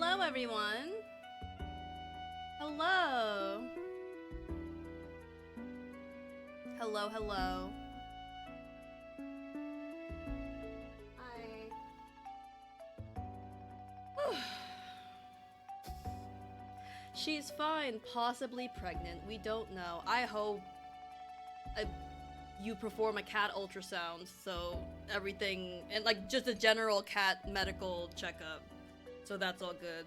hello everyone! Hello! Hello, hello. Hi. She's fine, possibly pregnant, we don't know. I hope you perform a cat ultrasound, so everything, and like just a general cat medical checkup. So that's all good.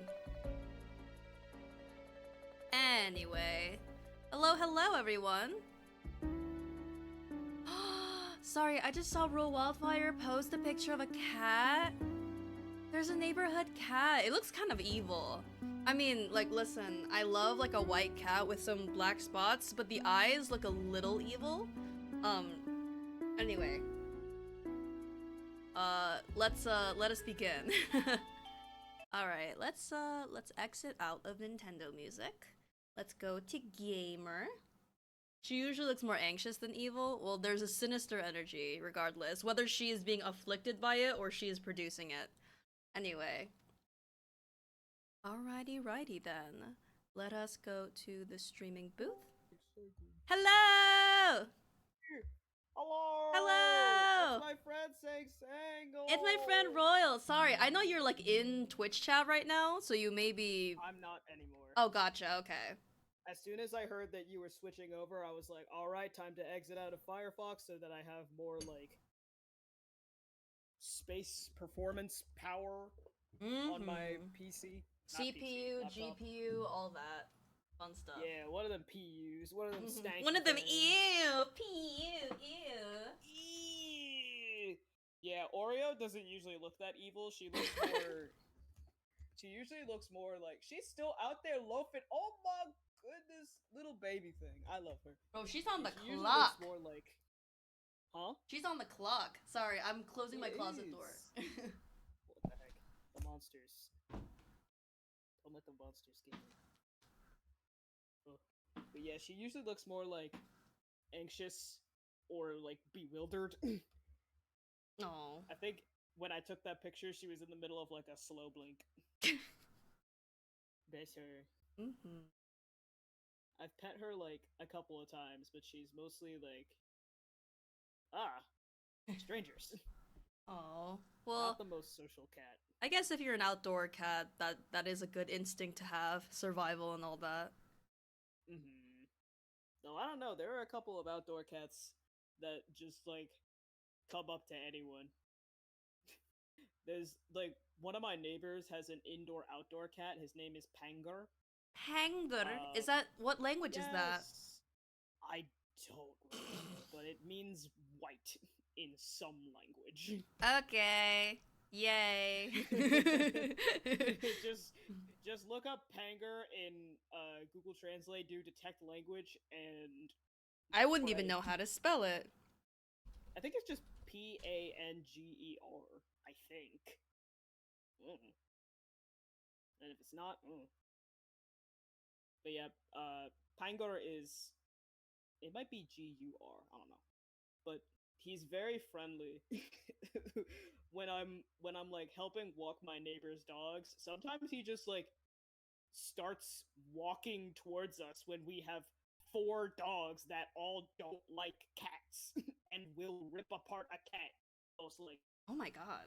Anyway, hello everyone. Sorry, I just saw Roll Wildfire post a picture of a cat. There's a neighborhood cat. It looks kind of evil. I mean, like, listen, I love like a white cat with some black spots, but the eyes look a little evil. Anyway. Let us begin. Alright, let's exit out of Nintendo Music. Let's go to Gamer. She usually looks more anxious than evil. Well, there's a sinister energy, regardless, whether she is being afflicted by it or she is producing it. Anyway. Alrighty, righty then. Let us go to the streaming booth. Hello! Hello! Hello! It's my friend Sango! It's my friend Royal. Sorry, I know you're like in Twitch chat right now, so you may be... I'm not anymore. Oh, gotcha, okay. As soon as I heard that you were switching over, I was like, alright, time to exit out of Firefox so that I have more, like, space performance power on my PC. CPU, GPU, all that fun stuff. Yeah, one of them PUs, one of them stanky One of them, things. ew, PU, ew. Yeah, Oreo doesn't usually look that evil. She looks more... She usually looks more like... She's still out there loafing. Oh my goodness, little baby thing. I love her. Bro, she's on the She usually clock. looks more like... Huh? She's on the clock. Sorry, I'm closing my closet door. What the heck? The monsters. Don't let the monsters get me. Oh. But yeah, she usually looks more like anxious or like bewildered. No. I think when I took that picture, she was in the middle of like a slow blink. Bless her. I've pet her like a couple of times, but she's mostly like, strangers. Oh, well, Not the most social cat. I guess if you're an outdoor cat, that is a good instinct to have, survival and all that. No, I don't know. There are a couple of outdoor cats that just like come up to anyone. There's like one of my neighbors has an indoor-outdoor cat. His name is Pangar. Pangar? Is that, what language is that? I don't remember, but it means white in some language. Okay. Yay. just look up Pangar in Google Translate, do detect language, and I wouldn't even know how to spell it. I think it's just Panger, I think. And if it's not, But yeah, Pangar is... It might be Gur, I don't know. But he's very friendly. when I'm like helping walk my neighbor's dogs, sometimes he just like starts walking towards us when we have 4 dogs that all don't like cats and will rip apart a cat mostly. Oh my god.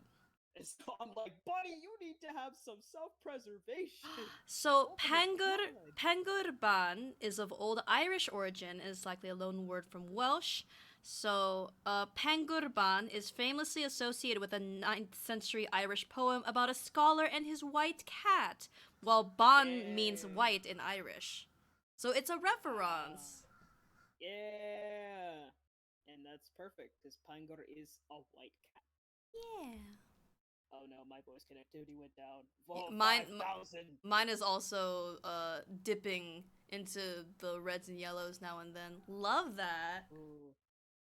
And so I'm like, buddy, you need to have some self-preservation. So Pangurban is of Old Irish origin and is likely a loan word from Welsh. So Pangurban is famously associated with a 9th century Irish poem about a scholar and his white cat, while ban means white in Irish. So it's a reference. Yeah. And that's perfect, because Pangar is a white cat. Yeah. Oh no, my voice connectivity went down. Whoa, mine is also dipping into the reds and yellows now and then. Love that. Ooh.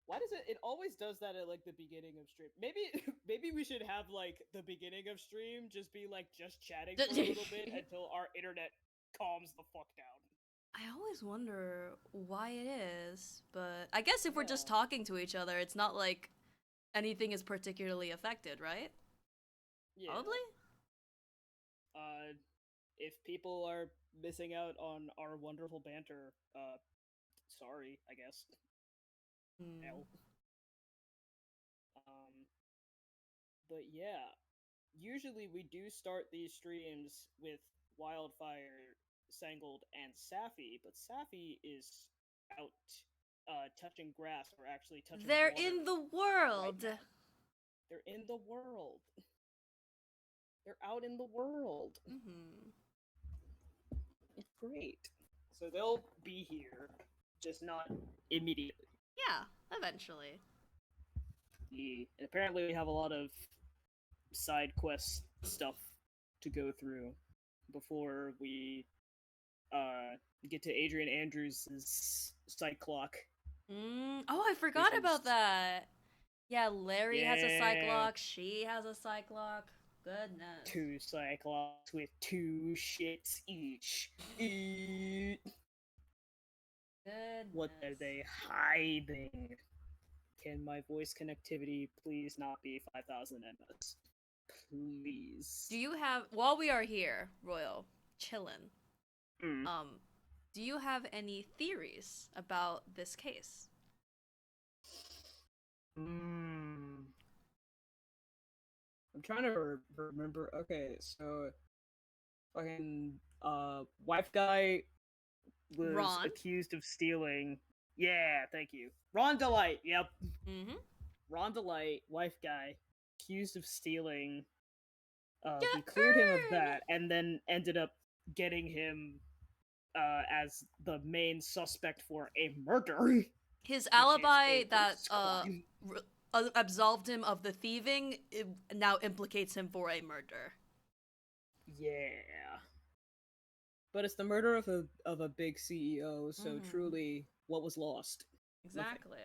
Why does it always does that at like the beginning of stream? Maybe we should have like the beginning of stream just be like just chatting for a little bit until our internet calms the fuck down. I always wonder why it is, but I guess if we're just talking to each other, it's not like anything is particularly affected, right? Yeah. Probably? if people are missing out on our wonderful banter, sorry, I guess. L. But yeah, usually we do start these streams with Wildfire, Sangled, and Safi, but Safi is out touching grass, or actually touching They're water in the right world. now. They're in the world. They're out in the world. Mm-hmm. It's great. So they'll be here, just not immediately. Yeah, eventually. And apparently we have a lot of side quest stuff to go before we get to Adrian Andrews' side clock. Oh, I forgot about that. Yeah, Larry has a cyclock. She has a cyclock. Goodness. 2 cyclops with 2 shits each. Goodness. What are they hiding? Can my voice connectivity please not be 5000 ms? Please. Do you have, while we are here, Royal, chillin', do you have any theories about this case? I'm trying to remember. Okay, so fucking wife guy was Ron? accused of stealing. Yeah, thank you. Ron Delight. Yep. Mm-hmm. Ron Delight, wife guy, accused of stealing. Get We cleared him of burned! that, and then ended up getting him as the main suspect for a murder. His alibi a that crime. absolved him of the thieving now implicates him for a murder. Yeah. But it's the murder of a big CEO, so truly, what was lost? Exactly.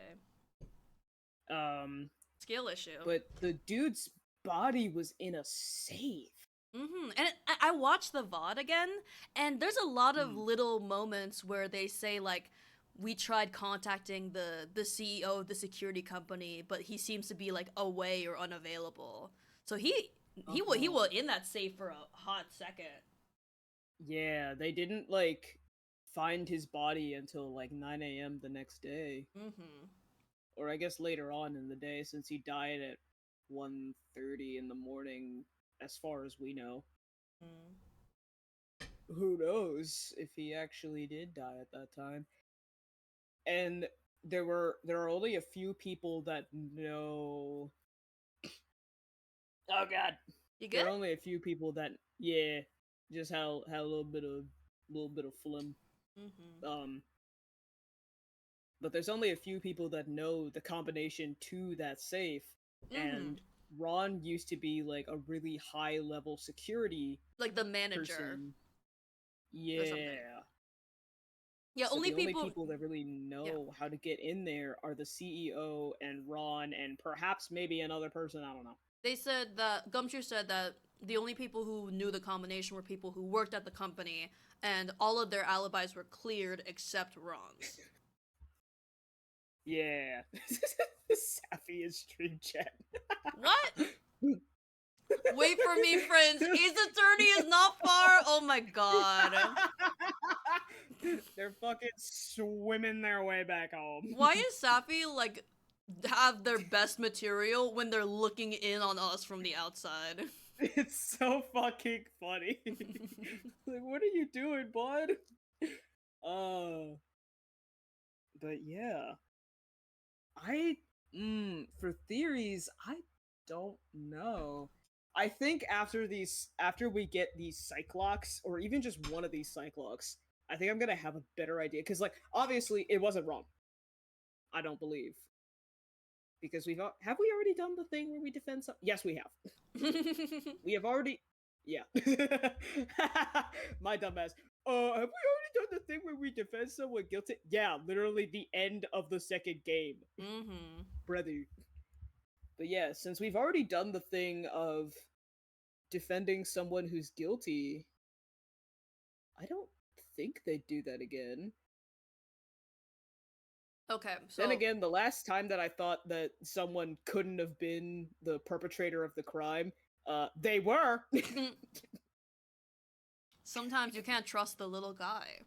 Nothing. Skill issue. But the dude's body was in a safe. And I watched the VOD again, and there's a lot of little moments where they say, like, we tried contacting the CEO of the security company, but he seems to be, like, away or unavailable. So he was in that safe for a hot second. Yeah, they didn't, like, find his body until, like, 9 a.m. the next day. Or I guess later on in the day, since he died at 1:30 in the morning, as far as we know. Who knows if he actually did die at that time. And there are only a few people that know. Oh god. You good? There are only a few people that just had a little bit of phlegm. But there's only a few people that know the combination to that safe, and Ron used to be like a really high level security, like the manager. Person. Yeah. Yeah, so only the only people that really know how to get in there are the CEO and Ron and perhaps maybe another person, I don't know. They said that Gumshoe said that the only people who knew the combination were people who worked at the company, and all of their alibis were cleared except Ron's. Yeah. Safi is stream chat. What? Wait for me, friends. Ace Attorney is not far. Oh my god. They're fucking swimming their way back home. Why is Safi, like, have their best material when they're looking in on us from the outside? It's so fucking funny. Like, what are you doing, bud? But yeah. For theories, I don't know. I think after we get these cyclops, or even just one of these cyclops, I think I'm gonna have a better idea. Because, like, obviously, it wasn't wrong. I don't believe. Because have we already done the thing where we defend some? Yes, we have. We have already. Yeah. My dumbass. Have we already done the thing where we defend someone guilty? Yeah, literally the end of the second game. Brother. But yeah, since we've already done the thing of defending someone who's guilty, I don't think they'd do that again. Okay, so... Then again, the last time that I thought that someone couldn't have been the perpetrator of the crime, they were! sometimes you can't trust the little guy.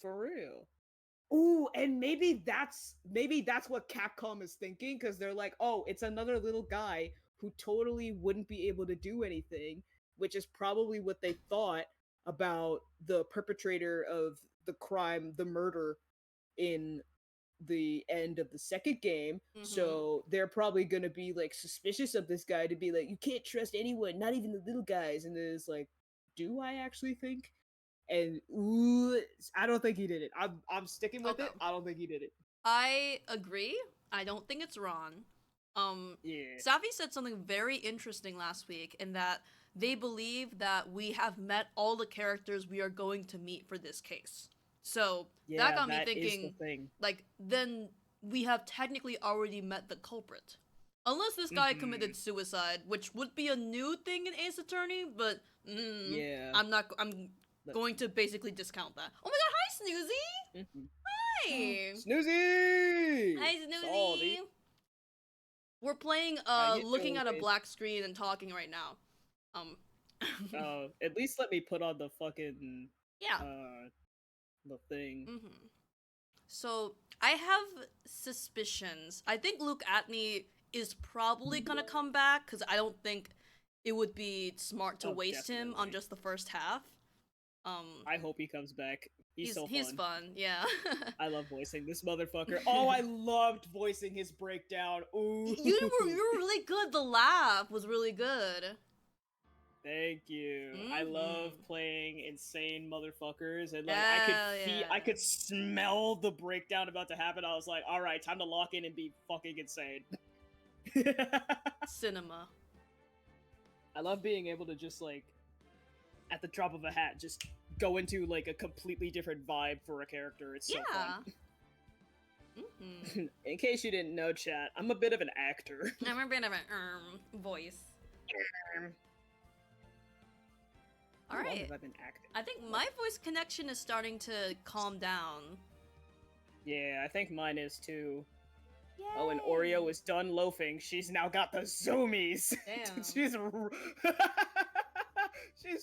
For real. Ooh, and maybe that's what Capcom is thinking, because they're like, oh, it's another little guy who totally wouldn't be able to do anything, which is probably what they thought about the perpetrator of the crime, the murder in the end of the second game. So they're probably gonna be like suspicious of this guy, to be like, you can't trust anyone, not even the little guys. And then it's like, do I actually think? And ooh, I don't think he did it. I'm sticking with it. I don't think he did it. I agree. I don't think it's wrong. Yeah. Safi said something very interesting last week, in that they believe that we have met all the characters we are going to meet for this case. So Yeah, that got me is the thinking, thing. like, then we have technically already met the culprit. Unless this guy committed suicide, which would be a new thing in Ace Attorney, but Yeah. I'm going to basically discount that. Oh my god, hi Snoozy! Hi! Snoozy! Hi Snoozy! Salty. We're playing looking at a black screen and talking right now. At least let me put on the fucking yeah. The thing. So I have suspicions. I think Luke Atney is probably gonna come back, because I don't think it would be smart to waste him on just the first half. I hope he comes back. He's fun, yeah. I love voicing this motherfucker. Oh, I loved voicing his breakdown. Ooh. You were really good. The laugh was really good. Thank you. I love playing insane motherfuckers, and like I could smell the breakdown about to happen. I was like, all right, time to lock in and be fucking insane. Cinema. I love being able to just like, at the drop of a hat, just go into like a completely different vibe for a character. It's so fun. In case you didn't know, chat, I'm a bit of an actor. I'm a bit of an voice. All right. Have I been acting? I think my voice connection is starting to calm down. Yeah, I think mine is too. Yay. Oh, and Oreo is done loafing. She's now got the zoomies. Damn. She's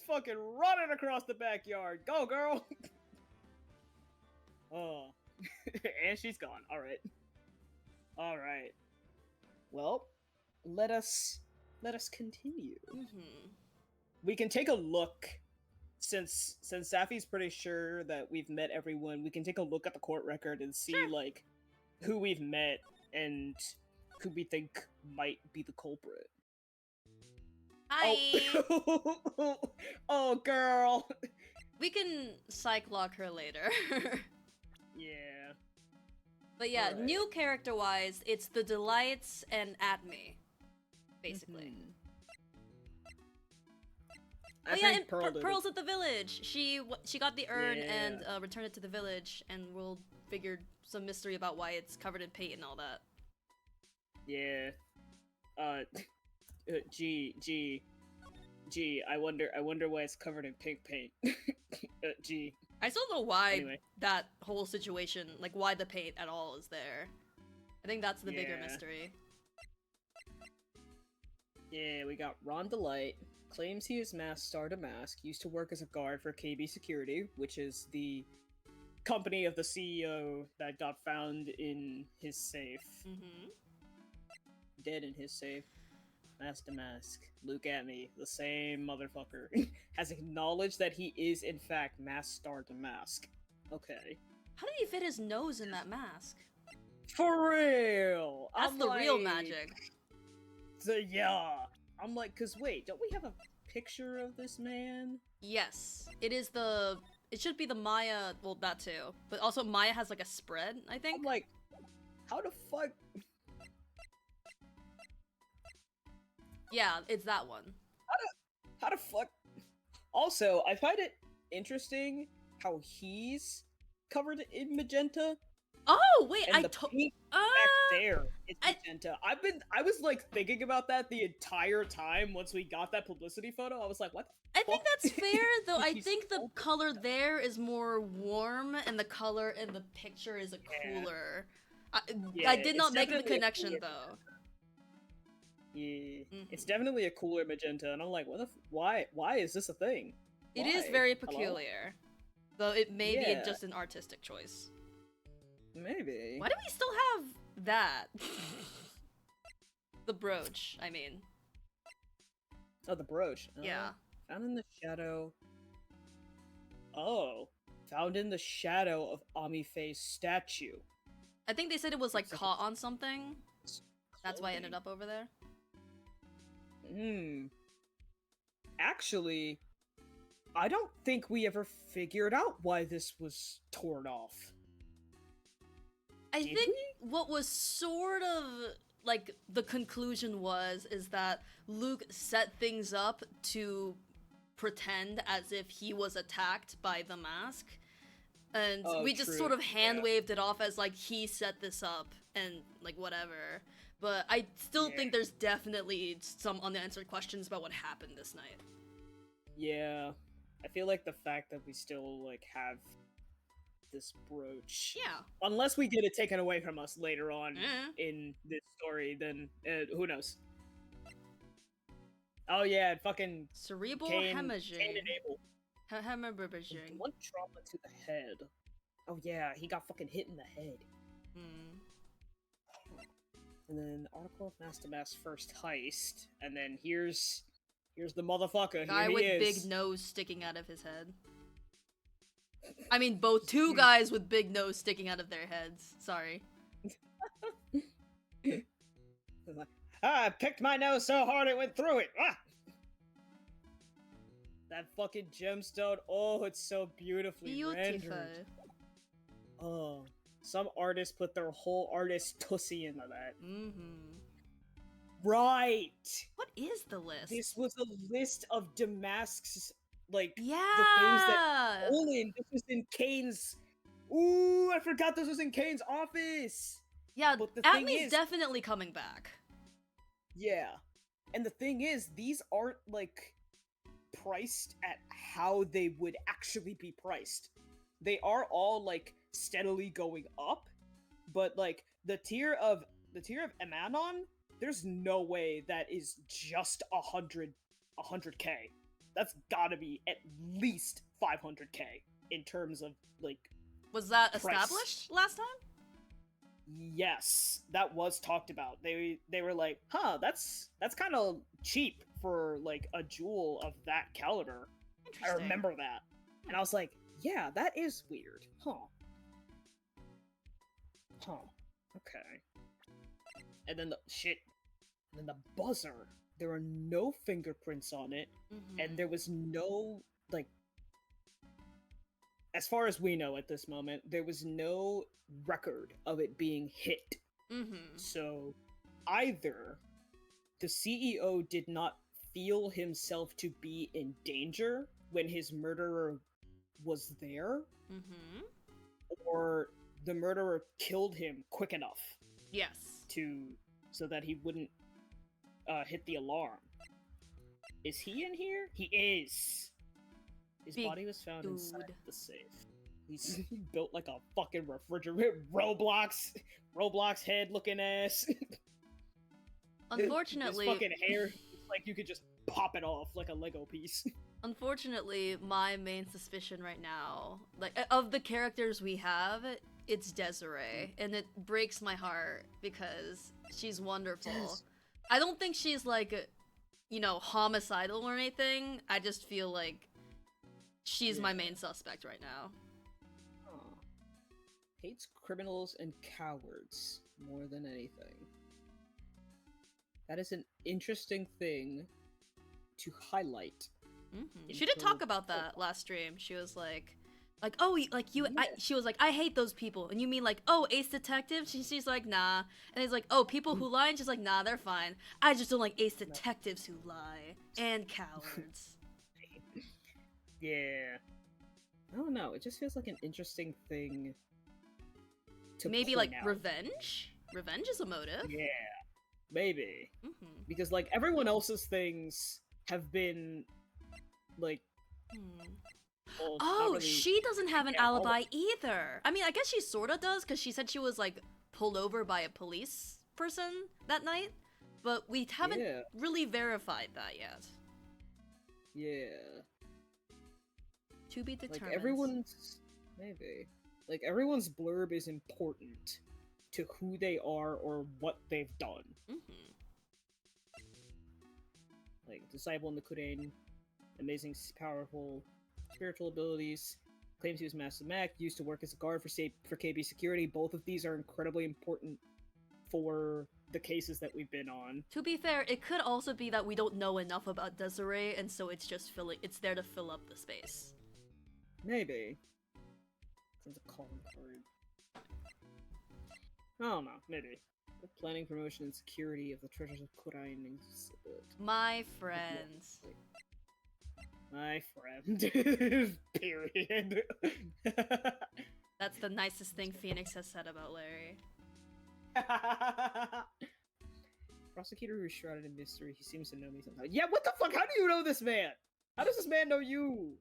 fucking running across the backyard. Go, girl. Oh, and she's gone. All right. All right. Well, let us continue. We can take a look, since Safi's pretty sure that we've met everyone. We can take a look at the court record and see like who we've met and who we think might be the culprit. Hi. Oh, oh girl. We can psych lock her later. Yeah. But yeah, new character-wise, it's the Delights and Atme, basically. Oh yeah, and Pearl's at the village. She got the urn and returned it to the village, and we'll figure some mystery about why it's covered in paint and all that. Yeah. I wonder why it's covered in pink paint. Gee. I still don't know why that whole situation, like why the paint at all is there. I think that's the bigger mystery. Yeah, we got Ron Delight. Claims he is Masked Star Damask, used to work as a guard for KB Security, which is the company of the CEO that got found in his safe. Dead in his safe. Masked Damask. Look at me. The same motherfucker. Has acknowledged that he is, in fact, Masked Star Damask. Okay. How did he fit his nose in that mask? For real! That's the real magic. So, yeah. I'm like, cause wait, don't we have a picture of this man? Yes. It should be the Maya, well, that too. But also Maya has like a spread, I think? I'm like, how the fuck? Yeah, it's that one. How the fuck? Also, I find it interesting how he's covered in magenta. Oh wait, and paint back there is magenta. I was like thinking about that the entire time once we got that publicity photo. I was like, what the I think that's fair, though. I think the color there is more warm, and the color in the picture is a cooler. I did not make the connection, though. Yeah, it's definitely a cooler magenta, and I'm like, why is this a thing? It is Why? very Hello? peculiar. Though it may be Yeah. just an artistic choice. Maybe. Why do we still have that? The brooch, I mean. Oh, the brooch. Yeah. Found in the shadow. Oh. Found in the shadow of Amifei's statue. I think they said it was like Looks like caught on something. That's why I ended clothing. up over there. Actually, I don't think we ever figured out why this was torn off. I Did think we? what was sort of like the conclusion is that Luke set things up to pretend as if he was attacked by the mask. And Oh, we just true. sort of hand Yeah. waved it off as like he set this up and like whatever. But I still Yeah. think there's definitely some unanswered questions about what happened this night. Yeah. I feel like the fact that we still like have this brooch, Yeah. unless we get it taken away from us later on Eh. in this story, then who knows? Oh yeah, fucking Cerebral Cain hemorrhaging. and Abel. Hemorrhaging. One trauma to the head. Oh yeah, he got fucking hit in the head. Hmm. And then Article of Master Mass first heist, and then here's the motherfucker. Guy Here he with is. big nose sticking out of his head. I mean, both two guys with big nose sticking out of their heads. Sorry. I picked my nose so hard it went through it. Ah! That fucking gemstone. Oh, it's so beautifully rendered. Beautiful. Oh, some artists put their whole artist tussie into that. Mm-hmm. Right. What is the list? This was a list of Damask's, like, yeah. the things that Olin. This was in Kane's. Ooh, I forgot this was in Kane's office. Yeah, But the thing Atmy's is, definitely coming back. yeah, and the thing is, these aren't like priced at how they would actually be priced. They are all like steadily going up, but like the tier of Emanon, there's no way that is just 100k. That's gotta be at least 500k in terms of like. Was that price. established last time? Yes, that was talked about. They were like, huh, that's kind of cheap for like a jewel of that caliber. I Interesting. remember that, and I was like, yeah, that is weird, huh? Okay. And then the buzzer. There are no fingerprints on it, and there was no like. As far as we know at this moment, there was no record of it being hit. So, either the CEO did not feel himself to be in danger when his murderer was there, or the murderer killed him quick enough. Yes. So that he wouldn't hit the alarm. Is he in here? He is. His Big body was found dude. inside the safe. He built like a fucking refrigerator. Roblox head looking ass. Unfortunately, his fucking hair, it's like you could just pop it off like a Lego piece. Unfortunately, my main suspicion right now, like of the characters we have, it's Desiree, and it breaks my heart because she's wonderful. I don't think she's like, you know, homicidal or anything. I just feel like she's my main suspect right now. Hates criminals and cowards more than anything. That is an interesting thing to highlight. She did talk about that last stream. She was like, oh, like you, she was like, I hate those people. And you mean like, oh, ace detectives? She's like, nah. And he's like, oh, people who lie? And she's like, nah, they're fine. I just don't like ace detectives who lie. And cowards. Yeah. I don't know. It just feels like an interesting thing to maybe point like out. Revenge? Revenge is a motive. Yeah. Maybe. Because like everyone else's things have been like well, oh, really... she doesn't have an alibi either. I mean, I guess she sorta does, because she said she was like pulled over by a police person that night, but we haven't really verified that yet. Yeah. To be Like, determined. everyone's blurb is important to who they are or what they've done. Mm-hmm. Like, disciple in the Kuren, amazing, powerful spiritual abilities, claims he was Master Mech, used to work as a guard for KB security. Both of these are incredibly important for the cases that we've been on. To be fair, it could also be that we don't know enough about Desiree, and so it's just it's there to fill up the space. Maybe. That's a calling card. I don't know, maybe. The planning, promotion, and security of the treasures of Kuren exhibit. My friends. My friend. Period. That's the nicest thing Phoenix has said about Larry. Prosecutor who is shrouded in mystery. He seems to know me somehow. Yeah, what the fuck? How do you know this man? How does this man know you?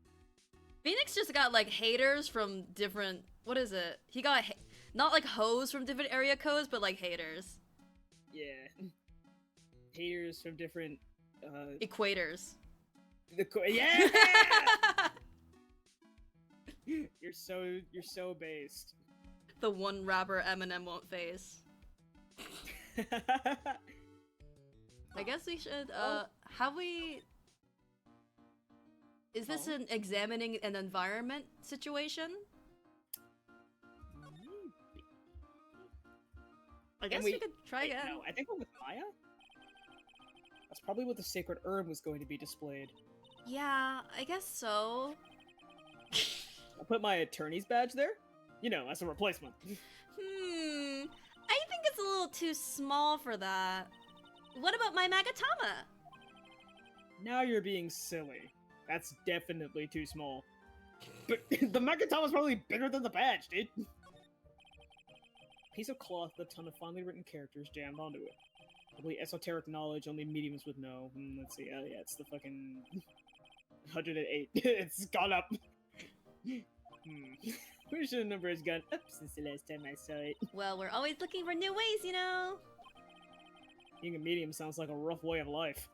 Phoenix just got like haters from different. What is it? He got not like hoes from different area codes, but like haters. Yeah. Haters from different equators. Yeah. You're so based. The one rapper Eminem won't face. I guess we should have we is this an examining an environment situation? I guess we could try again. No, I think we're with Maya. That's probably what the sacred urn was going to be displayed. Yeah, I guess so. I'll put my attorney's badge there. You know, as a replacement. I think it's a little too small for that. What about my Magatama? Now you're being silly. That's definitely too small. But the Magatama's probably bigger than the badge, dude. Piece of cloth with a ton of finely written characters jammed onto it. Probably esoteric knowledge only mediums would know. Let's see. Oh yeah, it's the fucking 108. It's gone up. Pretty sure the number has gone up since the last time I saw it. Well, we're always looking for new ways, you know. Being a medium sounds like a rough way of life.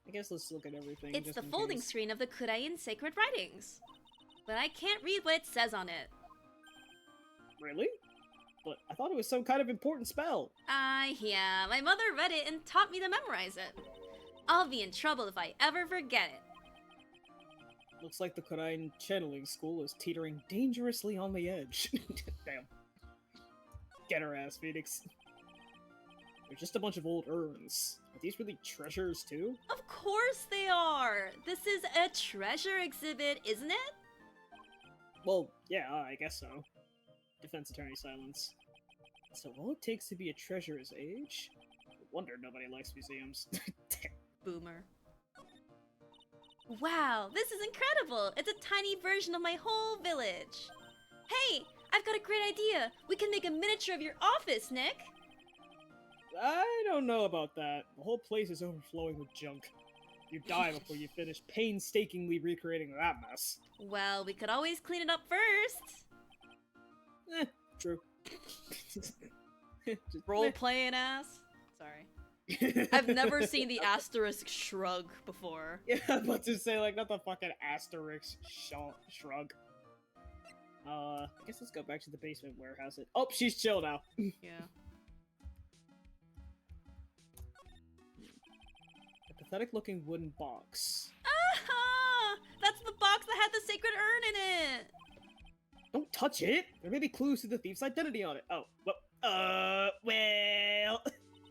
I guess let's look at everything. It's the folding screen of the Kurain sacred writings. But I can't read what it says on it. Really? But I thought it was some kind of important spell. Yeah, my mother read it and taught me to memorize it. I'll be in trouble if I ever forget it. Looks like the Kurain channeling school is teetering dangerously on the edge. Damn. Get her ass, Phoenix. They're just a bunch of old urns. Are these really treasures, too? Of course they are! This is a treasure exhibit, isn't it? Well, yeah, I guess so. Defense attorney silence. So all it takes to be a treasure is age? No wonder nobody likes museums. Boomer. Wow, this is incredible! It's a tiny version of my whole village! Hey! I've got a great idea! We can make a miniature of your office, Nick! I don't know about that. The whole place is overflowing with junk. You die before you finish painstakingly recreating that mess. Well, we could always clean it up first! True. Role-playing ass? Sorry. I've never seen the asterisk shrug before. Yeah, I was about to say, like, not the fucking asterisk shrug. I guess let's go back to the basement warehouse. Oh, she's chill now. Yeah. A pathetic-looking wooden box. Aha! That's the box that had the sacred urn in it! Don't touch it! There may be clues to the thief's identity on it. Oh, well...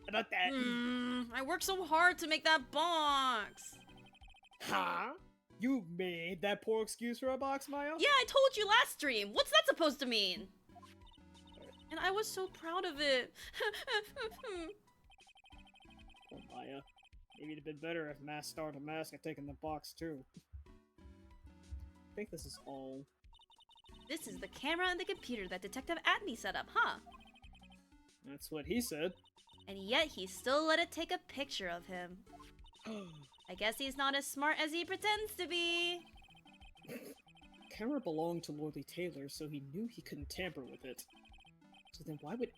about that. I worked so hard to make that box! Huh? You made that poor excuse for a box, Maya? Yeah, I told you last stream! What's that supposed to mean? And I was so proud of it. Oh, Maya. Maybe it'd have been better if Star to Mask had taken the box, too. I think this is all. This is the camera and the computer that Detective Adney set up, huh? That's what he said. And yet he still let it take a picture of him. I guess he's not as smart as he pretends to be. The camera belonged to Lordly Taylor, so he knew he couldn't tamper with it. So then why would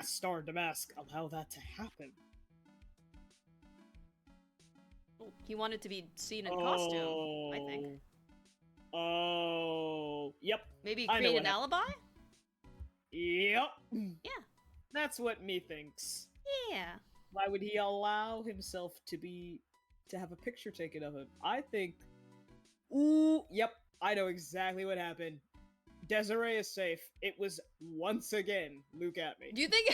Star Damask allow that to happen? He wanted to be seen in costume, I think. Oh, yep. Maybe I know create what an happened. alibi? Yep. Yeah. That's what me thinks. Yeah. Why would he allow himself to have a picture taken of him? I think. Ooh, yep. I know exactly what happened. Desiree is safe. It was once again Luke at me. Do you think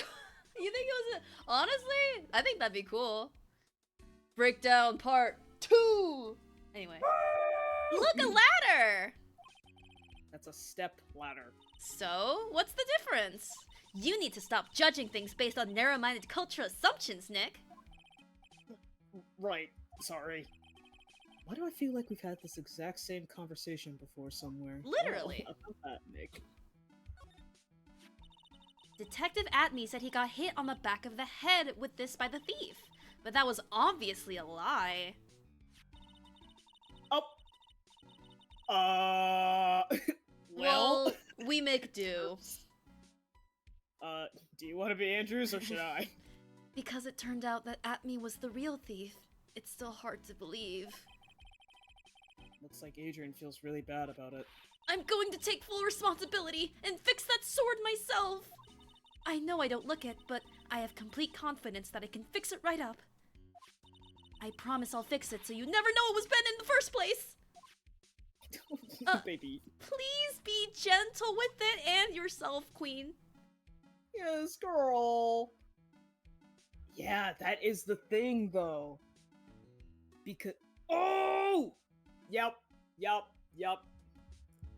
you think it was honestly? I think that'd be cool. Breakdown part 2. Anyway. Look, a ladder. That's a step ladder. So, what's the difference? You need to stop judging things based on narrow-minded cultural assumptions, Nick. Right. Sorry. Why do I feel like we've had this exact same conversation before somewhere? Literally. Well, about that, Nick. Detective Atme said he got hit on the back of the head with this by the thief, but that was obviously a lie. Oh. Well, we make do. Do you want to be Andrews or should I? Because it turned out that Atme was the real thief. It's still hard to believe. Looks like Adrian feels really bad about it. I'm going to take full responsibility and fix that sword myself! I know I don't look it, but I have complete confidence that I can fix it right up. I promise I'll fix it so you never know it was Ben in the first place! Baby. Please be gentle with it and yourself, Queen. Yes, girl. Yeah, that is the thing, though. Because... Oh! Yep.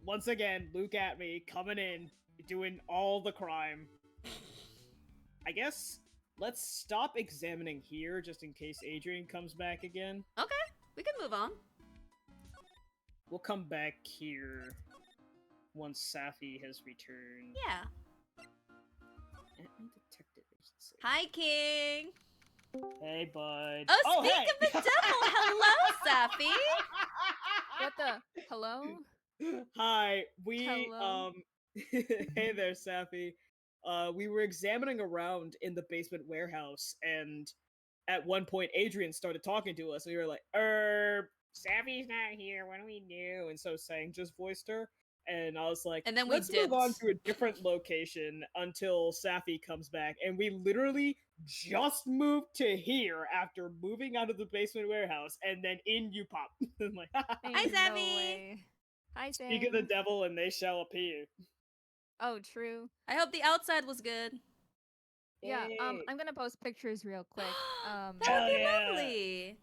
Once again, Luke at me, coming in, doing all the crime. I guess let's stop examining here, just in case Adrian comes back again. Okay, we can move on. We'll come back here once Safi has returned. Yeah. Detective agency. Hi, King! Hey, bud. Oh, speak hey! of the devil! Hello, Safi! What the? Hello? Hi, we, Hello? hey there, Safi. We were examining around in the basement warehouse, and at one point, Adrian started talking to us, and we were like, Safi's not here, what do we do? And so Sang just voiced her, and I was like, And then let's move on to a different location until Safi comes back, and we literally just moved to here after moving out of the basement warehouse, and then in you pop. I'm like, Hi, Ain't no Savvy. way. Hi, Sam. speak of the devil, and they shall appear. Oh, true. I hope the outside was good. Yeah, Yay. I'm gonna post pictures real quick. That Hell would be yeah. lovely.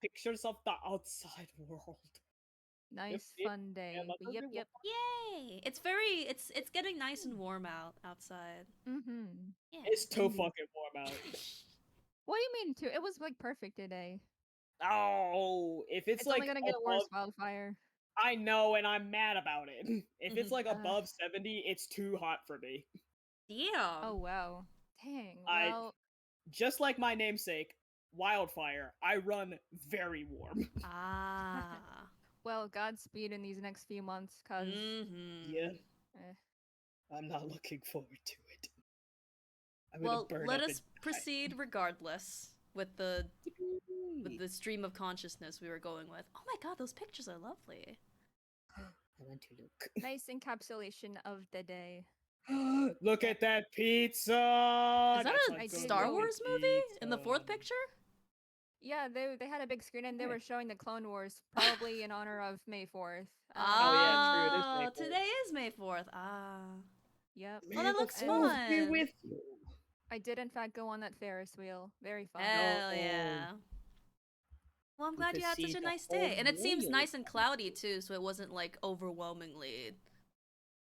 Pictures of the outside world. Nice Yep, fun day. yeah, But yep. Yay! It's getting nice and warm outside. Mm-hmm. Yeah. It's too fucking warm out. What do you mean too? It was like perfect today. Oh, if it's like only gonna get above, worse, wildfire. I know, and I'm mad about it. If it's like above 70, it's too hot for me. Damn. Oh wow. Dang. I- Well, Just like my namesake, Wildfire, I run very warm. Ah. well, Godspeed in these next few months, cause Mm-hmm. Yeah, eh. I'm not looking forward to it. I'm Well, gonna burn let up us proceed regardless with the and stream of consciousness we were going with. Oh my god, those pictures are lovely. I want to look. Nice encapsulation of the day. Look at that pizza! Is that That's a I did Star go- Wars movie in the fourth pizza. picture? Yeah, they had a big screen and they Okay. were showing the Clone Wars, probably in honor of May 4th. Oh, yeah, true, it is May 4th. Today is May 4th. Ah. Yep. Well, that May looks the fourth be fun. with you. I did in fact go on that Ferris wheel. Very fun. Hell No. yeah. Well, I'm You glad could you had such see a the nice whole day. And it seems wheel. nice and cloudy too, so it wasn't like overwhelmingly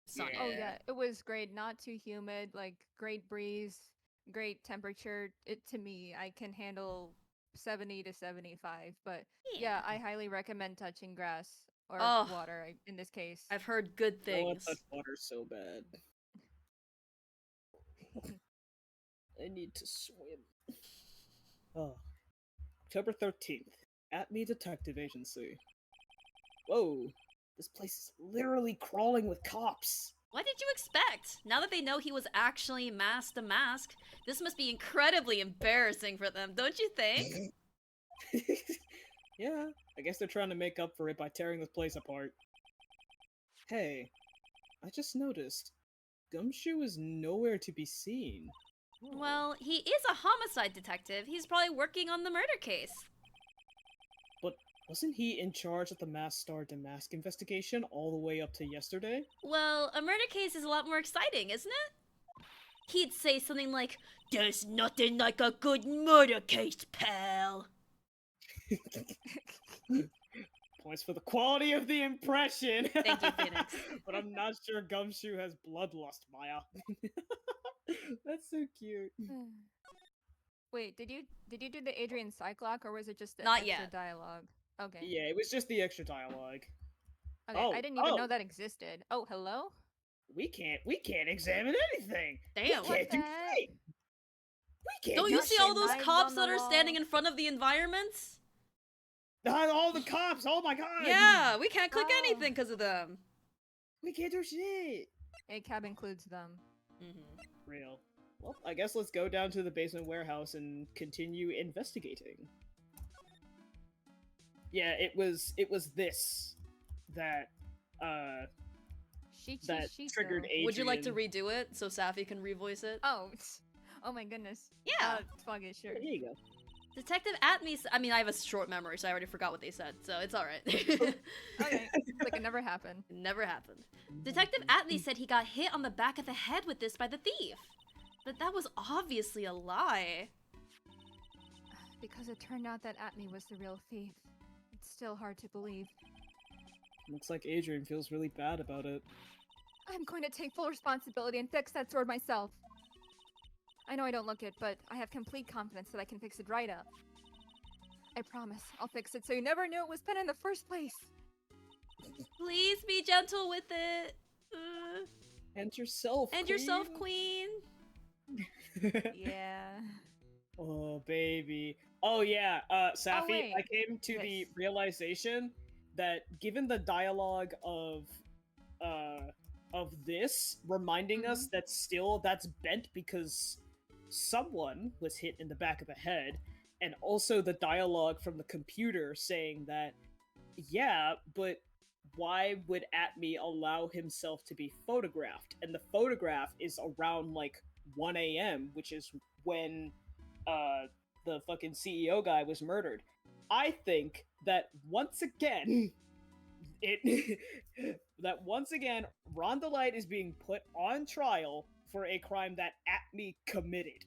sunny. Oh Yeah. yeah, it was great. Not too humid. Like great breeze, great temperature. It to me, I can handle 70 to 75. But yeah, I highly recommend touching grass or Oh. water in this case. I've heard good I want things. that water so bad. I need to swim. Oh. October 13th. At Me Detective Agency. Whoa. This place is literally crawling with cops. What did you expect? Now that they know he was actually masked to mask, this must be incredibly embarrassing for them, don't you think? Yeah, I guess they're trying to make up for it by tearing this place apart. Hey, I just noticed. Gumshoe is nowhere to be seen. Oh. Well, he is a homicide detective. He's probably working on the murder case. But wasn't he in charge of the Masked Star Damask investigation all the way up to yesterday? Well, a murder case is a lot more exciting, isn't it? He'd say something like, "There's nothing like a good murder case, pal." Points for the quality of the impression. Thank you, Phoenix. But I'm not sure Gumshoe has bloodlust, Maya. That's so cute. Wait, did you do the Adrian Cyclock, or was it just the Not extra yet. dialogue? Okay. Yeah, it was just the extra dialogue. Okay, Oh, I didn't even know oh. that existed. Oh, hello? We can't examine anything. Damn. We What can't the do heck? shit. We can't Don't do you see all those knives cops on the that are wall. standing in front of the environments? All the cops, oh my god! Yeah, we can't click Oh. anything because of them. We can't do shit. ACAB includes them. Real. Well, I guess let's go down to the basement warehouse and continue investigating. Yeah, it was this that that triggered Adrian. Would you like to redo it so Safi can revoice it? Oh, oh my goodness. Yeah. Fuck it, sure. Here you go. Detective Atme. I mean, I have a short memory, so I already forgot what they said, so it's alright. Okay, like it never happened. It never happened. Detective Atme said he got hit on the back of the head with this by the thief. But that was obviously a lie. Because it turned out that Atme was the real thief. It's still hard to believe. Looks like Adrian feels really bad about it. I'm going to take full responsibility and fix that sword myself. I know I don't look it, but I have complete confidence that I can fix it right up. I promise, I'll fix it so you never knew it was pen in the first place. Please be gentle with it. And yourself, And yourself, queen. Yeah. Oh, baby. Oh, yeah, Safi, wait. I came to the Yes. realization that given the dialogue of this, reminding us that that's bent because someone was hit in the back of the head, and also the dialogue from the computer saying that, yeah, but why would Atme allow himself to be photographed? And the photograph is around, like, 1 a.m., which is when, the fucking CEO guy was murdered. I think that once again, Rhonda Light is being put on trial for a crime that Atme committed.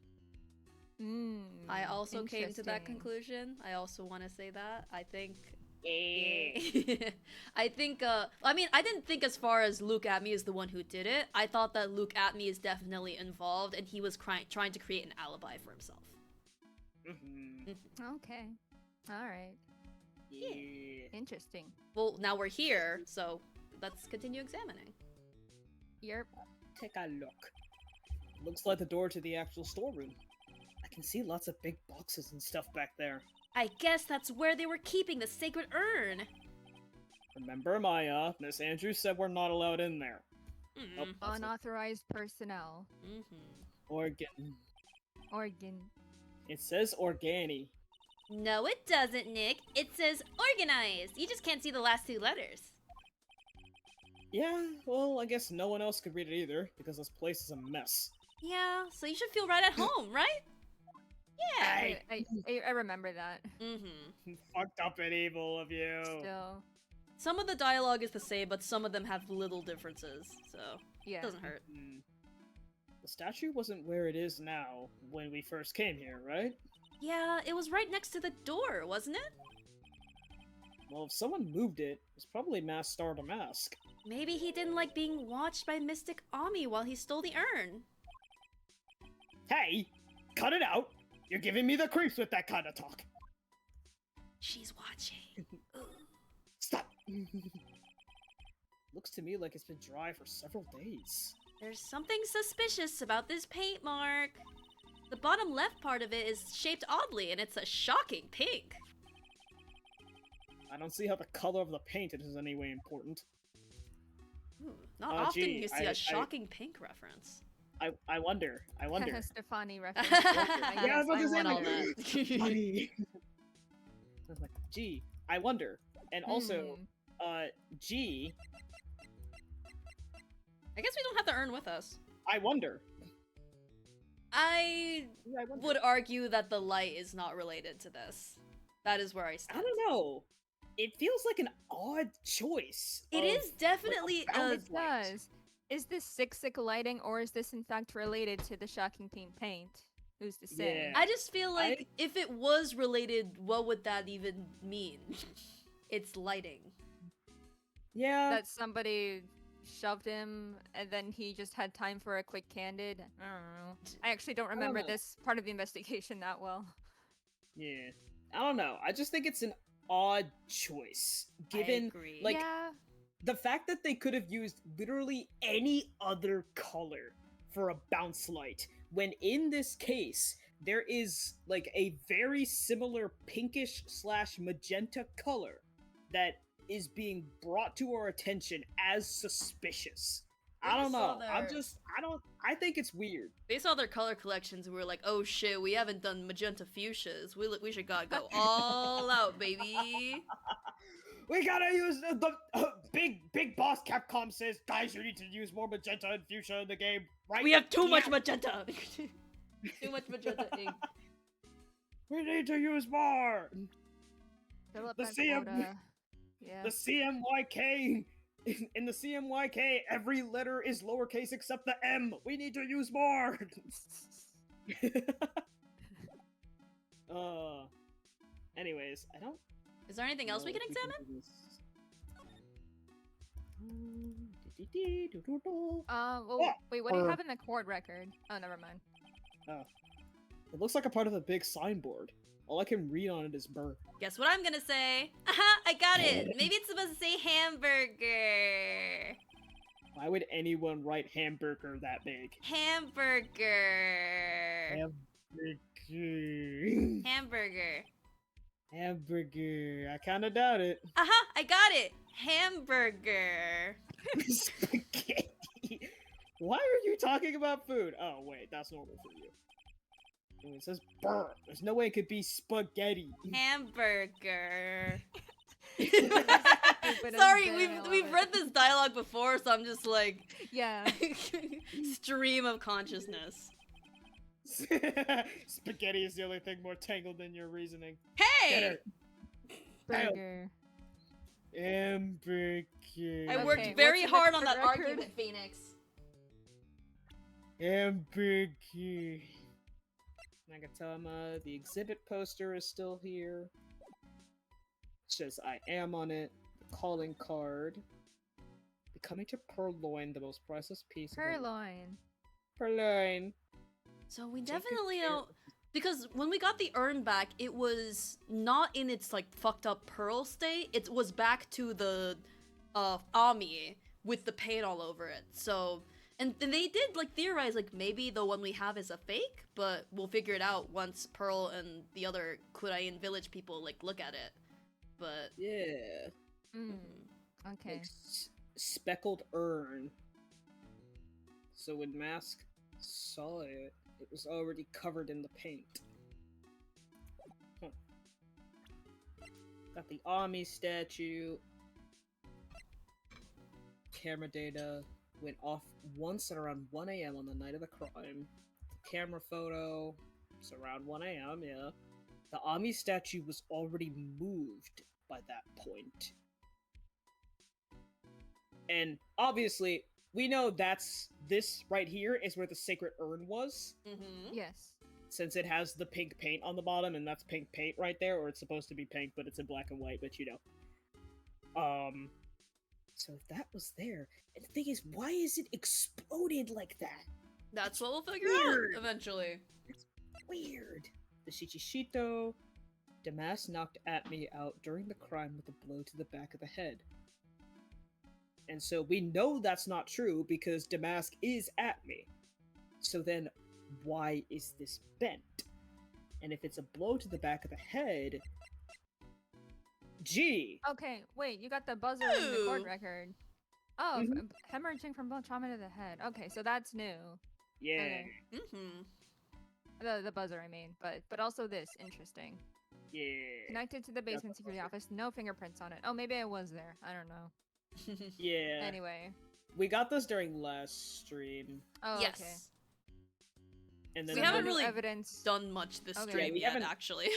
I also came to that Interesting. conclusion. I also want to say that. I think... Eh. I think, I mean, I didn't think as far as Luke Atme is the one who did it. I thought that Luke Atme is definitely involved, and he was trying to create an alibi for himself. Okay. Alright. Yeah. Interesting. Well, now we're here, so let's continue examining. Yerp. Take a look. Looks like the door to the actual storeroom. I can see lots of big boxes and stuff back there. I guess that's where they were keeping the sacred urn. Remember, Maya, Miss Andrews said we're not allowed in there. Mm. Oh, that's it. Unauthorized personnel. Organ. It says organi. No, it doesn't, Nick. It says organized. You just can't see the last two letters. Yeah, well, I guess no one else could read it either, because this place is a mess. Yeah, so you should feel right at home, right? Yeah. I remember that. Fucked up and evil of you. Still. Some of the dialogue is the same, but some of them have little differences, so Yeah. it doesn't hurt. The statue wasn't where it is now when we first came here, right? Yeah, it was right next to the door, wasn't it? Well, if someone moved it, it's probably Masked Star Damask. Maybe he didn't like being watched by Mystic Ami while he stole the urn. Hey! Cut it out! You're giving me the creeps with that kind of talk! She's watching. Stop! Looks to me like it's been dry for several days. There's something suspicious about this paint mark. The bottom left part of it is shaped oddly, and it's a shocking pink. I don't see how the color of the paint is in any way important. Ooh, not often gee, you see I a shocking pink reference. I wonder. Stefani reference. Yeah, I was about to say, want all like, that. funny. I was like, gee, I wonder. And also, Hmm. G, I guess we don't have the urn with us. I wonder. I I wonder. would argue that the light is not related to this. That is where I I stand. don't know. It feels like an odd choice. It is definitely like, a. bounded It light. does. Is this sick lighting, or is this in fact related to the Shocking Pink paint? Who's to say? Yeah. I just feel like if it was related, what would that even mean? It's lighting. Yeah. That somebody shoved him, and then he just had time for a quick candid. I don't know. I actually don't remember know. this part of the investigation that well. Yeah. I don't know. I just think it's an odd choice. Given, I agree. like, yeah. the fact that they could have used literally any other color for a bounce light, when in this case, there is, like, a very similar pinkish / magenta color that is being brought to our attention as suspicious. I They don't saw know. their- I think it's weird. They saw their color collections and were like, "Oh shit, we haven't done magenta fuchsias. We should go all out, baby." We gotta use the big boss Capcom says, guys, you need to use more magenta and fuchsia in the game, right? We have too much Yeah. magenta. Too much magenta ink. We need to use more. Fill up The that CM quota. Yeah. The CMYK in the CMYK, every letter is lowercase except the M. We need to use more. Anyways, I don't. Is there anything else we can examine? Well, Yeah, wait, what do you or- have in the court record? Oh, never mind. It looks like a part of a big signboard. All I can read on it is burr. Guess what I'm gonna say? Aha, I got it. Maybe it's supposed to say hamburger. Why would anyone write hamburger that big? Hamburger. Hamburger. Hamburger. Hamburger. I kind of doubt it. Aha, I got it. Hamburger. Spaghetti. Why are you talking about food? Oh wait, that's normal for you. Oh, it says burr. There's no way it could be spaghetti. Hamburger. Stupid as Sorry, day, I we've love we've it. read this dialogue before, so I'm just like Yeah. stream of consciousness. Spaghetti is the only thing more tangled than your reasoning. Get Hey, her. Burger. Hamburger. I Okay, worked what's very in the hard on court that record? argument, Phoenix. Hamburger. Nagatama, the exhibit poster is still here. It says I am on it. The calling card. Becoming to Purloin, the most priceless piece of Purloin. Purloin. So we Take good definitely care don't. of Because when we got the urn back, it was not in its like fucked up pearl state. It was back to the Ami with the paint all over it. So and they did like theorize like maybe the one we have is a fake, but we'll figure it out once Pearl and the other Kurain village people like look at it. But Yeah. Mm. Okay. Like speckled urn. So when Mask saw it, it was already covered in the paint. Huh. Got the Ami statue. Camera data went off once at around 1 a.m. on the night of the crime. The camera photo, it's around 1 a.m., yeah. The Ami statue was already moved by that point. And obviously, we know this right here is where the sacred urn was, Yes. since it has the pink paint on the bottom, and that's pink paint right there, or it's supposed to be pink, but it's in black and white, but you know. So if that was there, and the thing is, why is it exploded like that? that's what we'll figure weird. out eventually. Weird. The Shichishito. Damas knocked at me out during the crime with a blow to the back of the head. And so we know that's not true because Damask is at me. So then, why is this bent? And if it's a blow to the back of the head, gee, Okay, wait, you got the buzzer in the court Ooh. record. Oh, Mhm. hemorrhaging from blood trauma to the head. Okay, so that's new. yeah. Okay. The buzzer, I mean, but also this interesting. Yeah. Connected to the basement security office. No fingerprints on it. Oh, maybe I was there. I don't know. Yeah. Anyway. We got this during last stream. Oh, yes. okay. And then We So haven't no really evidence. done much this Okay. stream Yeah, we yet, haven't- actually.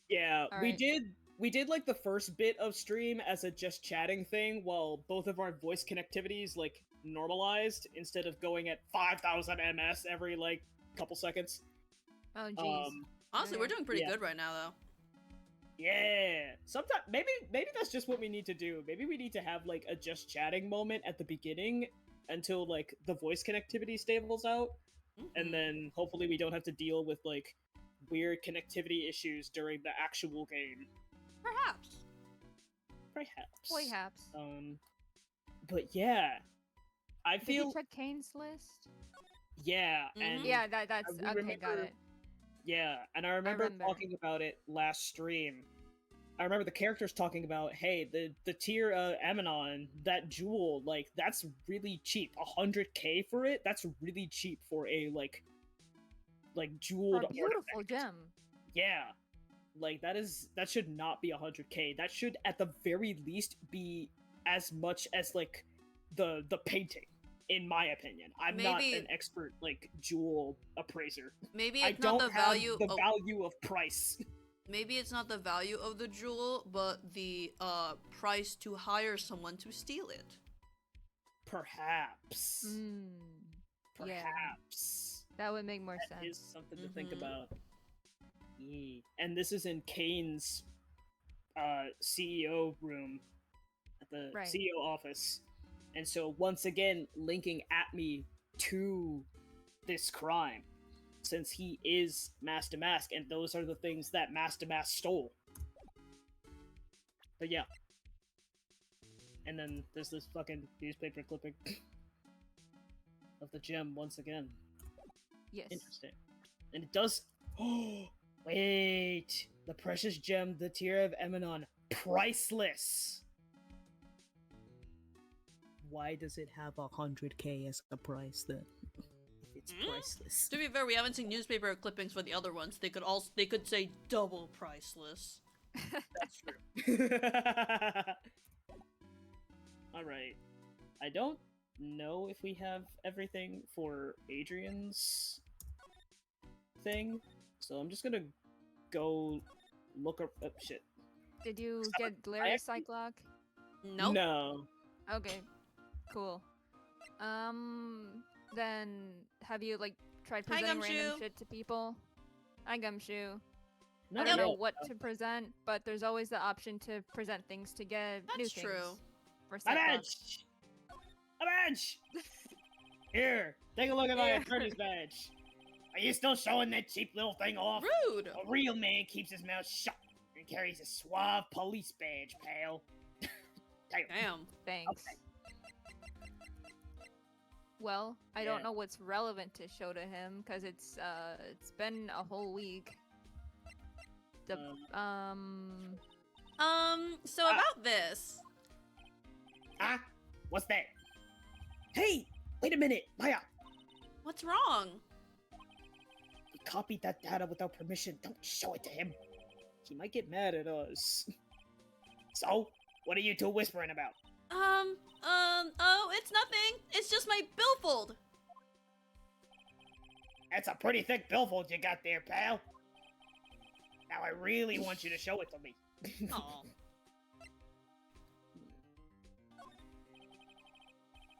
Yeah, All we right. did. We did like the first bit of stream as a just chatting thing, while both of our voice connectivities like normalized instead of going at 5,000 ms every like couple seconds. Oh, jeez. Honestly, we're Okay. doing pretty Yeah. good right now, though. Yeah. Sometimes maybe that's just what we need to do. Maybe we need to have like a just chatting moment at the beginning until like the voice connectivity stables out, Mhm. and then hopefully we don't have to deal with like weird connectivity issues during the actual game. Perhaps. Perhaps. Perhaps. But yeah, I Did feel you check Kane's list? yeah, Mhm. and Yeah, that's we okay. Got remember- it. yeah, and I remember remember. talking about it last stream. I remember the characters talking about, hey, the tier Amenon, that jewel, like that's really cheap. 100k for it. That's really cheap for a like For jeweled a beautiful artifact. gem. Yeah, like that should not be 100k. That should at the very least be as much as like the painting, in my opinion. I'm not Maybe- an expert like jewel appraiser. Maybe I it's don't not the have value. the Oh, value of price. maybe it's not the value of the jewel, but the price to hire someone to steal it. Perhaps. Mm, yeah. Perhaps. that would make more That is sense. something to think Mhm. about. Yeah. And this is in Kane's CEO room at the Right. CEO office. And so once again linking at me to this crime, since he is Mask to Mask, and those are the things that Mask to Mask stole. But yeah. And then there's this fucking newspaper clipping of the gem once again. Yes. Interesting. And it does. Oh, wait! The precious gem, the tier of Eminon, priceless! Why does it have 100k as a price then? If it's Hmm? priceless. To be fair, we haven't seen newspaper clippings for the other ones. They could say double priceless. That's true. Alright. I don't know if we have everything for Adrian's thing, so I'm just gonna go look up. Oh, shit. Did you Stop get it. Larry's actually- Cyclock? Nope. No. Okay. Cool. Then have you like tried Hi, presenting random Gumshoe. shit to people? Hi, Gumshoe. Not I don't know yet. what to present, but there's always the option to present things to get new That's things. true. For A Cyclops. badge! A badge! Here, take a look at my Here. attorney's badge. Are you still showing that cheap little thing off? Rude. A real man keeps his mouth shut and carries a suave police badge, pal. Damn. Damn. Thanks. Okay. Well, I Yeah. don't know what's relevant to show to him because it's been a whole week. The So about this. Huh? What's that? Hey! Wait a minute! Maya! What's wrong? We copied that data without permission. Don't show it to him. He might get mad at us. So, what are you two whispering about? Oh, it's nothing. It's just my billfold. That's a pretty thick billfold you got there, pal. Now I really want you to show it to me. Aw.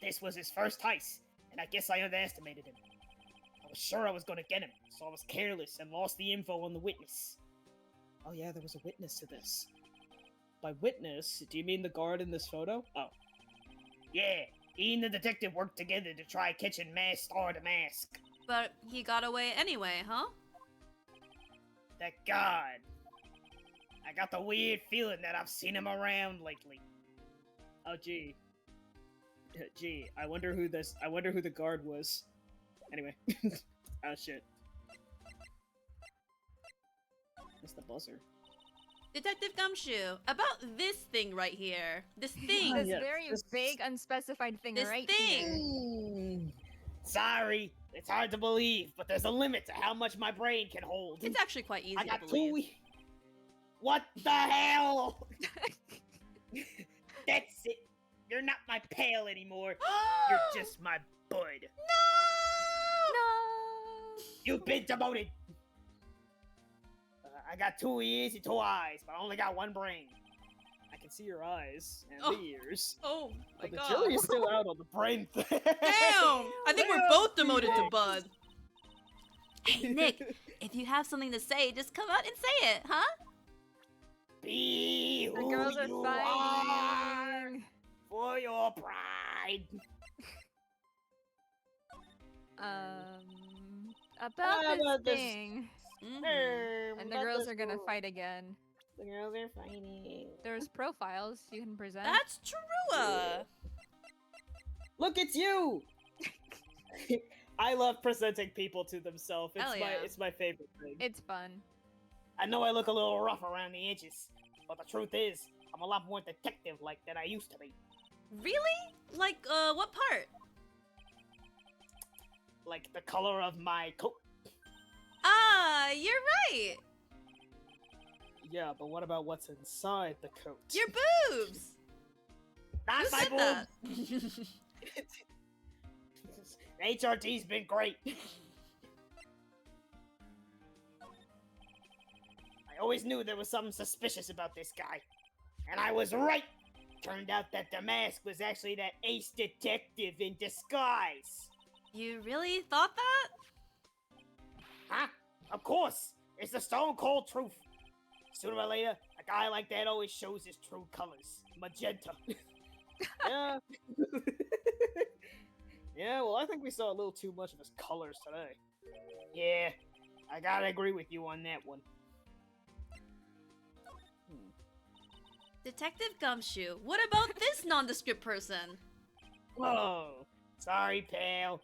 This was his first heist, and I guess I underestimated him. I was sure I was gonna get him, so I was careless and lost the info on the witness. Oh yeah, there was a witness to this. By witness, do you mean the guard in this photo? Oh. Yeah, he and the detective worked together to try catching Masked Star to Mask. But he got away anyway, huh? That god. I got the weird feeling that I've seen him around lately. Oh gee. Gee, I wonder who the guard was. Anyway. Oh shit. It's the buzzer. Detective Gumshoe, about this thing right here. This thing. This yes, very this- vague, unspecified thing This right thing. here. Sorry, it's hard to believe, but there's a limit to how much my brain can hold. It's actually quite easy I to got believe. What the hell? That's it. You're not my pal anymore. You're just my bud. No! You've been demoted. I got 2 ears and 2 eyes, but I only got 1 brain. I can see your eyes and the ears. Oh my But the god. jury is still out on the brain thing. Damn! I think we're both demoted to Bud. Hey, Nick, if you have something to say, just come out and say it, huh? Be The who girls are you are fighting. for your pride. About this thing. Mhm. And the girls are gonna fight again. The girls are fighting. There's profiles you can present. That's true. Look, it's you. I love presenting people to themselves. Hell yeah. It's my favorite thing. It's fun. I know I look a little rough around the edges, but the truth is, I'm a lot more detective-like than I used to be. Really? Like, what part? Like the color of my coat. Ah, you're right. Yeah, but what about what's inside the coat? Your boobs. Not Who my said that? boobs. HRT's been great. I always knew there was something suspicious about this guy. And I was right! Turned out that the mask was actually that ace detective in disguise. You really thought that? Huh? Of course! It's the stone cold truth. Sooner or later, a guy like that always shows his true colors. Magenta. Yeah. Yeah, well, I think we saw a little too much of his colors today. Yeah, I gotta agree with you on that one. Detective Gumshoe, what about this nondescript person? Whoa, sorry, pal.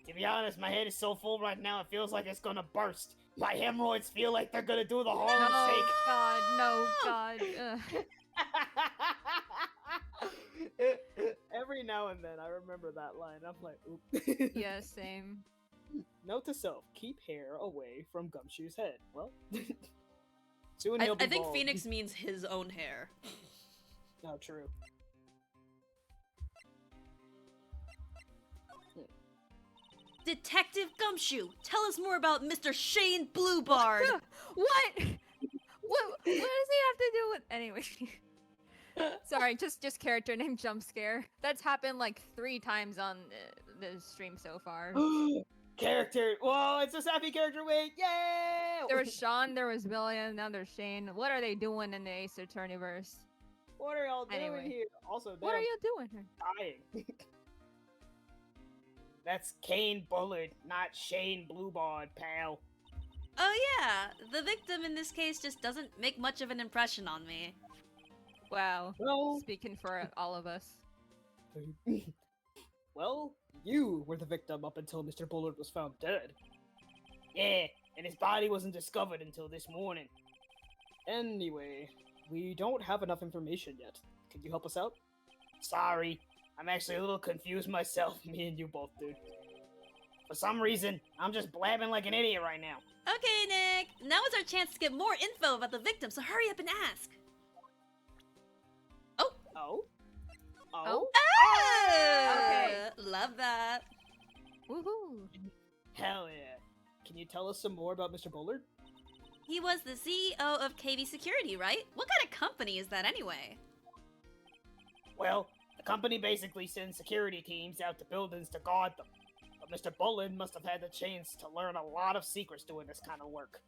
To be honest, my head is so full right now, it feels like it's gonna burst. My hemorrhoids feel like they're gonna do the horror Oh god, no god. Ugh. Every now and then, I remember that line. I'm like, oop. Yeah, same. Note to self: keep hair away from Gumshoe's head. Well, soon he'll be I think bald. Phoenix means his own hair. No, true. Detective Gumshoe, tell us more about Mr. Shane Bluebard. What? What does he have to do with anyway? Sorry, just character name jump scare. That's happened like 3 times on the stream so far. Character. Whoa, it's a sappy character. Wait, yay! There was Sean, there was William, now there's Shane. What are they doing in the Ace Attorneyverse? What are y'all doing Anyway. here? Also, What are damn, you doing here? dying. That's Kane Bullard, not Shane Bluebard, pal. Oh yeah, the victim in this case just doesn't make much of an impression on me. Wow. Well, Speaking for all of us. well, you were the victim up until Mr. Bullard was found dead. Yeah, and his body wasn't discovered until this morning. Anyway, we don't have enough information yet. Can you help us out? Sorry, I'm actually a little confused myself. Me and you both, dude. For some reason, I'm just blabbing like an idiot right now. Okay, Nick, now is our chance to get more info about the victim, so hurry up and ask. Oh? Oh? Okay. Love that. Woohoo! Hell yeah. Can you tell us some more about Mr. Bullard? He was the CEO of KV Security, right? What kind of company is that anyway? Well, the company basically sends security teams out to buildings to guard them. But Mr. Bullard must have had the chance to learn a lot of secrets doing this kind of work.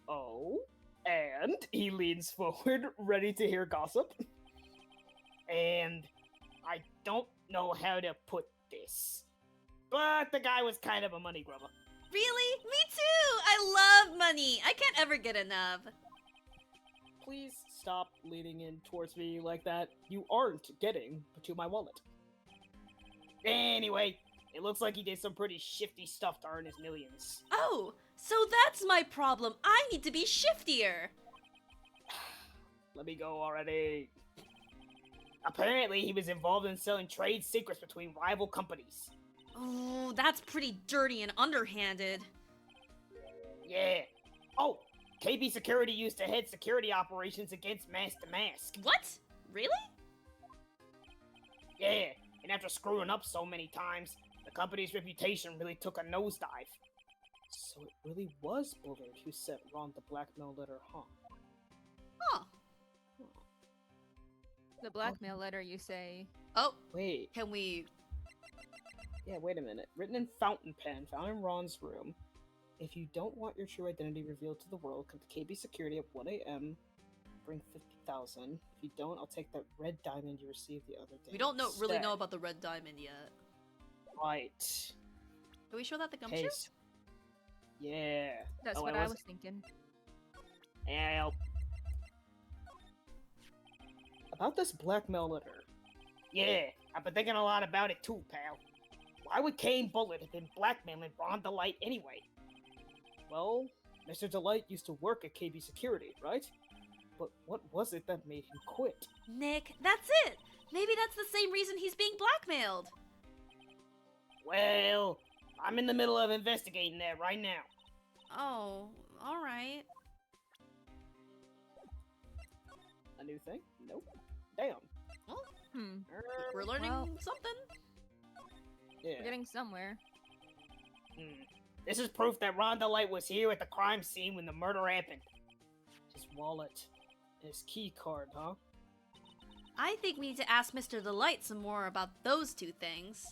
Oh? And he leans forward, ready to hear gossip. And I don't know how to put this, but the guy was kind of a money grubber. Really? Me too! I love money! I can't ever get enough. Please stop leaning in towards me like that. You aren't getting to my wallet. Anyway, it looks like he did some pretty shifty stuff to earn his millions. Oh, so that's my problem. I need to be shiftier. Let me go already. Apparently, he was involved in selling trade secrets between rival companies. Oh, that's pretty dirty and underhanded. Yeah. Oh, KB Security used to head security operations against Mask to Mask. What? Really? Yeah, and after screwing up so many times, the company's reputation really took a nosedive. So it really was Bullard who sent Ron the blackmail letter, huh? Huh. The blackmail letter, you say? Oh, Wait. can we... Yeah, wait a minute. Written in fountain pen, found in Ron's room. If you don't want your true identity revealed to the world, come to KB Security at 1 a.m. Bring 50,000. If you don't, I'll take that red diamond you received the other day. We don't really instead. know about the red diamond yet. Right. Can we show that the gumshoe? Case. Yeah. That's Oh, what I I was- was thinking. Help. About this blackmail letter. Yeah, I've been thinking a lot about it too, pal. Why would Kane Bullet have been blackmailing Ron Delight anyway? Well, Mr. Delight used to work at KB Security, right? But what was it that made him quit? Nick, that's it! Maybe that's the same reason he's being blackmailed! Well, I'm in the middle of investigating that right now. Oh, alright. A new thing? Nope. Damn. Well, Hmm. we're learning Well- something. Yeah. We're getting somewhere. This is proof that Ron Delight was here at the crime scene when the murder happened. His wallet. His key card, huh? I think we need to ask Mr. Delight some more about those two things.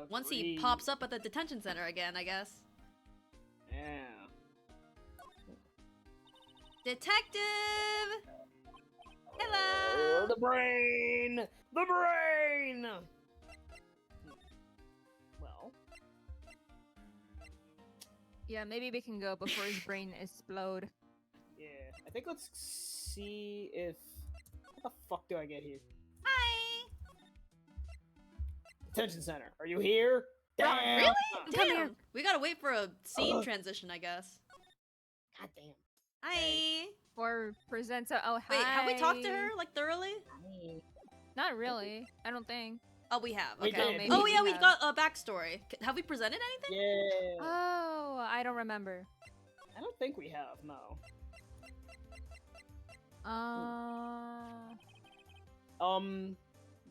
Once he Agreed. pops up at the detention center again, I guess. Yeah. Detective! Hello! The brain! The brain! Well, Yeah, maybe we can go before his brain explode. yeah. I think let's see if... How the fuck do I get here? Hi! Detention center. Are you here? Ron, Damn! really? Come Damn! here. We gotta wait for a scene transition, I guess. God damn. Hi! Or presents a oh hi. Wait, have we talked to her, like, thoroughly? Not really. I don't think. Oh, we have. We Okay. did. maybe Oh, we yeah, we've have. got a backstory. Have we presented anything? Yeah. Oh, I don't remember. I don't think we have, no.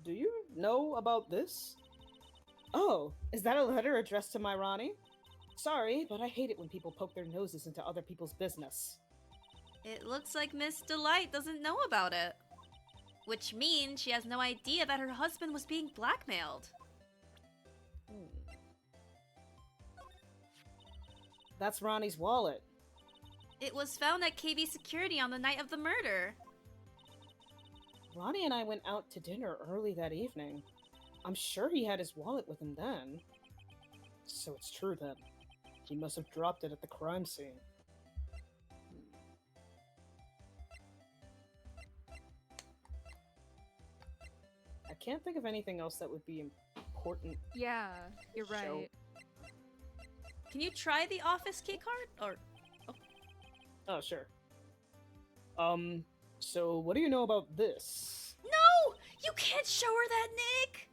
Do you know about this? Oh, is that a letter addressed to my Ronnie? Sorry, but I hate it when people poke their noses into other people's business. It looks like Miss Delight doesn't know about it. Which means she has no idea that her husband was being blackmailed. That's Ronnie's wallet. It was found at KV Security on the night of the murder. Ronnie and I went out to dinner early that evening. I'm sure he had his wallet with him then. So it's true then. He must have dropped it at the crime scene. I can't think of anything else that would be important. Yeah, you're Show. right. Can you try the office keycard? Or Oh, sure. So what do you know about this? no! You can't show her that, Nick!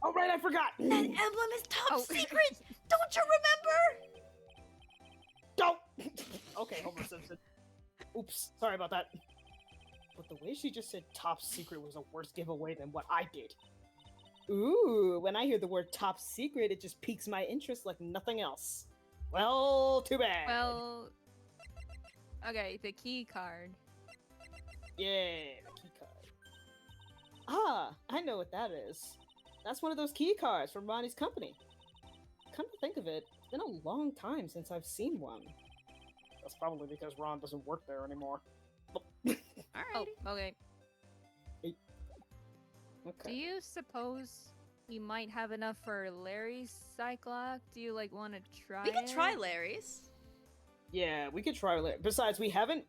Oh, right, I forgot! That emblem is top Oh. secret! Don't you remember? Don't! Okay, Homer Simpson. Oops, sorry about that. But the way she just said top secret was a worse giveaway than what I did. Ooh, when I hear the word top secret, it just piques my interest like nothing else. Well, too bad. Well, okay, the key card. Yeah, the key card. Ah, I know what that is. That's one of those key cards from Ronnie's company. Come to think of it, it's been a long time since I've seen one. That's probably because Ron doesn't work there anymore. Oh, Alrighty. okay. Okay. Do you suppose we might have enough for Larry's Cyclock? Do you like want to try? We can try it? Larry's. Yeah, we could try later. Besides, we haven't,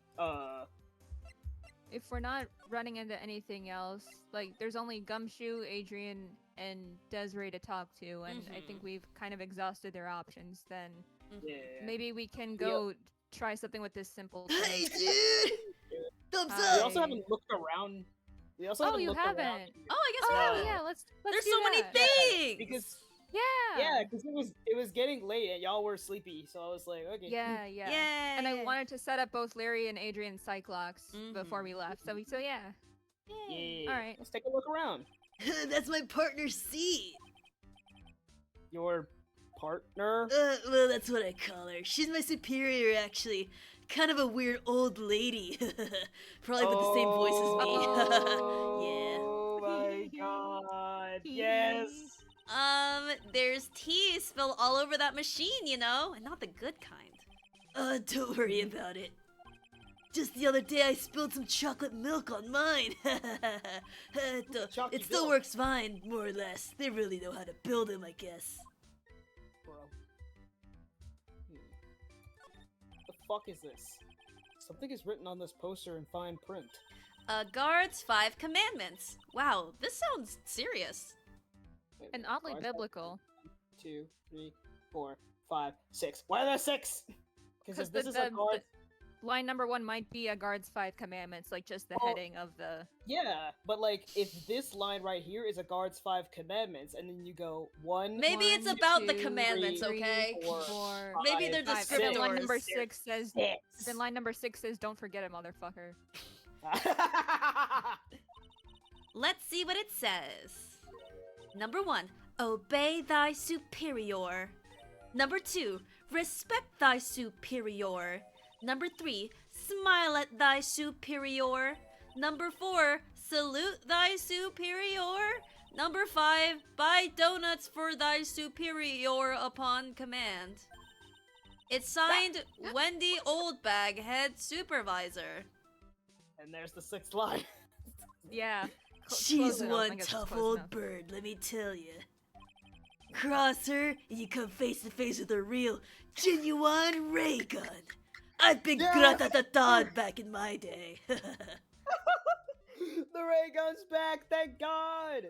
If we're not running into anything else, like there's only Gumshoe, Adrian, and Desiree to talk to, and I think we've kind of exhausted their options. Then yeah. maybe we can go try something with this simple. Hey, thing. dude! Thumbs Hi. up! We also haven't looked around. We also Oh, haven't you looked around haven't? here. Oh, I guess we Oh haven't. yeah, let's There's do so many that. things! Because Yeah, because it was getting late and y'all were sleepy, so I was like, okay. Yeah. Yay! And I wanted to set up both Larry and Adrian's Cyclops before we left. So yeah. Yeah. All right. Let's take a look around. That's my partner's seat. Your partner? Well, that's what I call her. She's my superior, actually. Kind of a weird old lady. Probably with the same voice as me. Oh my god. Yes. There's tea spilled all over that machine, you know, and not the good kind. Don't worry about it. Just the other day, I spilled some chocolate milk on mine. It still works fine, more or less. They really know how to build them, I guess. Bro. The fuck is this? Something is written on this poster in fine print. Guards 5 commandments. Wow, this sounds serious. Wait, And oddly guards, biblical. 2, 3, 4, 5, 6. Why are there 6? Because this is a guard. Line number 1 might be a guard's 5 commandments, like just the heading of the. Yeah, but like if this line right here is a guard's 5 commandments, and then you go 1. Maybe it's about the commandments, okay? 4, Maybe they're 5, descriptors. Then line number 6 says. 6. Then line number 6 says, "Don't forget it, motherfucker." Let's see what it says. Number 1, obey thy superior. Number 2, respect thy superior. Number 3, smile at thy superior. Number 4, salute thy superior. Number 5, buy donuts for thy superior upon command. It's signed Wendy Oldbag, head supervisor. And there's the 6th line. Yeah. She's close enough. I one think it's tough close old enough. bird, let me tell you. Cross her, and you come face to face with a real, genuine ray gun. I've been grata-ta-ta back in my day. The ray gun's back, thank God!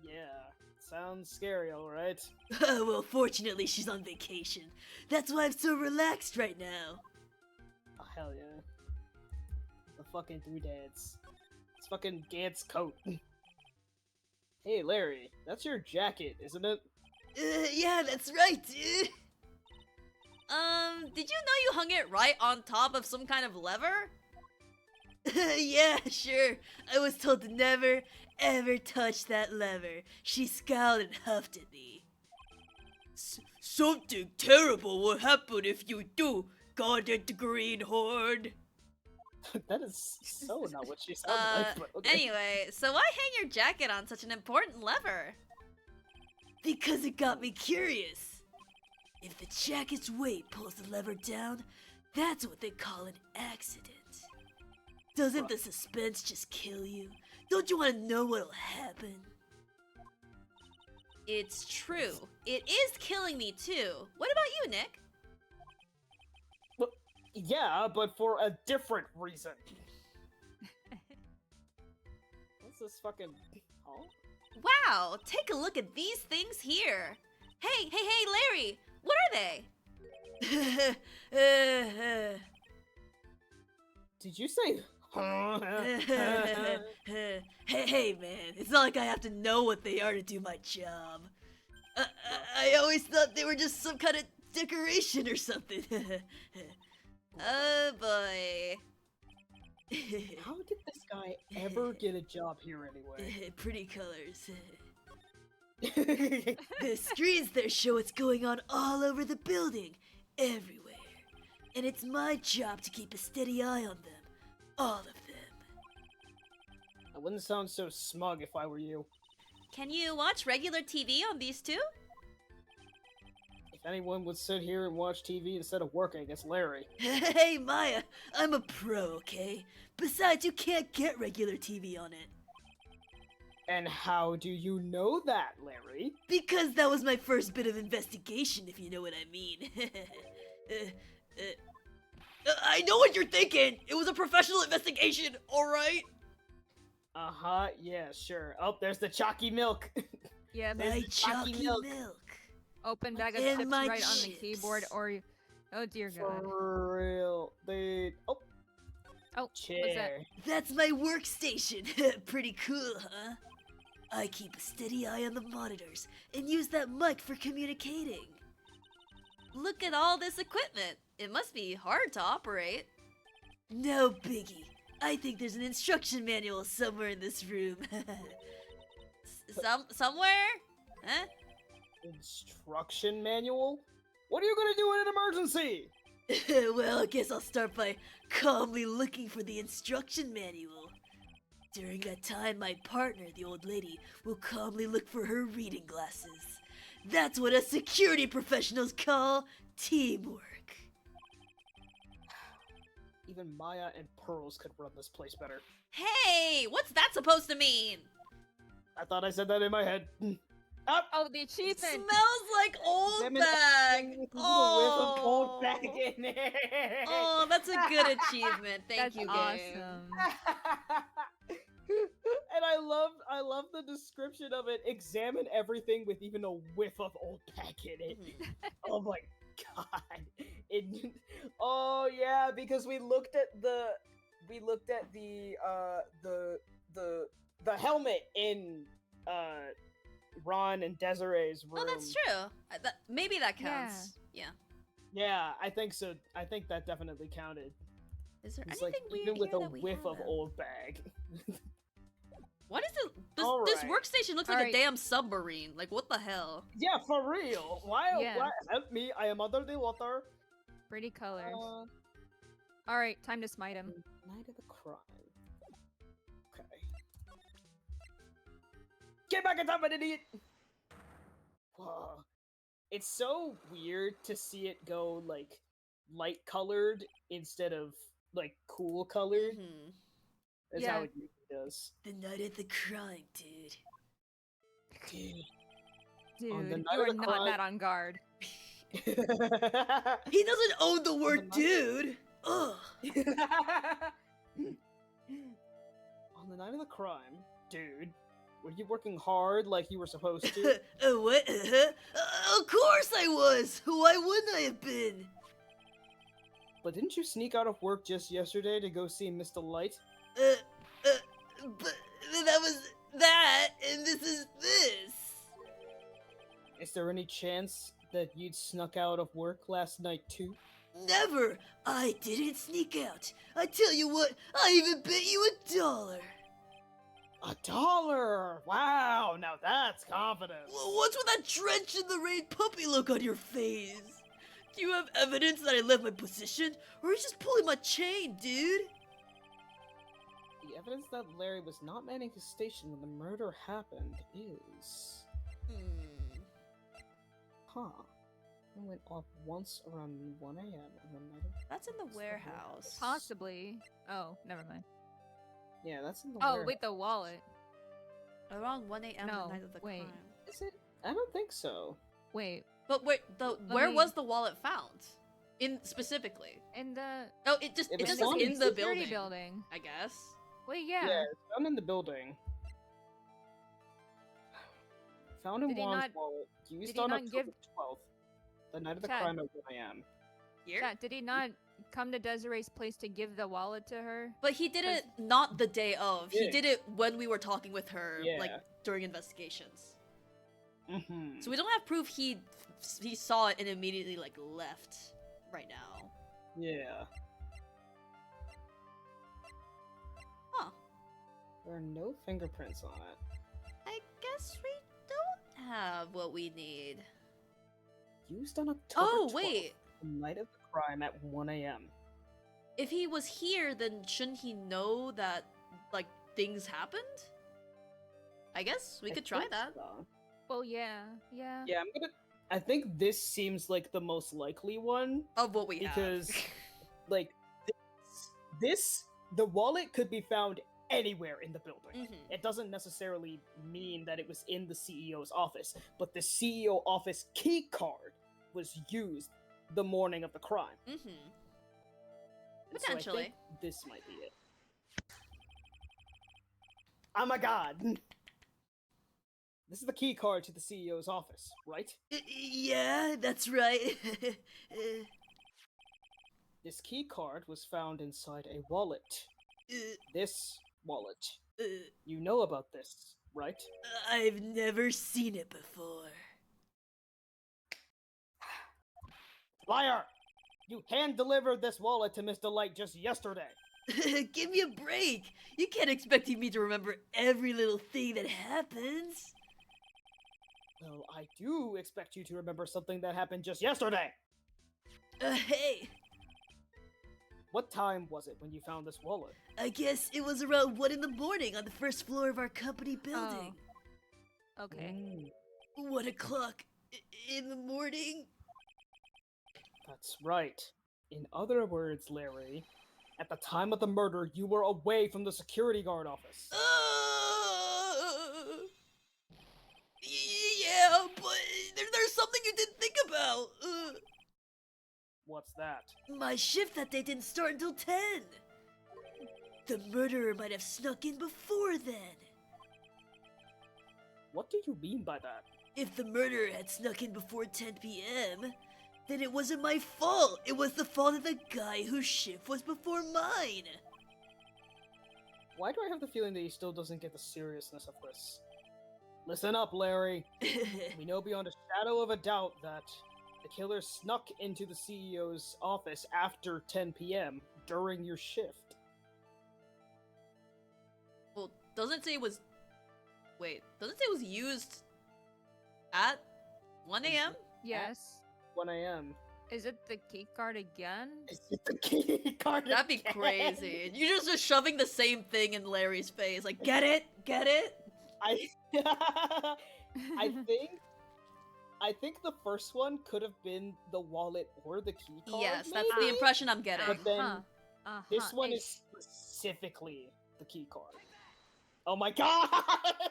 Yeah, sounds scary, alright. Well, fortunately, she's on vacation. That's why I'm so relaxed right now. Oh, hell yeah. The fucking doodads. It's fucking Gant's coat. Hey, Larry, that's your jacket, isn't it? Yeah, that's right, dude. Did you know you hung it right on top of some kind of lever? Yeah, sure. I was told to never, ever touch that lever. She scowled and huffed at me. Something terrible will happen if you do, guarded the greenhorn. That is so not what she sounded like, but okay. Anyway, so why hang your jacket on such an important lever? Because it got me curious. If the jacket's weight pulls the lever down, that's what they call an accident. Doesn't the suspense just kill you? Don't you want to know what'll happen? It's true. It is killing me too. What about you, Nick? Yeah, but for a different reason. What's this fucking... Oh? Wow, take a look at these things here. Hey, Larry, what are they? Did you say... Hey, man, it's not like I have to know what they are to do my job. I always thought they were just some kind of decoration or something. Oh boy. How did this guy ever get a job here anyway? Pretty colors. The screens there show what's going on all over the building, everywhere. And it's my job to keep a steady eye on them. All of them. I wouldn't sound so smug if I were you. Can you watch regular TV on these two? If anyone would sit here and watch TV instead of working, it's Larry. Hey, Maya, I'm a pro, okay? Besides, you can't get regular TV on it. And how do you know that, Larry? Because that was my first bit of investigation, if you know what I mean. I know what you're thinking! It was a professional investigation, alright? Uh-huh, yeah, sure. Oh, there's the chalky milk. Yeah, My chalky milk. open bag of And chips my right on the chips. keyboard, or oh dear God. For real. They... Oh, Oh, chair. what's that? That's my workstation. Pretty cool, huh? I keep a steady eye on the monitors and use that mic for communicating. Look at all this equipment. It must be hard to operate. No biggie. I think there's an instruction manual somewhere in this room. Somewhere? Huh? Instruction manual? What are you gonna do in an emergency? Well, I guess I'll start by calmly looking for the instruction manual. During that time, my partner, the old lady, will calmly look for her reading glasses. That's what us security professionals call teamwork. Even Maya and Pearls could run this place better. Hey, what's that supposed to mean? I thought I said that in my head. Oh, the achievement! Smells like old Lemon bag. with a whiff Oh, of old bag in there. Oh, that's a good achievement. Thank That's you, game. awesome. And I love the description of it. Examine everything with even a whiff of old pack in it. Oh my god! Oh yeah, because we looked at the helmet in Ron and Desiree's room. Oh, that's true. Maybe that counts. Yeah. Yeah, I think so. I think that definitely counted. Is there It's anything like weird even with here a that we whiff of have? old bag. What is it? This Alright. workstation looks like Alright. a damn submarine. Like, what the hell? Yeah, for real. Why? Yeah. Why? Help me! I am under the water. Pretty colors. Uh, Alright, time to smite him. Night of the crime. Okay. Get back in time, an idiot! Whoa. It's so weird to see it go, like, light colored instead of, like, cool colored. Hmm. That's Yeah. how it usually does. The night of the crime, dude. Dude. Dude, On the you night are of the not crime- that on guard. He doesn't own the word The night- dude! Ugh. On the night of the crime, dude, were you working hard like you were supposed to? What? Of course I was! Why wouldn't I have been? But didn't you sneak out of work just yesterday to go see Mr. Light? But that was that, and this is this. Is there any chance that you'd snuck out of work last night too? Never! I didn't sneak out. I tell you what, I even bet you $1. $1! Wow, now that's confidence. What's with that drenched in the rain puppy look on your face? Do you have evidence that I left my position, or are you just pulling my chain, dude? The evidence that Larry was not manning his station when the murder happened is... Huh. It went off once around 1 a.m. on the night of... That's in the warehouse. Possibly. Oh, never mind. Yeah, that's in the Oh, warehouse. wait, the wallet. Around 1 a.m. No, the night of the wait. crime. Is it? I don't think so. Wait, But wait, where me- was the wallet found? In specifically? in the Oh, it just It it was just found in in the security building, I guess. Wait, yeah. It's found in the building. Found in Did he Juan's not- wallet. Used did he on not October give- 12th. The night of the Chad. crime at 1 a.m. Here. Chat, did he not come to Desiree's place to give the wallet to her? But he did it not the day of. He Yeah. did it when we were talking with her, like Yeah. during investigations. Mm-hmm. So we don't have proof he saw it and immediately like left right now. Yeah. Huh. There are no fingerprints on it. I guess we don't have what we need. Used on October Oh, 12th, wait. the night of the crime at 1 a.m. If he was here, then shouldn't he know that like things happened? I guess we I could try think that. so. Well, yeah. Yeah, I think this seems like the most likely one Of what we because, have. like, the wallet could be found anywhere in the building. Mhm. It doesn't necessarily mean that it was in the CEO's office, but the CEO office key card was used the morning of the crime. Mm-hmm. And so I think Potentially. this might be it. Oh my god! This is the key card to the CEO's office, right? Yeah, that's right. This key card was found inside a wallet. This wallet. You know about this, right? I've never seen it before. Liar! You hand-delivered this wallet to Mr. Light just yesterday. Give me a break. You can't expect me to remember every little thing that happens. Well, I do expect you to remember something that happened just yesterday. Hey, What time was it when you found this wallet? I guess it was around 1 in the morning on the first floor of our company building. Okay. 1 o'clock in the morning? That's right. In other words, Larry, at the time of the murder, you were away from the security guard office. Yeah, but there's something you didn't think about. What's that? My shift that day didn't start until 10. The murderer might have snuck in before then. What do you mean by that? If the murderer had snuck in before 10 p.m., then it wasn't my fault. It was the fault of the guy whose shift was before mine. Why do I have the feeling that he still doesn't get the seriousness of this? Listen up, Larry. We know beyond a shadow of a doubt that the killer snuck into the CEO's office after 10 p.m. during your shift. Well, doesn't say it was. Wait, doesn't say it was used at 1 a.m.? Yes. 1 a.m. Is it the key card again? Is it the key card? That'd be again? crazy. You're just shoving the same thing in Larry's face. Like, get it? Get it? I think the first one could have been the wallet or the key card. Yes, that's the maybe? impression I'm getting. But then this one I is specifically the key card. Oh my god!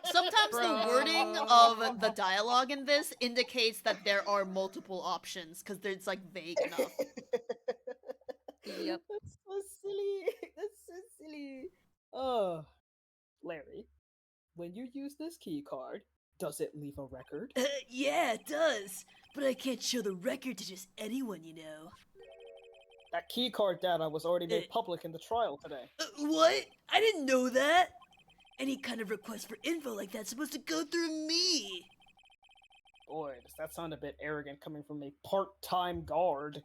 Sometimes the Bro. wording of the dialogue in this indicates that there are multiple options because it's like vague enough. Yep. That's so silly. That's so silly. Oh, Larry, when you use this key card, does it leave a record? Yeah, it does. But I can't show the record to just anyone, you know. That key card data was already made public in the trial today. What? I didn't know that. Any kind of request for info like that's supposed to go through me. Boy, does that sound a bit arrogant coming from a part-time guard.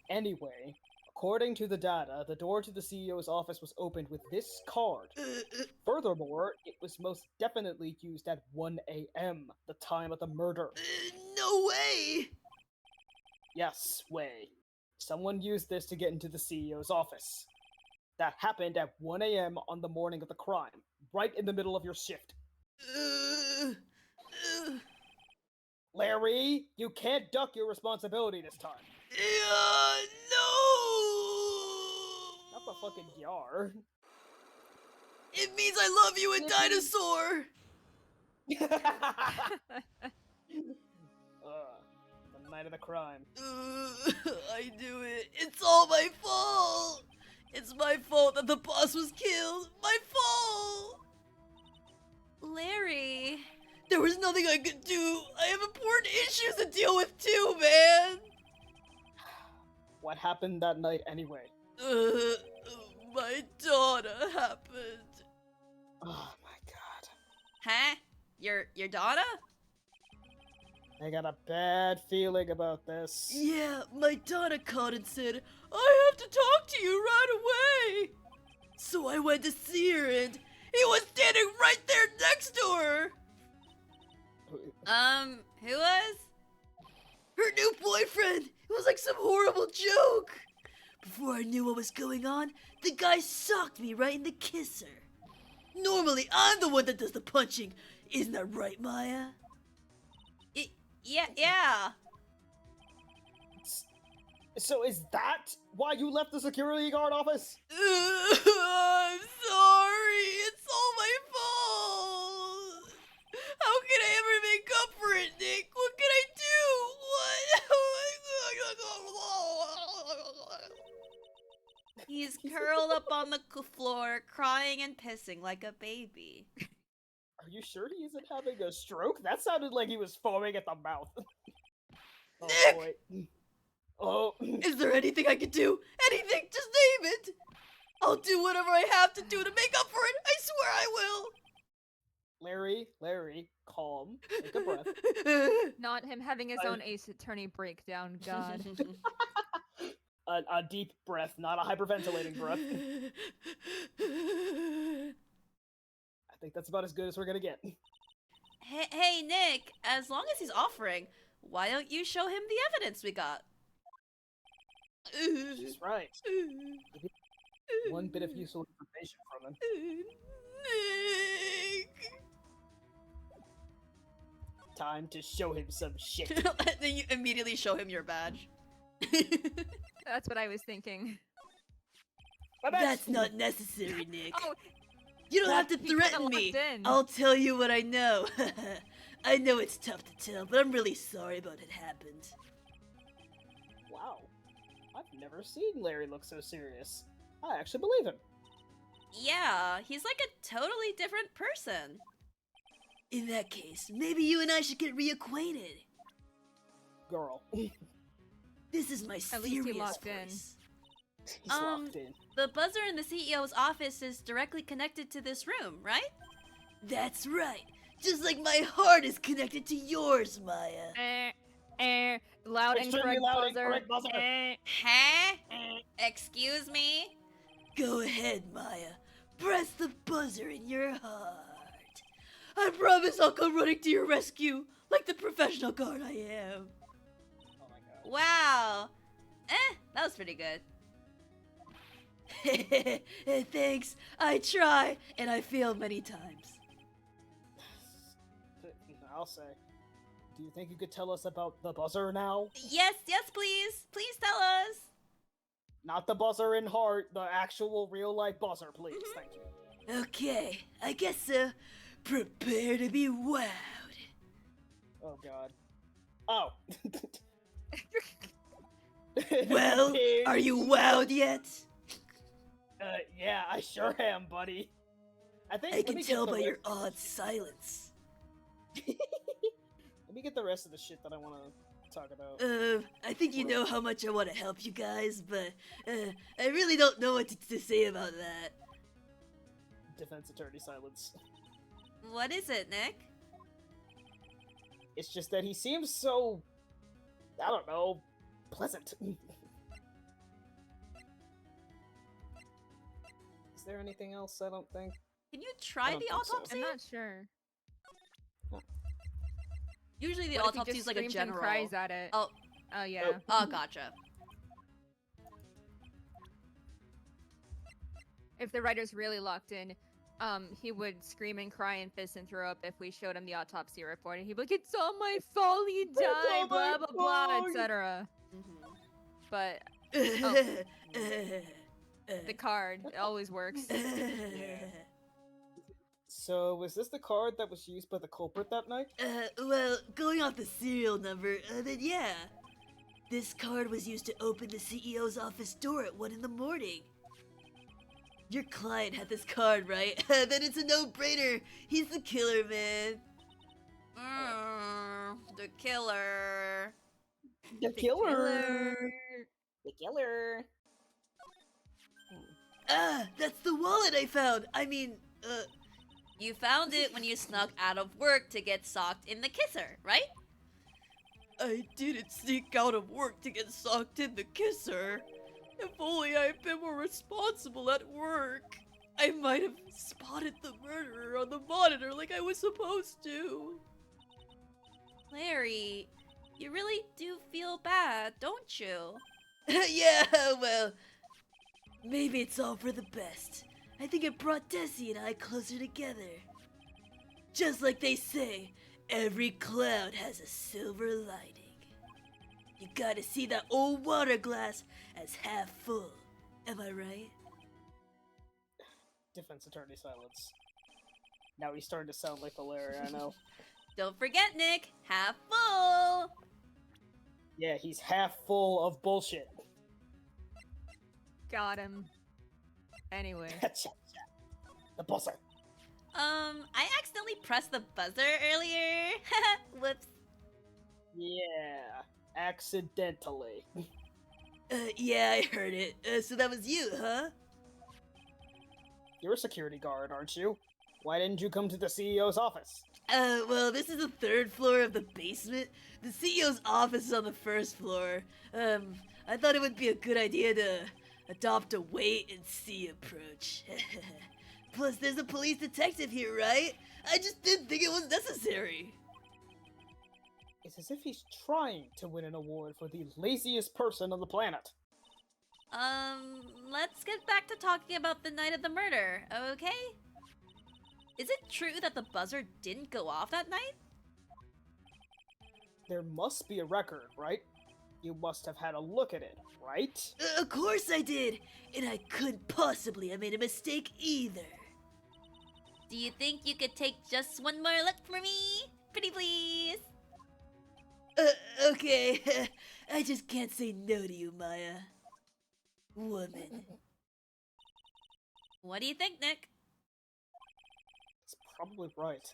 Anyway, according to the data, the door to the CEO's office was opened with this card. Furthermore, it was most definitely used at 1 a.m., the time of the murder. No way! Yes, Wei. Someone used this to get into the CEO's office. That happened at 1 a.m. on the morning of the crime, right in the middle of your shift. Larry, you can't duck your responsibility this time. No! Not the fucking yar. It means I love you, a dinosaur! The night of the crime. I do it. It's all my fault! It's my fault that the boss was killed! My fault! Larry. There was nothing I could do! I have important issues to deal with too, man! What happened that night anyway? My daughter happened. Oh my god. Huh? Your daughter? I got a bad feeling about this. Yeah, my daughter called and said, I have to talk to you right away! So I went to see her and he was standing right there next to her! Who was? Her new boyfriend! It was like some horrible joke! Before I knew what was going on, the guy socked me right in the kisser. Normally, I'm the one that does the punching. Isn't that right, Maya? Yeah. So is that why you left the security guard office? I'm sorry. It's all my fault. How can I ever make up for it, Nick? What can I do? He's curled up on the floor, crying and pissing like a baby. Are you sure he isn't having a stroke? That sounded like he was foaming at the mouth. Oh Nick! boy. Oh. Is there anything I can do? Anything? Just name it. I'll do whatever I have to do to make up for it. I swear I will. Larry, calm. Take a breath. Not him having his own Ace Attorney breakdown. God. A deep breath, not a hyperventilating breath. I think that's about as good as we're gonna get. Hey, Nick, as long as he's offering, why don't you show him the evidence we got? She's right. One bit of useful information from him. Nick! Time to show him some shit. Then you immediately show him your badge. That's what I was thinking. That's not necessary, Nick. Oh, You don't have to he kinda threaten me. locked in. I'll tell you what I know. I know it's tough to tell, but I'm really sorry about it happened. Wow. I've never seen Larry look so serious. I actually believe him. Yeah, he's like a totally different person. In that case, maybe you and I should get reacquainted. Girl. This is my At least he serious locked in. voice. He's locked in. The buzzer in the CEO's office is directly connected to this room, right? That's right. Just like my heart is connected to yours, Maya. Loud and Extremely correct loud and buzzer. correct buzzer. Huh? Excuse me? Go ahead, Maya. Press the buzzer in your heart. I promise I'll come running to your rescue, like the professional guard I am. Oh my god. Wow. That was pretty good. Thanks. I try, and I fail many times. I'll say. Do you think you could tell us about the buzzer now? Yes, please. Please tell us. Not the buzzer in heart, the actual real life buzzer, please. Thank you. Okay, I guess so. Prepare to be wowed. Oh god. Oh. Well, are you wowed yet? Yeah, I sure am, buddy. I think I let can me get tell the by your rest- odd silence. Let me get the rest of the shit that I want to talk about. I think you know how much I want to help you guys, but I really don't know what to say about that. Defense attorney silence. What is it, Nick? It's just that he seems so, I don't know, pleasant. Is there anything else? I don't think. Can you I try don't the think so. autopsy? I'm not sure. Usually the What if he autopsy just is like a screams and general. cries at it? Oh. Oh yeah. Oh, gotcha. If the writer's really locked in, he would scream and cry and fist and throw up if we showed him the autopsy report, and he'd be like, "It's all my fault, he all died, blah my blah blah, fault." etc." Mm-hmm. But the card it always works. So, was this the card that was used by the culprit that night? Well, going off the serial number, then yeah. This card was used to open the CEO's office door at 1 in the morning. Your client had this card, right? Then it's a no-brainer. He's the killer, man. The killer. The killer. The killer. Ah, that's the wallet I found. I mean, You found it when you snuck out of work to get socked in the kisser, right? I didn't sneak out of work to get socked in the kisser. If only I had been more responsible at work. I might have spotted the murderer on the monitor like I was supposed to. Larry, you really do feel bad, don't you? Yeah, well, maybe it's all for the best. I think it brought Desi and I closer together. Just like they say, every cloud has a silver lining. You gotta see that old water glass as half full. Am I right? Defense attorney silence. Now he's starting to sound like the Larry I know. Don't forget, Nick, half full. Yeah, he's half full of bullshit. Got him. Anyway. The buzzer. I accidentally pressed the buzzer earlier. Whoops. Yeah, accidentally. Yeah, I heard it. So that was you, huh? You're a security guard, aren't you? Why didn't you come to the CEO's office? Well, this is the third floor of the basement. The CEO's office is on the first floor. I thought it would be a good idea to adopt a wait and see approach. Plus, there's a police detective here, right? I just didn't think it was necessary. It's as if he's trying to win an award for the laziest person on the planet. Let's get back to talking about the night of the murder, okay? Is it true that the buzzer didn't go off that night? There must be a record, right? You must have had a look at it, right? Of course I did, and I couldn't possibly have made a mistake either. Do you think you could take just one more look for me? Pretty please? Okay. I just can't say no to you, Maya. Woman. What do you think, Nick? It's probably right.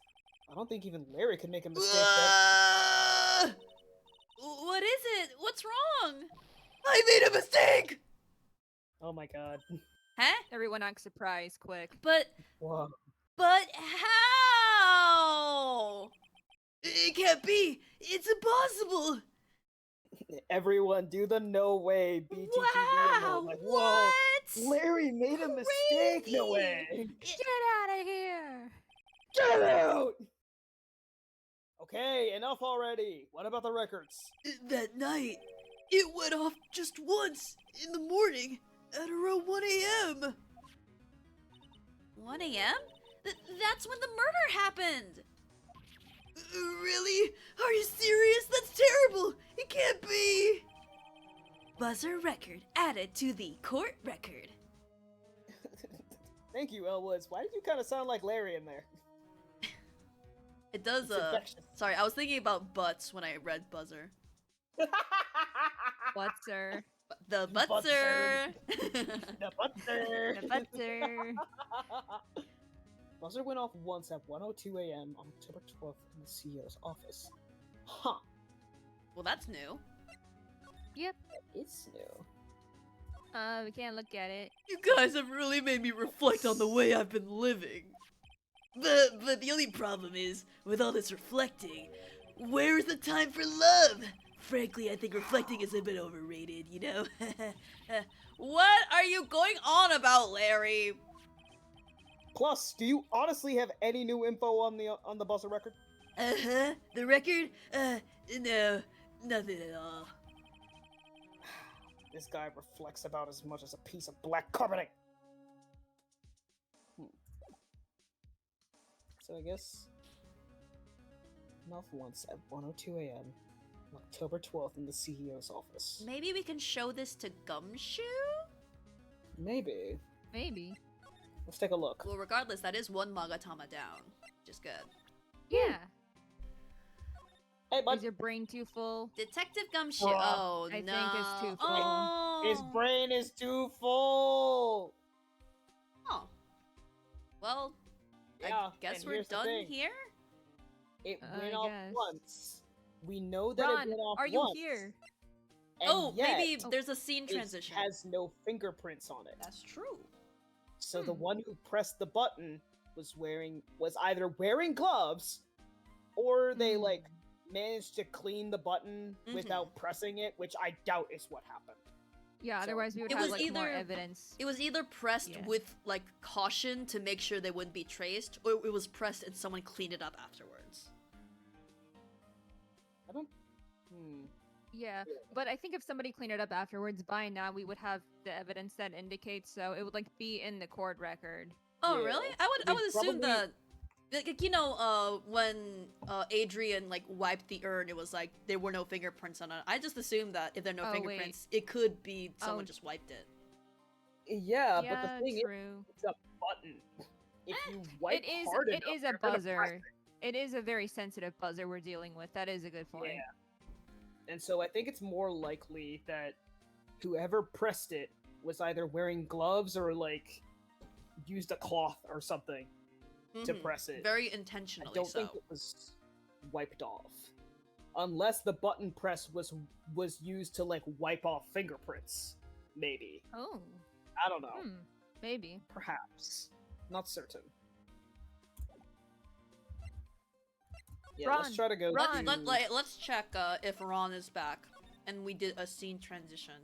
I don't think even Larry could make a mistake that... What is it? What's wrong? I made a mistake! Oh my god. Huh? Everyone act surprised, quick. But Whoa. how? It can't be! It's impossible! Everyone do the no way BTTV Wow! emote. Like, whoa! What? Larry made a mistake! No way! Get out of here! Get out! Okay, enough already. What about the records? That night, it went off just once in the morning at around 1 a.m. 1 a.m.? That's when the murder happened! Really? Are you serious? That's terrible! It can't be! Buzzer record added to the court record. Thank you, Elwoods. Why did you kind of sound like Larry in there? It does, It's infectious. Sorry, I was thinking about butts when I read buzzer. Butzer. The Butzer. butzer! The buzzer. The butzer. Buzzer went off once at 1:02 a.m. on October 12th in the CEO's office. Huh. Well, that's new. Yep. It's new. We can't look at it. You guys have really made me reflect on the way I've been living. But the only problem is, with all this reflecting, where's the time for love? Frankly, I think reflecting is a bit overrated, you know? What are you going on about, Larry? Plus, do you honestly have any new info on the Buzzer record? Uh-huh. The record? No. Nothing at all. This guy reflects about as much as a piece of black carpeting. So I guess... Enough once at 1:02 a.m. on October 12th in the CEO's office. Maybe we can show this to Gumshoe? Maybe. Maybe. Let's take a look. Well, regardless, that is one Magatama down. Just good. Yeah. Hey, bud. Is your brain too full? Detective Gumshoe. Bruh. Oh, I think no. it's too full. Oh. His brain is too full! Oh. Well, Yeah, I guess and we're here's the done thing. here? It I went off guess. once. We know that Ron, it went off are you once. here? And Oh, yet, maybe there's a scene it transition. has no fingerprints on it. That's true. So the one who pressed the button was either wearing gloves, or they like managed to clean the button without pressing it, which I doubt is what happened. Yeah, So- otherwise we would It have was like more either- evidence. It was either pressed Yeah. with, like, caution to make sure they wouldn't be traced, or it was pressed and someone cleaned it up afterwards. I don't. Yeah, but I think if somebody cleaned it up afterwards, by now we would have the evidence that indicates, so it would like be in the court record. Oh, Yeah. really? I We would assume probably- that, like, you know, when Adrian, like, wiped the urn, it was like, there were no fingerprints on it. I just assumed that if there are no Oh, wait. fingerprints, it could be someone Oh. just wiped it. Yeah, yeah, but the thing true. is, it's a button. If you wipe It is. hard It enough, is a you're gonna press buzzer. it. It is a very sensitive buzzer we're dealing with. That is a good point. Yeah. And so I think it's more likely that whoever pressed it was either wearing gloves or like used a cloth or something to Mhm. press it. Very I intentionally don't so. think it was wiped off. Unless the button press was used to like wipe off fingerprints. Maybe. Oh, I don't know. maybe. Perhaps. Not certain. Yeah, let's Ron, try to go. Ron. to- Let's check if Ron is back, and we did a scene transition.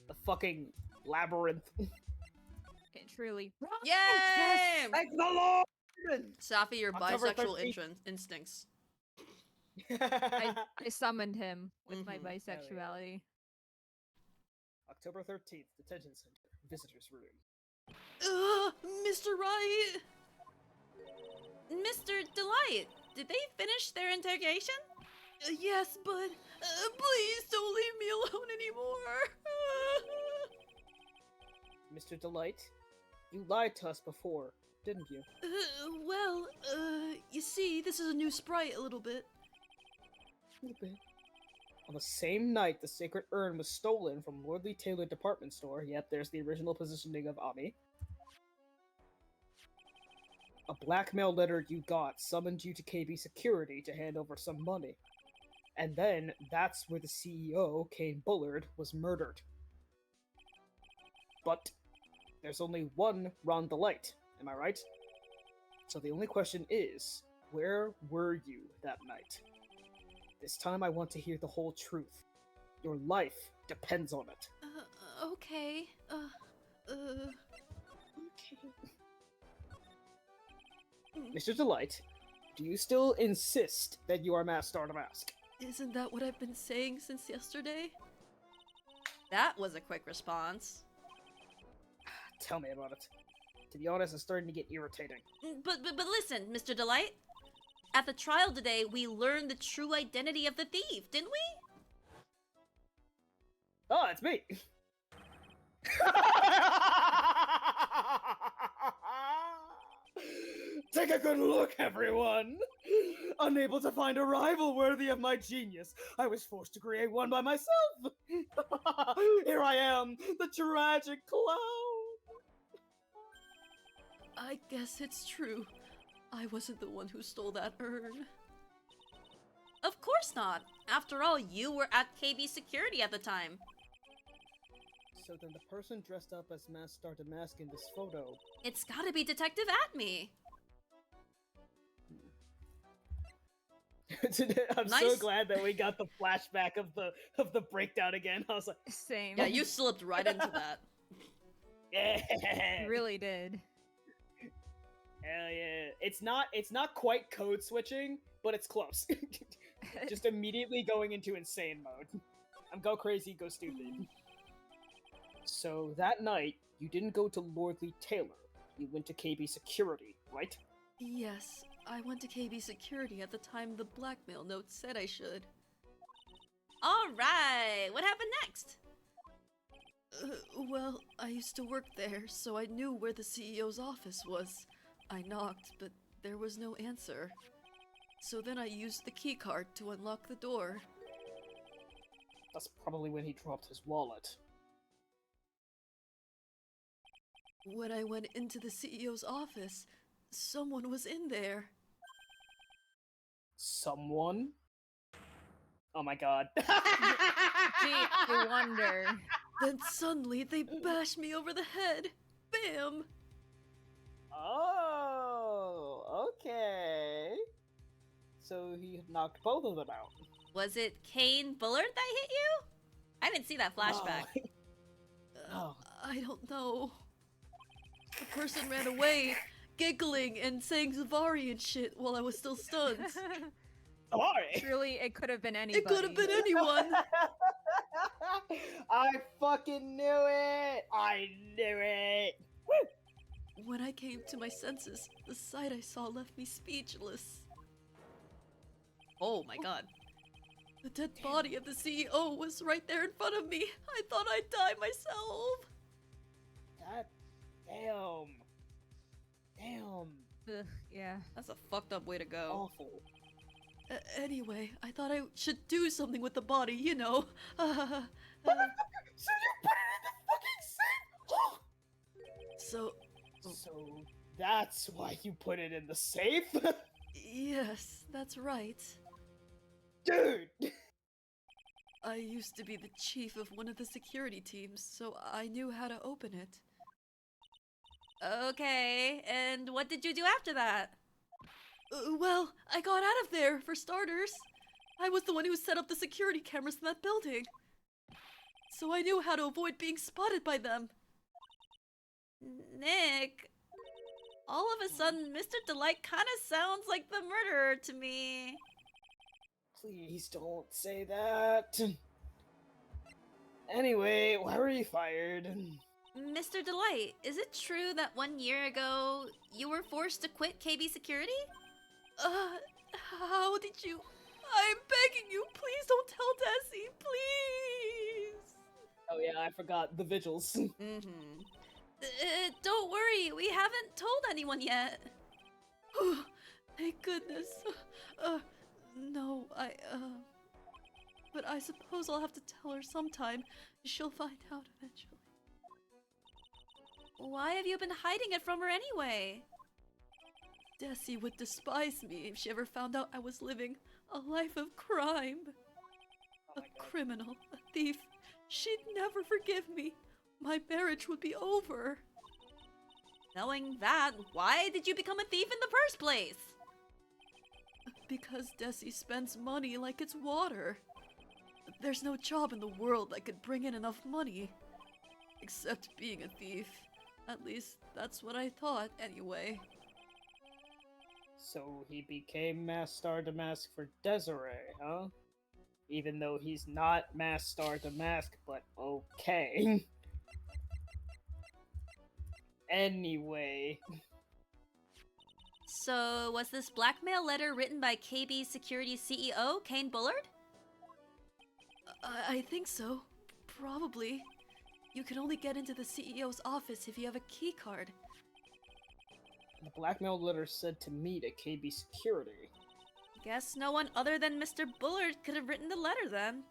the fucking labyrinth. It truly. Ron! Yay! Yes! Thank the Lord! Safi, your October bisexual 13th. instincts. I summoned him with my Mhm. bisexuality. October 13th, detention center, visitors room. Mr. Wright! Mr. Delight, did they finish their interrogation? Yes, but please don't leave me alone anymore. Mr. Delight, you lied to us before, didn't you? You see, this is a new sprite a little bit. On the same night the sacred urn was stolen from Lordly Taylor department store, yep, there's the original positioning of Ami. A blackmail letter you got summoned you to KB security to hand over some money. And then, that's where the CEO, Kane Bullard, was murdered. But, there's only one Ron Delight, am I right? So the only question is, where were you that night? This time I want to hear the whole truth. Your life depends on it. Okay. Mr. Delight, do you still insist that you are Master Mask? Isn't that what I've been saying since yesterday? That was a quick response. Tell me about it. To be honest, it's starting to get irritating. But listen, Mr. Delight. At the trial today, we learned the true identity of the thief, didn't we? Oh, it's me! Take a good look, everyone! Unable to find a rival worthy of my genius, I was forced to create one by myself! Here I am, the tragic clown! I guess it's true. I wasn't the one who stole that urn. Of course not! After all, you were at KB Security at the time. So then the person dressed up as Master Mask in this photo... It's gotta be Detective Atme! I'm so Nice. glad that we got the flashback of the breakdown again. I was like, Same. Yeah, you slipped right into that. yeah, You really did. hell yeah. It's not quite code switching, but it's close. Just immediately going into insane mode. I'm go crazy, go stupid. So that night, you didn't go to Lordly Taylor. You went to KB Security, right? Yes, I went to KB Security at the time the blackmail note said I should. Alright, what happened next? Well, I used to work there, so I knew where the CEO's office was. I knocked, but there was no answer. So then I used the keycard to unlock the door. That's probably when he dropped his wallet. When I went into the CEO's office, someone was in there. Someone? Oh my god. Gee, I wonder. Then suddenly they bashed me over the head. Bam! Oh, okay. So he knocked both of them out. Was it Kane Bullard that hit you? I didn't see that flashback. Oh. I don't know. The person ran away, giggling and saying Zavari and shit while I was still stunned. Sorry. Truly, it could have been anybody. It could have been anyone. I fucking knew it! I knew it! Woo! When I came to my senses, the sight I saw left me speechless. Oh my god. The dead body of the CEO was right there in front of me. I thought I'd die myself. That... Damn. Damn. Ugh, yeah. That's a fucked up way to go. Awful. Anyway, I thought I should do something with the body, you know. So you put it in the fucking safe? So, So that's why you put it in the safe? yes, that's right. Dude! I used to be the chief of one of the security teams, so I knew how to open it. Okay, and what did you do after that? Well, I got out of there, for starters. I was the one who set up the security cameras in that building. So I knew how to avoid being spotted by them. Nick, all of a sudden, Mr. Delight kind of sounds like the murderer to me. Please don't say that. Anyway, why were you fired? Mr. Delight, is it true that 1 year ago you were forced to quit KB Security? How did you... I'm begging you, please don't tell Desi, please! Oh yeah, I forgot the vigils. Mm-hmm. Don't worry, we haven't told anyone yet. Thank goodness. No, But I suppose I'll have to tell her sometime. She'll find out eventually. Why have you been hiding it from her anyway? Desi would despise me if she ever found out I was living a life of crime. Oh A criminal, a thief. She'd never forgive me. My marriage would be over. Knowing that, why did you become a thief in the first place? Because Desi spends money like it's water. There's no job in the world that could bring in enough money. Except being a thief. At least, that's what I thought, anyway. So he became Masked Star Damask for Desiree, huh? Even though he's not Masked Star Damask, but okay. Anyway. So, was this blackmail letter written by KB Security CEO, Kane Bullard? I think so. Probably. You can only get into the CEO's office if you have a key card. The blackmail letter said to meet at KB Security. Guess no one other than Mr. Bullard could have written the letter then.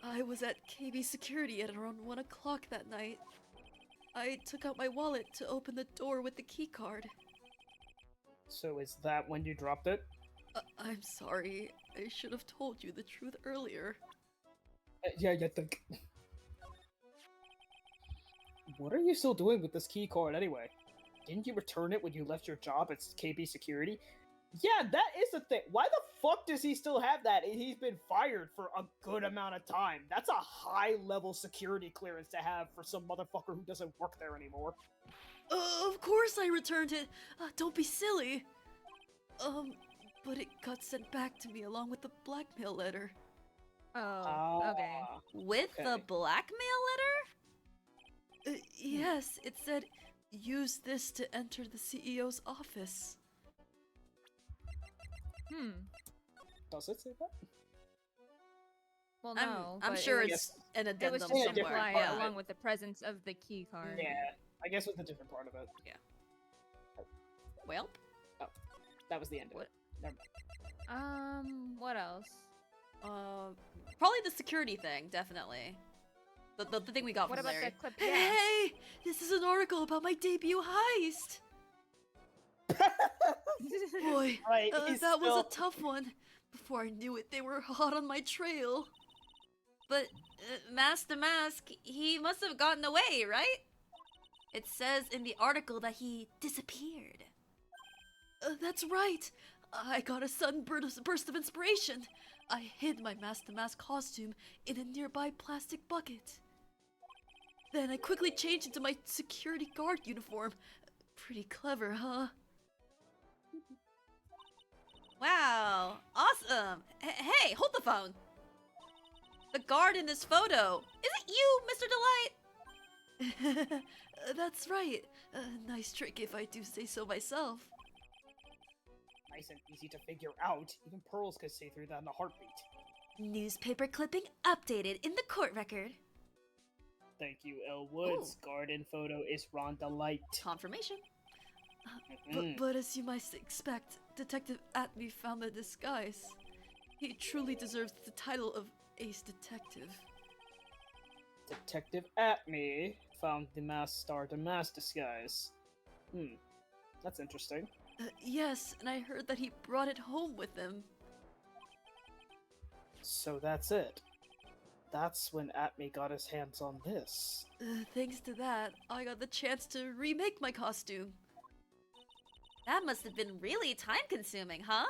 I was at KB Security at around 1 o'clock that night. I took out my wallet to open the door with the key card. So is that when you dropped it? I'm sorry. I should have told you the truth earlier. Yeah, you think. What are you still doing with this key card anyway? Didn't you return it when you left your job at KB Security? Yeah, that is the thing. Why the fuck does he still have that? He's been fired for a good amount of time. That's a high-level security clearance to have for some motherfucker who doesn't work there anymore. Of course I returned it. Don't be silly. But it got sent back to me along with the blackmail letter. Oh, okay. With the Okay. blackmail letter? Yes, it said, use this to enter the CEO's office. Does it say that? Well, no. I'm but sure it was, it's an it addendum was just in a somewhere. different imply part of along it. with the presence of the key card. Yeah, I guess with a different part of it. Well, That was the end of What? it. Never mind. What else? probably the security thing, definitely. The thing we got What from about Larry. the clip? Yeah. Hey! This is an article about my debut heist! Boy, Right, he's that was a still- tough one. Before I knew it, they were hot on my trail. But Mask to Mask, he must have gotten away, right? It says in the article that he disappeared. That's right. I got a sudden burst of inspiration. I hid my mask-to-mask costume in a nearby plastic bucket. Then I quickly changed into my security guard uniform. Pretty clever, huh? Wow, awesome. Hey, hold the phone. The guard in this photo, is it you, Mr. Delight? That's right. Nice trick if I do say so myself. Nice and easy to figure out. Even Pearls could see through that in a heartbeat. Newspaper clipping updated in the court record. Thank you, L. Woods. Garden photo is Rhonda Light. Confirmation. But as you might expect, Detective Atme found the disguise. He truly deserves the title of Ace Detective. Detective Atme found the Masked Star Damask disguise. That's interesting. Yes, and I heard that he brought it home with him. So that's it. that's when Atme got his hands on this. Thanks to that, I got the chance to remake my costume. That must have been really time consuming, huh?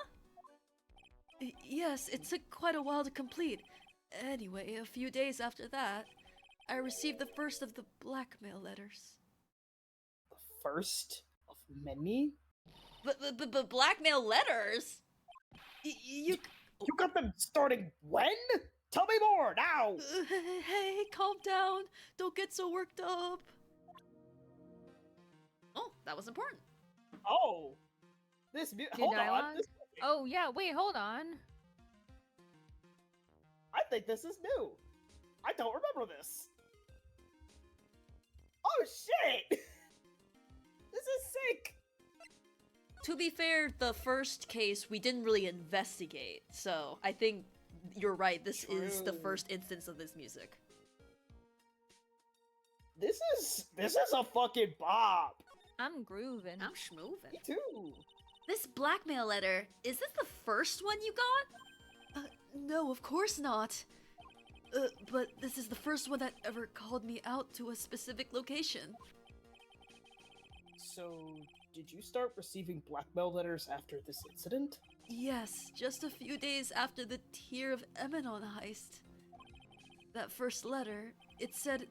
Yes, it took quite a while to complete. Anyway, a few days after that, I received the first of the blackmail letters. The first of many? But blackmail letters? You... You got them starting when? Tell me more, now! Hey, calm down. Don't get so worked up. Oh, that was important. Oh! This New hold dialogue? on. This, Oh yeah, wait, hold on. I think this is new. I don't remember this. Oh shit! This is sick! To be fair, the first case we didn't really investigate, so I think you're right. This is the True. first instance of this music. This is a fucking bop. I'm grooving. I'm schmoovin'. Me too. This blackmail letter, is this the first one you got? No, of course not. But this is the first one that ever called me out to a specific location. So, did you start receiving blackmail letters after this incident? Yes, just a few days after the Tear of Emanon heist. That first letter, it said,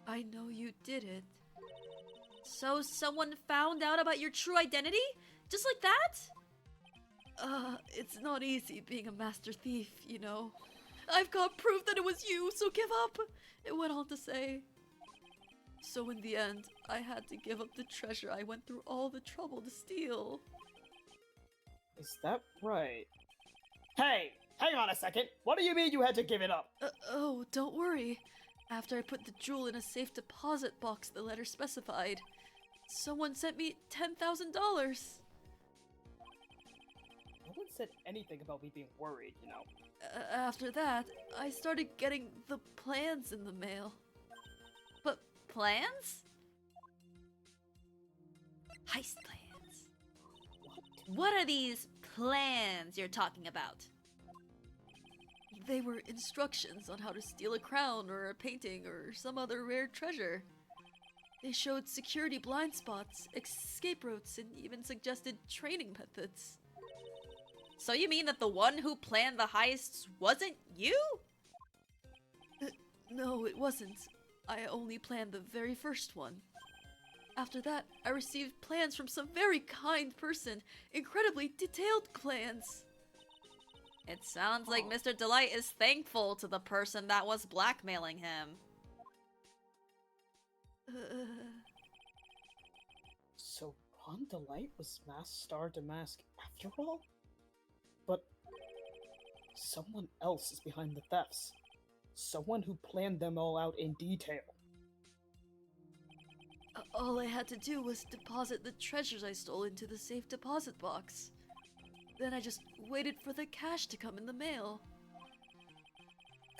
"I know you did it." So someone found out about your true identity? Just like that? It's not easy being a master thief, you know. I've got proof that it was you, so give up, it went on to say. So in the end, I had to give up the treasure I went through all the trouble to steal. Is that right? Hey, hang on a second. What do you mean you had to give it up? Oh, don't worry. After I put the jewel in a safe deposit box the letter specified, someone sent me $10,000. No one said anything about me being worried, you know. After that, I started getting the plans in the mail. But plans? Heist plans. What are these plans you're talking about? They were instructions on how to steal a crown or a painting or some other rare treasure. They showed security blind spots, escape routes, and even suggested training methods. So you mean that the one who planned the heists wasn't you? No, it wasn't. I only planned the very first one. After that, I received plans from some very kind person. Incredibly detailed plans. It sounds like Mr. Delight is thankful to the person that was blackmailing him. So Ron Delight was Masked Star Damask after all? But someone else is behind the thefts. Someone who planned them all out in detail. All I had to do was deposit the treasures I stole into the safe deposit box. Then I just waited for the cash to come in the mail.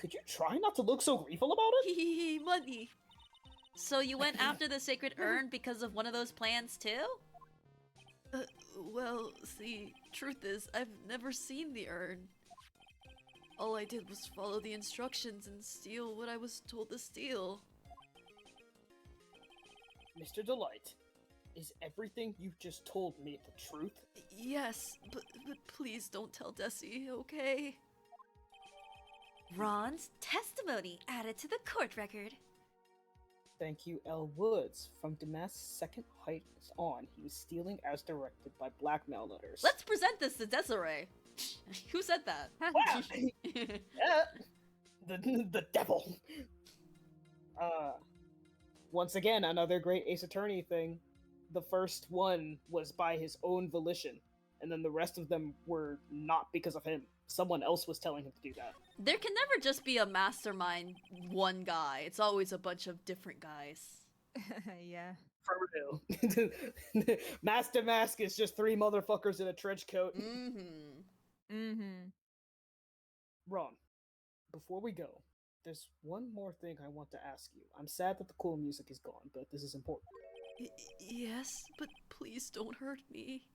Could you try not to look so gleeful about it? Hee money. So you went after the sacred urn because of one of those plans too? Well, see, truth is, I've never seen the urn. All I did was follow the instructions and steal what I was told to steal. Mr. Delight, is everything you've just told me the truth? Yes, but please don't tell Desi, okay? Ron's testimony added to the court record. Thank you, L. Woods. From Damask's second height on, he was stealing as directed by blackmail letters. Let's present this to Desiree. Who said that? Wow! The devil! Once again, another great Ace Attorney thing. The first one was by his own volition, and then the rest of them were not because of him. Someone else was telling him to do that. There can never just be a mastermind, one guy. It's always a bunch of different guys. Yeah. For real. Master Mask is just three motherfuckers in a trench coat. Mm-hmm. Mm-hmm. Ron, before we go, there's one more thing I want to ask you. I'm sad that the cool music is gone, but this is important. Yes, but please don't hurt me.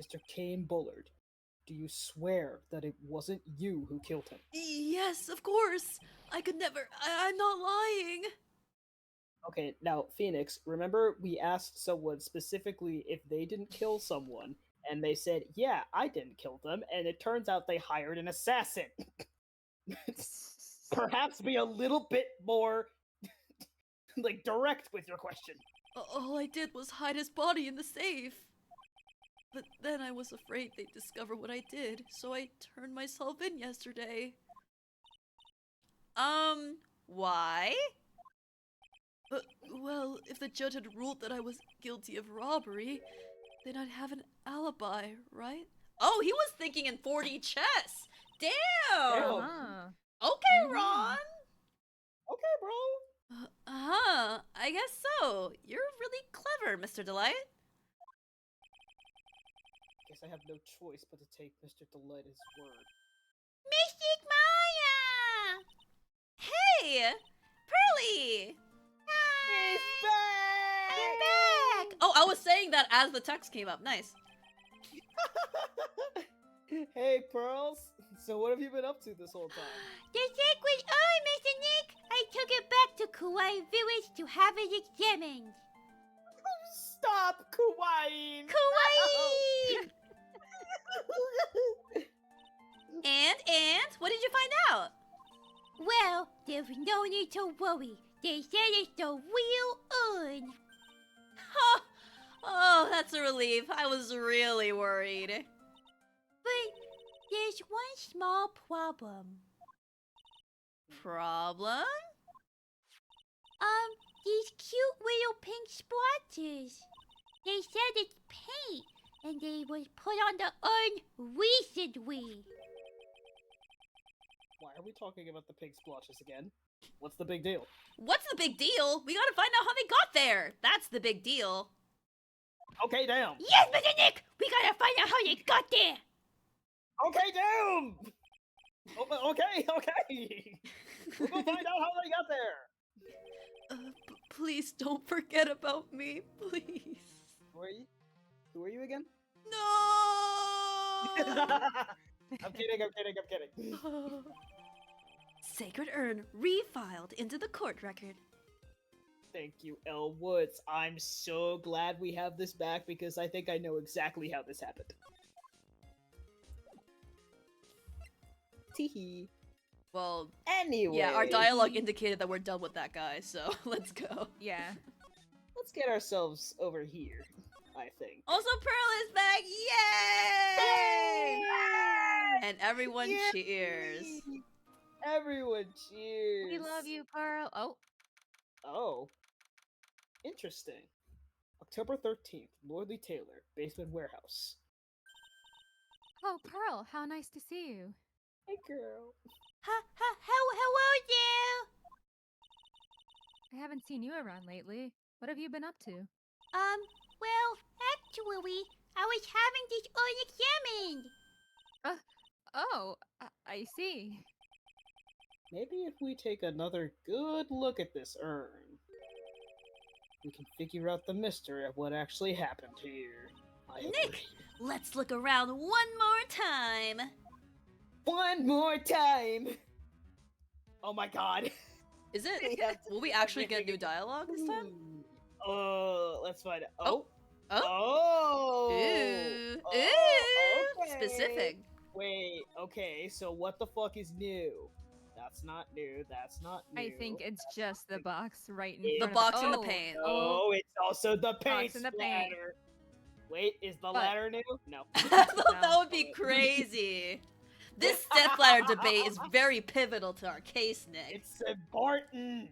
Mr. Kane Bullard, Do you swear that it wasn't you who killed him? Yes, of course. I could never. I'm not lying. Okay, now, Phoenix, remember we asked someone specifically if they didn't kill someone, and they said, yeah, I didn't kill them, and it turns out they hired an assassin. Perhaps be a little bit more, like, direct with your question. All I did was hide his body in the safe. But then I was afraid they'd discover what I did, so I turned myself in yesterday. Why? Well, if the judge had ruled that I was guilty of robbery, then I'd have an alibi, right? Oh, he was thinking in 4D chess. Damn. Uh-huh. Okay, Ron. Okay, bro. I guess so. You're really clever, Mr. Delight. Guess I have no choice but to take Mr. Delight at his word. Mystic Maya! Hey! Pearly! He's back! I'm back! Oh, I was saying that as the text came up. Nice. Hey, Pearls. So what have you been up to this whole time? The check was on, Mr. Nick. I took it back to Kauai Village to have it examined. Stop, Kawaii! Kauai! And what did you find out? Well, there's no need to worry. They said it's the real urn. Huh. Oh, that's a relief. I was really worried. But there's one small problem. Problem? These cute little pink splotches. They said it's paint, and they was put on the urn recently. Why are we talking about the pink splotches again? What's the big deal? What's the big deal? We gotta find out how they got there. That's the big deal. Okay, down. Yes, Mr. Nick! We gotta find out how they got there! Okay, down! Okay. We'll go find out how they got there. Please don't forget about me, please. Who are you? Who are you again? No! I'm kidding. Sacred Urn refiled into the court record. Thank you, L. Woods. I'm so glad we have this back because I think I know exactly how this happened. Teehee. Well, Anyway. yeah, our dialogue indicated that we're done with that guy, so let's go. Yeah. Let's get ourselves over here, I think. Also, Pearl is back! Yay! And everyone Yay! cheers. Everyone cheers. We love you, Pearl. Oh, Oh. Interesting. October 13th, Lordly Taylor, Basement Warehouse. oh, Pearl, how nice to see you. Hey, girl. Hello there! I haven't seen you around lately. What have you been up to? Well, actually, I was having this urn examined. Oh, I see. Maybe if we take another good look at this urn, we can figure out the mystery of what actually happened here. I Nick! agree. Let's look around one more time. One more time! Oh my god. Is it? Will we actually get new dialogue this time? Let's find out. Oh! Oh. Oh! Ooh. Oh, Ooh. okay. Specific. Wait, okay, so what the fuck is new? That's not new, that's not new. I think it's just the box right in The front box of and the oh, paint. Oh, it's also the paint Box and the paint. splatter. Wait, is the But- ladder new? No. I thought that would be crazy. This stepladder debate is very pivotal to our case, Nick. It's important.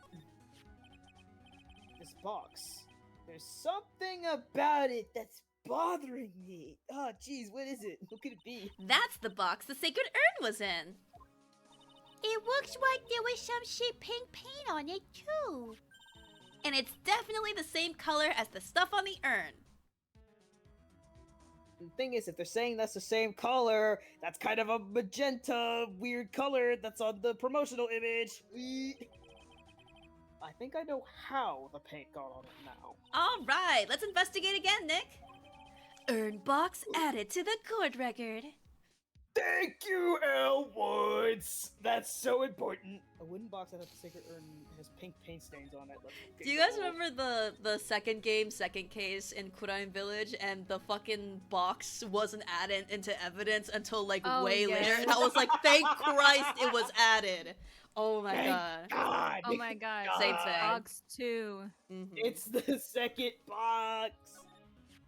This box. There's something about it that's bothering me. Oh, jeez, what is it? What could it be? That's the box the sacred urn was in. It looks like there was some shit pink paint on it, too. And it's definitely the same color as the stuff on the urn. The thing is, if they're saying that's the same color, that's kind of a magenta, weird color that's on the promotional image. I think I know how the paint got on it now. All right, let's investigate again, Nick. Urn box added to the court record. Thank you, L. Woods. That's so important. A wooden box that has a sacred urn has pink paint stains on it. Let's Do you guys go. remember the second game, second case in Kurain Village, and the fucking box wasn't added into evidence until like Oh, way later? yes. And I was like, thank Christ it was added. Oh my Thank god. God. Oh my god. Same it's thing. Box 2. Mhm. It's the second box.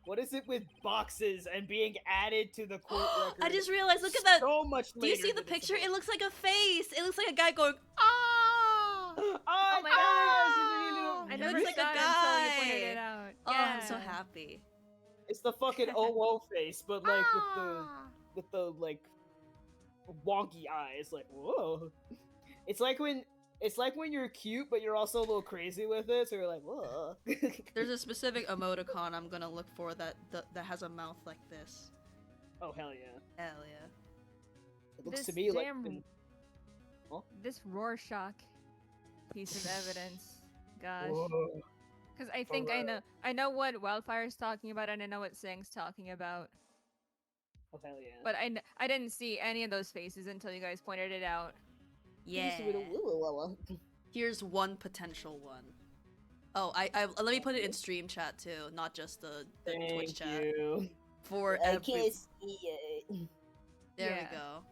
What is it with boxes and being added to the court record? I just realized, look at that. So much Do you later see the than it's picture? It supposed looks like a face. It looks like a guy going, ah! to. Oh my gosh! I It never looks like a saw it until you pointed guy. it out. Oh, I'm so Yeah. happy. It's the fucking OO face, but like with the like wonky eyes. Like whoa! It's like when you're cute, but you're also a little crazy with it. So you're like whoa. There's a specific emoticon I'm gonna look for that has a mouth like this. Oh hell yeah! Hell yeah. It looks This to me like damn- This Rorschach piece of evidence. Gosh. whoa. Because I think I know what Wildfire's talking about and I know what Sing's talking about. Oh hell yeah! But I didn't see any of those faces until you guys pointed it out. Yeah. Here's one potential one. Oh, I let me put it in stream chat too, not just the Twitch Thank chat. you. For I every. can't see it. There Yeah. we go.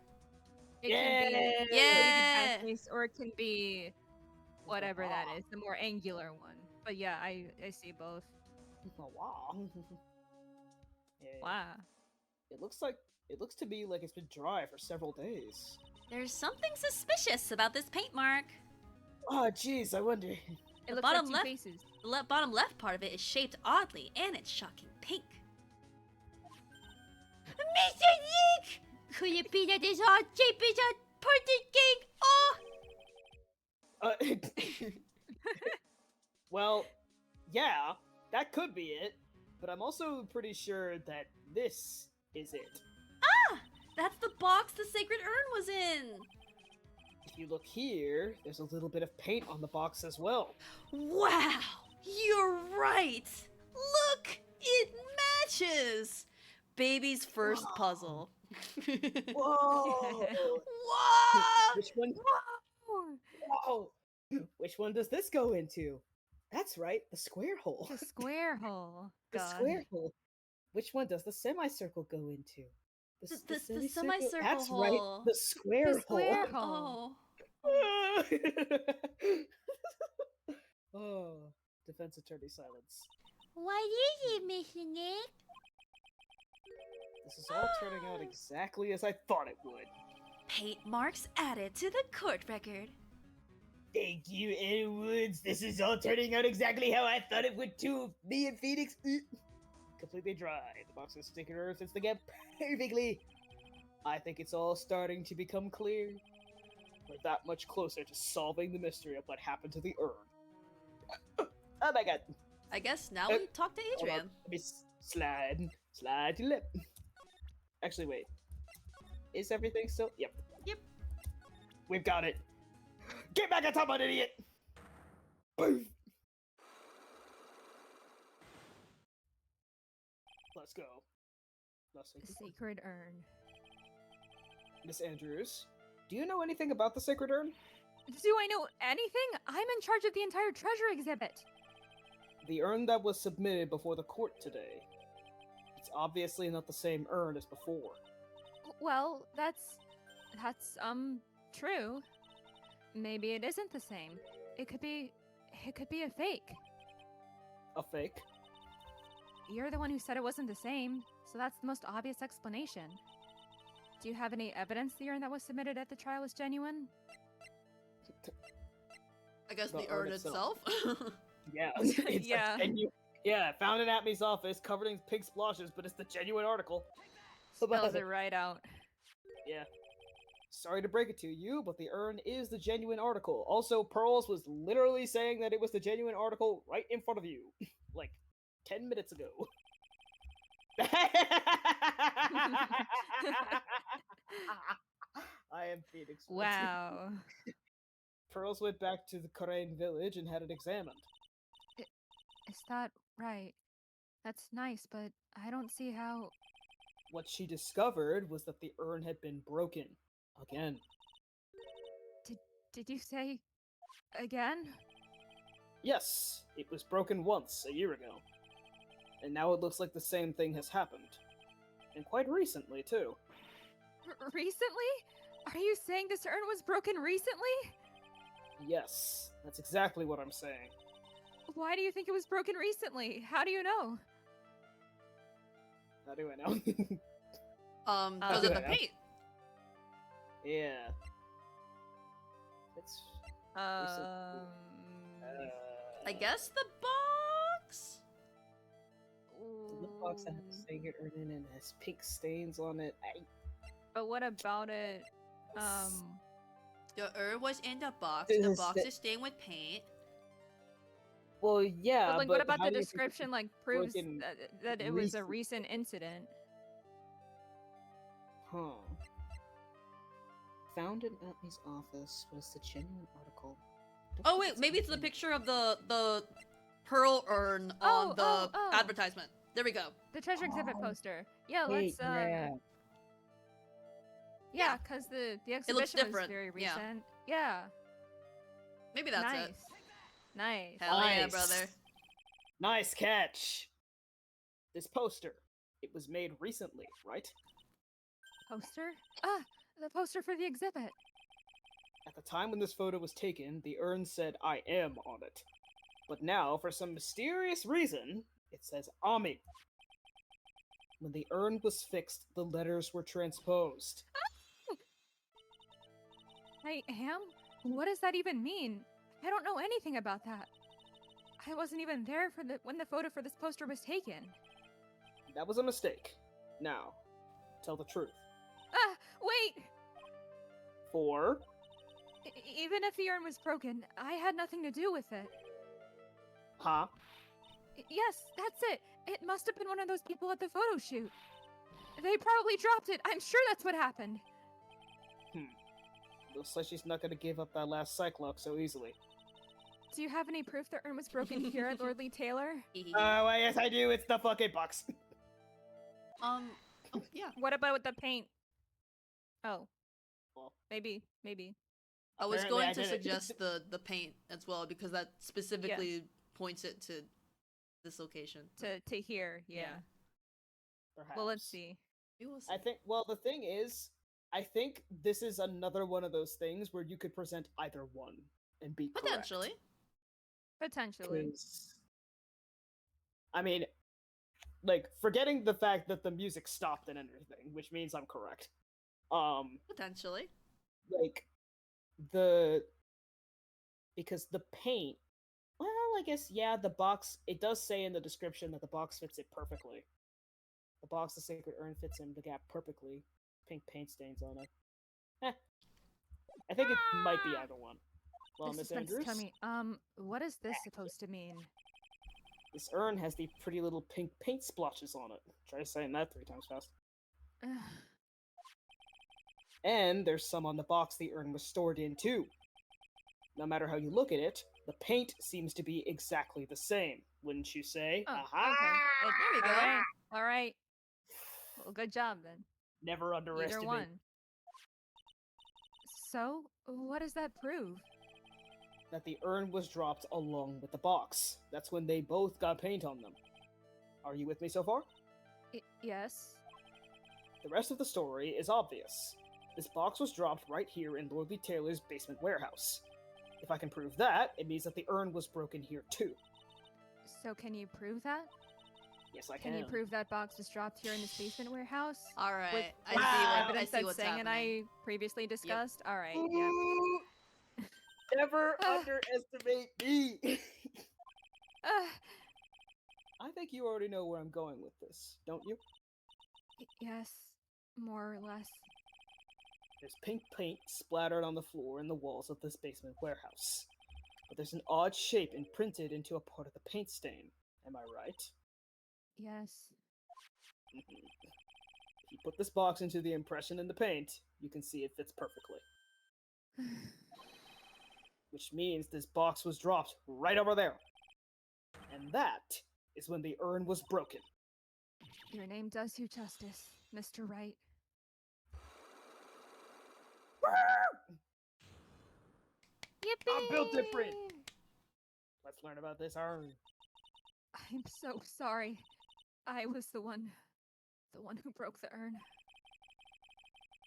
It can be Yeah. baby face or it can be whatever that is, the more angular one. But yeah, I see both. Oh, wow. Yeah. Wow. It looks to me like it's been dry for several days. There's something suspicious about this paint mark. Oh jeez, I wonder. It The looks bottom like two left- faces. The bottom left part of it is shaped oddly, and it's shocking pink. Mr. Nick! Could it be that this hot shape is a birthday cake? Oh! Well, yeah, that could be it. But I'm also pretty sure that this is it. That's the box the sacred urn was in. If you look here, there's a little bit of paint on the box as well. Wow, you're right. Look, it matches. Baby's first Wow. puzzle. Whoa! What? Which one? Whoa! Which one does this go into? That's right, the square hole. The square hole. The God. square hole. Which one does the semicircle go into? The semicircle That's hole. right, the square The square hole. Oh. hole. Oh, defense attorney silence. What is it, Mr. Nick? This is all turning out exactly as I thought it would. Paint marks added to the court record. Thank you, Edwards. This is all turning out exactly how I thought it would too. Me and Phoenix, completely dry. The box is sticking Earth fits together perfectly. I think it's all starting to become clear. We're that much closer to solving the mystery of what happened to the urn. Oh my god. I guess now Uh, we talk to Hold on. Adrian. Let me slide to lip. Actually, wait. Is everything still? Yep. Yep. We've got it. Get back on top of an idiot! Boom! Let's go. The sacred urn. Miss Andrews, do you know anything about the sacred urn? Do I know anything? I'm in charge of the entire treasure exhibit. The urn that was submitted before the court today. It's obviously not the same urn as before. Well, that's true. Maybe it isn't the same. It could be a fake. A fake? You're the one who said it wasn't the same, so that's the most obvious explanation. Do you have any evidence the urn that was submitted at the trial was genuine? I guess The the urn urn itself. itself. Yeah. It's Yeah. Yeah, found in Atmy's office, covered in pink splotches, but it's the genuine article. Spells it right out. Yeah. Sorry to break it to you, but the urn is the genuine article. Also, Pearls was literally saying that it was the genuine article right in front of you. Like, 10 minutes ago. I am Phoenix. Wright. Wow. Pearls went back to the Kurain village and had it examined. Is that right? That's nice, but I don't see how. what she discovered was that the urn had been broken. Again. Did you say again? Yes, it was broken once, a year ago. And now it looks like the same thing has happened. And quite recently, too. Recently? Are you saying this urn was broken recently? Yes, that's exactly what I'm saying. Why do you think it was broken recently? How do you know? How do I know? Because of the Yeah. paint. Yeah. It's... Um. I guess the box? The box that has a Sacred Urn in it and has pink stains on it. But what about it? The herb was in the box. This The is box the- is stained with paint. Well, yeah, But like, but what about how the do you think it description? Like, proves broken that it was a recent? recent incident. Huh. Found in Utley's office was the genuine article. Don't Oh think wait, it's maybe it's the anything- picture of the pearl urn Oh, on the oh. advertisement. There we go. The treasure exhibit Oh. poster. Yeah, Wait, let's. yeah. Yeah, because the exhibition was different, very yeah. recent. Yeah. Maybe that's nice. it. Nice. Hell yeah, Nice. brother. Nice catch. This poster, it was made recently, right? Poster? Ah, the poster for the exhibit. At the time when this photo was taken, the urn said "I am" on it. But now, for some mysterious reason, it says "Ami." When the urn was fixed, the letters were transposed. I am? What does that even mean? I don't know anything about that. I wasn't even there for when the photo for this poster was taken. That was a mistake. Now, tell the truth. Ah, wait! For Even if the urn was broken, I had nothing to do with it. huh? Yes, that's it. It must have been one of those people at the photo shoot. They probably dropped it. I'm sure that's what happened. Looks like she's not gonna give up that last Cyclops so easily. Do you have any proof the urn was broken here at Lordly Taylor? Oh, yes, I do. It's the fucking box. oh, yeah. What about with the paint? Oh. Well, Maybe. I was Apparently going I to did it. suggest the paint as well because that specifically points it to this location. To here, yeah. perhaps. Well, let's see. We will see. I think. Well, the thing is, I think this is another one of those things where you could present either one and be correct. Potentially. Potentially. 'Cause- I mean, like, forgetting the fact that the music stopped and everything, which means I'm correct. Potentially. Like, because the paint, well, I guess, yeah, the box, it does say in the description that the box fits it perfectly. The box, the sacred urn, fits in the gap perfectly. Pink paint stains on it. I think it might be either one. Well, The Miss suspense Andrews, tell me, what is this supposed to mean? this urn has the pretty little pink paint splotches on it. Try saying that 3 times fast. And there's some on the box the urn was stored in too. No matter how you look at it, the paint seems to be exactly the same, wouldn't you say? Oh, Aha! okay. There we go. All right. Well, good job then. Never Either underestimate. one. So, what does that prove? That the urn was dropped along with the box. That's when they both got paint on them. Are you with me so far? Yes. The rest of the story is obvious. This box was dropped right here in Lordly Taylor's basement warehouse. If I can prove that, it means that the urn was broken here too. So, can you prove that? Yes, I Can you prove that box was dropped here in this basement warehouse? All right. With I with see the what I evidence see that what's Sang and happening. I previously discussed? All right. Yep. Ooh, never underestimate me! I think you already know where I'm going with this, don't you? Yes, more or less. There's pink paint splattered on the floor and the walls of this basement warehouse. But there's an odd shape imprinted into a part of the paint stain. Am I right? Yes. If you put this box into the impression in the paint, you can see it fits perfectly. Which means this box was dropped right over there. And that is when the urn was broken. Your name does you justice. Mr. Wright. Yippee! I'm built different. Let's learn about this urn. I'm so sorry. I was the one who broke the urn.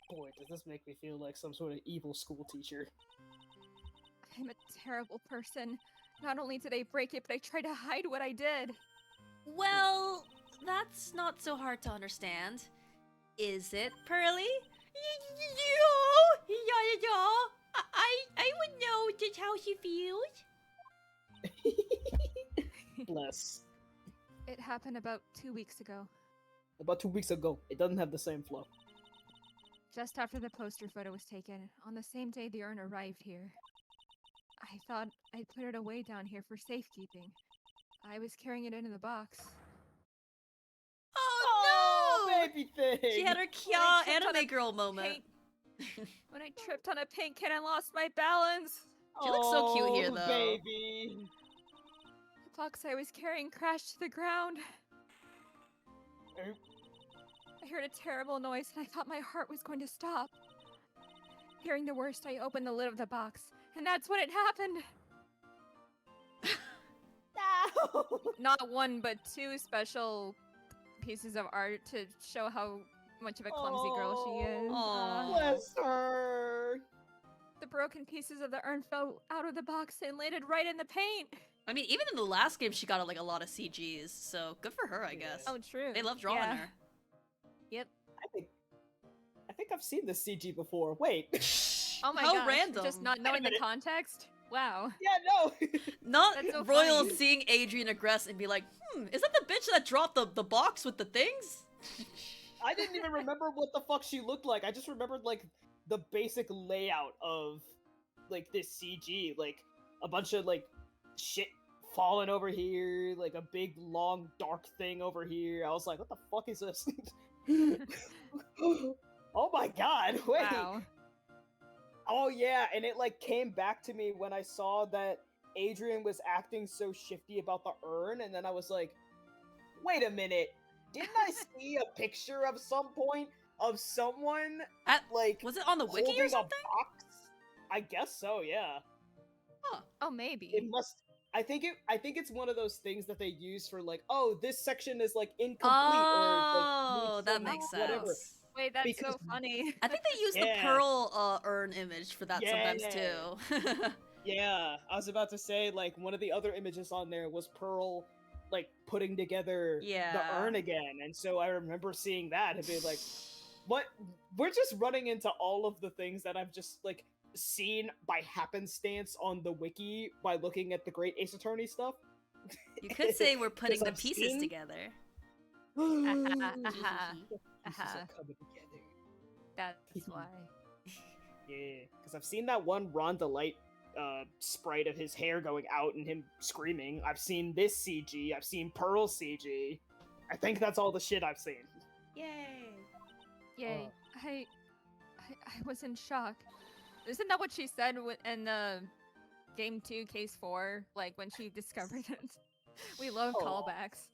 Boy, does this make me feel like some sort of evil school teacher. I'm a terrible person. Not only did I break it, but I tried to hide what I did. Well, that's not so hard to understand. Is it, Pearly? Yeah. I would know just how she feels. Bless. It happened about 2 weeks ago, About 2 weeks ago. It doesn't have the same flow. just after the poster photo was taken, on the same day the urn arrived here. I thought I'd put it away down here for safekeeping. I was carrying it into the box. Oh, no! baby thing! She had her When I Kya tripped on anime a girl moment. paint- When I tripped on a paint can and lost my balance. She looks so cute here, Oh, though. baby. The box I was carrying crashed to the ground. Oop. I heard a terrible noise and I thought my heart was going to stop. Hearing the worst, I opened the lid of the box, and that's when it happened. No! Not one, but two special pieces of art to show how much of a clumsy girl she is. Aw. Bless her! The broken pieces of the urn fell out of the box and landed right in the paint. I mean, even in the last game, she got like a lot of CGs, so good for her, I guess. Oh, true. They love drawing Yeah. her. Yep. I think I've seen this CG before. Wait. Oh my How gosh. random. Just not knowing the minute. context? Wow. Yeah, no! Not That's so Royal funny. seeing Adrian aggress and be like, is that the bitch that dropped the box with the things? I didn't even remember what the fuck she looked like. I just remembered, like, the basic layout of, like, this CG. Like, a bunch of, like, shit falling over here, like, a big, long, dark thing over here. I was like, what the fuck is this? Oh my god, wait! Wow. Oh yeah, and it, like, came back to me when I saw that Adrian was acting so shifty about the urn, and then I was like, wait a minute, didn't I see a picture of some point of someone, like, Was it on the wiki holding or something? a box? I guess so, yeah. Oh, maybe. It must. I think it's one of those things that they use for, like, oh, this section is, like, incomplete Oh, or like that needs makes some whatever. sense. Wait, that's because- so funny. I think they use the Yeah. Pearl urn image for that sometimes Yeah. too. Yeah, I was about to say, like, one of the other images on there was Pearl, like, putting together the Yeah. urn again, and so I remember seeing that and being like, what? We're just running into all of the things that I've just, like, seen by happenstance on the wiki by looking at the Great Ace Attorney stuff. You could say we're putting the I've pieces seen- together. Aha. Pieces Aha. are coming together. That's why. Yeah, because I've seen that one Ron Delight sprite of his hair going out and him screaming. I've seen this CG. I've seen Pearl CG. I think that's all the shit I've seen. Yay! Yay. I was in shock. Isn't that what she said in Game 2, Case 4? Like, when she discovered it? We love Aw. callbacks.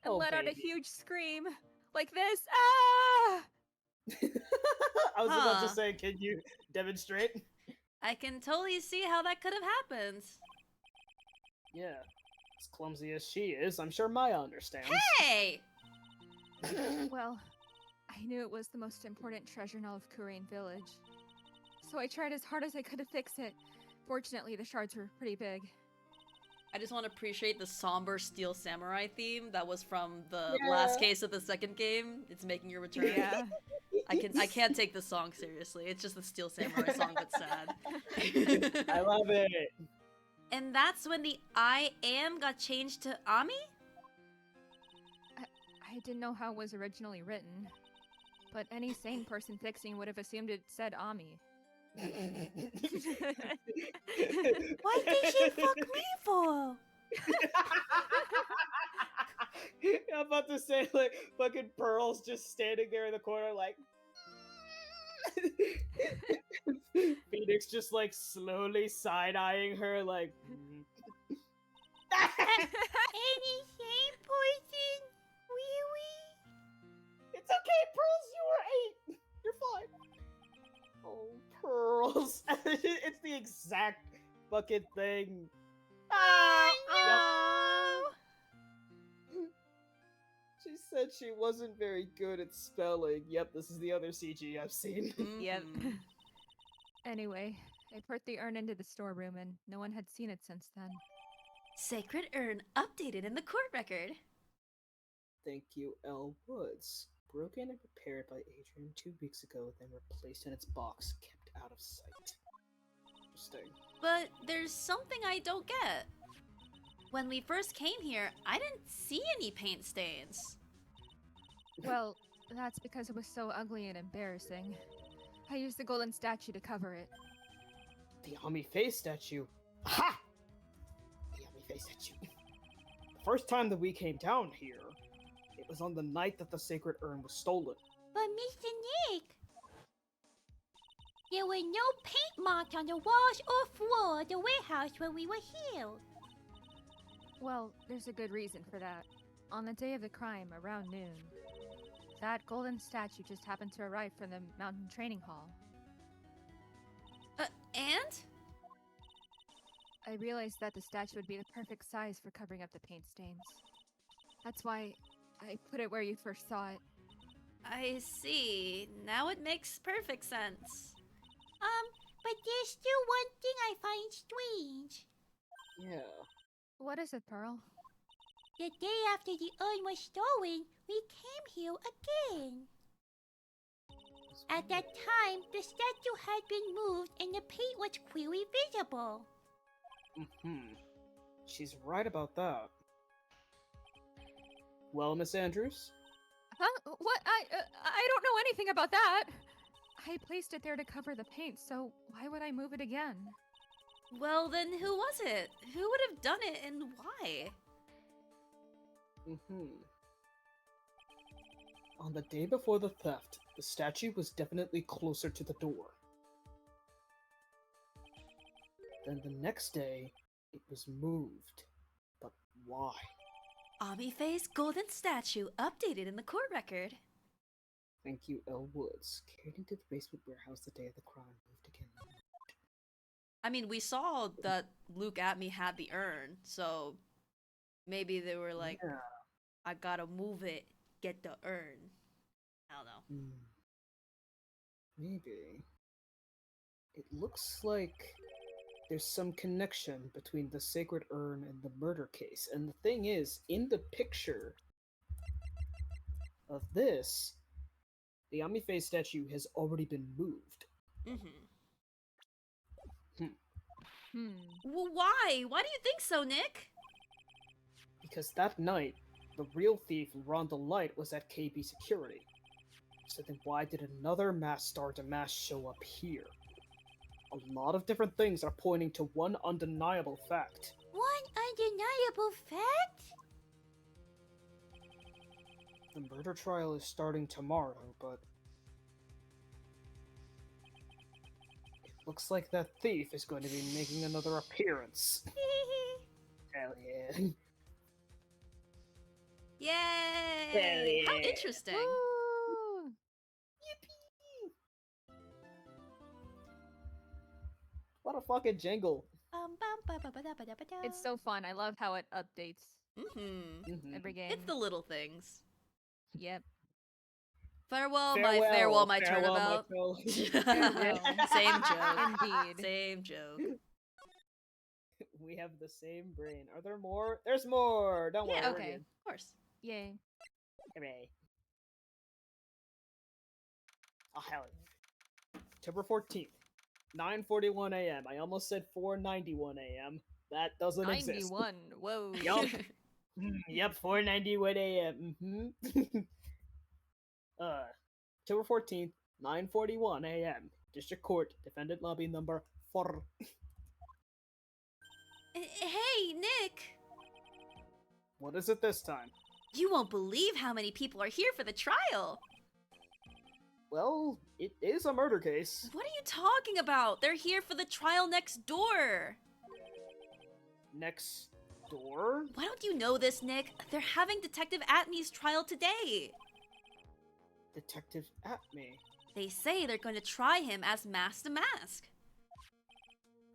And Oh, let out a baby. huge scream. Like this. Ah! I was about Huh. to say, can you demonstrate? I can totally see how that could have happened. Yeah. As clumsy as she is, I'm sure Maya understands. Hey! Well, I knew it was the most important treasure in all of Korean Village. So I tried as hard as I could to fix it. Fortunately, the shards were pretty big. I just want to appreciate the somber Steel Samurai theme that was from the last case of the second game. It's making your return. Yeah. I can't take this song seriously. It's just the Steel Samurai song that's sad. I love it. And that's when the I am got changed to Ami? I didn't know how it was originally written. But any sane person fixing would have assumed it said Ami. What did she fuck me for? I'm about to say, like, fucking Pearl's just standing there in the corner, like. Phoenix just, like, slowly side eyeing her, like. Any sane person? Wee wee? It's okay, Pearls. You were 8. You're fine. Oh, Pearls. It's the exact fucking thing. She said she wasn't very good at spelling. Yep, this is the other CG I've seen. Yep. Mhm. Anyway, I put the urn into the storeroom and no one had seen it since then. Sacred urn updated in the court record. Thank you, L. Woods. Broken and prepared by Adrian 2 weeks ago, then replaced in its box, kept out of sight. Interesting. But there's something I don't get. When we first came here, I didn't see any paint stains. Well, that's because it was so ugly and embarrassing. I used the golden statue to cover it. The Ami Face statue. Aha! The Ami Face statue. The first time that we came down here, it was on the night that the sacred urn was stolen. But Mr. Nick, there were no paint marks on the walls or floor of the warehouse when we were here. Well, there's a good reason for that. On the day of the crime, around noon, that golden statue just happened to arrive from the mountain training hall. And? I realized that the statue would be the perfect size for covering up the paint stains. That's why I put it where you first saw it. I see. Now it makes perfect sense. But there's still one thing I find strange. Yeah. What is it, Pearl? The day after the urn was stolen, we came here again. At that time, the statue had been moved and the paint was clearly visible. She's right about that. Well, Miss Andrews? Huh? What? I don't know anything about that. I placed it there to cover the paint, so why would I move it again? Well, then who was it? Who would have done it and why? On the day before the theft, the statue was definitely closer to the door. Then the next day, it was moved. But why? Ami Face golden statue updated in the court record. Thank you, L. Woods. Carried into the basement warehouse the day of the crime, moved again. I mean, we saw that Luke at me had the urn, so maybe they were like, Yeah. I gotta move it, get the urn. I don't know. Maybe. It looks like there's some connection between the sacred urn and the murder case. And the thing is, in the picture of this, the Ami Face statue has already been moved. Why? Why do you think so, Nick? Because that night, the real thief, Rhonda Light, was at KB Security. So then why did another masked Sergeant Mask show up here? A lot of different things are pointing to one undeniable fact. One undeniable fact? The murder trial is starting tomorrow, but it looks like that thief is going to be making another appearance. Hell yeah. Yay! Hell How yeah. interesting. Woo! What a fucking jingle. It's so fun. I love how it updates every game. It's the little things. Yep. Farewell, my turnabout. Farewell. Same joke. Indeed. Same joke. We have the same brain. Are there more? There's more! Don't worry. Yeah, we're okay. good. Of course. Yay. Hooray. Oh, hell yeah. October 14th, 9:41 a.m. I almost said 4:91 a.m. That doesn't exist. 91. Whoa. Yup. Yep, 4:91 a.m. October 14th, 9:41 a.m. District Court, Defendant Lobby number 4. Hey, Nick! What is it this time? You won't believe how many people are here for the trial! Well, it is a murder case. What are you talking about? They're here for the trial next door! Next door? Why don't you know this, Nick? They're having Detective Atney's trial today! Detective Atme. They say they're going to try him as Mask the Mask.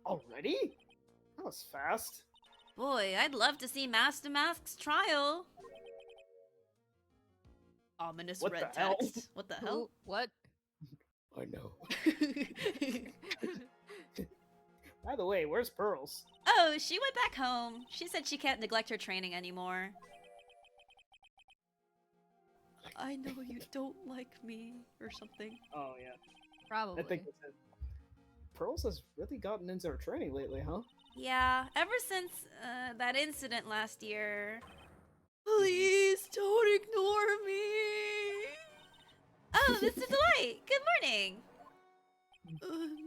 Already? That was fast. Boy, I'd love to see Mask the Mask's trial. Ominous What red the hell? text. What the hell? What? I know. By the way, where's Pearls? Oh, she went back home. She said she can't neglect her training anymore. I know you don't like me, or something. Oh, yeah. Probably. I think that's it. Pearls has really gotten into her training lately, huh? Yeah, ever since that incident last year. Please don't ignore me. Oh, Mr. Delight! Good morning!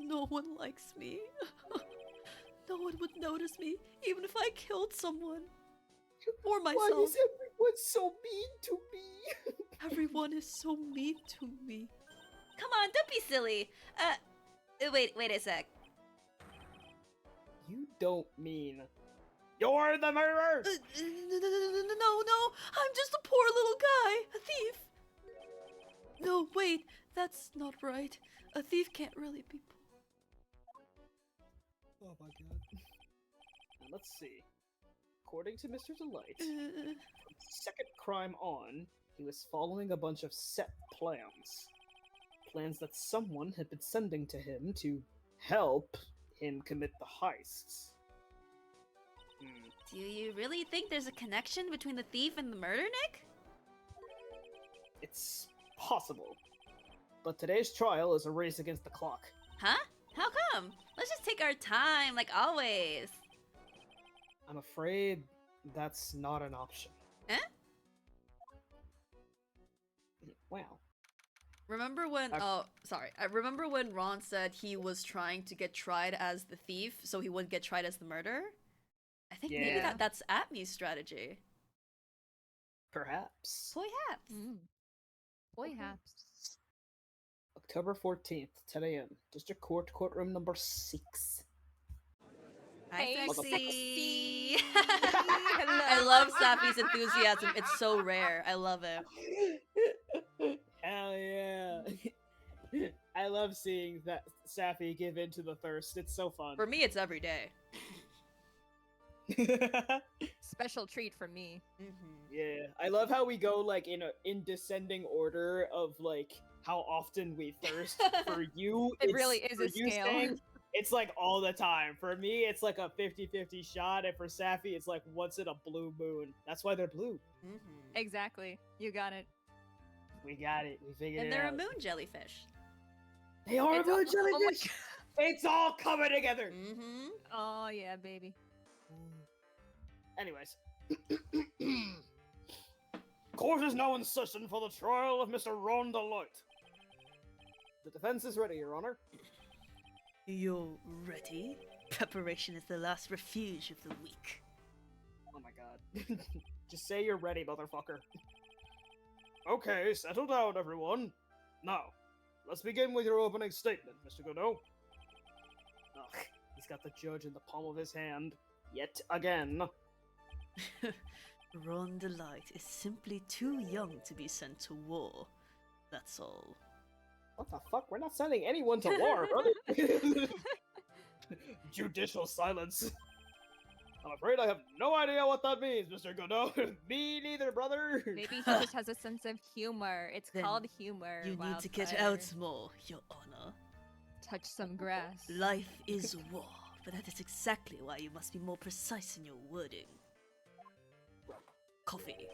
No one likes me. No one would notice me, even if I killed someone. Or myself. Why is everyone so mean to me? Everyone is so mean to me. Come on, don't be silly. Wait a sec. You don't mean you're the murderer? No, I'm just a poor little guy, a thief. No, wait, that's not right. A thief can't really be poor. Oh my god. Now let's see. According to Mr. Delight, from the second crime on, he was following a bunch of set plans. Plans that someone had been sending to him to help him commit the heists. Do you really think there's a connection between the thief and the murder, Nick? It's possible. But today's trial is a race against the clock. Huh? How come? Let's just take our time, like always. I'm afraid that's not an option. Eh? Wow. Remember when? I remember when Ron said he was trying to get tried as the thief, so he wouldn't get tried as the murderer. I think maybe Yeah. that's Atme's strategy. Perhaps. Perhaps. Boy haps. October 14th, 10 a.m. District Court, courtroom number 6. Hi, Hey, sexy. Hello. I love Safi's enthusiasm. It's so rare. I love it. Hell yeah. I love seeing that Safi give in to the thirst. It's so fun. For me, it's every day. Special treat for me. Yeah, I love how we go like in descending order of like how often we thirst. For you, It really is for a you, scale. Sting, it's like all the time. For me, it's like a 50-50 shot, and for Safi, it's like once in a blue moon. That's why they're blue. Exactly. You got it. We got it. We figured And it they're out. a moon jellyfish. They are a It's moon all- oh my jellyfish. It's all coming together. Oh yeah, baby. Anyways. Court is now in session for the trial of Mr. Ron Delight. The defense is ready, Your Honor. You're ready? Preparation is the last refuge of the weak. Oh my god. Just say you're ready, motherfucker. Okay, settle down, everyone. Now, let's begin with your opening statement, Mr. Godot. Ugh, he's got the judge in the palm of his hand. Yet again. Ron Delight is simply too young to be sent to war. That's all. What the fuck? We're not sending anyone to war, brother. Judicial silence. I'm afraid I have no idea what that means, Mr. Godot. Me neither, brother. Maybe he just has a sense of humor. It's Then called humor. You need to get Wildfire. out more, Your Honor. Touch some grass. Life is war, but that is exactly why you must be more precise in your wording. Coffee.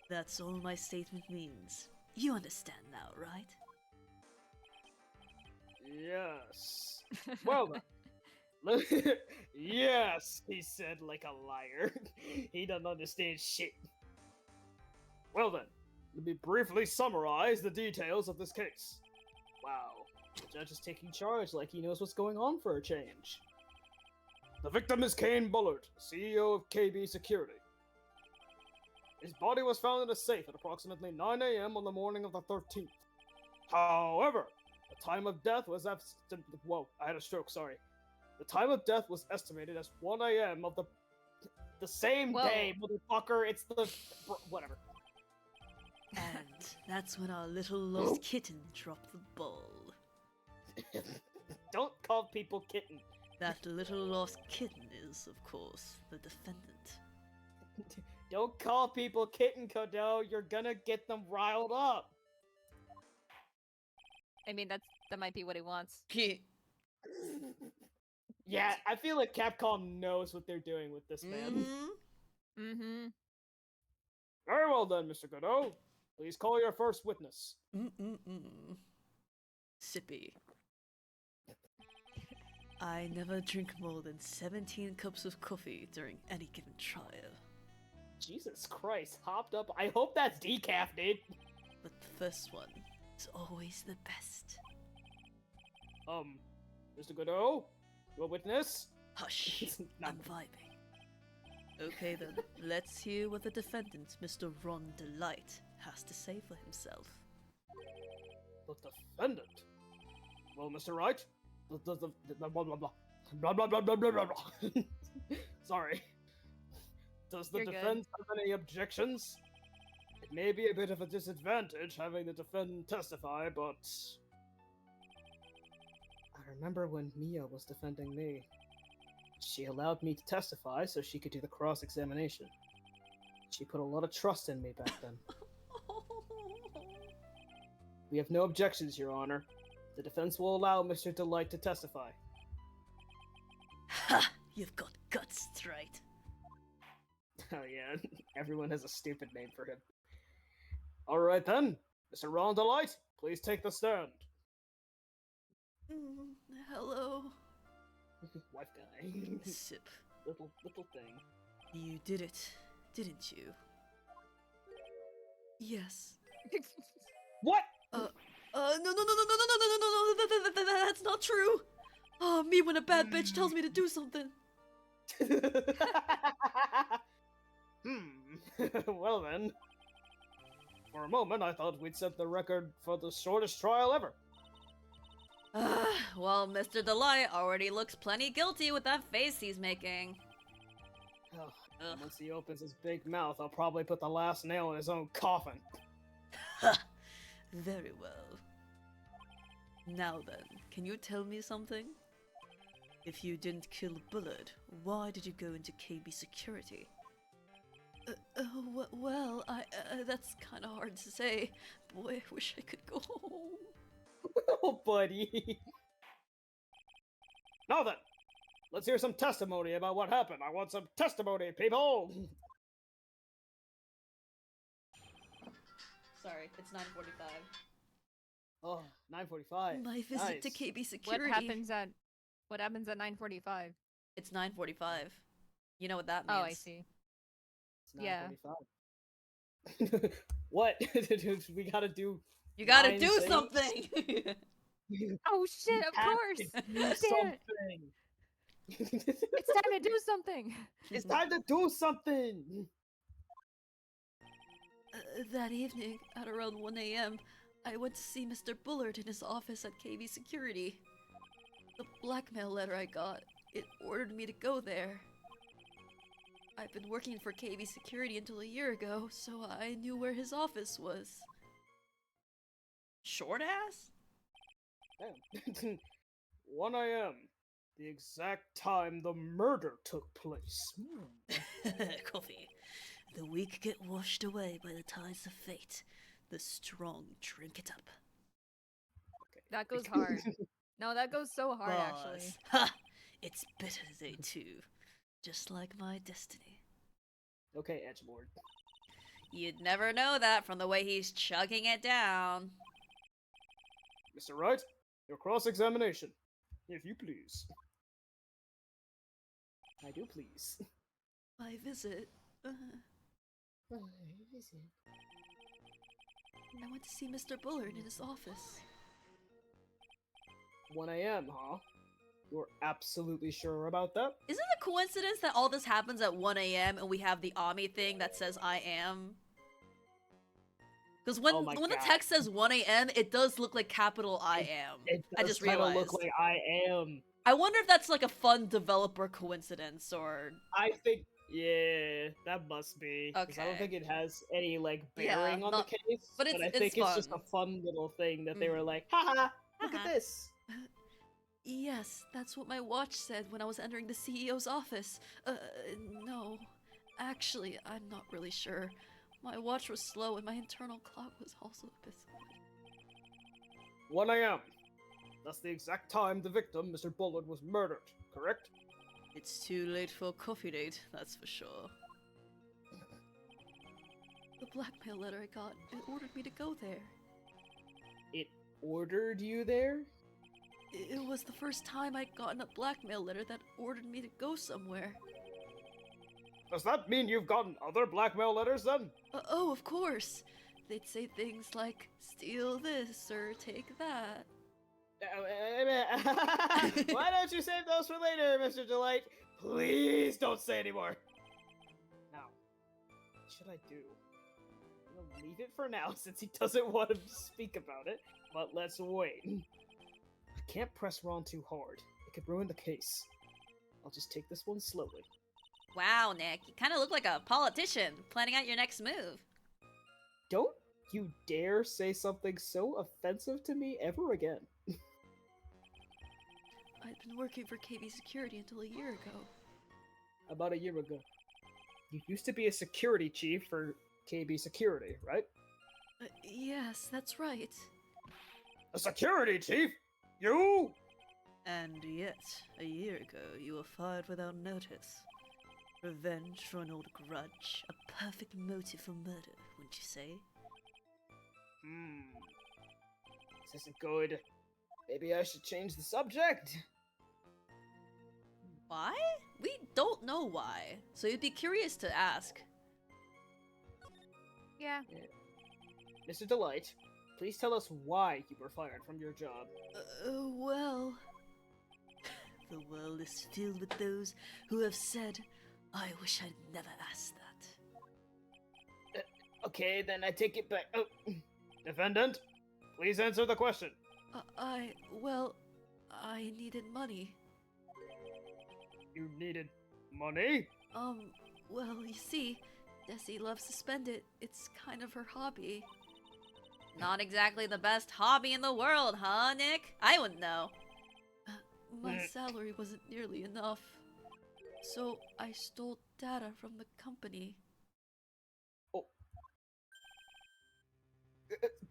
That's all my statement means. You understand now, right? Yes. Well then. Yes, he said like a liar. He doesn't understand shit. Well then, let me briefly summarize the details of this case. Wow, the judge is taking charge like he knows what's going on for a change. The victim is Kane Bullard, CEO of KB Security. His body was found in a safe at approximately 9 a.m. on the morning of the 13th. However, the time of death was Whoa, I had a stroke, sorry. The time of death was estimated as 1 a.m. of the same Whoa. day, motherfucker. It's the whatever. And that's when our little lost kitten dropped the ball. Don't call people kitten. That little lost kitten is, of course, the defendant. Don't call people kitten, Kodo. You're gonna get them riled up. I mean, that might be what he wants. Yeah, I feel like Capcom knows what they're doing with this man. Mm-hmm. Very well done, Mr. Kodo. Please call your first witness. Sippy. I never drink more than 17 cups of coffee during any given trial. Jesus Christ, hopped up. I hope that's decaf, dude. But the first one is always the best. Mr. Godot, your witness? Hush, Not- I'm vibing. Okay then, let's hear what the defendant, Mr. Ron Delight, has to say for himself. The defendant? Well, Mr. Wright? Blah, blah, blah, blah, blah, blah, blah, blah, blah, blah. Sorry. Does the You're good. defense have any objections? It may be a bit of a disadvantage having the defendant testify, but... I remember when Mia was defending me. She allowed me to testify so she could do the cross-examination. She put a lot of trust in me back then. We have no objections, Your Honor. The defense will allow Mr. Delight to testify. Ha! You've got guts, right? Oh yeah, everyone has a stupid name for him. Alright then, Mr. Ron Delight, please take the stand. Hello? Wife guy. Sip. little thing. You did it, didn't you? Yes. What? No, that's not true! Oh, me when a bad bitch tells me to do something. Well then. For a moment, I thought we'd set the record for the shortest trial ever. Well, Mr. Delight already looks plenty guilty with that face he's making. Oh, once he opens his big mouth, I'll probably put the last nail in his own coffin. Very well. Now then, can you tell me something? If you didn't kill Bullard, why did you go into KB security? Well, that's kind of hard to say. Boy, I wish I could go home. Oh, buddy. Now then, let's hear some testimony about what happened. I want some testimony, people! Sorry, it's 9:45. Oh, 9:45. My visit to Nice. KB What security. happens at 9:45? It's 9:45. You know what that means. Oh, I see. It's Yeah. 9:45. What? We gotta do... You gotta Nine do things? something! Oh shit! Of have course. to do Damn it. something. It's time to do something. It's time to do something! That evening, at around 1 a.m., I went to see Mr. Bullard in his office at KB security. The blackmail letter I got, it ordered me to go there. I've been working for KB security until a year ago, so I knew where his office was. Short ass? Damn. 1 a.m. The exact time the murder took place. Coffee. The weak get washed away by the tides of fate. The strong drink it up. That goes hard. No, that goes so hard, actually. Boss. Ha! It's bitter day too. Just like my destiny. Okay, Edgelord. You'd never know that from the way he's chugging it down. Mr. Wright, your cross-examination. If you please. I do please. My visit. I went to see Mr. Bullard in his office. 1 a.m., huh? You're absolutely sure about that? Isn't it a coincidence that all this happens at 1 a.m. and we have the Ami thing that says I am? Because when, Oh my when the God. text says 1 a.m., it does look like capital I am. It I does just kinda realized. look like I am. I wonder if that's like a fun developer coincidence or... I think Yeah, that must be. 'Cause I don't think Okay. it has any like Yeah, bearing on not- the case. but I it's think it's just a fun. fun little thing that they were Mhm. like, haha, look Haha. at this. Yes, that's what my watch said when I was entering the CEO's office. No. Actually, I'm not really sure. My watch was slow and my internal clock was also a bit slow. 1 a.m. That's the exact time the victim, Mr. Bullard, was murdered, correct? It's too late for a coffee date, that's for sure. The blackmail letter I got, it ordered me to go there. It ordered you there? It was the first time I'd gotten a blackmail letter that ordered me to go somewhere. Does that mean you've gotten other blackmail letters then? Oh, of course. They'd say things like, steal this or take that. Why don't you save those for later, Mr. Delight? Please don't say anymore. Now, what should I do? I'm gonna leave it for now since he doesn't want to speak about it, but let's wait. I can't press Ron too hard. It could ruin the case. I'll just take this one slowly. Wow, Nick, you kind of look like a politician planning out your next move. Don't you dare say something so offensive to me ever again. I'd been working for KB Security until a year ago. About a year ago. You used to be a security chief for KB Security, right? Yes, that's right. A security chief? You? And yet, a year ago, you were fired without notice. Revenge for an old grudge, a perfect motive for murder, wouldn't you say? This isn't good. Maybe I should change the subject. Why? We don't know why, so you'd be curious to ask. Yeah. Mr. Delight, please tell us why you were fired from your job. Well... The world is filled with those who have said, I wish I'd never asked that. Okay, then I take it back. Oh. Defendant, please answer the question. I needed money. You needed money? Well, you see, Desi loves to spend it. It's kind of her hobby. Not exactly the best hobby in the world, huh, Nick? I wouldn't know. My salary wasn't nearly enough. So I stole data from the company. Oh.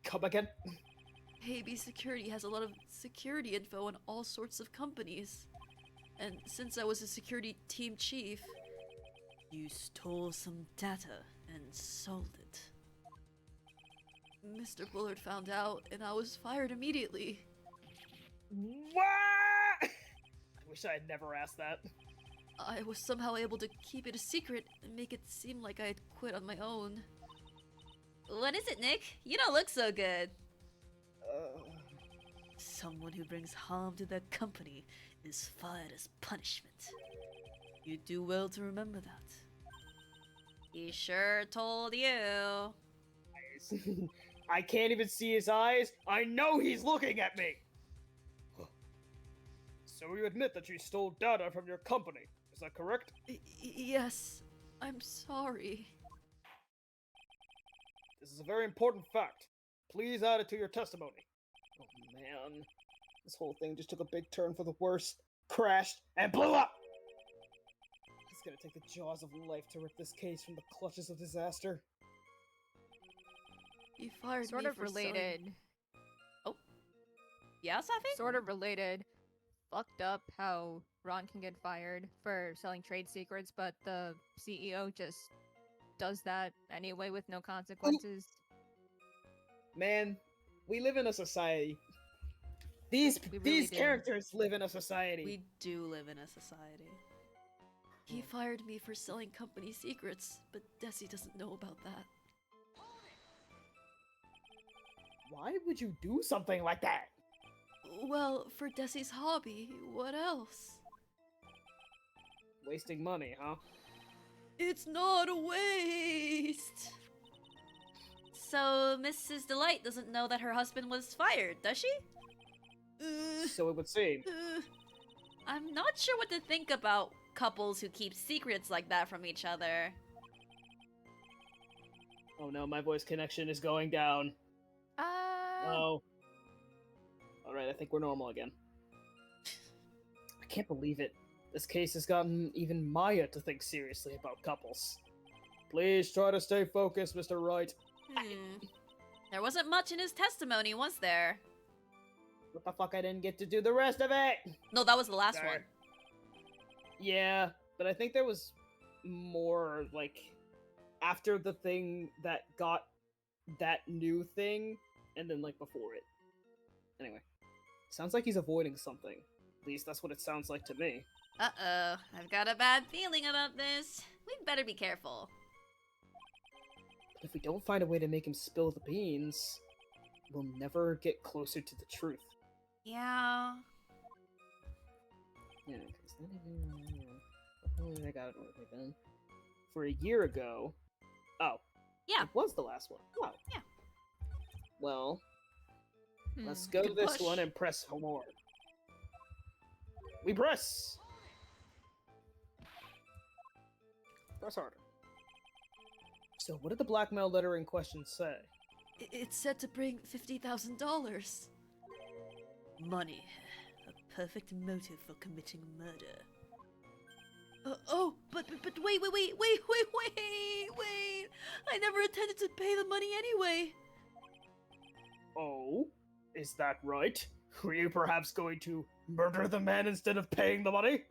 Come again? KB Security has a lot of security info on all sorts of companies. And since I was a security team chief, You stole some data and sold it. Mr. Bullard found out and I was fired immediately. What? I wish I had never asked that. I was somehow able to keep it a secret and make it seem like I had quit on my own. What is it, Nick? You don't look so good. Someone who brings harm to their company is fired as punishment. You do well to remember that. He sure told you. I can't even see his eyes. I know he's looking at me. So you admit that you stole data from your company, is that correct? Yes, I'm sorry. This is a very important fact. Please add it to your testimony. Oh man, this whole thing just took a big turn for the worse, crashed, and blew up! It's gonna take the jaws of life to rip this case from the clutches of disaster. You fired Sort me of for related. Yeah, Safi? Sort of related. Fucked up how Ron can get fired for selling trade secrets, but the CEO just does that anyway with no consequences. Man, we live in a society. These We really do. characters live in a society. We do live in a society. He fired me for selling company secrets, but Desi doesn't know about that. Why would you do something like that? Well, for Desi's hobby, what else? Wasting money, huh? It's not a waste! So, Mrs. Delight doesn't know that her husband was fired, does she? So it would seem. I'm not sure what to think about couples who keep secrets like that from each other. Oh no, my voice connection is going down. Oh. Alright, I think we're normal again. I can't believe it. This case has gotten even Maya to think seriously about couples. Please try to stay focused, Mr. Wright. There wasn't much in his testimony, was there? What the fuck, I didn't get to do the rest of it! No, that was the last Darn. one. Yeah, but I think there was more, like, after the thing that got that new thing, and then, like, before it. Anyway. Sounds like he's avoiding something. At least that's what it sounds like to me. Uh-oh, I've got a bad feeling about this. We'd better be careful. But if we don't find a way to make him spill the beans, we'll never get closer to the truth. Yeah. Yeah, because then I got it right then. For a year ago. Oh. Yeah. It was the last one. Oh. Yeah. Well, let's go Good this push. one and press more. We press! Press harder. So, what did the blackmail letter in question say? It's said to bring $50,000. Money. A perfect motive for committing murder. But wait. I never intended to pay the money anyway. Oh? Is that right? Were you perhaps going to murder the man instead of paying the money?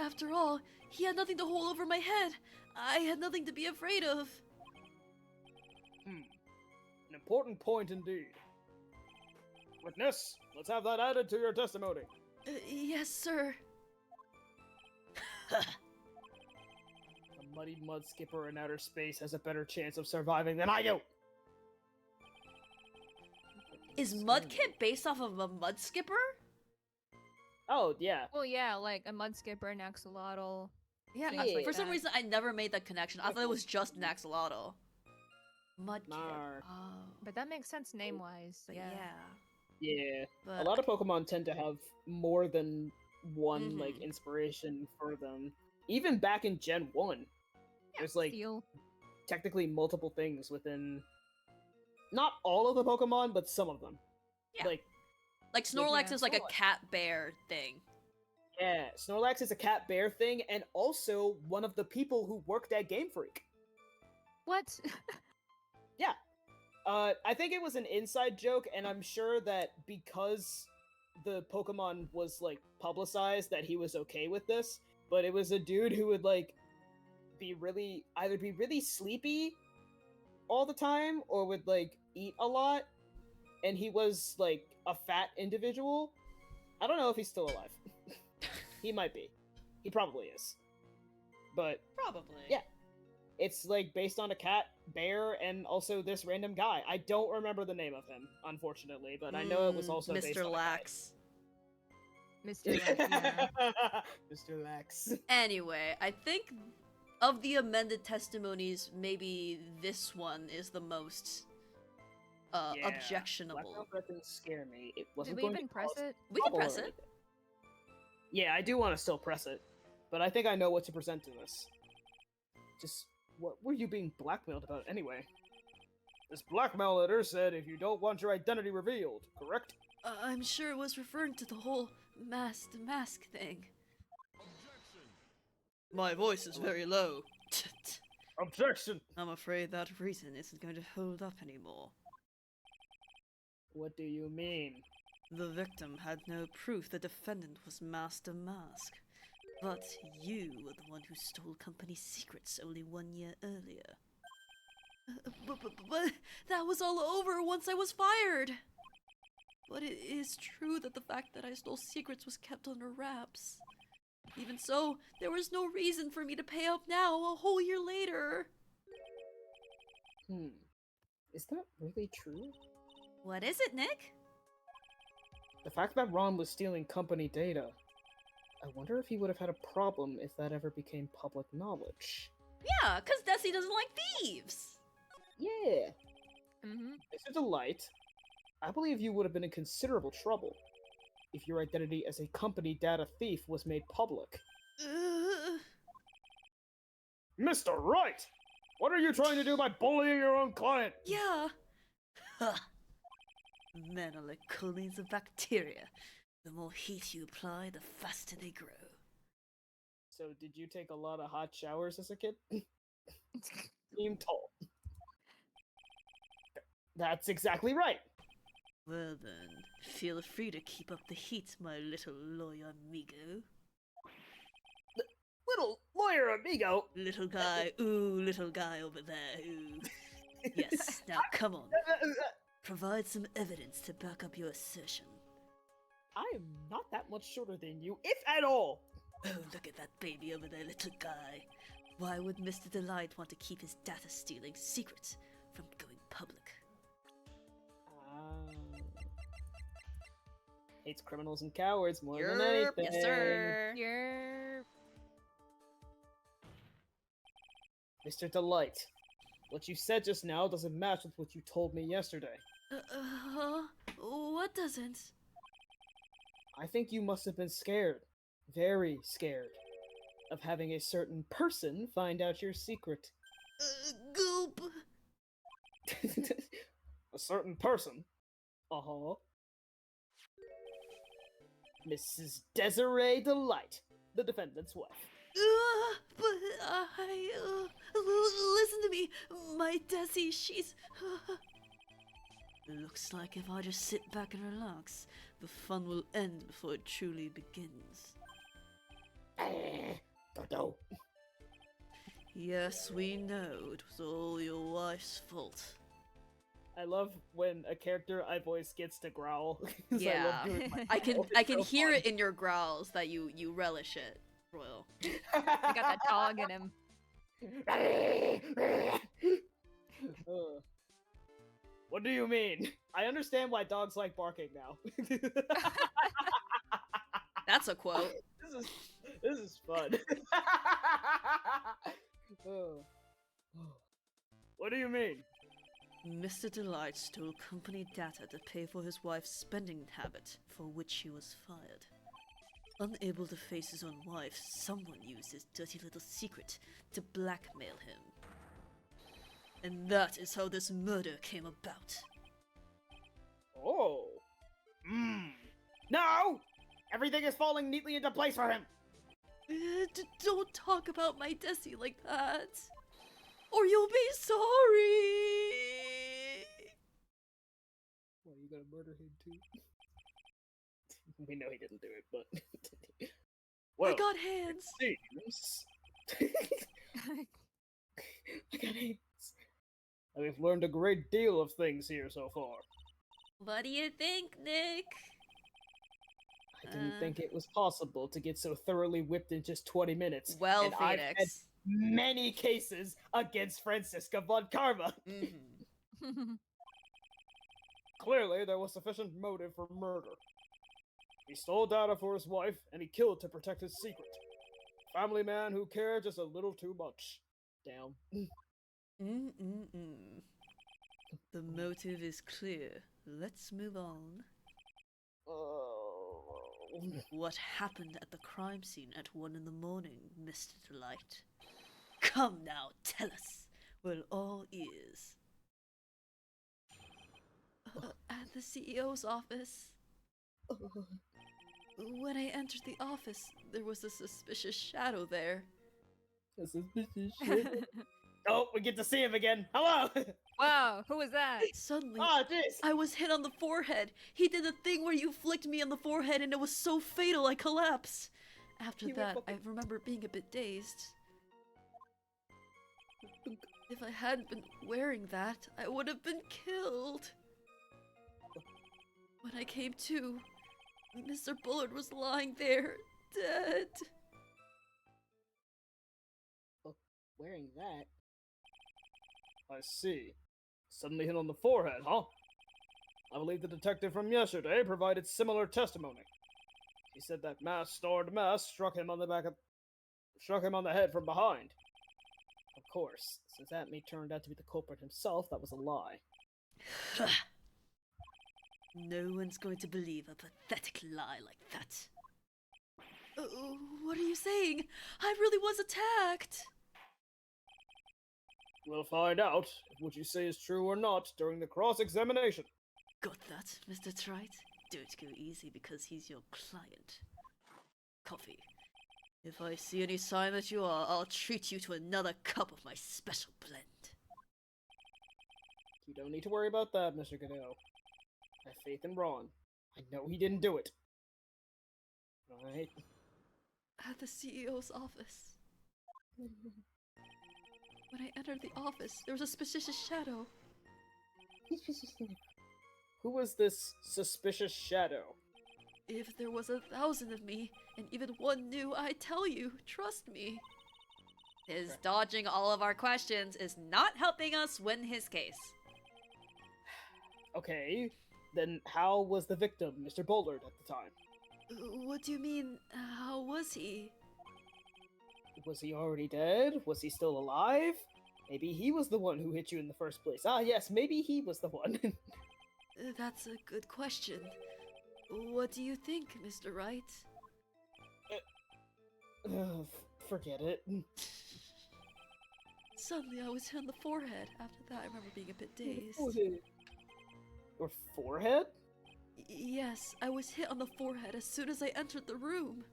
After all, he had nothing to hold over my head. I had nothing to be afraid of. An important point indeed. Witness, let's have that added to your testimony. Yes, sir. A muddy mud skipper in outer space has a better chance of surviving than I do! Is Mudkip based off of a mud skipper? Oh, yeah. Well, yeah, like a mud skipper, an axolotl. Yeah, things like for some that. reason I never made that connection. I thought it was just an axolotl. Mudkip. Nar. Oh. But that makes sense name-wise. But Yeah. Yeah. But A lot of Pokemon tend to have more than one, like, Mhm. inspiration for them. Even back in Gen 1, there's, like, Steel. technically multiple things within... Not all of the Pokemon, but some of them. Yeah. Like, Snorlax Yeah. is like a Snorlax. cat-bear thing. yeah, Snorlax is a cat-bear thing, and also one of the people who worked at Game Freak. What? I think it was an inside joke, and I'm sure that because the Pokemon was, like, publicized, that he was okay with this, but it was a dude who would, like, either be really sleepy all the time, or would, like, eat a lot, and he was, like, a fat individual. I don't know if he's still alive. He might be. He probably is. But Probably. Yeah. it's, like, based on a cat, bear, and also this random guy. I don't remember the name of him, unfortunately, but I know it was also based Mr. on Lax. Mr. Lax, yeah. Mr. Lax. Anyway, I think of the amended testimonies, maybe this one is the most Yeah. objectionable. Blackmail threat didn't scare me. It Did wasn't we going even to press cause it? We can trouble press or it. anything. Yeah, I do want to still press it, but I think I know what to present to this. Just, what were you being blackmailed about anyway? This blackmail letter said if you don't want your identity revealed, correct? I'm sure it was referring to the whole masked mask thing. My voice is very low. Objection! I'm afraid that reason isn't going to hold up anymore. What do you mean? The victim had no proof the defendant was Master Mask. But you were the one who stole company secrets only 1 year earlier. But that was all over once I was fired! But it is true that the fact that I stole secrets was kept under wraps. Even so, there was no reason for me to pay up now a whole year later. Is that really true? What is it, Nick? The fact that Ron was stealing company data. I wonder if he would have had a problem if that ever became public knowledge. Yeah, because Desi doesn't like thieves. Yeah. Mm-hmm. Mr. Delight, I believe you would have been in considerable trouble if your identity as a company data thief was made public. Mr. Wright! What are you trying to do by bullying your own client? Yeah. Ha! Men are like colonies of bacteria. The more heat you apply, the faster they grow. So, did you take a lot of hot showers as a kid? Seem tall. That's exactly right. Well then, feel free to keep up the heat, my little lawyer amigo. Little lawyer amigo. Little guy over there, ooh. Yes, now come on. Provide some evidence to back up your assertion. I am not that much shorter than you, if at all. Oh, look at that baby over there, little guy. Why would Mr. Delight want to keep his data stealing secret from going public? Hates criminals and cowards more than Yerp, anything. yes, sir. You're Mr. Delight, what you said just now doesn't match with what you told me yesterday. What doesn't? I think you must have been scared, very scared, of having a certain person find out your secret. Gulp. A certain person? Uh-huh. Mrs. Desiree Delight, the defendant's wife. But listen to me. My Desi, she's... Looks like if I just sit back and relax, the fun will end before it truly begins. Dodo. Yes, we know. It was all your wife's fault. I love when a character I voice gets to growl. 'cause Yeah, love doing my I growl. can It's so hear fun. it in your growls that you relish it, Royal. I got that dog in him. Ugh. What do you mean? I understand why dogs like barking now. That's a quote. This is fun. Ugh. What do you mean? Mr. Delight stole company data to pay for his wife's spending habit, for which he was fired. Unable to face his own wife, someone used his dirty little secret to blackmail him. And that is how this murder came about. Oh. No! Everything is falling neatly into place for him. Don't talk about my Desi like that, or you'll be sorry. Well, you gonna murder him too? We know he didn't do it, but well, I got hands. seems I got hands. We've learned a great deal of things here so far. What do you think, Nick? I didn't think it was possible to get so thoroughly whipped in just 20 minutes. Well, and I've had Phoenix. many cases against Francisca von Karma. Mhm. Clearly, there was sufficient motive for murder. He stole data for his wife, and he killed to protect his secret. Family man who cared just a little too much. Damn. The motive is clear. Let's move on. What happened at the crime scene at 1 in the morning, Mr. Delight? Come now, tell us. We're all ears. At the CEO's office. When I entered the office, there was a suspicious shadow there. Suspicious shit. Oh, we get to see him again. Hello! Wow, who was that? Suddenly, Oh, jeez! I was hit on the forehead. He did the thing where you flicked me on the forehead and it was so fatal I collapsed. After You were that, I fucking- remember being a bit dazed. If I hadn't been wearing that, I would have been killed. When I came to, Mr. Bullard was lying there, dead. Wearing that? I see. Suddenly hit on the forehead, huh? I believe the detective from yesterday provided similar testimony. He said that mask-starred mask struck him on the head from behind. Of course, since that may turned out to be the culprit himself, that was a lie. No one's going to believe a pathetic lie like that. What are you saying? I really was attacked! We'll find out if what you say is true or not during the cross-examination. Got that, Mr. Wright? Don't go easy because he's your client. Coffee. If I see any sign that you are, I'll treat you to another cup of my special blend. You don't need to worry about that, Mr. Godot. I have faith in Ron. I know he didn't do it. Alright. At the CEO's office. When I entered the office, there was a suspicious shadow. Who was this suspicious shadow? If there was 1,000 of me, and even one new, I tell you, trust me. His dodging all of our questions is not helping us win his case. Okay, then how was the victim, Mr. Bullard, at the time? What do you mean, how was he? Was he already dead? Was he still alive? Maybe he was the one who hit you in the first place. Ah, yes, maybe he was the one. That's a good question. What do you think, Mr. Wright? Forget it. Suddenly I was hit on the forehead. After that, I remember being a bit dazed. Your forehead? Yes, I was hit on the forehead as soon as I entered the room.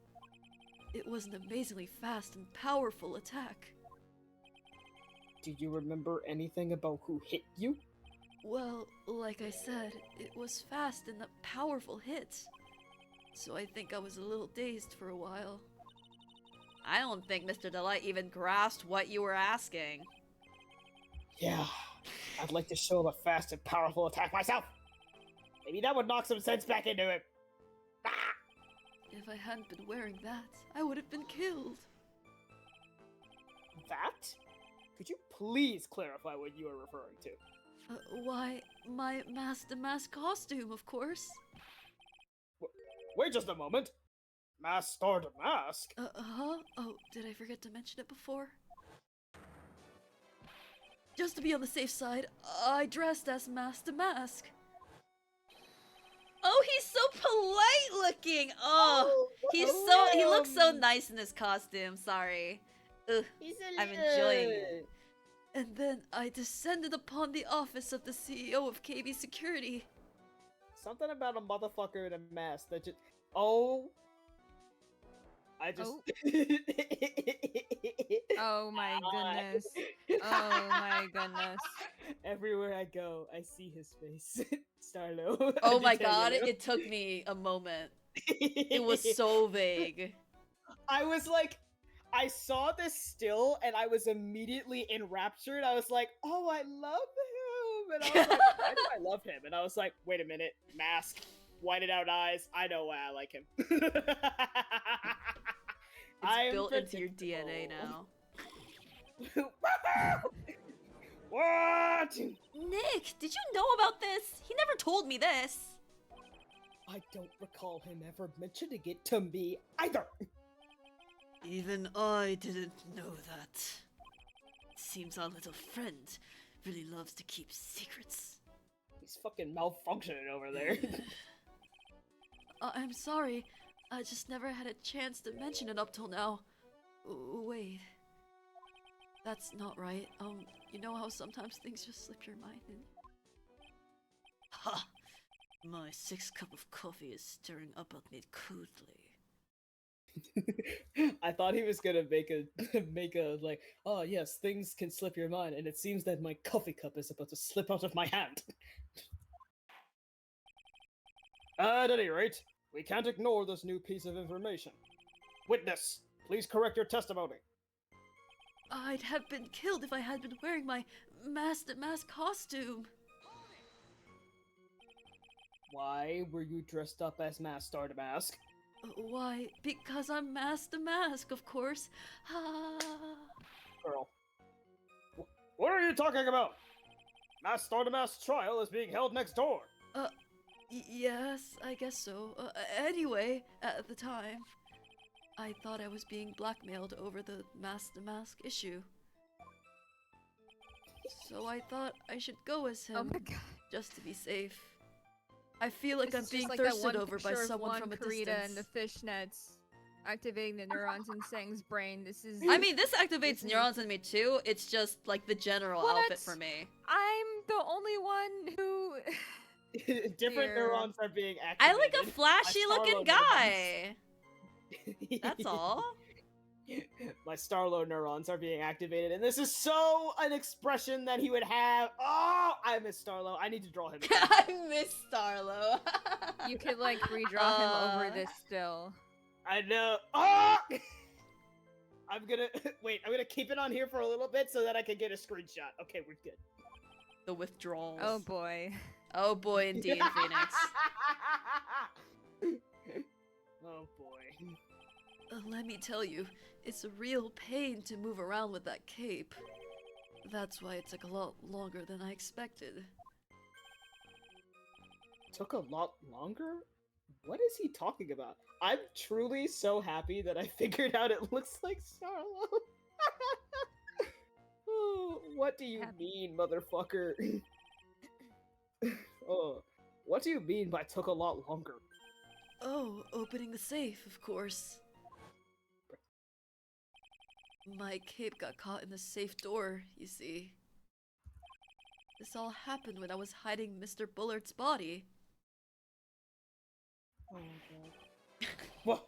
It was an amazingly fast and powerful attack. Do you remember anything about who hit you? Well, like I said, it was fast and a powerful hit. So I think I was a little dazed for a while. I don't think Mr. Delight even grasped what you were asking. Yeah, I'd like to show him a fast and powerful attack myself. Maybe that would knock some sense back into him. Ah! If I hadn't been wearing that, I would have been killed. That? Could you please clarify what you are referring to? Why, my mask-to-mask costume, of course. Wait just a moment. Mask star to mask? Huh? Oh, did I forget to mention it before? Just to be on the safe side, I dressed as mask-to-mask. Oh, he's so polite looking. Oh, he looks so nice in his costume. Sorry. Ugh, I'm enjoying it. And then I descended upon the office of the CEO of KB Security. Something about a motherfucker in a mask that just... Oh. I just... Oh my goodness. Oh my goodness. Everywhere I go, I see his face. Starlo. Oh my god, it took me a moment. It was so vague. I was like, I saw this still, and I was immediately enraptured. I was like, oh, I love him! And I was like, why do I love him? And I was like, wait a minute, mask, whited out eyes, I know why I like him. It's built into your DNA now. What? Nick, did you know about this? He never told me this. I don't recall him ever mentioning it to me either. Even I didn't know that. It seems our little friend really loves to keep secrets. He's fucking malfunctioning over there. I'm sorry. I just never had a chance to mention it up till now. Wait. That's not right. You know how sometimes things just slip your mind and... Ha! My 6th cup of coffee is stirring up me coolly. I thought he was gonna make a like, oh yes, things can slip your mind, and it seems that my coffee cup is about to slip out of my hand. At any rate, we can't ignore this new piece of information. Witness, please correct your testimony. I'd have been killed if I had been wearing my mask-to-mask costume. Why were you dressed up as Mask Star to Mask? Why, because I'm mask-to-mask, of course. Girl. What are you talking about? Mask Star to Mask trial is being held next door. Yes, I guess so. Anyway, at the time, I thought I was being blackmailed over the mask-to-mask issue. So I thought I should go as him, Oh my god. just to be safe. I feel like This I'm is being just like that thirsted one over by picture of someone Juan from a Carita distance. and the fishnets. Activating the neurons in Sang's brain. This is. I mean, this activates This is- neurons in me too. It's just like the general Well, outfit that's- for me. I'm the only one who. Different Dear. neurons are being I activated. like a flashy looking Starlo guy. That's all. My Starlo neurons are being activated, and this is so an expression that he would have. Oh, I miss Starlo. I need to draw him. I miss Starlo. You could like redraw him over Uh, this still. I know. Oh! I'm gonna wait. I'm gonna keep it on here for a little bit so that I can get a screenshot. Okay, we're good. The withdrawals. Oh boy. Oh boy, indeed, Phoenix. Oh boy. Let me tell you, it's a real pain to move around with that cape. That's why it took a lot longer than I expected. Took a lot longer? What is he talking about? I'm truly so happy that I figured out it looks like Starlo. Oh, what do you Happy. mean, motherfucker? Oh, what do you mean by took a lot longer? Oh, opening the safe, of course. My cape got caught in the safe door, you see. This all happened when I was hiding Mr. Bullard's body. Oh god.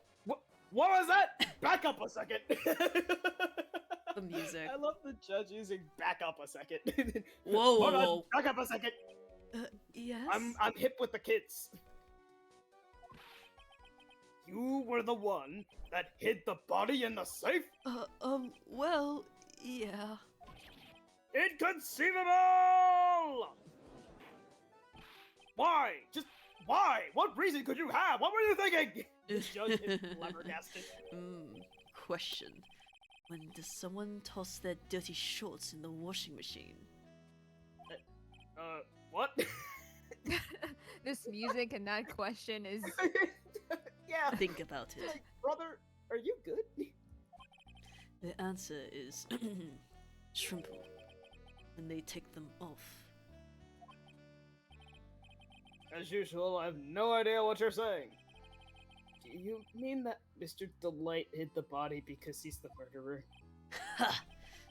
What was that? Back up a second. The music. I love the judge using back up a second. Whoa, Hold on, whoa. back up a second. Yes? I'm hip with the kids. You were the one that hid the body in the safe? Well, yeah. Inconceivable! Why? Just why? What reason could you have? What were you thinking? The judge is flabbergasted. Question. When does someone toss their dirty shorts in the washing machine? What? This music and that question is. Yeah. Think about it. Like, brother, are you good? The answer is shrimple. When they take them off. As usual, I have no idea what you're saying. Do you mean that Mr. Delight hid the body because he's the murderer? Ha!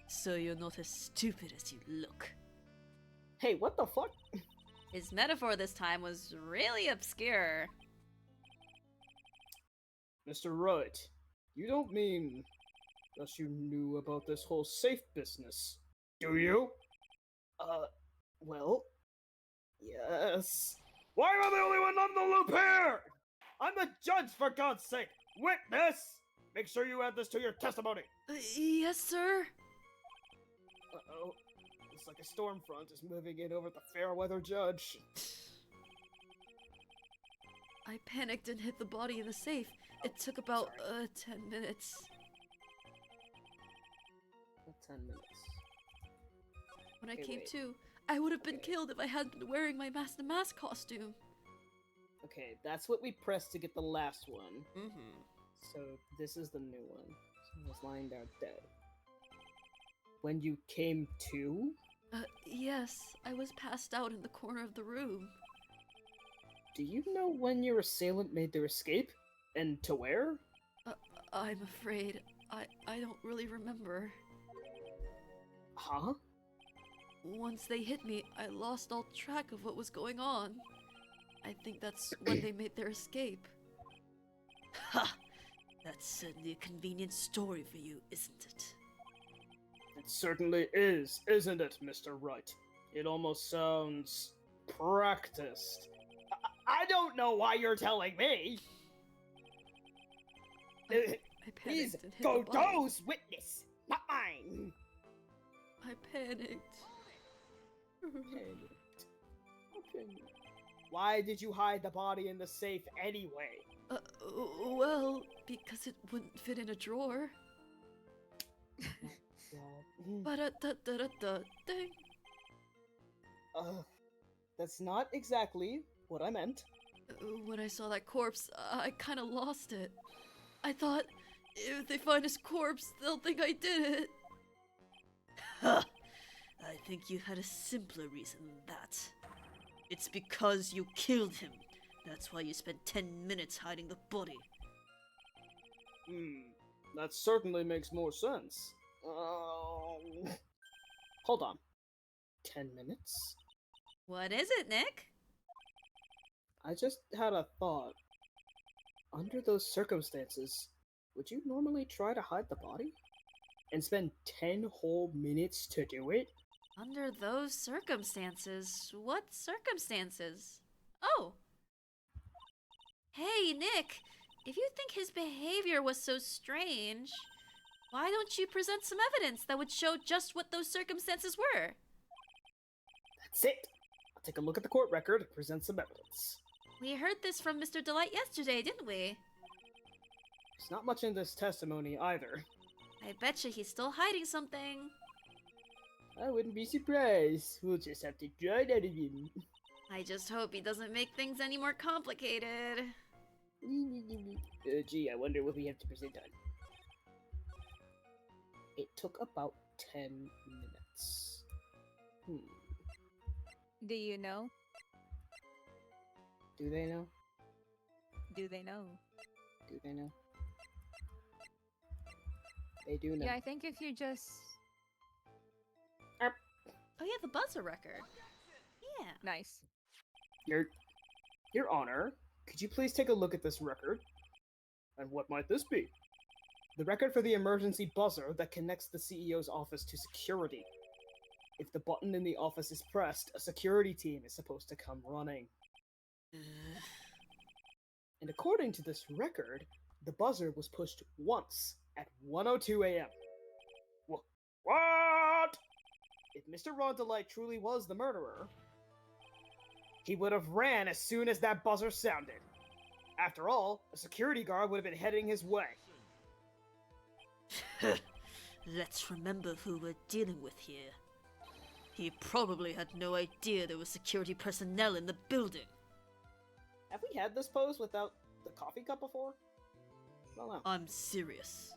So you're not as stupid as you look. Hey, what the fuck? His metaphor this time was really obscure. Mr. Wright, you don't mean that you knew about this whole safe business, do you? Well, yes. Why am I the only one on the loop here? I'm the judge, for God's sake! Witness! Make sure you add this to your testimony! Yes, sir? Uh-oh. Looks like a storm front is moving in over the fair weather judge. I panicked and hid the body in the safe. It took about, 10 minutes. 10 minutes. When I Okay, came wait. to, I would have been Okay. killed if I hadn't been wearing my Mask the Mask costume. Okay, that's what we pressed to get the last one. Mm-hmm. So this is the new one. So I was lying down dead. When you came to? Yes, I was passed out in the corner of the room. Do you know when your assailant made their escape? And to where? I'm afraid I don't really remember. Huh? Once they hit me, I lost all track of what was going on. I think that's when they made their escape. Ha! That's certainly a convenient story for you, isn't it? It certainly is, isn't it, Mr. Wright? It almost sounds practiced. I don't know why you're telling me. I Please, panicked and hit the body. Godot's witness, not mine. I panicked. Why did you hide the body in the safe anyway? Well, because it wouldn't fit in a drawer. Ba-da-da-da-da-ding. That's not exactly what I meant. When I saw that corpse, I kind of lost it. I thought, if they find his corpse, they'll think I did it. Ha! I think you had a simpler reason than that. It's because you killed him. That's why you spent 10 minutes hiding the body. That certainly makes more sense. Hold on. 10 minutes? What is it, Nick? I just had a thought. Under those circumstances, would you normally try to hide the body? And spend 10 whole minutes to do it? Under those circumstances? What circumstances? Oh! Hey, Nick! If you think his behavior was so strange, why don't you present some evidence that would show just what those circumstances were? That's it! I'll take a look at the court record and present some evidence. We heard this from Mr. Delight yesterday, didn't we? There's not much in this testimony either. I betcha he's still hiding something. I wouldn't be surprised. We'll just have to draw it out of him. I just hope he doesn't make things any more complicated. Gee, I wonder what we have to present on. It took about 10 minutes. Do you know? Do they know? Do they know? Do they know? They do know. Yeah, I think if you just... Oh yeah, the buzzer record. Yeah. Nice. Your Honor, could you please take a look at this record? And what might this be? The record for the emergency buzzer that connects the CEO's office to security. If the button in the office is pressed, a security team is supposed to come running. And according to this record, the buzzer was pushed once at 1:02 a.m. What? If Mr. Rondelite truly was the murderer, he would have ran as soon as that buzzer sounded. After all, a security guard would have been heading his way. Let's remember who we're dealing with here. He probably had no idea there was security personnel in the building. Have we had this pose without the coffee cup before? I don't know. I'm serious.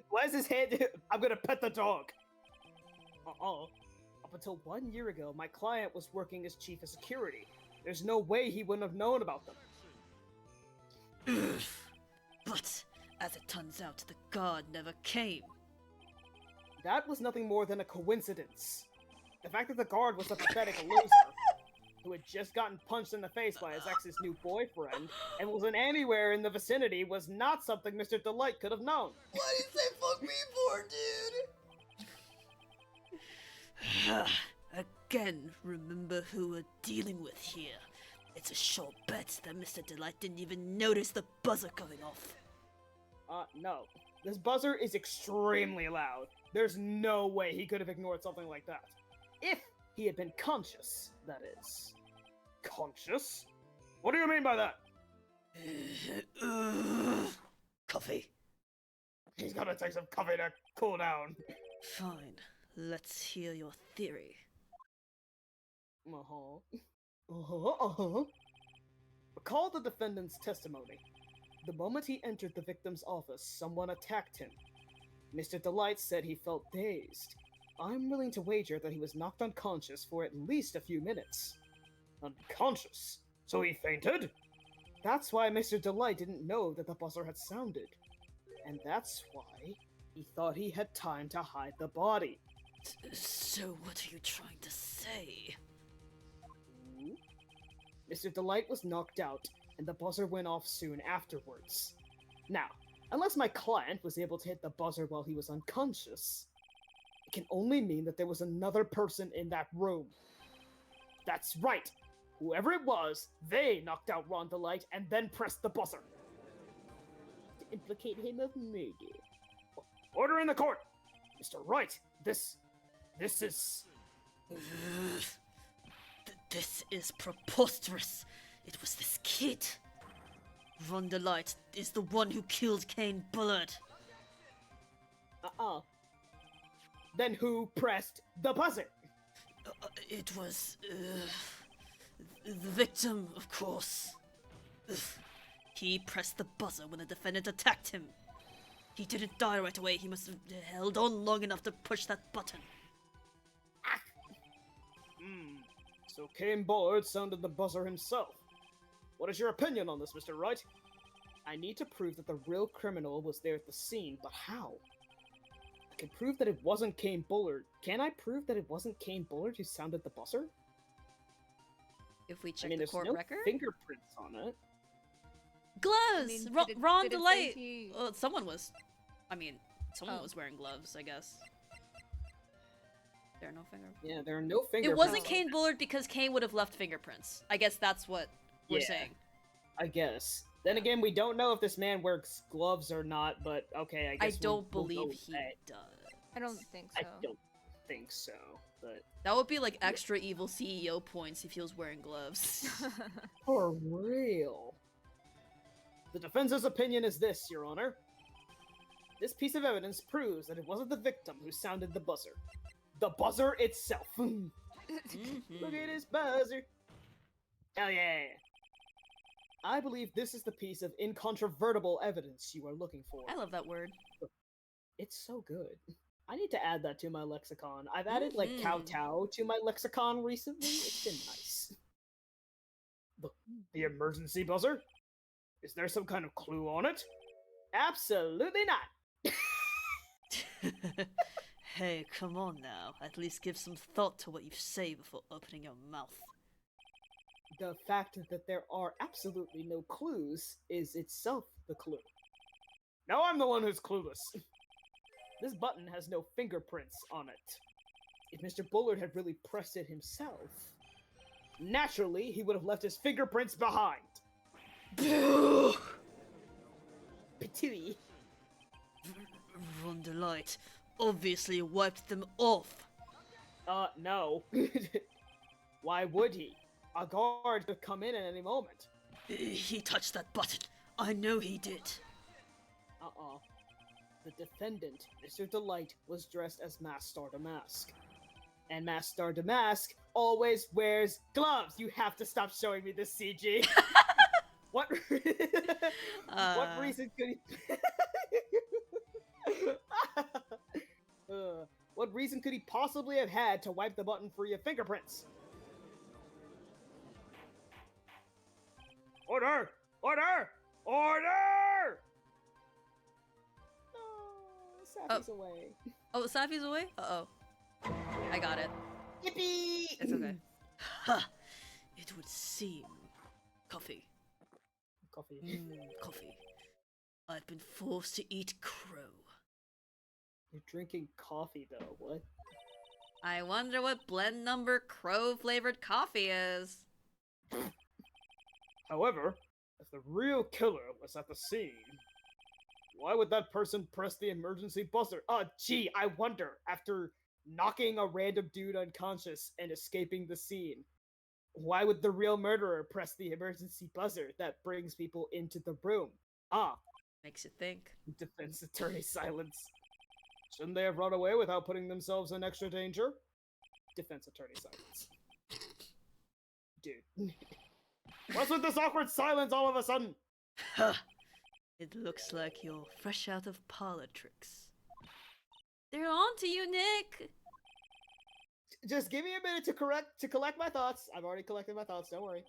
Why is his hand? I'm gonna pet the dog. Up until 1 year ago, my client was working as chief of security. There's no way he wouldn't have known about them. But, as it turns out, the guard never came. That was nothing more than a coincidence. The fact that the guard was a pathetic loser, who had just gotten punched in the face by his ex's new boyfriend, and wasn't anywhere in the vicinity, was not something Mr. Delight could have known. What did you say fuck me for, dude? Again, remember who we're dealing with here. It's a sure bet that Mr. Delight didn't even notice the buzzer going off. No. This buzzer is extremely loud. There's no way he could have ignored something like that. If he had been conscious, that is. Conscious? What do you mean by that? Coffee. He's gonna take some coffee to cool down. Fine. Let's hear your theory. Recall the defendant's testimony. The moment he entered the victim's office, someone attacked him. Mr. Delight said he felt dazed. I'm willing to wager that he was knocked unconscious for at least a few minutes. Unconscious? So he fainted? That's why Mr. Delight didn't know that the buzzer had sounded. And that's why he thought he had time to hide the body. So what are you trying to say? Mr. Delight was knocked out, and the buzzer went off soon afterwards. Now, unless my client was able to hit the buzzer while he was unconscious, it can only mean that there was another person in that room. That's right! Whoever it was, they knocked out Ron Delight and then pressed the buzzer. To implicate him of murder. Order in the court! Mr. Wright, this is... This is preposterous. It was this kid. Ron Delight is the one who killed Kane Bullard. Then who pressed the buzzer? It was, the victim, of course. He pressed the buzzer when the defendant attacked him. He didn't die right away. He must have held on long enough to push that button. So Kane Bullard sounded the buzzer himself. What is your opinion on this, Mr. Wright? I need to prove that the real criminal was there at the scene, but how? I can prove that it wasn't Kane Bullard. Can I prove that it wasn't Kane Bullard who sounded the buzzer? If we check I mean, the there's court no record. fingerprints on it. Gloves! mean, Ron did it say Delight! he- Well, someone was. I mean, someone Oh. was wearing gloves, I guess. There are no fingerprints. Yeah, there are no fingerprints. It wasn't Oh. Kane Bullard because Kane would have left fingerprints. I guess that's what we're Yeah. saying. I guess. Then again, we don't know if this man wears gloves or not, but okay, I I guess don't we'll go believe with he that. does. I don't think so. I don't think so, but... That would be like extra evil CEO points if he was wearing gloves. For real. The defense's opinion is this, Your Honor. This piece of evidence proves that it wasn't the victim who sounded the buzzer. The buzzer itself. Mhm. Look at his buzzer. Hell yeah. I believe this is the piece of incontrovertible evidence you are looking for. I love that word. It's so good. I need to add that to my lexicon. I've added, like, Mhm. kowtow to my lexicon recently. It's been nice. The emergency buzzer? Is there some kind of clue on it? Absolutely not! Hey, come on now. At least give some thought to what you say before opening your mouth. The fact that there are absolutely no clues is itself the clue. Now I'm the one who's clueless. This button has no fingerprints on it. If Mr. Bullard had really pressed it himself, naturally he would have left his fingerprints behind. Patooey. Ron Delight obviously wiped them off. No. Why would he? A guard could come in at any moment. He touched that button. I know he did. The defendant, Mr. Delight, was dressed as Master Damask. And Master Damask always wears gloves! You have to stop showing me this, CG! What what reason could he... what reason could he possibly have had to wipe the button free of fingerprints? Order! Order! Order! No, Safi's away. Oh, Safi's away? Uh-oh. I got it. Yippee! It's okay. Ha! It would seem. Coffee. Coffee. Coffee. I've been forced to eat crow. You're drinking coffee, though. What? I wonder what blend number crow flavored coffee is. However, if the real killer was at the scene, why would that person press the emergency buzzer? Gee, I wonder, after knocking a random dude unconscious and escaping the scene, why would the real murderer press the emergency buzzer that brings people into the room? Makes you think. Defense attorney silence. Shouldn't they have run away without putting themselves in extra danger? Defense attorney silence. Dude. What's with this awkward silence all of a sudden? Ha! It looks like you're fresh out of parlor tricks. They're on to you, Nick! Just give me a minute to collect my thoughts. I've already collected my thoughts, don't worry.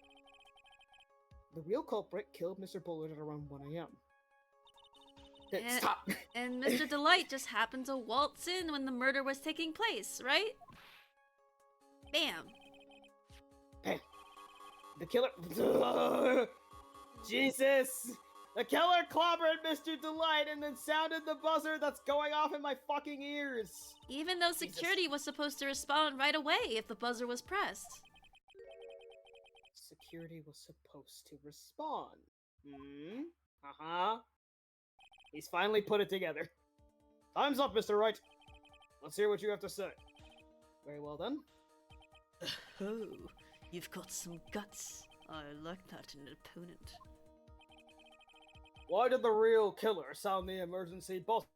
The real culprit killed Mr. Bullard at around 1 a.m. Stop! And Mr. Delight just happened to waltz in when the murder was taking place, right? Bam! Bam! The killer... Jesus! The killer clobbered Mr. Delight and then sounded the buzzer that's going off in my fucking ears! Even though security was supposed to respond right away if the buzzer was pressed. Security was supposed to respond. Uh-huh. He's finally put it together. Time's up, Mr. Wright. Let's hear what you have to say. Very well then. Oh, you've got some guts. I like that in an opponent. Why did the real killer sound the emergency buzzer?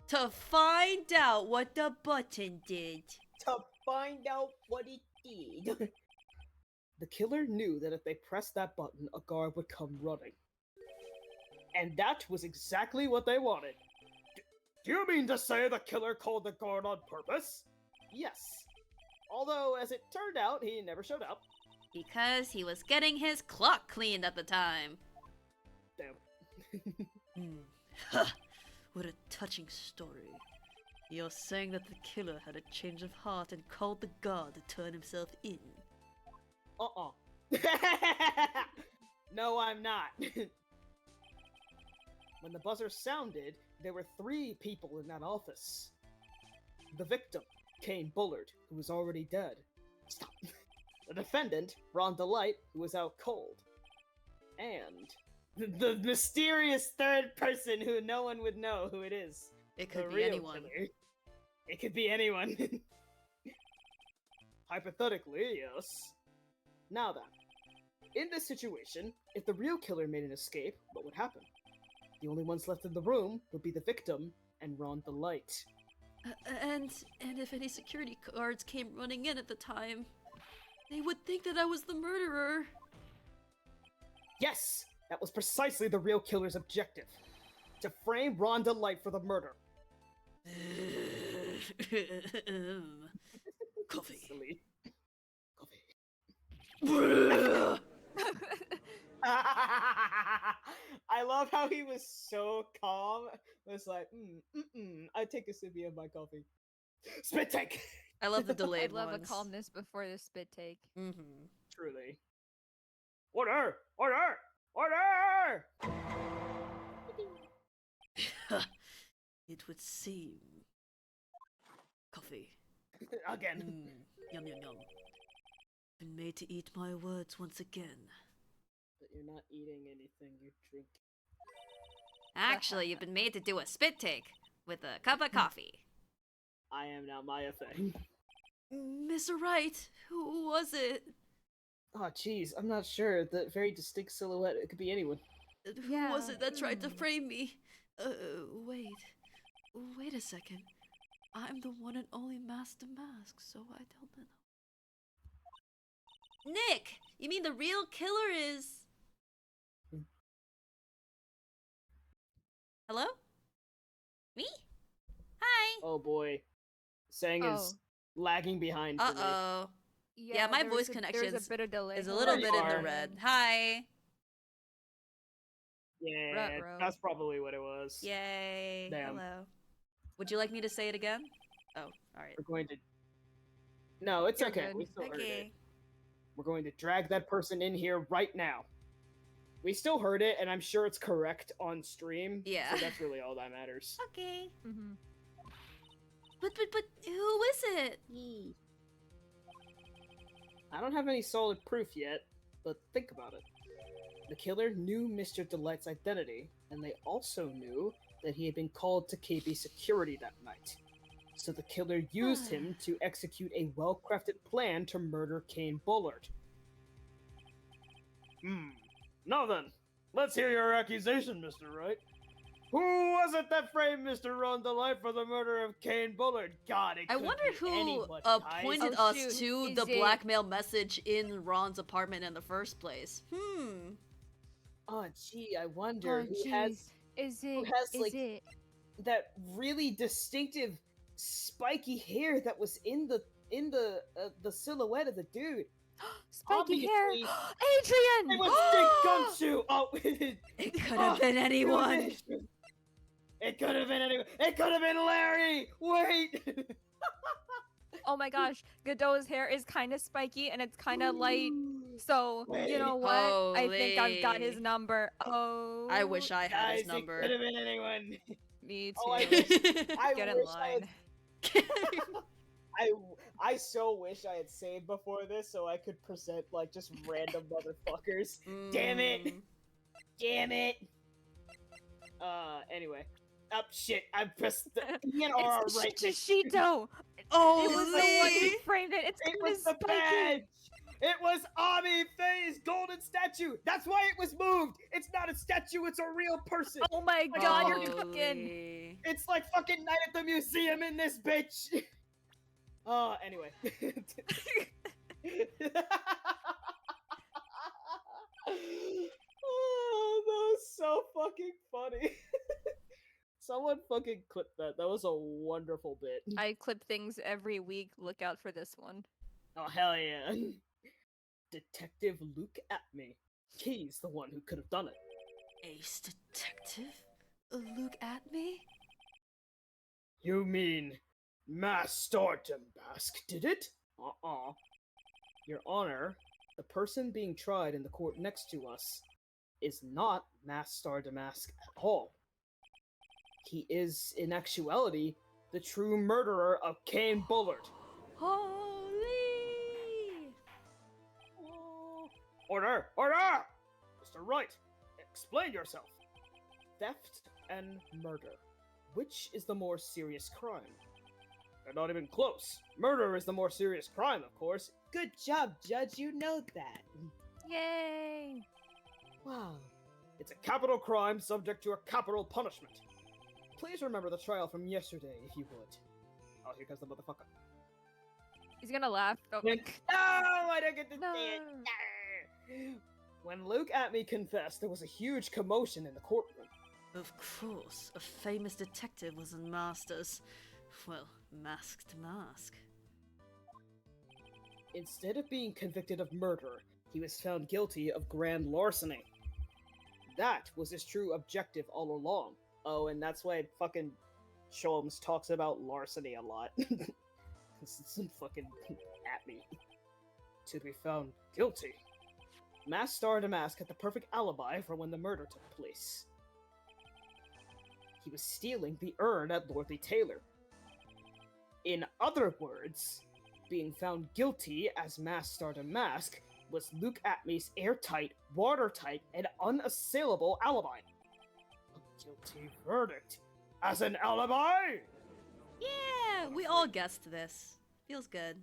To find out what the button did. To find out what it did. The killer knew that if they pressed that button, a guard would come running. And that was exactly what they wanted. Do you mean to say the killer called the guard on purpose? Yes. Although, as it turned out, he never showed up. Because he was getting his clock cleaned at the time. Damn. Ha! What a touching story. You're saying that the killer had a change of heart and called the god to turn himself in. No, I'm not. When the buzzer sounded, there were 3 people in that office. The victim, Kane Bullard, who was already dead. Stop. The defendant, Ron Delight, who was out cold. And the mysterious third person who no one would know who it is. It The could be real anyone. killer. It could be anyone. Hypothetically, yes. Now then, in this situation, if the real killer made an escape, what would happen? The only ones left in the room would be the victim and Ron the Light. And if any security guards came running in at the time, they would think that I was the murderer. Yes! That was precisely the real killer's objective. To frame Ron the Light for the murder. Coffee. Silly. Coffee. I love how he was so calm. It was like, I take a sip of my coffee. Spit take! I love the I delayed love ones. a calmness before the spit take. Mm-hmm. Truly. Order! Order! Order! It would seem. Coffee. Again. Yum yum yum. Been made to eat my words once again. But you're not eating anything, you're drinking. Actually, you've been made to do a spit take with a cup of coffee. I am now Maya Fang. Mr. Wright, who was it? Oh, jeez, I'm not sure. The very distinct silhouette, it could be anyone. Who was Yeah, it that tried to frame me? Wait. Wait a second. I'm the one and only Master Mask, so I don't know. Nick! You mean the real killer is... Hello? Me? Hi! Oh boy. Sang is lagging behind for me. Uh-oh. Yeah, my there voice was connection There's a bit of delay. Is a Hold little on. bit in the Are. red. Hi! Yeah, Ruh-roh. that's probably what it was. Yay. Damn. Hello. Would you like me to say it again? Oh, alright. We're going to... No, it's You're okay. good. We still heard it. Okay. We're going to drag that person in here right now. We still heard it, and I'm sure it's correct on stream. Yeah. So that's really all that matters. Okay. Mhm. But who is it? I don't have any solid proof yet, but think about it. The killer knew Mr. Delight's identity, and they also knew that he had been called to KB security that night. So the killer used him to execute a well-crafted plan to murder Kane Bullard. Now then, let's hear your accusation, Mr. Wright. Who was it that framed Mr. Ron Delight for the murder of Kane Bullard? God, it I could wonder be who anyone, guys. pointed Oh, us shoot. to Is the it- blackmail message in Ron's apartment in the first place. Oh, gee, I wonder Oh, who has jeez. Is it? has, Is like, it? that really distinctive spiky hair that was in the silhouette of the dude. Spiky hair. Obviously, Adrian! it was Dick Gumshoe. Oh, It could have been anyone. It could have been anyone. It could have been Larry. Wait. Oh my gosh, Godot's hair is kind of spiky and it's kind of light. So, you know what? I think I've got his Holy. number. Oh. I wish I had Guys, his it could have number. been anyone. Me too. Oh, I wish- I Get in wish I line. had I so wish I had saved before this so I could present like just random motherfuckers. Damn it. Mm. Damn it. Anyway. Shit, I pressed the E and R It's right there. Shishito. Oh, It was the one who framed it. It's It kind was of the spiky. badge! It was Ami Faye's golden statue! That's why it was moved! It's not a statue, it's a real person! Oh my god, you're cooking. Holy. It's like fucking Night at the Museum in this bitch! Anyway. Oh, that was so fucking funny. Someone fucking clipped that. That was a wonderful bit. I clip things every week. Look out for this one. Oh, hell yeah. Detective Luke Atme. He's the one who could have done it. Ace detective? Look at me? You mean Master Damask did it? Your Honor, the person being tried in the court next to us is not Master Damask at all. He is, in actuality, the true murderer of Cain Bullard. Holy! Order! Order! Mr. Wright, explain yourself. Theft and murder. Which is the more serious crime? They're not even close. Murder is the more serious crime, of course. Good job, Judge. You know that. Yay! Wow. It's a capital crime subject to a capital punishment. Please remember the trial from yesterday, if you would. Oh, here comes the motherfucker. He's gonna laugh. Oh, No, I don't get to No. say it. When Luke Atme confessed, there was a huge commotion in the courtroom. Of course, a famous detective was in Masters. Well, masked mask. Instead of being convicted of murder, he was found guilty of grand larceny. That was his true objective all along. Oh, and that's why fucking Sholmes talks about larceny a lot. Some fucking at me. To be found guilty. Master Damask had the perfect alibi for when the murder took place. He was stealing the urn at Lordly Taylor. In other words, being found guilty as Master Damask was Luke Atme's airtight, watertight, and unassailable alibi. A guilty verdict as an alibi? Yeah, we all guessed this. Feels good.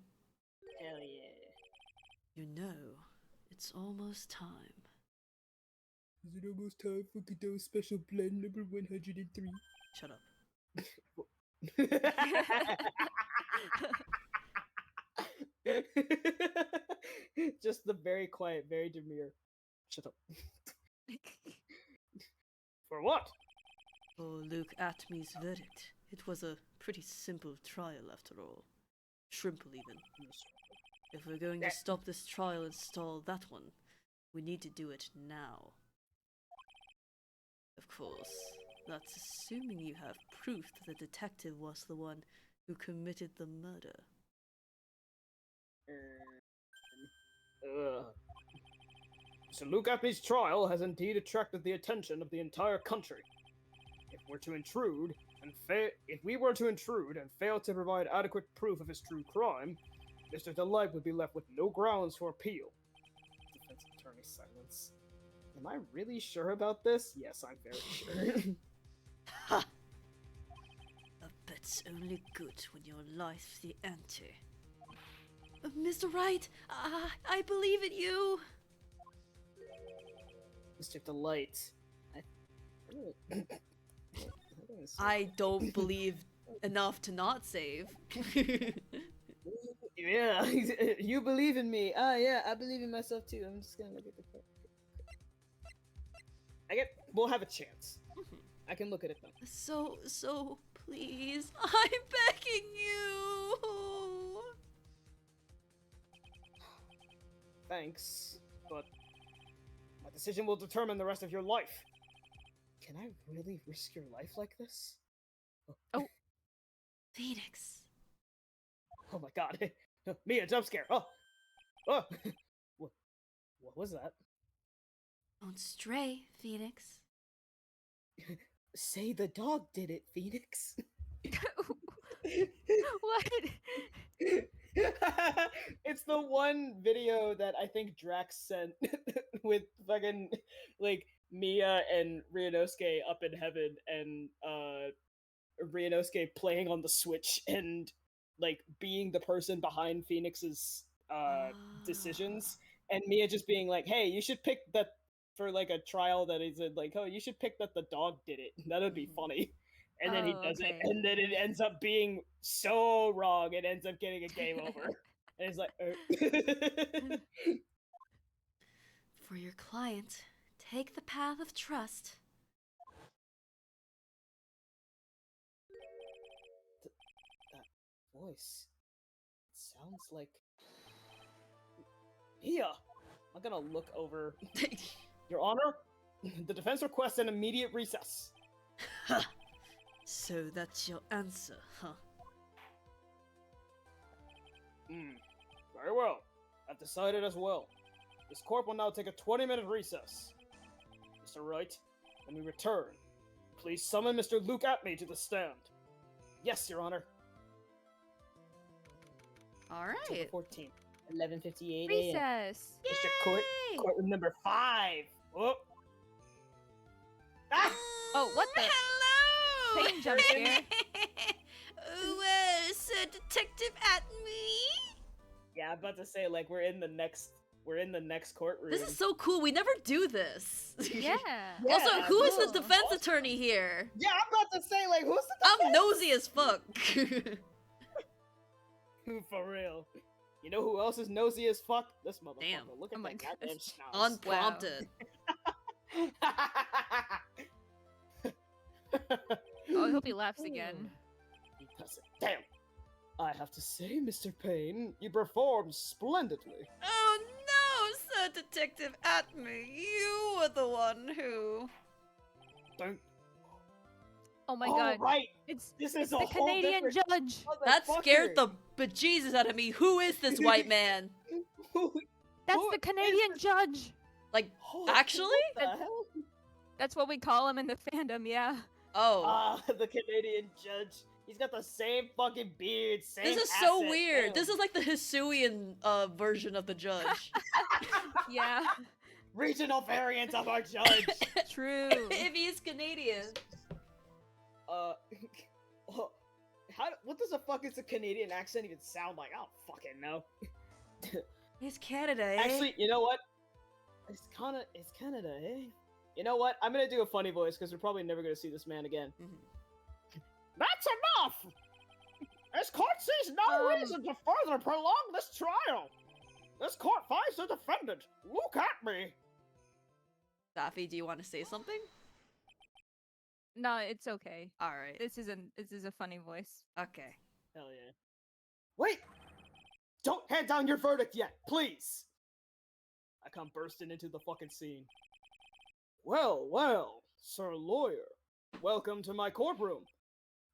Hell yeah. You know, it's almost time. Is it almost time for Godot Special Blend number 103? Shut up. Just the very quiet, very demure. Shut up. For what? For Luke Atme's verdict, it was a pretty simple trial after all. Shrimple even. If we're going to stop this trial and stall that one, we need to do it now. Of course, that's assuming you have proof that the detective was the one who committed the murder. So Luke Atme's trial has indeed attracted the attention of the entire country. If we were to intrude and fail to provide adequate proof of his true crime, Mr. Delight would be left with no grounds for appeal. Defense attorney silence. Am I really sure about this? Yes, I'm very sure. Ha! A bet's only good when your life's the ante. Mr. Wright, I believe in you! Mr. Delight. I don't believe enough to not save. Yeah, you believe in me. Ah, yeah, I believe in myself too. I'm just gonna look at the. We'll have a chance. I can look at it now. So, please, I'm begging you! Thanks, but my decision will determine the rest of your life. Can I really risk your life like this? Oh. Phoenix. Oh my god. Mia, jump scare. Oh! What was that? Don't stray, Phoenix. Say the dog did it, Phoenix. What? It's the one video that I think Drax sent with fucking like Mia and Ryunosuke up in heaven and Ryunosuke playing on the Switch and like being the person behind Phoenix's decisions and Mia just being like, hey, you should pick that for like a trial that is like, oh, you should pick that the dog did it. That would be funny. And then he does it, and then it ends up being so wrong. It ends up getting a game over. And it's like, For your client, take the path of trust. That voice. It sounds like Mia. I'm gonna look over. Your Honor, The defense requests an immediate recess. Ha! So that's your answer, huh? Very well. I've decided as well. This court will now take a 20-minute recess. Mr. Wright, when we return, please summon Mr. Luke Atme to the stand. Yes, Your Honor. October Alright. 14th, 11:58 a.m. Recess. District Court, courtroom number 5. Oh. Ah! Oh, what the? Hello! Pain jump scare. Sir Detective Atme? Yeah, I'm about to say, like, we're in the next courtroom. This is so cool. We never do this. Yeah. Yeah, Also, who is the cool. defense attorney here? Yeah, I'm about to say, like, who's the I'm nosy as fuck. For real. You know who else is nosy as fuck? This motherfucker. Damn. Look at Oh my that goddamn goodness. schnoz. Unprompted. Oh, I hope he laughs again. He does it. Damn. I have to say, Mr. Payne, you performed splendidly. Oh no, Sir Detective Atme. You were the one who... Don't. Oh my Oh, god. right. It's This is the a whole Canadian different judge. That scared motherfucker. the bejesus out of me. Who is this white man? That's Who the is Canadian judge. Like, Holy- actually? What the hell? That's what we call him in the fandom, yeah. Oh. The Canadian judge. He's got the same fucking beard, same This is so accent. weird. Damn. This is like the Hisuian version of the judge. Yeah. regional variant of our judge. True. If he is Canadian. What does a fucking Canadian accent even sound like? I don't fucking know. He's Canada, eh? Actually, you know what? It's Canada, eh? You know what? I'm gonna do a funny voice because we're probably never gonna see this man again. That's enough! This court sees no reason to further prolong this trial. This court finds the defendant. Look at me. Safi, do you want to say something? No, it's okay. Alright. This is a funny voice. Okay. Hell yeah. Wait! Don't hand down your verdict yet, please! I come bursting into the fucking scene. Well, well, Sir Lawyer. Welcome to my courtroom.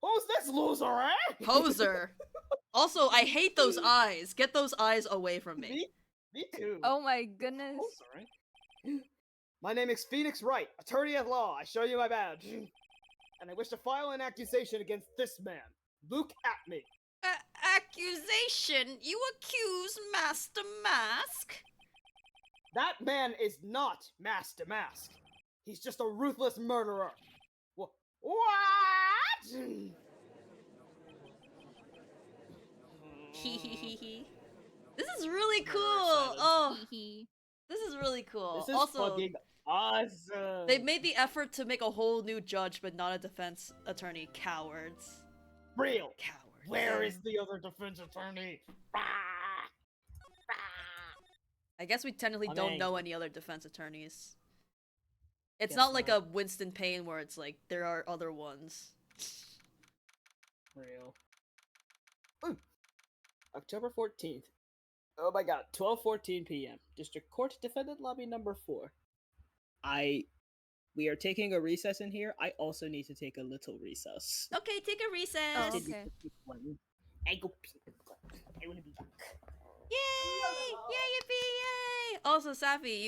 Who's this loser, eh? Poser. Also, I hate those eyes. Get those eyes away from me. Me too. Oh my goodness. Oh, sorry. My name is Phoenix Wright, attorney at law. I show you my badge. And I wish to file an accusation against this man, Luke Atme. Accusation? You accuse Master Mask? That man is not Master Mask. He's just a ruthless murderer. What? This is really cool. Oh, this is really cool. This is Also, fucking awesome. they've made the effort to make a whole new judge, but not a defense attorney. Cowards. real. Cowards. Where is the other defense attorney? I guess we technically I'm don't angry. know any other defense attorneys. It's Guess not like not. a Winston Payne where it's like there are other ones. Real. Ooh. October 14th. Oh my god, 12:14 p.m. District Court Defendant Lobby number 4. We are taking a recess in here. I also need to take a little recess. Okay, take a recess. Oh, okay. I go pee. I wanna be back. Yay! Yay! Yippee! Yay! Also, Safi,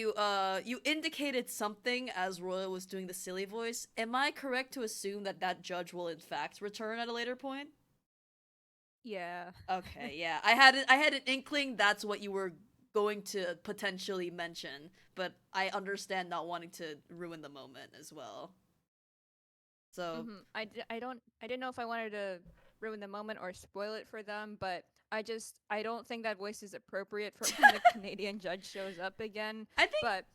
you indicated something as Royal was doing the silly voice. Am I correct to assume that that judge will in fact return at a later point? Yeah. Okay, yeah. I had an inkling that's what you were going to potentially mention, but I understand not wanting to ruin the moment as well. So, I didn't know if I wanted to ruin the moment or spoil it for them, but I don't think that voice is appropriate for when the Canadian judge shows up again. I think But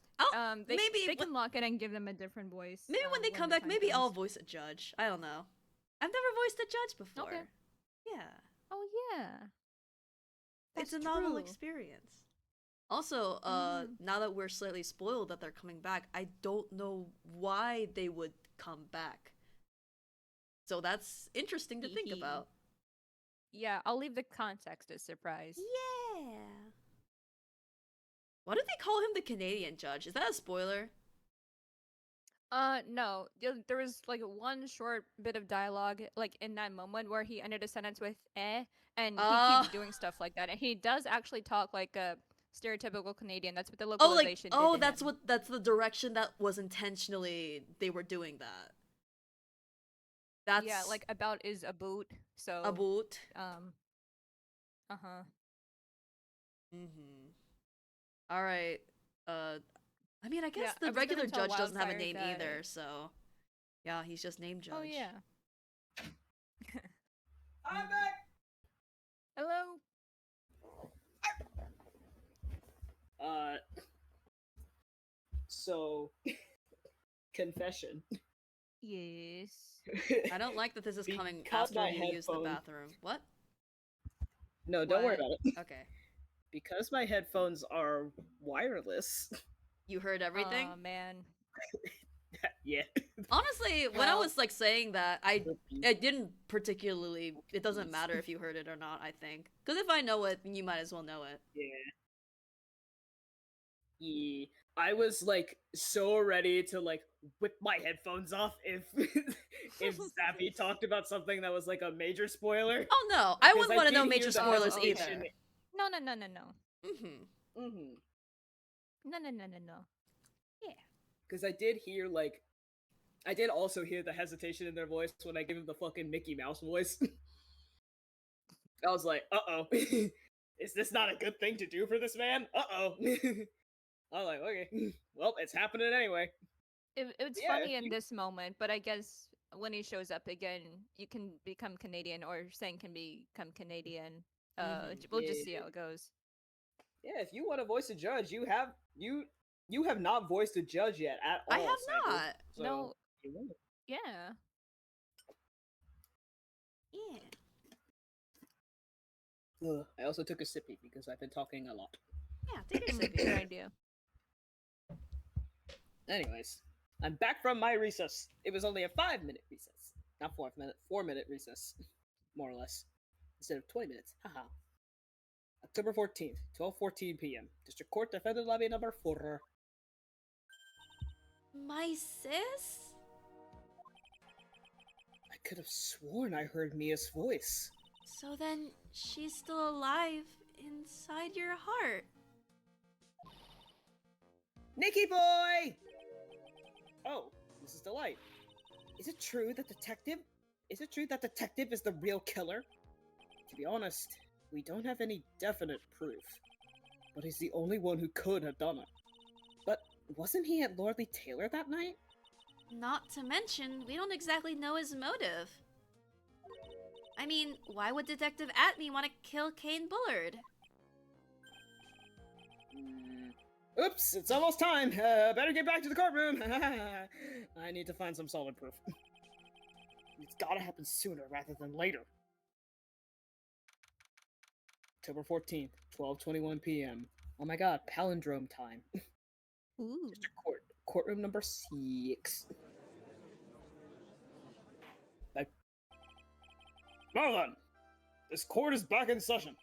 they maybe can lock it and give them a different voice. maybe when they come the back, time maybe I'll comes. voice a judge. I don't know. I've never voiced a judge before. Okay. Yeah. Oh yeah. It's a That's novel true. experience. Also, now that we're slightly spoiled that they're coming back, I don't know why they would come back. So that's interesting to think Hee hee. about. Yeah, I'll leave the context as surprise. Yeah. Why do they call him the Canadian judge? Is that a spoiler? No. There was like one short bit of dialogue, like in that moment where he ended a sentence with "eh," and he keeps doing stuff like that. And he does actually talk like a stereotypical Canadian. That's what the Oh, like localization did to that's him. that's the direction that was intentionally they were doing that. That's Yeah, like about is a boot. So a boot. Uh-huh. Mm-hmm. All right. I mean, I guess Yeah, I the was gonna regular tell judge doesn't have a Wildfire name that- either, so yeah, he's just named judge. Oh yeah. I'm back. Hello. So confession. Yes. I don't like that this is coming Because after my you use the headphones- bathroom. What? No, don't worry What? about it. Okay. Because my headphones are wireless. You heard everything? Oh man. Yeah. Honestly, when I Well- was like saying that, I didn't particularly. It doesn't matter if you heard it or not. I think because if I know it, you might as well know it. Yeah. I was like so ready to like whip my headphones off if if Zappy talked about something that was like a major spoiler. Oh no, I Because wouldn't want to did know hear major the spoilers hesitation. either. No. Mm-hmm. No. Because I did hear like I did also hear the hesitation in their voice when I gave him the fucking Mickey Mouse voice. I was like, uh-oh. Is this not a good thing to do for this man? Uh-oh. I was like, okay. Well, it's happening anyway. It's Yeah, funny in this moment, but I guess when he shows up again, you can become Canadian, or Sang can become Canadian. We'll just see how it goes. Yeah, if you want to voice a judge, you have not voiced a judge yet at all. I have Sandy. not. So, No. you will. Yeah. Yeah. Ugh. I also took a sippy because I've been talking a lot. Yeah. Take a Good sip. idea. Anyways, I'm back from my recess. It was only a 5-minute recess. Not 4-minute recess. More or less. Instead of 20 minutes. Haha. October 14th, 12:14 p.m. District Court Defendant Lobby number 4. My sis? I could have sworn I heard Mia's voice. So then she's still alive inside your heart. Nikki boy! Oh, Mrs. Delight. Is it true that Detective is the real killer? To be honest, we don't have any definite proof. But he's the only one who could have done it. But wasn't he at Lordly Taylor that night? Not to mention, we don't exactly know his motive. I mean, why would Detective Atme want to kill Kane Bullard? Oops, it's almost time. Better get back to the courtroom. I need to find some solid proof. It's gotta happen sooner rather than later. October 14th, 12:21 p.m. Oh my god, palindrome time. Ooh. District Court, courtroom number 6. Well then, this court is back in session.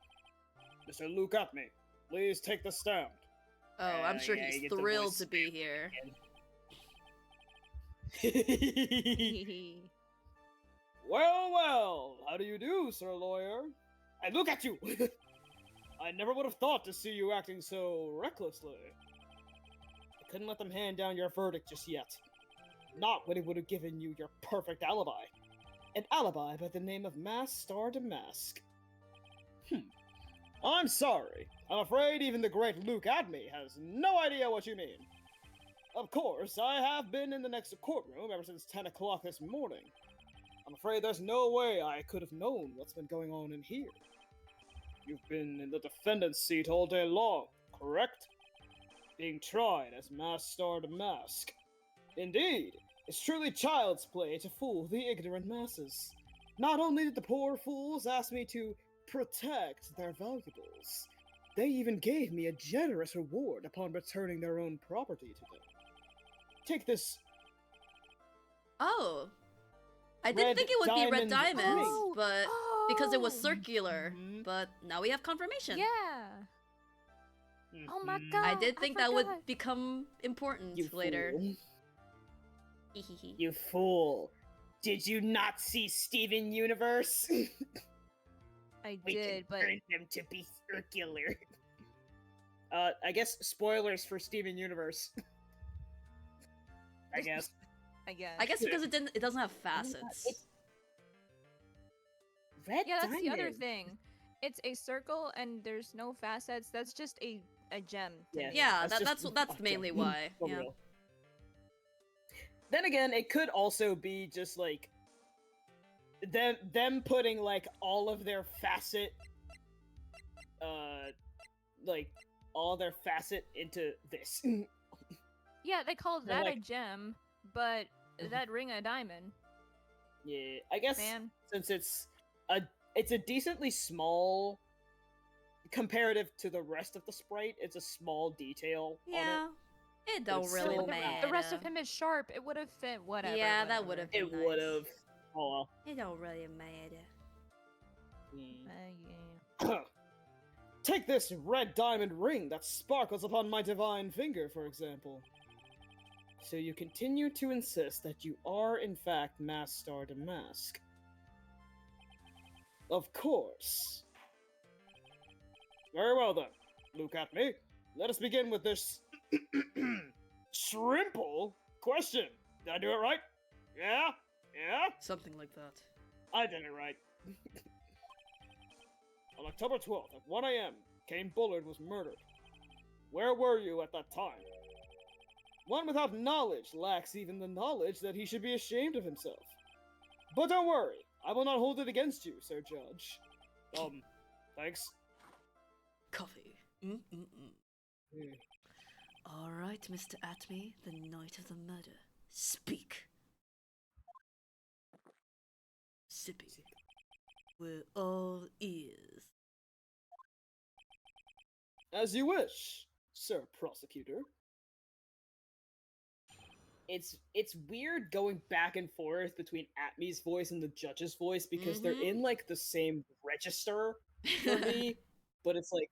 Mr. Luke Atme, please take the stand. Oh, I'm sure yeah, you he's get the thrilled voice to be here. Well, how do you do, sir lawyer? And look at you! I never would have thought to see you acting so recklessly. I couldn't let them hand down your verdict just yet. Not when it would have given you your perfect alibi. An alibi by the name of Mask Star Damask. I'm sorry. I'm afraid even the great Luke Atme has no idea what you mean. Of course, I have been in the next courtroom ever since 10 o'clock this morning. I'm afraid there's no way I could have known what's been going on in here. You've been in the defendant's seat all day long, correct? Being tried as Mask Star Damask. Indeed, it's truly child's play to fool the ignorant masses. Not only did the poor fools ask me to protect their valuables, they even gave me a generous reward upon returning their own property to them. Take this. Oh. I didn't Red think it would be red diamond diamonds, ring. but because it was Oh. circular. Mhm. But now we have confirmation. Yeah. Oh my Mhm. god. I did think that forgot. would become important You later. fool. Hehehe. You fool. Did you not see Steven Universe? I We did, can but turn them to be circular. I guess spoilers for Steven Universe. I guess. I guess. I guess because it doesn't have facets. It's Red Yeah, that's the other Diamond. thing. It's a circle and there's no facets. That's just a gem. To Yeah. me. Yeah, That's that's just- mainly oh, why. for Yeah. real. Then again, it could also be just like them putting like all of their facet like all their facet into this. Yeah, they call They're that like- a gem, but that ring a diamond. Yeah, I guess Man. since it's a decently small comparative to the rest of the sprite, it's a small detail on Yeah. It don't it's really still matter. The rest of him is sharp. It would have fit. Whatever. Yeah, that whatever. would have it. been It nice. would have. Oh well. It don't really matter. Yeah. Take this red diamond ring that sparkles upon my divine finger, for example. So you continue to insist that you are, in fact, Mask Star Damask. Of course. Very well then. Look at me. Let us begin with this shrimple question. Did I do it right? Yeah? Yeah? Something like that. I did it right. On October 12th at 1 a.m., Kane Bullard was murdered. Where were you at that time? One without knowledge lacks even the knowledge that he should be ashamed of himself. But don't worry, I will not hold it against you, Sir Judge. Thanks. Coffee. Mm-mm-mm. All right, Mr. Atme, the night of the murder. Speak. Sippy. We're all ears. As you wish, Sir Prosecutor. It's weird going back and forth between Atme's voice and the judge's voice because they're Mhm. in like the same register for me, but it's like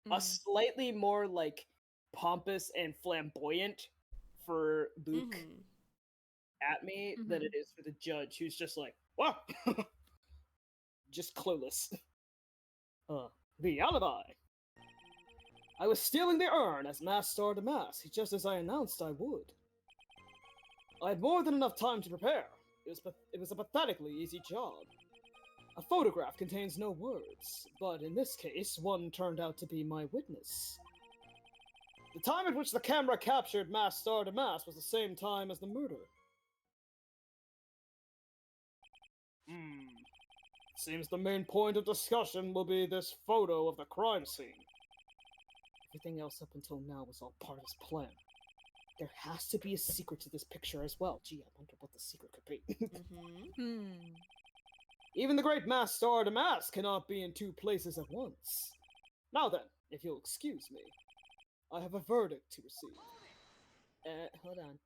a Mhm. slightly more like pompous and flamboyant for Luke Mhm. Atme than it is for the judge, who's just like, what? Just clueless. The alibi. I was stealing the urn as Mask Star Damask, just as I announced I would. I had more than enough time to prepare. It was a pathetically easy job. A photograph contains no words, but in this case, one turned out to be my witness. The time at which the camera captured Mask Star Damask was the same time as the murder. Seems the main point of discussion will be this photo of the crime scene. Everything else up until now was all part of his plan. There has to be a secret to this picture as well. Gee, I wonder what the secret could be. Mhm. Even the great Mask Star Damask cannot be in two places at once. Now then, if you'll excuse me, I have a verdict to receive. Hold on.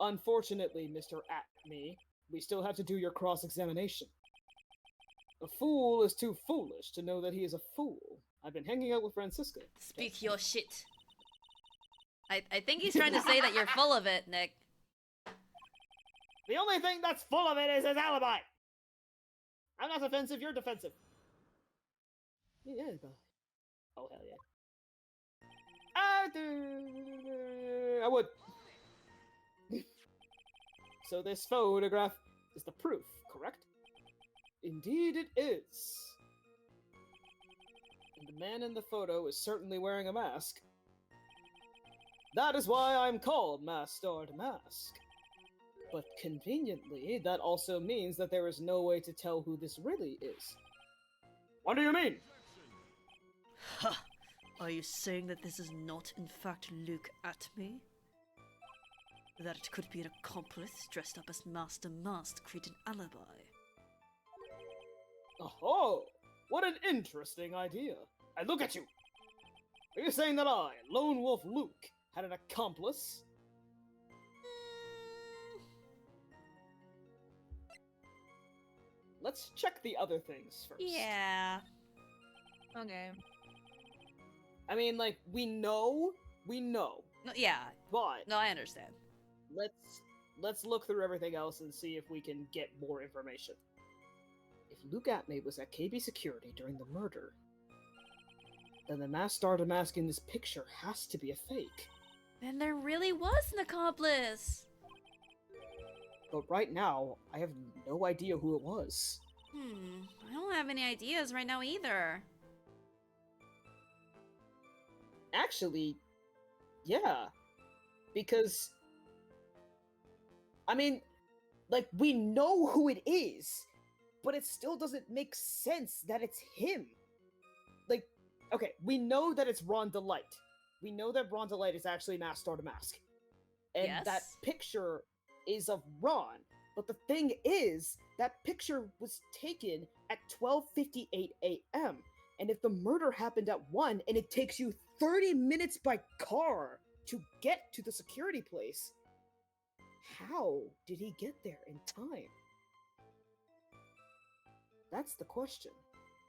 Unfortunately, Mr. Atme, we still have to do your cross-examination. A fool is too foolish to know that he is a fool. I've been hanging out with Francisca. Speak your shit. I think he's trying to say that you're full of it, Nick. The only thing that's full of it is his alibi! I'm not offensive, you're defensive. Yeah, oh, hell yeah. I would. So this photograph is the proof, correct? Indeed it is. And the man in the photo is certainly wearing a mask. That is why I'm called Mask Star Damask. But conveniently, that also means that there is no way to tell who this really is. What do you mean? Ha! Are you saying that this is not, in fact, Luke Atme? That it could be an accomplice dressed up as Master Mask to create an alibi? Oh, what an interesting idea. And look at you! Are you saying that I, Lone Wolf Luke, had an accomplice? Let's check the other things first. Yeah. Okay. I mean, like, we know, No, yeah. but No, I understand. let's look through everything else and see if we can get more information. If Luke Atmay was at KB Security during the murder, then the masked starter mask in this picture has to be a fake. Then there really was an accomplice! But right now, I have no idea who it was. I don't have any ideas right now either. Actually, yeah. Because, I mean, like, we know who it is, but it still doesn't make sense that it's him. Like, okay, we know that it's Ron Delight. We know that Ron Delight is actually Masked Starter Mask. And Yes. that picture is of Ron. But the thing is, that picture was taken at 12:58 a.m. And if the murder happened at 1 and it takes you 30 minutes by car to get to the security place, how did he get there in time? That's the question.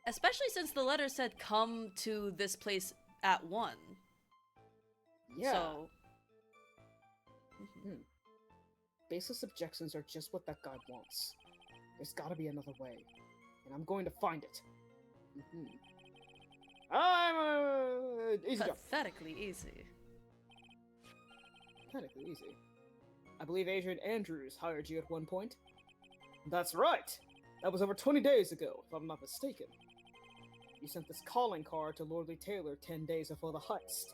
Especially since the letter said come to this place at 1. Yeah. So... Baseless objections are just what that guy wants. There's gotta be another way. And I'm going to find it. I'm easy job. Pathetically easy. Pathetically easy. I believe Adrian Andrews hired you at one point. That's right! That was over 20 days ago, if I'm not mistaken. You sent this calling card to Lordly Taylor 10 days before the heist.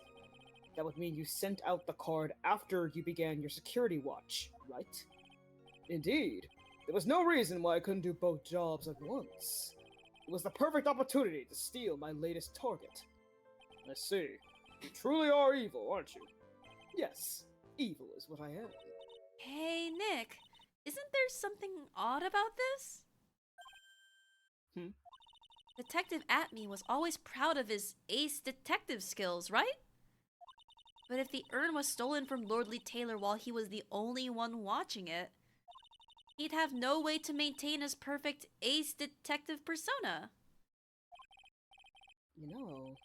That would mean you sent out the card after you began your security watch, right? Indeed. There was no reason why I couldn't do both jobs at once. It was the perfect opportunity to steal my latest target. I see. You truly are evil, aren't you? Yes, evil is what I am. Hey, Nick, isn't there something odd about this? Detective Atme was always proud of his ace detective skills, right? But if the urn was stolen from Lordly Taylor while he was the only one watching it, he'd have no way to maintain his perfect ace detective persona. You know,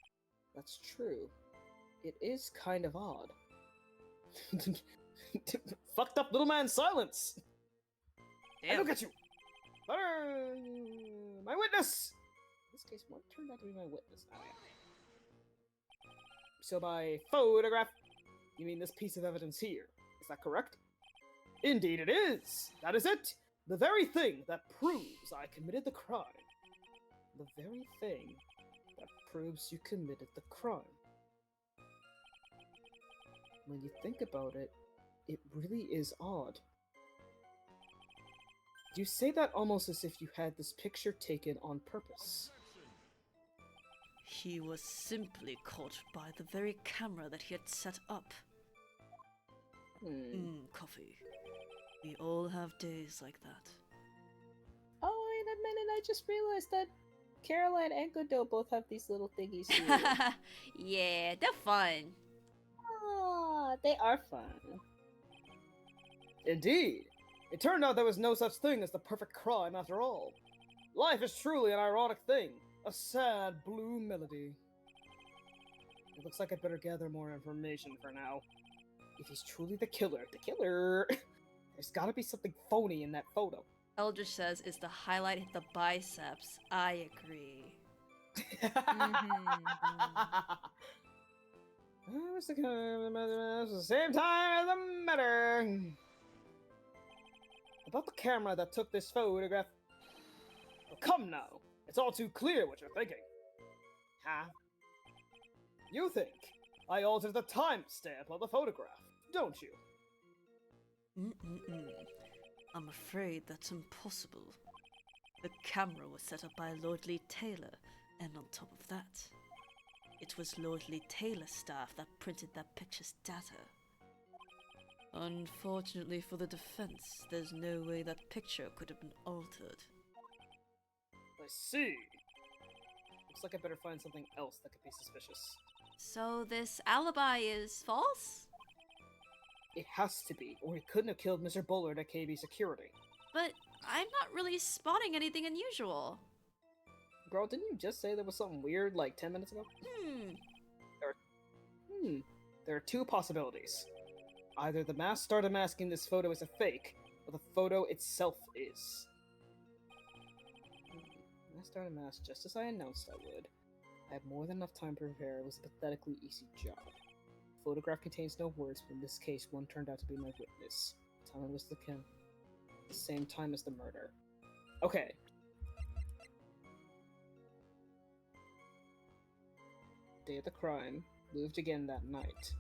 that's true. It is kind of odd. Fucked up little man silence! I look at you! My witness! In this case, what turned out to be my witness? Oh, yeah. So by photograph, you mean this piece of evidence here. Is that correct? Indeed it is! That is it! The very thing that proves I committed the crime. The very thing that proves you committed the crime. When you think about it, it really is odd. You say that almost as if you had this picture taken on purpose. He was simply caught by the very camera that he had set up. Coffee. We all have days like that. Oh, wait a minute, I just realized that Caroline and Godot both have these little thingies here. Yeah, they're fun. Ah, they are fun. Indeed! It turned out there was no such thing as the perfect crime after all. Life is truly an ironic thing. A sad blue melody. It looks like I'd better gather more information for now. If he's truly the killer, there's gotta be something phony in that photo. Eldridge says is the highlight hit the biceps. I agree. It was the same time as the matter. About the camera that took this photograph. Oh, come now. It's all too clear what you're thinking. Huh? You think I altered the timestamp of the photograph, don't you? I'm afraid that's impossible. The camera was set up by Lordly Taylor, and on top of that, it was Lordly Taylor's staff that printed that picture's data. Unfortunately for the defense, there's no way that picture could have been altered. I see. Looks like I better find something else that could be suspicious. So this alibi is false? It has to be, or he couldn't have killed Mr. Bullard at KB Security. But I'm not really spotting anything unusual. Girl, didn't you just say there was something weird like 10 minutes ago? There are two possibilities. Either the mask started masking this photo as a fake, or the photo itself is. I started mask just as I announced I would. I had more than enough time to prepare. It was a pathetically easy job. The photograph contains no words, but in this case, one turned out to be my witness. The time was the same time as the murder. Okay. Day of the crime. Moved again that night.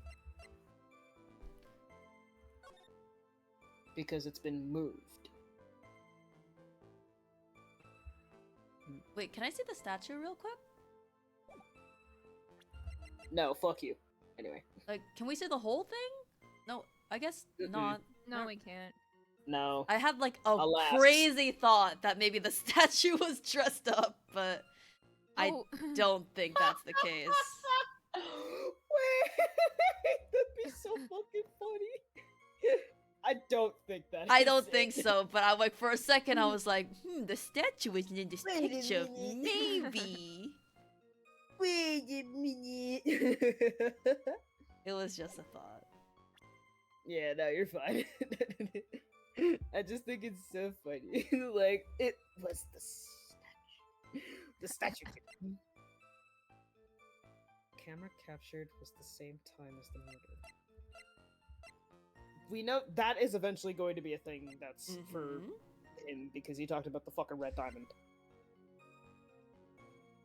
Because it's been moved. Wait, can I see the statue real quick? No, fuck you. Anyway. Like, can we see the whole thing? No, I guess Mm-mm. not. No, we can't. No. I had like a Alas. crazy thought that maybe the statue was dressed up, but I Oh. don't think that's the case. Wait, that'd be so fucking funny. I don't think that. I is don't it. think so, but I like for a second I was like, the statue isn't in this Wait a picture. minute. Maybe. Wait a minute. It was just a thought. Yeah, no, you're fine. I just think it's so funny. Like, it was the statue. The statue. Camera captured was the same time as the murder. We know that is eventually going to be a thing that's for Mhm. him because he talked about the fucking red diamond.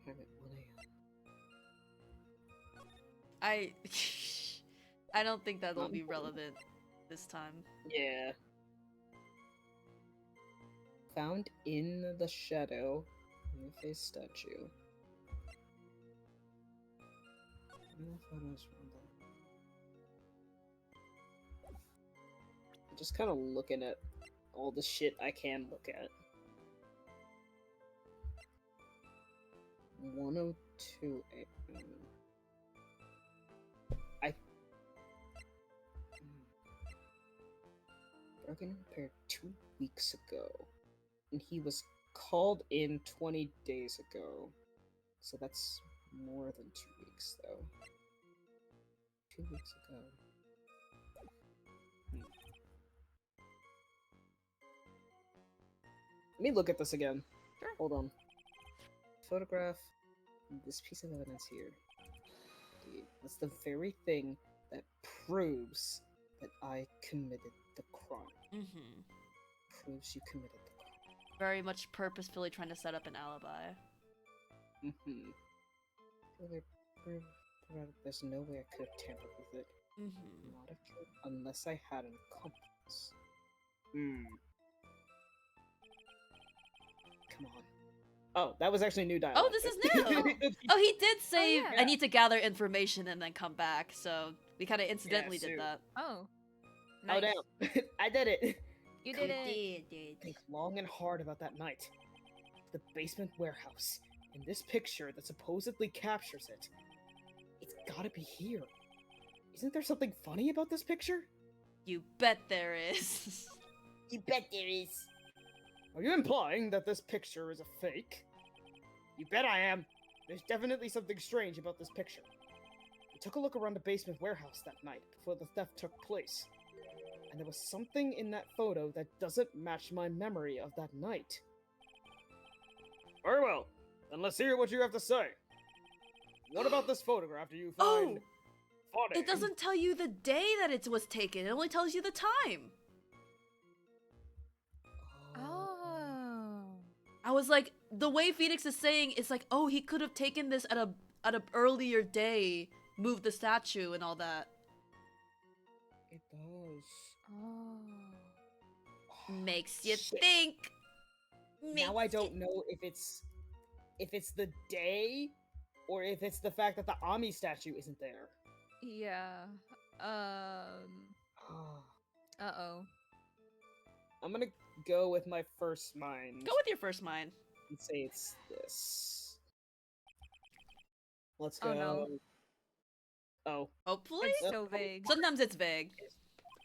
Time at 1 a.m. I don't think that'll be relevant this time. Yeah. Found in the shadow of a statue. I'm just kind of looking at all the shit I can look at. 102 a.m. Broken and repaired 2 weeks ago. And he was called in 20 days ago. So that's more than 2 weeks, though. 2 weeks ago. Let me look at this again. Sure. Hold on. Photograph this piece of evidence here. Dude, that's the very thing that proves that I committed the crime. Mm-hmm. Proves you committed the crime. Very much purposefully trying to set up an alibi. Mm-hmm. There's no way I could have tampered with it. Mm-hmm. Not have killed unless I had an accomplice. Hmm. Come on. Oh, that was actually new dialogue. Oh, this is new! Oh, he did say, yeah. I need to gather information and then come back, so we kind of incidentally so- did that. Oh. Oh, Nice. damn. I did it. You did it. Think long and hard about that night. The basement warehouse. And this picture that supposedly captures it. It's gotta be here. Isn't there something funny about this picture? You bet there is. You bet there is. Are you implying that this picture is a fake? You bet I am. There's definitely something strange about this picture. We took a look around the basement warehouse that night before the theft took place. And there was something in that photo that doesn't match my memory of that night. Very well. Then let's hear what you have to say. What about this photograph do you find funny? It doesn't tell you the day that it was taken, it only tells you the time. Oh. I was like, the way Phoenix is saying, it's like, oh, he could have taken this at a earlier day, moved the statue and all that. It does. Oh. Makes you Shit. think. Now I don't know if it's the day or if it's the fact that the Ami statue isn't there. Yeah. Uh-oh. I'm gonna go with my first mind Go with your first mind. and say it's this. Let's Oh, go. no. Oh, Hopefully. It's so vague. Sometimes it's vague.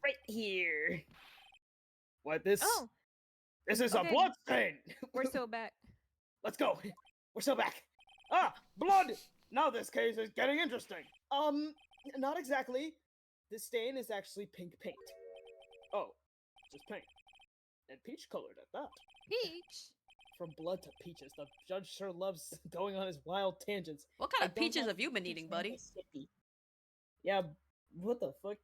right here. What this? Oh, This is okay. a blood stain. we're so back. Let's go. We're so back. Ah, blood. Now this case is getting interesting. Not exactly. this stain is actually pink paint. Oh, just paint. And peach colored at that. Peach. From blood to peaches, the judge sure loves going on his wild tangents. What kind I of don't peaches have have you been peach eating, buddy? Mississippi. Yeah, what the fuck?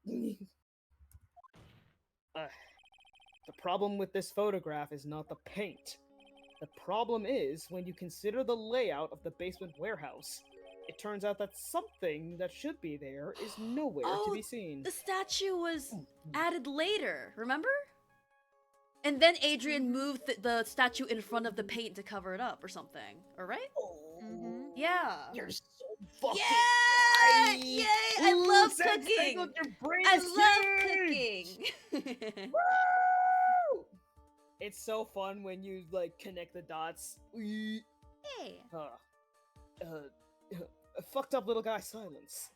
The problem with this photograph is not the paint. The problem is when you consider the layout of the basement warehouse. It turns out that something that should be there is nowhere to be seen. The statue was added later, remember? And then Adrian moved the statue in front of the paint to cover it up or something, or right? Mm-hmm. Yeah. You're so fucking Yeah! right! Yay! I love Sense, cooking! tangled, your brain I is love huge! cooking! Woo! It's so fun when you like connect the dots. Hey. Fucked up little guy silence.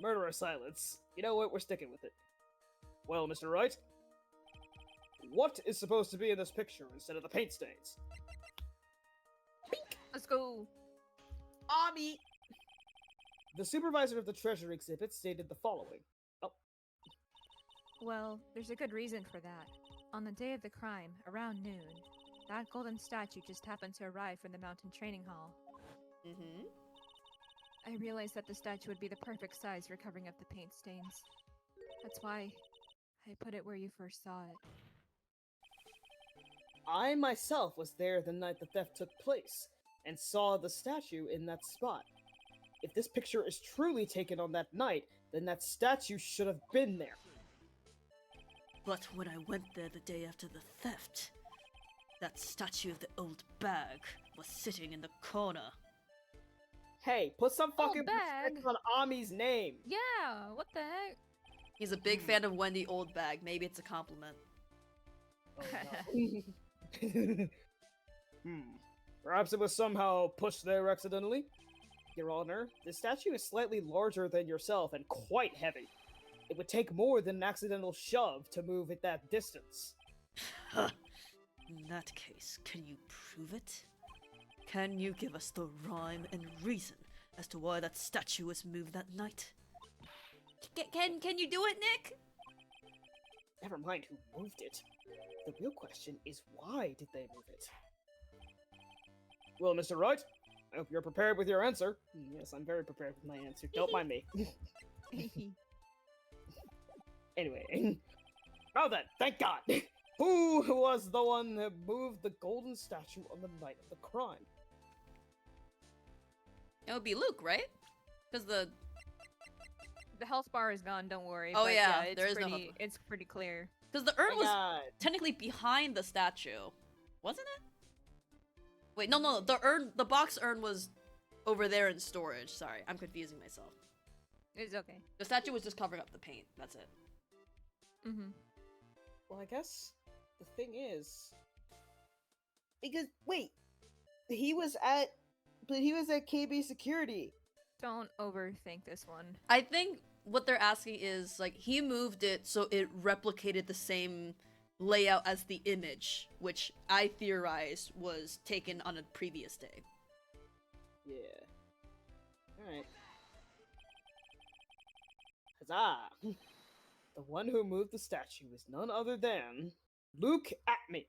Murderer silence. You know what? We're sticking with it. Well, Mr. Wright, what is supposed to be in this picture instead of the paint stains? Let's go. Ami! The supervisor of the treasure exhibit stated the following. Oh, Well, there's a good reason for that. On the day of the crime, around noon, that golden statue just happened to arrive from the mountain training hall. Mm-hmm. I realized that the statue would be the perfect size for covering up the paint stains. That's why I put it where you first saw it. I myself was there the night the theft took place, and saw the statue in that spot. If this picture is truly taken on that night, then that statue should have been there. But when I went there the day after the theft, that statue of the old bag was sitting in the corner. Hey, put some fucking bag? respect on Ami's name. Yeah, what the heck? He's a big fan of Wendy Oldbag. Maybe it's a compliment. Perhaps it was somehow pushed there accidentally? Your Honor, the statue is slightly larger than yourself and quite heavy. It would take more than an accidental shove to move it that distance. In that case, can you prove it? Can you give us the rhyme and reason as to why that statue was moved that night? Can you do it, Nick? Never mind who moved it. The real question is why did they move it? Well, Mr. Wright, I hope you're prepared with your answer. Yes, I'm very prepared with my answer. Don't mind me. Anyway. Now then, thank God! Who was the one that moved the golden statue on the night of the crime? It would be Luke, right? Because the health bar is gone, don't worry. Oh, but yeah, it's there is no pretty, health bar. it's pretty clear. urn My was God. technically behind the statue, wasn't it? Wait, no, the box urn was over there in storage. Sorry, I'm confusing myself. It's okay. The statue was just covering up the paint. That's it. Mm-hmm. Well, I guess the thing is... Because, wait! He was at KB Security. Don't overthink this one. I think what they're asking is, like, he moved it so it replicated the same layout as the image, which I theorized was taken on a previous day. Yeah. Alright. Huzzah! The one who moved the statue is none other than... Luke Atme!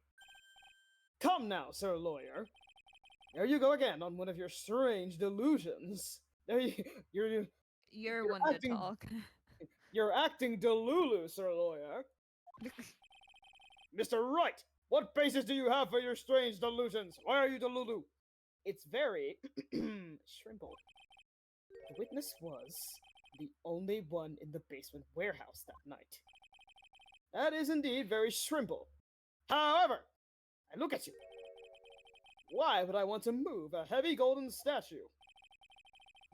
Come now, Sir Lawyer. There you go again on one of your strange delusions. There You're one acting- to talk. You're acting delulu, Sir Lawyer. Mr. Wright, what basis do you have for your strange delusions? Why are you delulu? It's very shrimple. The witness was the only one in the basement warehouse that night. That is indeed very shrimple. However, I look at you. Why would I want to move a heavy golden statue?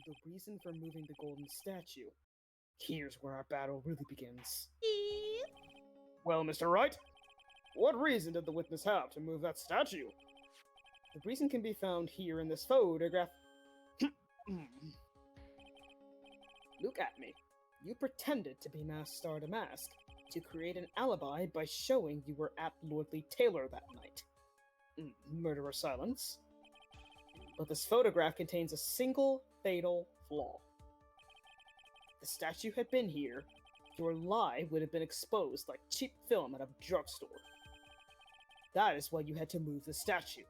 The reason for moving the golden statue. Here's where our battle really begins. Well, Mr. Wright, what reason did the witness have to move that statue? The reason can be found here in this photograph. Look at me. You pretended to be Masked Star to Mask to create an alibi by showing you were at Lordly Taylor that night. Murderer silence. But this photograph contains a single fatal flaw. The statue had been here your lie would have been exposed like cheap film at a drugstore. That is why you had to move the statue.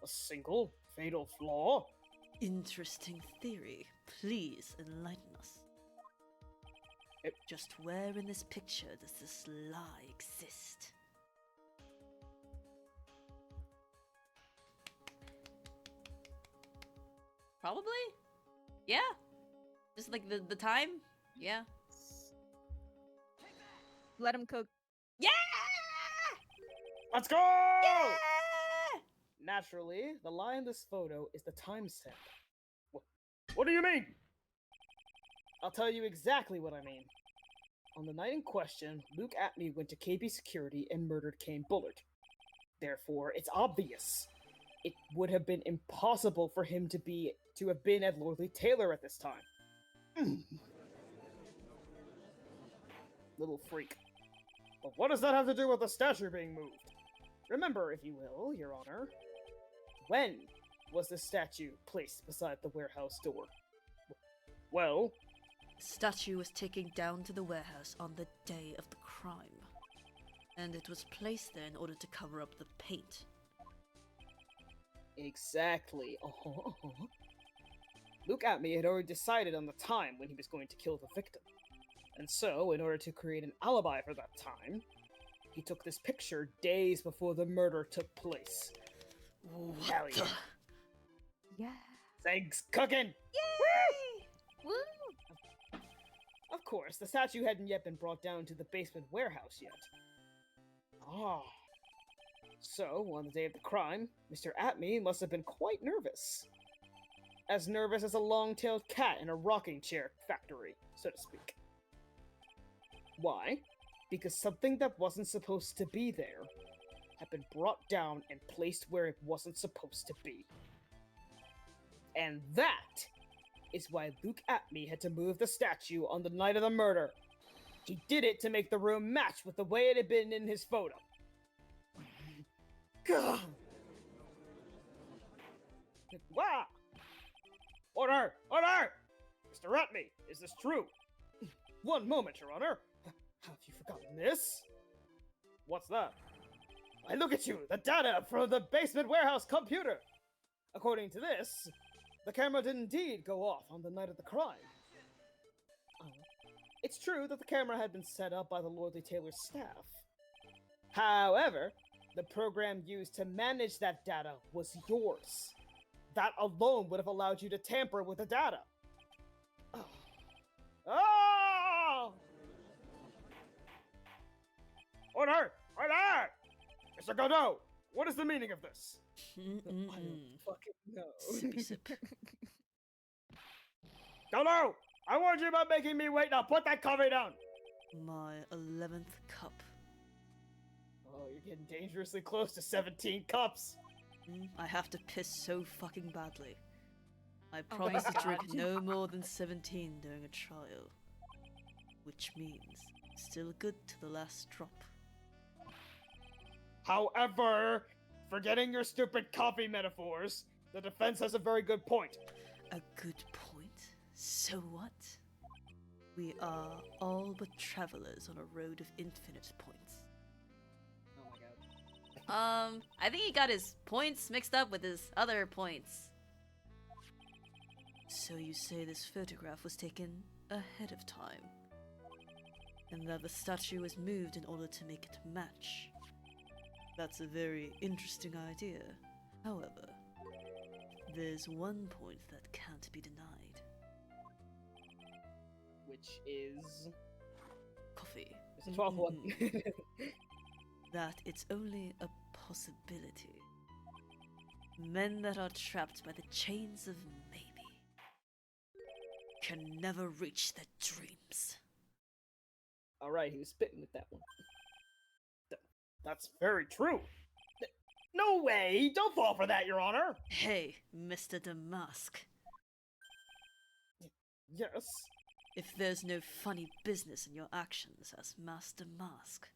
A single fatal flaw? Interesting theory. Please enlighten us. Just where in this picture does this lie exist? Probably? Yeah. Just like the time? Yeah. Let him cook. Yeah! Let's go! Yeah! Naturally, the lie in this photo is the timestamp. What do you mean? I'll tell you exactly what I mean. On the night in question, Luke Atme went to KB Security and murdered Kane Bullard. Therefore, it's obvious. It would have been impossible for him to have been at Lordly Taylor at this time. Little freak. But what does that have to do with the statue being moved? Remember, if you will, Your Honor, when was the statue placed beside the warehouse door? Well, The statue was taken down to the warehouse on the day of the crime, and it was placed there in order to cover up the paint. exactly. Luke Atme had already decided on the time when he was going to kill the victim. And so, in order to create an alibi for that time, he took this picture days before the murder took place. What Hell yeah. Yeah. Thanks, cooking! Yay! Woo! Of course, the statue hadn't yet been brought down to the basement warehouse yet. Ah. So, on the day of the crime, Mr. Atme must have been quite nervous. As nervous as a long-tailed cat in a rocking chair factory, so to speak. Why? Because something that wasn't supposed to be there had been brought down and placed where it wasn't supposed to be. And that is why Luke Atme had to move the statue on the night of the murder. He did it to make the room match with the way it had been in his photo. Gah! Wow! Order! Order! Mr. Atme, is this true? One moment, Your Honor. Have you forgotten this? What's that? I look at you, the data from the basement warehouse computer. According to this, the camera did indeed go off on the night of the crime. It's true that the camera had been set up by the Lordly Taylor staff. However, the program used to manage that data was yours. That alone would have allowed you to tamper with the data. Oh! Order! Order! Mr. Godot, what is the meaning of this? I don't fucking know. Sippy sip. Godot! I warned you about making me wait. Now put that coffee down! My 11th cup. Oh, you're getting dangerously close to 17 cups. I have to piss so fucking badly. I Oh my promise to drink God. no more than 17 during a trial. Which means still good to the last drop. However, forgetting your stupid coffee metaphors, the defense has a very good point. A good point? So what? We are all but travelers on a road of infinite points. Oh my god. I think he got his points mixed up with his other points. So you say this photograph was taken ahead of time? And that the statue was moved in order to make it match? That's a very interesting idea. However, there's one point that can't be denied. Which is... Coffee. It's the 12th one. That it's only a possibility. Men that are trapped by the chains of maybe can never reach their dreams. Alright, he was spitting with that one. That's very true. No way! Don't fall for that, Your Honor! Hey, Mr. Damask. Yes? If there's no funny business in your actions as Master Mask,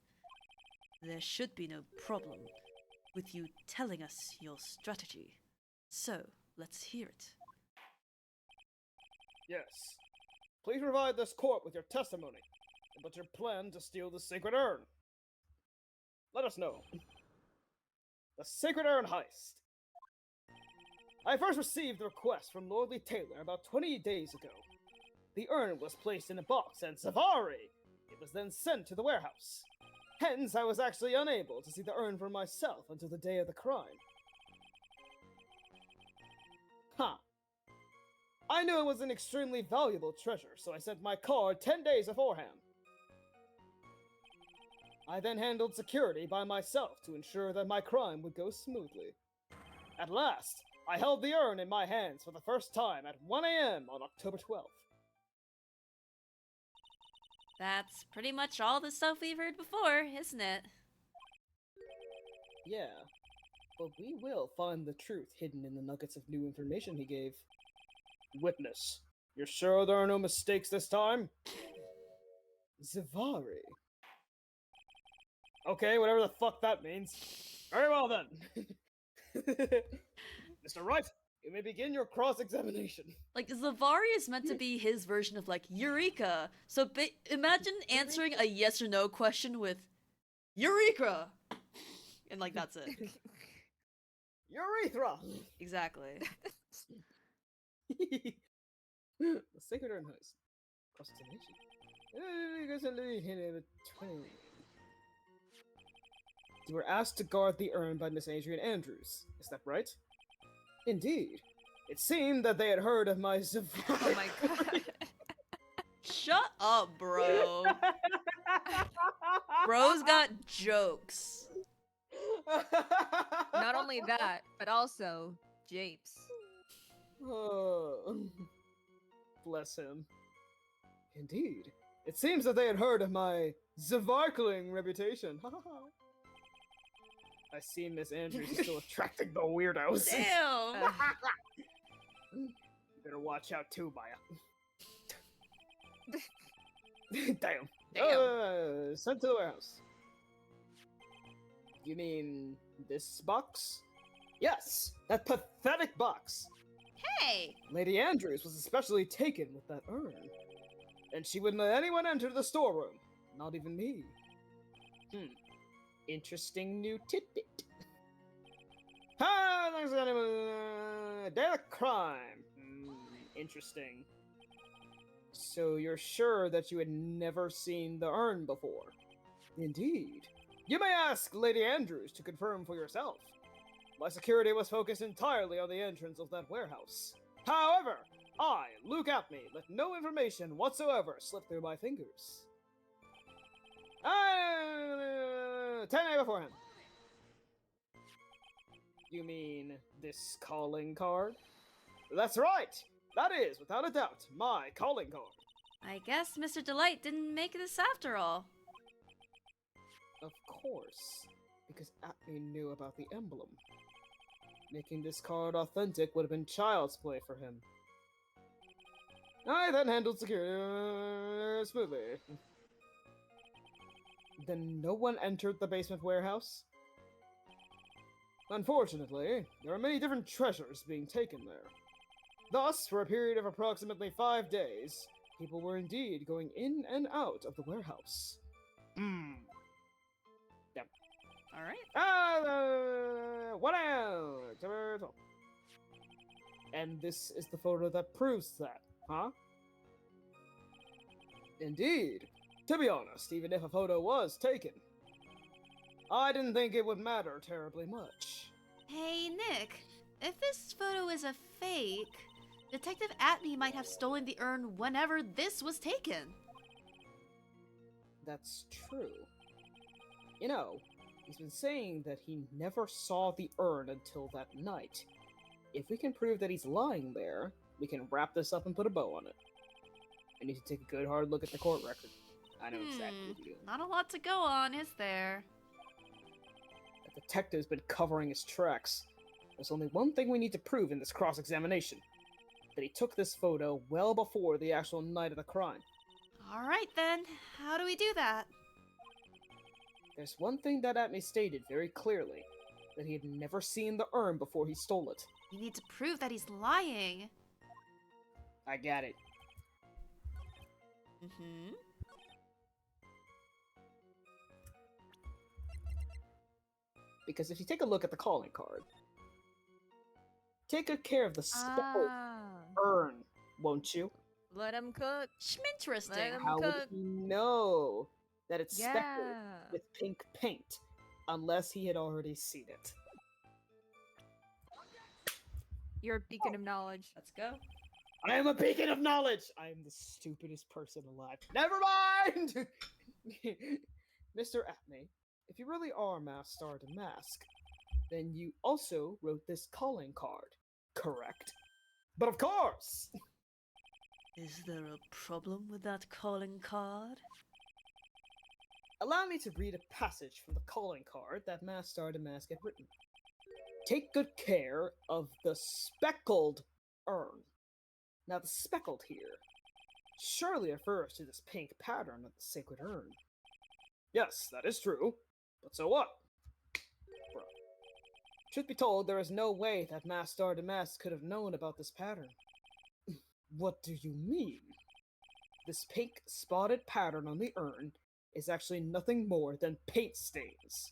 there should be no problem with you telling us your strategy. So, let's hear it. Yes. Please provide this court with your testimony the butcher planned to steal the sacred urn. Let us know. The sacred urn heist. I first received the request from Lordly Taylor about 20 days ago. The urn was placed in a box, and Savari! It was then sent to the warehouse. Hence, I was actually unable to see the urn for myself until the day of the crime. Huh. I knew it was an extremely valuable treasure, so I sent my card 10 days beforehand. I then handled security by myself to ensure that my crime would go smoothly. At last, I held the urn in my hands for the first time at 1 a.m. on October 12th. That's pretty much all the stuff we've heard before, isn't it? Yeah, but we will find the truth hidden in the nuggets of new information he gave. Witness, you're sure there are no mistakes this time? Zavari. Okay, whatever the fuck that means. Very well then. Mr. Wright, you may begin your cross-examination. Like, Zavari is meant to be his version of, like, Eureka. So imagine answering a yes or no question with Eureka! And, like, that's it. Urethra! Exactly. The Sacred Urn Heist. Cross-examination. You were asked to guard the urn by Miss Adrian Andrews. Is that right? Indeed. It seemed that they had heard of my Zavari. Oh my god. Shut up, bro. Bro's got jokes. Not only that, but also japes. Oh, bless him. Indeed. It seems that they had heard of my Zavarkling reputation. I see Miss Andrews is still attracting the weirdos. Damn. You better watch out too, Maya. Damn. Sent to the warehouse. You mean this box? Yes, that pathetic box. Hey! Lady Andrews was especially taken with that urn. And she wouldn't let anyone enter the storeroom. Not even me. Interesting new tidbit. Ah, there's anyone. Day of crime. Interesting. So you're sure that you had never seen the urn before? Indeed. You may ask Lady Andrews to confirm for yourself. My security was focused entirely on the entrance of that warehouse. However, I, Luke Apney, let no information whatsoever slip through my fingers. 10 a beforehand. You mean this calling card? That's right! That is, without a doubt, my calling card. I guess Mr. Delight didn't make this after all. Of course, because Atney knew about the emblem. Making this card authentic would have been child's play for him. I then handled security smoothly. Then no one entered the basement warehouse? Unfortunately, there are many different treasures being taken there. Thus, for a period of approximately 5 days, people were indeed going in and out of the warehouse. Yep. Alright. What else? And this is the photo that proves that, huh? Indeed. To be honest, even if a photo was taken, I didn't think it would matter terribly much. Hey, Nick. If this photo is a fake, Detective Atney might have stolen the urn whenever this was taken. That's true. You know, he's been saying that he never saw the urn until that night. If we can prove that he's lying there, we can wrap this up and put a bow on it. I need to take a good hard look at the court record. I know exactly what you do. Not a lot to go on, is there? The detective's been covering his tracks. There's only one thing we need to prove in this cross-examination. That he took this photo well before the actual night of the crime. Alright then, how do we do that? There's one thing that Atney stated very clearly. That he had never seen the urn before he stole it. You need to prove that he's lying. I got it. Because if you take a look at the calling card, take good care of the speckled urn, won't you? Let him cook. Interesting. Let 'em How would cook. he know that it's speckled Yeah. with pink paint unless he had already seen it? You're a beacon of knowledge. Let's go. I am a beacon of knowledge! I am the stupidest person alive. Never mind! Mr. Atney, if you really are Star Damask, then you also wrote this calling card, correct? But of course! Is there a problem with that calling card? Allow me to read a passage from the calling card that Star Damask had written. Take good care of the speckled urn. Now, the speckled here surely refers to this pink pattern of the sacred urn. Yes, that is true, but so what? Bro. Truth be told, there is no way that Star Damask could have known about this pattern. What do you mean? This pink spotted pattern on the urn is actually nothing more than paint stains.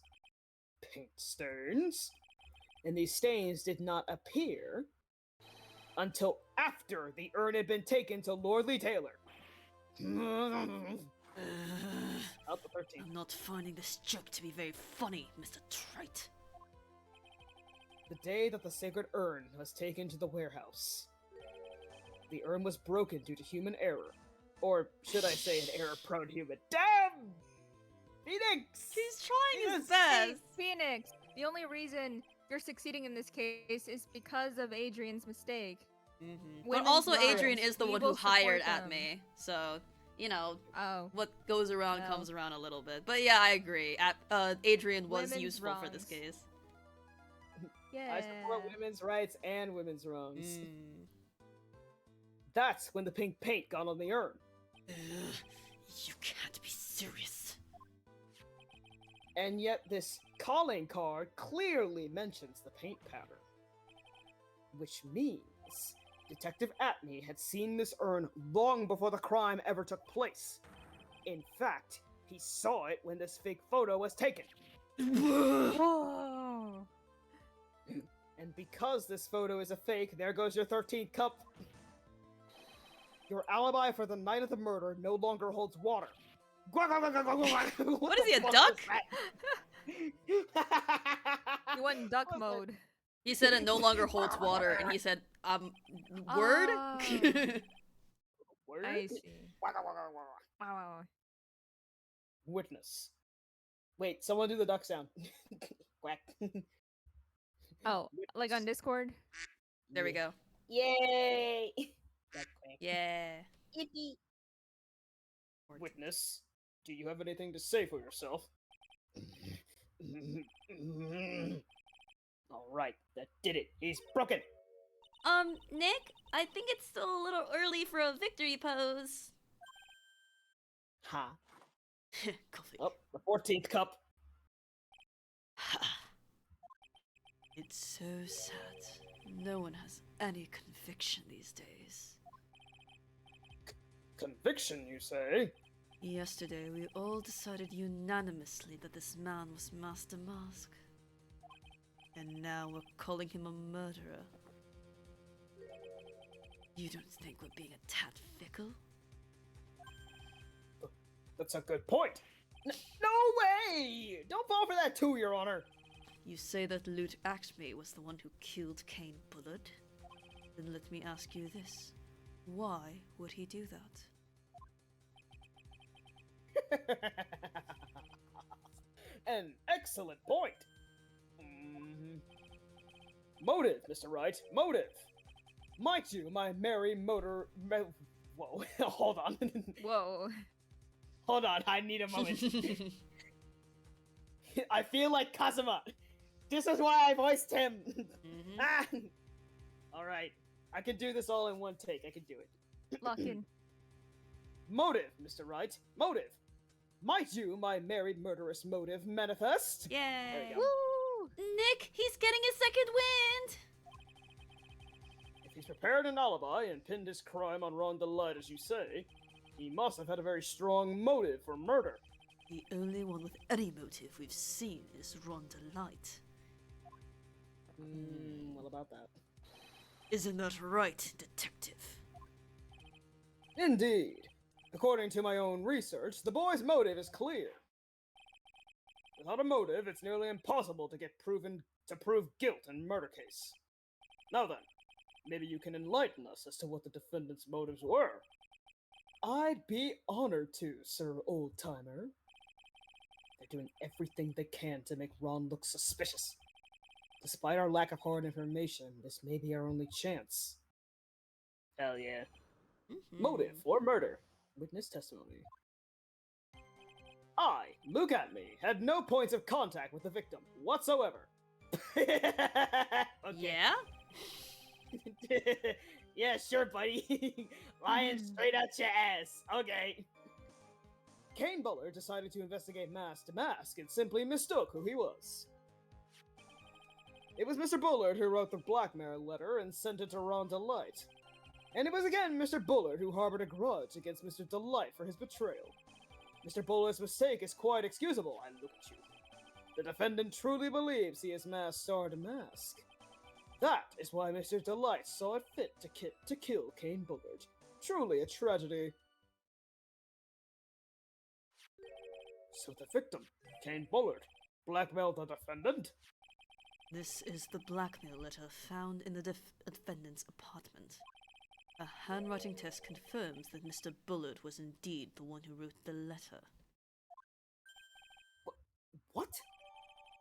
Paint stains? And these stains did not appear until after the urn had been taken to Lordly Taylor. Out the 13th. I'm not finding this joke to be very funny, Mr. Trite. The day that the sacred urn was taken to the warehouse. The urn was broken due to human error. Or should I say an error-prone human? Damn! Phoenix! He's trying his Hey, best. Phoenix, the only reason you're succeeding in this case is because of Adrian's mistake. But Women's also, rights. Adrian is the We one will who hired support at them. me, so you know Oh. what goes around Well. comes around a little bit. But yeah, I agree. Adrian was Women's useful for this wrongs. case. Yeah. I support women's rights and women's wrongs. Mm. That's when the pink paint got on the urn. You can't be serious. And yet this calling card clearly mentions the paint pattern. Which means Detective Atney had seen this urn long before the crime ever took place. In fact, he saw it when this fake photo was taken. Whoa. And because this photo is a fake, there goes your 13th cup. Your alibi for the night of the murder no longer holds water. What is he, a duck? You went in duck mode. He said it no longer holds water, and he said, word? Oh. Word? I see. Wow. Witness. Wait, someone do the duck sound. Quack. Oh, like on Discord? There we go. Yay! Quack, quack. Yeah. Yippee! Witness, do you have anything to say for yourself? Alright, that did it. He's broken. Nick, I think it's still a little early for a victory pose. Ha. Coffee. Oh, the 14th cup. It's so sad. No one has any conviction these days. Conviction, you say? Yesterday, we all decided unanimously that this man was Master Mask. And now we're calling him a murderer. You don't think we're being a tad fickle? That's a good point. No way! Don't fall for that too, Your Honor. You say that Lute Acme was the one who killed Kane Bullard? Then let me ask you this. Why would he do that? An excellent point. Mhm. Motive, Mr. Wright. Motive. Mind you, my merry motor. Whoa, hold on. Whoa. Hold on, I need a moment. I feel like Kazuma. This is why I voiced him. Mhm. Ah! Alright, I can do this all in one take. I can do it. Lock in. Motive, Mr. Wright. Motive. Might you, my married murderous motive, manifest? There Yay. you go. Woo! Nick, he's getting his second wind! If he's prepared an alibi and pinned his crime on Ron Delight, as you say, he must have had a very strong motive for murder. The only one with any motive we've seen is Ron Delight. What about that? Isn't that right, detective? Indeed. According to my own research, the boy's motive is clear. Without a motive, it's nearly impossible to prove guilt in a murder case. Now then, maybe you can enlighten us as to what the defendant's motives were. I'd be honored to, Sir Old-Timer. They're doing everything they can to make Ron look suspicious. Despite our lack of hard information, this may be our only chance. Hell yeah. Motive for murder. Witness testimony. I, look at me, had no points of contact with the victim whatsoever. Okay. Yeah? Yeah, sure, buddy. Lying straight out your ass. Okay. Kane Bullard decided to investigate Mask to Mask and simply mistook who he was. It was Mr. Bullard who wrote the blackmail letter and sent it to Ron Delight. And it was again Mr. Bullard who harbored a grudge against Mr. Delight for his betrayal. Mr. Bullard's mistake is quite excusable, and look at you. The defendant truly believes he is Masked Star to Mask. That is why Mr. Delight saw it fit to kill Kane Bullard. Truly a tragedy. So the victim, Kane Bullard, blackmailed the defendant? This is the blackmail letter found in the defendant's apartment. A handwriting test confirms that Mr. Bullard was indeed the one who wrote the letter. What?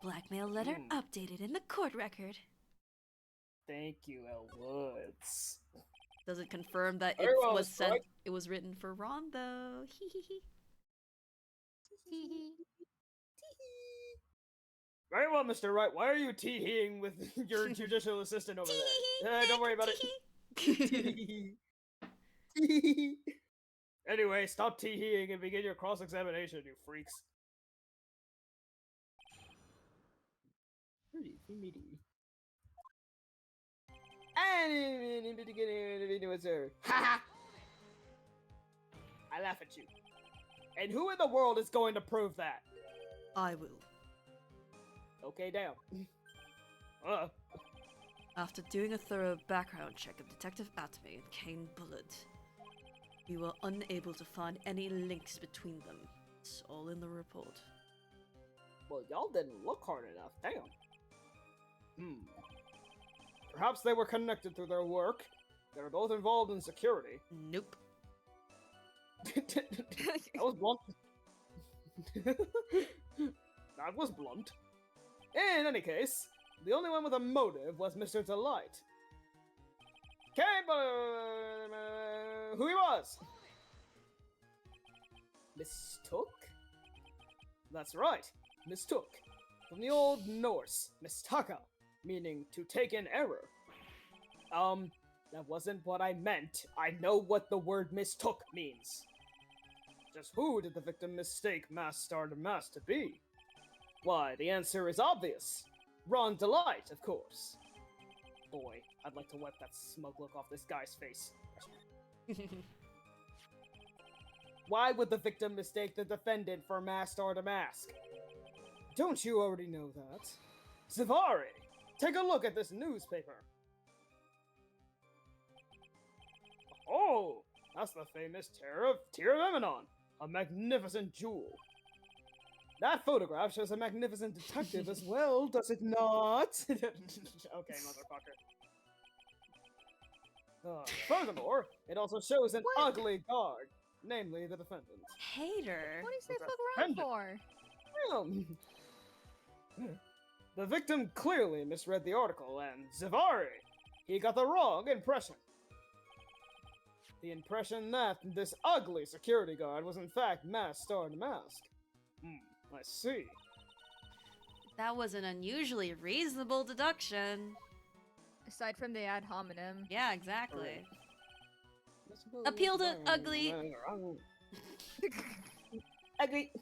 Blackmail letter updated in the court record. Thank you, L. Woods. Does it confirm that Very it well, was sent? Strike. It was written for Ron, though. Hee hee hee. Very well, Mr. Wright. Why are you tee-heeing with your judicial assistant over there? Don't worry about it. Anyway, stop tee-heeing and begin your cross-examination, you freaks. Ha! I laugh at you. And who in the world is going to prove that? I will. Okay, damn. After doing a thorough background check of Detective Atme and Kane Bullard, we were unable to find any links between them. It's all in the report. Well, y'all didn't look hard enough. Damn. Perhaps they were connected through their work. They were both involved in security. Nope. That was blunt. That was blunt. In any case, the only one with a motive was Mr. Delight. Who he was? Mistook? That's right, mistook. From the Old Norse, mistaka, meaning to take in error. That wasn't what I meant. I know what the word mistook means. Just who did the victim mistake Masked Star to Mask to be? Why, the answer is obvious. Ron Delight, of course. Boy, I'd like to wipe that smug look off this guy's face. Why would the victim mistake the defendant for Masked Star to Mask? Don't you already know that? Zivari, take a look at this newspaper. Oh, that's the famous Tear of Emanon, a magnificent jewel. That photograph shows a magnificent detective as well, does it not? Okay, motherfucker. Furthermore, it also shows an ugly guard, namely the defendant. Hater. What is they That's fuck around offended. for? The victim clearly misread the article, and Zivari, he got the wrong impression. The impression that this ugly security guard was in fact Masked Star to Mask. I see. That was an unusually reasonable deduction. Aside from the ad hominem. Yeah, exactly. Appeal to ugly. Ugly.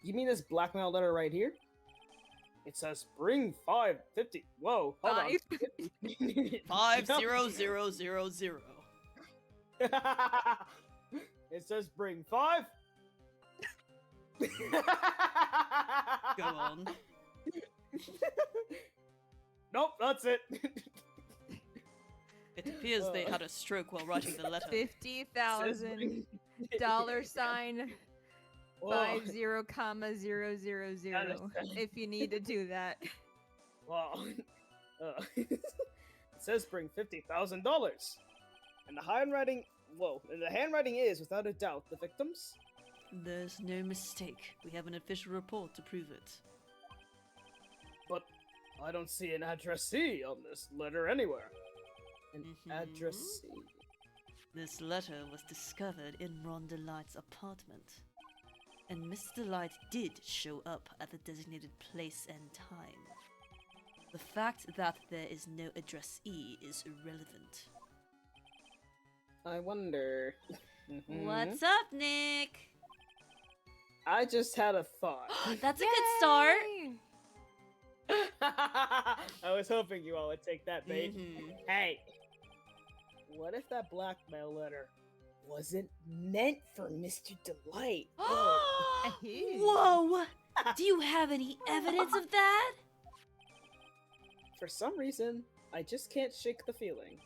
You mean this blackmail letter right here? It says bring 550. Whoa, hold on. 50000. It says bring 5. Go on. nope, that's it. It appears they had a stroke while writing the letter. $50,000 $50,000 if you need to do that. Wow. It says bring $50,000, and the handwriting. Whoa, and the handwriting is, without a doubt, the victim's. There's no mistake. We have an official report to prove it. But I don't see an addressee on this letter anywhere. An addressee. This letter was discovered in Ron Delight's apartment. And Mr. Delight did show up at the designated place and time. The fact that there is no addressee is irrelevant. I wonder. What's up, Nick? I just had a thought. That's a good start. Yay! I was hoping you all would take that bait. Mhm. Hey, what if that blackmail letter wasn't meant for Mr. Delight? Whoa! Do you have any evidence of that? For some reason, I just can't shake the feeling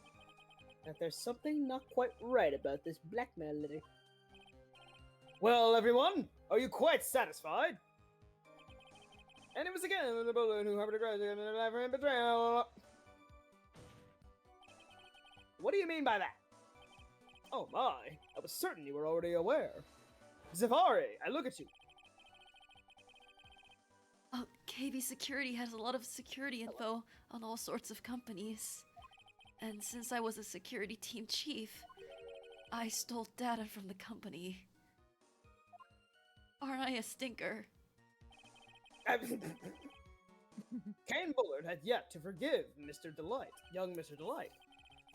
that there's something not quite right about this blackmail letter. Well, everyone, are you quite satisfied? And it was again the bullet who harbored a grudge and never in betrayal. What do you mean by that? Oh my, I was certain you were already aware. Zafari, I look at you. KB Security has a lot of security info on all sorts of companies. And since I was a security team chief, I stole data from the company. Aren't I a stinker? Kane Bullard had yet to forgive Mr. Delight, young Mr. Delight.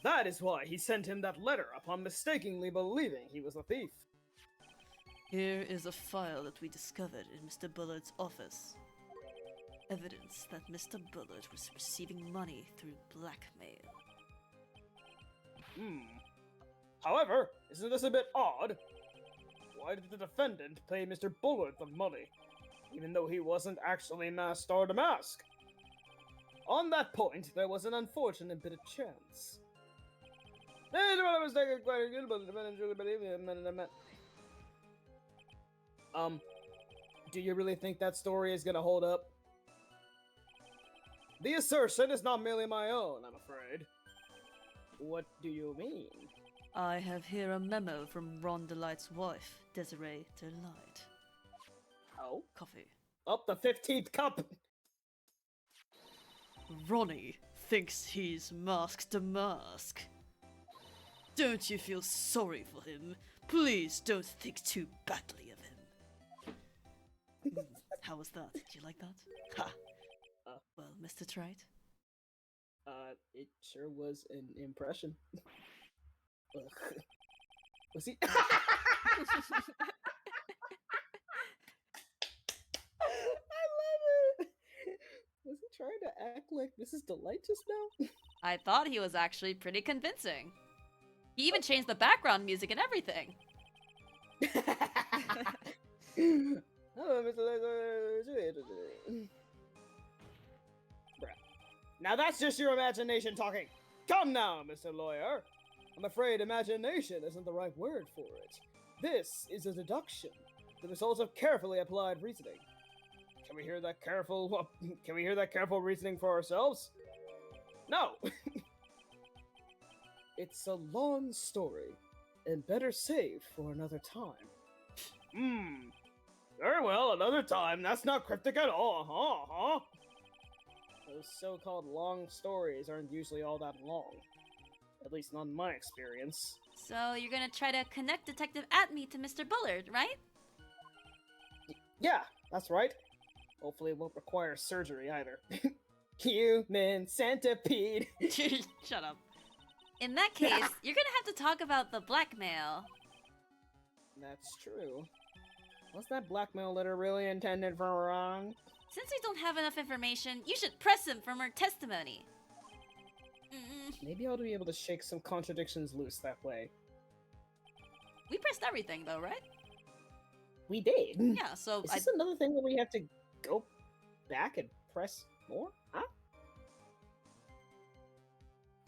That is why he sent him that letter upon mistakenly believing he was a thief. Here is a file that we discovered in Mr. Bullard's office. Evidence that Mr. Bullard was receiving money through blackmail. However, isn't this a bit odd? Why did the defendant pay Mr. Bullard the money, even though he wasn't actually masked or the mask? On that point, there was an unfortunate bit of chance. Do you really think that story is gonna hold up? The assertion is not merely my own, I'm afraid. What do you mean? I have here a memo from Ron Delight's wife, Desiree Delight. Oh? Coffee. Up the 15th cup! Ronnie thinks he's masked to mask. Don't you feel sorry for him? Please don't think too badly of him. How was that? Did you like that? Ha! Well, Mr. Trite? It sure was an impression. Was he? I love it! Was he trying to act like Mrs. Delight just now? I thought he was actually pretty convincing. He even changed the background music and everything. Hello, Mr. Bruh. Now that's just your imagination talking. Come now, Mr. Lawyer. I'm afraid imagination isn't the right word for it. This is a deduction, the result of carefully applied reasoning. Can we hear that careful? Can we hear that careful reasoning for ourselves? No. It's a long story, and better saved for another time. Very well, another time. That's not cryptic at all, huh? Those so-called long stories aren't usually all that long. At least not in my experience. So you're gonna try to connect Detective Atme to Mr. Bullard, right? Yeah, that's right. Hopefully it won't require surgery either. Human centipede. Shut up. In that case, you're gonna have to talk about the blackmail. That's true. Was that blackmail letter really intended for wrong? Since we don't have enough information, you should press him for more testimony. Maybe I'll be able to shake some contradictions loose that way. We pressed everything though, right? We did. Yeah, so Is this another thing where we have to go back and press more? Huh?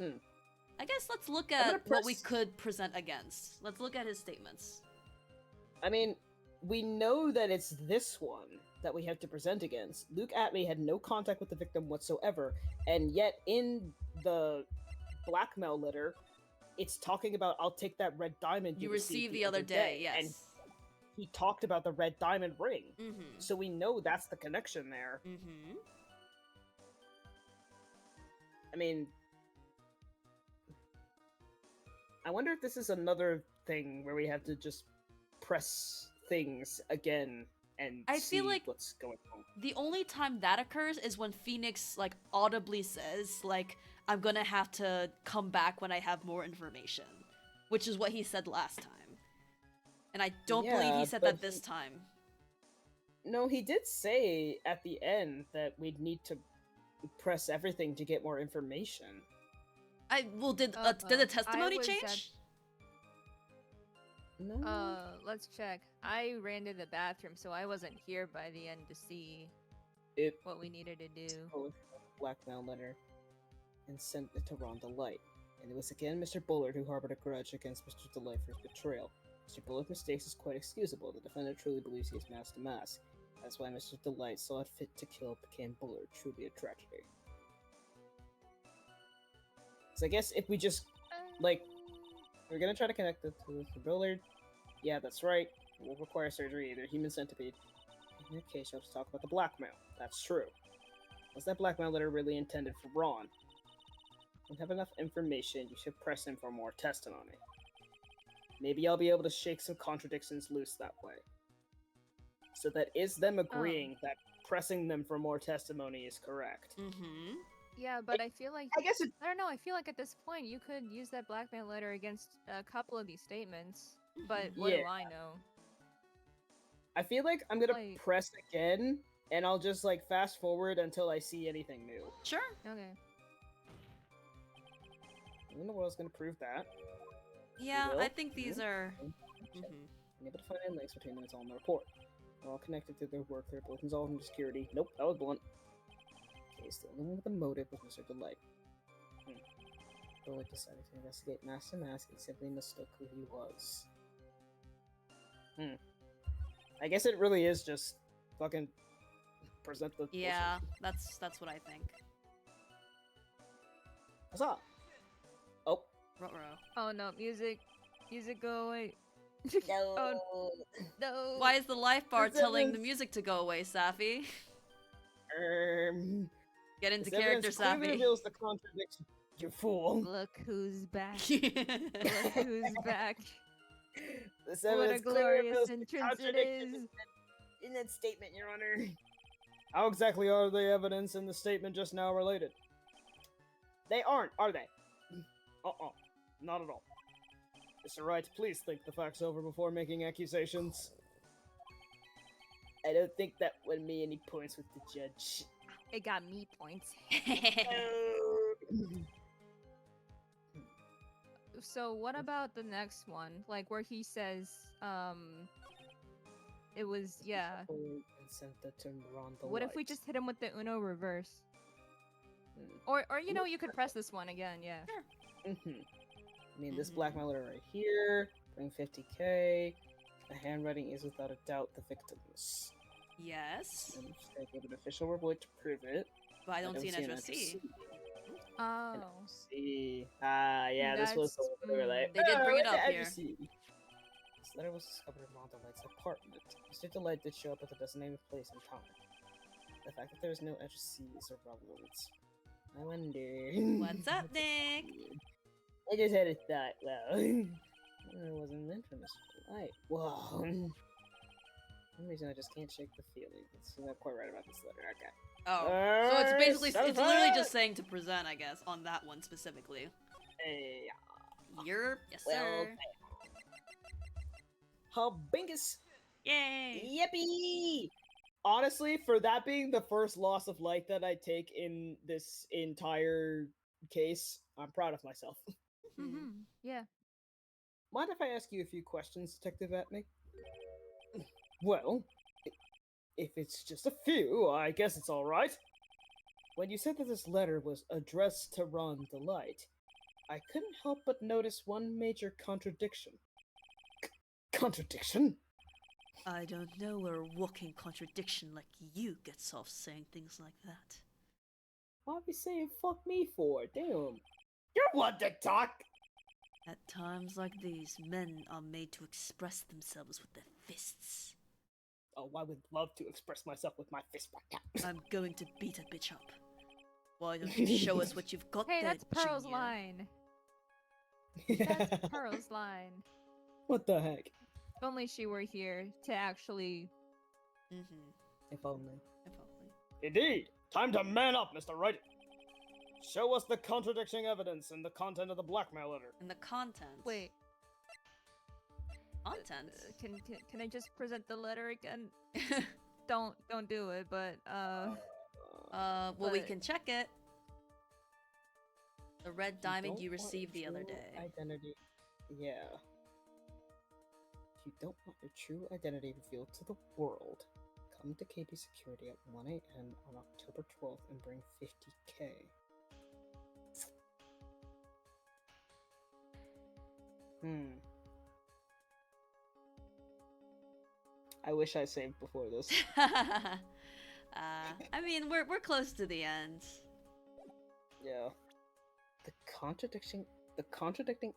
I guess let's look I'm gonna at what we press- could present against. Let's look at his statements. I mean, we know that it's this one that we have to present against. Luke Atlee had no contact with the victim whatsoever, and yet in the blackmail letter, it's talking about "I'll take that red diamond You received the other day, and yes. he talked about the red diamond ring. Mm-hmm. So we know that's the connection there. Mm-hmm. I mean, I wonder if this is another thing where we have to just press things again and I see feel like what's going on. The only time that occurs is when Phoenix, like, audibly says, like, I'm gonna have to come back when I have more information. Which is what he said last time. And I don't believe Yeah, he said but that this time. No, he did say at the end that we'd need to press everything to get more information. Did the I testimony was change? No. Let's check. I ran to the bathroom, so I wasn't here by the end to see It what we needed to do. with a blackmail letter and sent it to Rhonda Light. And it was again Mr. Bullard who harbored a grudge against Mr. Delight for his betrayal. Mr. Bullard's mistakes is quite excusable. The defendant truly believes he is mask to mask. That's why Mr. Delight saw it fit to kill Pecan Bullard. Truly a tragedy. So I guess if we just, like, we're gonna try to connect it to Mr. Bullard. Yeah, that's right. It will require surgery, either human centipede. In that case, you have to talk about the blackmail. That's true. Was that blackmail letter really intended for Ron? When you have enough information, you should press him for more testimony. Maybe I'll be able to shake some contradictions loose that way. So that is them agreeing that pressing them for more testimony is correct. Mm-hmm. Yeah, but I feel like I guess it. I don't know. I feel like at this point you could use that blackmail letter against a couple of these statements. But what do Yeah. I know? I feel like I'm gonna Like- press again, and I'll just like fast forward until I see anything new. Sure. Okay. Who in the world's gonna prove that? Yeah, will? I think these are... Check. Mhm. Unable to find any links between them, it's all in the report. They're all connected to their work, their bulletins all from security. Nope, that was blunt. Case the only one with the motive was Mr. Delight. Delight decided to investigate Mask to Mask and simply mistook who he was. I guess it really is just fucking present the Yeah, that's what I think. Huzzah! Oh. Ruh-roh. Oh no, music, go away. No. Oh, no. Why is the life bar This telling the evidence- music to go away, Safi? Get into This character, evidence clearly Safi. reveals the contradiction. You fool. Look who's back. Look who's back. This What a evidence clearly glorious reveals the entrance it contradiction is. in that statement, Your Honor. How exactly are the evidence in the statement just now related? They aren't, are they? Not at all. Mr. Wright, please think the facts over before making accusations. I don't think that won me any points with the judge. It got me points. So what about the next one? Like where he says, it was yeah. And sent that to Rhonda What if we Light. just hit him with the Uno reverse? Hmm. Or you know you could press this one again, yeah. I mean, this Mhm. blackmailer right here, bring 50k. The handwriting is without a doubt the victim's. Yes, And I give an official report to prove it. but I don't see an address address C. Oh. See. Ah, yeah, this was the That's- one where like, They did bring it "Oh, up the here." address C." This letter was discovered in Rhonda Light's apartment. Mr. Delight did show up at the designated place and time. The fact that there is no address C is irrelevant. I wonder. What's up, Nick? I just had a thought. Well, it wasn't meant for Mr. Delight. Whoa. For some reason, I just can't shake the feeling. It's not quite right about this letter. Okay. Oh, so it's basically, so it's literally far- just saying to present, I guess, on that one specifically. Hey, Yerp, yes well, sir. Hubingus. Yay! Yippee! Honestly, for that being the first loss of light that I take in this entire case, I'm proud of myself. Mm-hmm. Yeah. Mind if I ask you a few questions, Detective Atney? Well, if it's just a few, I guess it's alright. When you said that this letter was addressed to Ron Delight, I couldn't help but notice one major contradiction. Contradiction? I don't know where a walking contradiction like you gets off saying things like that. Why be saying fuck me for? Damn. You're one to talk! At times like these, men are made to express themselves with their fists. Oh, I would love to express myself with my fist right now. I'm going to beat a bitch up. Why don't you show us what you've got Hey, there, that's Pearl's Junior? line. That's Pearl's line. What the heck? If only she were here to actually. Mm-hmm. If only. If only. Indeed! Time to man up, Mr. Wright! Show us the contradicting evidence in the content of the blackmail letter. And the content. Wait. Content. Can I just present the letter again? Don't do it. But Well, we but- can check it. The red diamond you don't want received the your other true day. Identity. Yeah. If you don't want your true identity revealed to the world, come to KB Security at 1 a.m. on October 12th and bring 50K. I wish I saved before this. I mean, we're close to the end. Yeah. The contradicting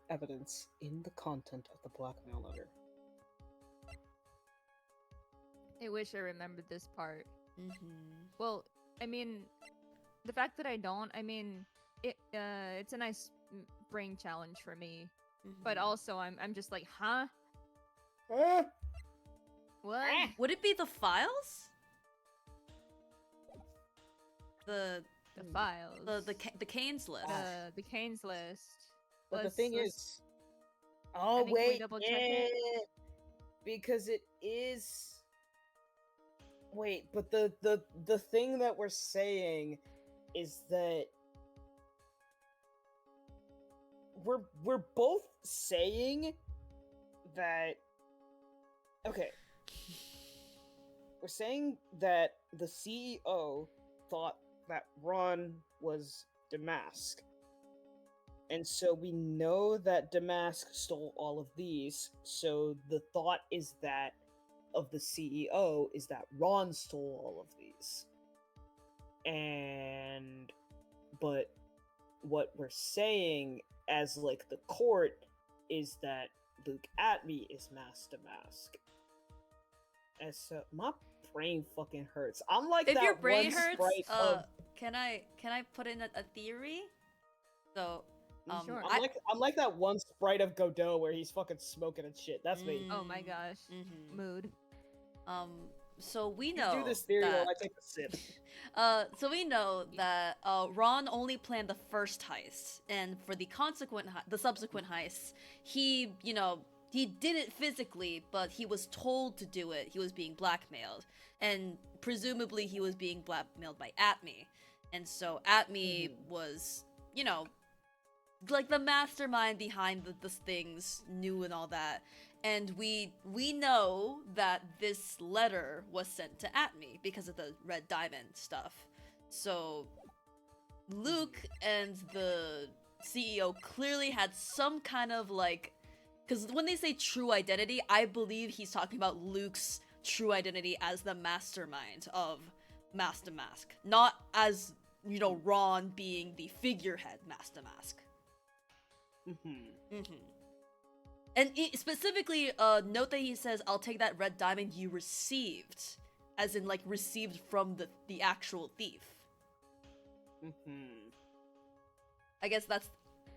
evidence in the content of the blackmail letter. I wish I remembered this part. Mm-hmm. Well, I mean, the fact that I don't, I mean, it's a nice brain challenge for me. But also, I'm just like, huh? What? Would it be the files? The The files. the Canes list. The Canes list. But the Let's- thing let's- is, oh I mean, can we wait, double check it? because it is. Wait, but the thing that we're saying is that we're both saying that. Okay, we're saying that the CEO thought that Ron was Damask. And so we know that Damask stole all of these, so the thought is that of the CEO is that Ron stole all of these. But what we're saying as like the court is that Luke Atme is Master Mask. And so my brain fucking hurts. I'm like If that your brain one hurts, sprite of can I put in a theory? So, Sure. I'm like that one sprite of Godot where he's fucking smoking and shit. That's me. Oh my gosh. Mhm. Mood. So we You know do this theory that, while I take a sip. so we know that Ron only planned the first heist, and for the subsequent heists, he did it physically, but he was told to do it. He was being blackmailed, and presumably he was being blackmailed by Atme, and so Atme was, like the mastermind behind the things, knew and all that. And we know that this letter was sent to Atme because of the red diamond stuff. So Luke and the CEO clearly had some kind of like, because when they say true identity, I believe he's talking about Luke's true identity as the mastermind of Master Mask, not as Ron being the figurehead Master Mask. And specifically, note that he says, "I'll take that red diamond you received," as in like received from the actual thief. I guess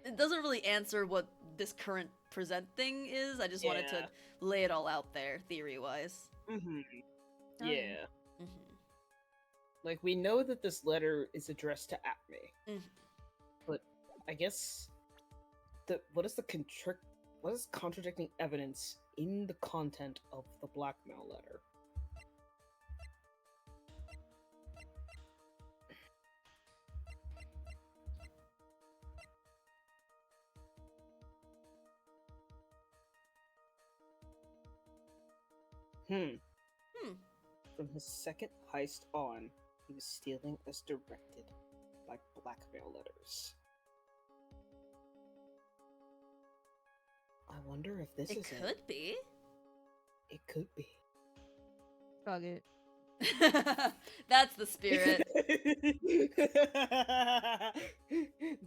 it doesn't really answer what this current present thing is. I just wanted to lay it all out there, theory-wise. Yeah. Like, we know that this letter is addressed to Atme. But I guess what is contradicting evidence in the content of the blackmail letter? From his second heist on, he was stealing as directed by blackmail letters. I wonder if this It is could be. It could be. Fuck it. That's the spirit.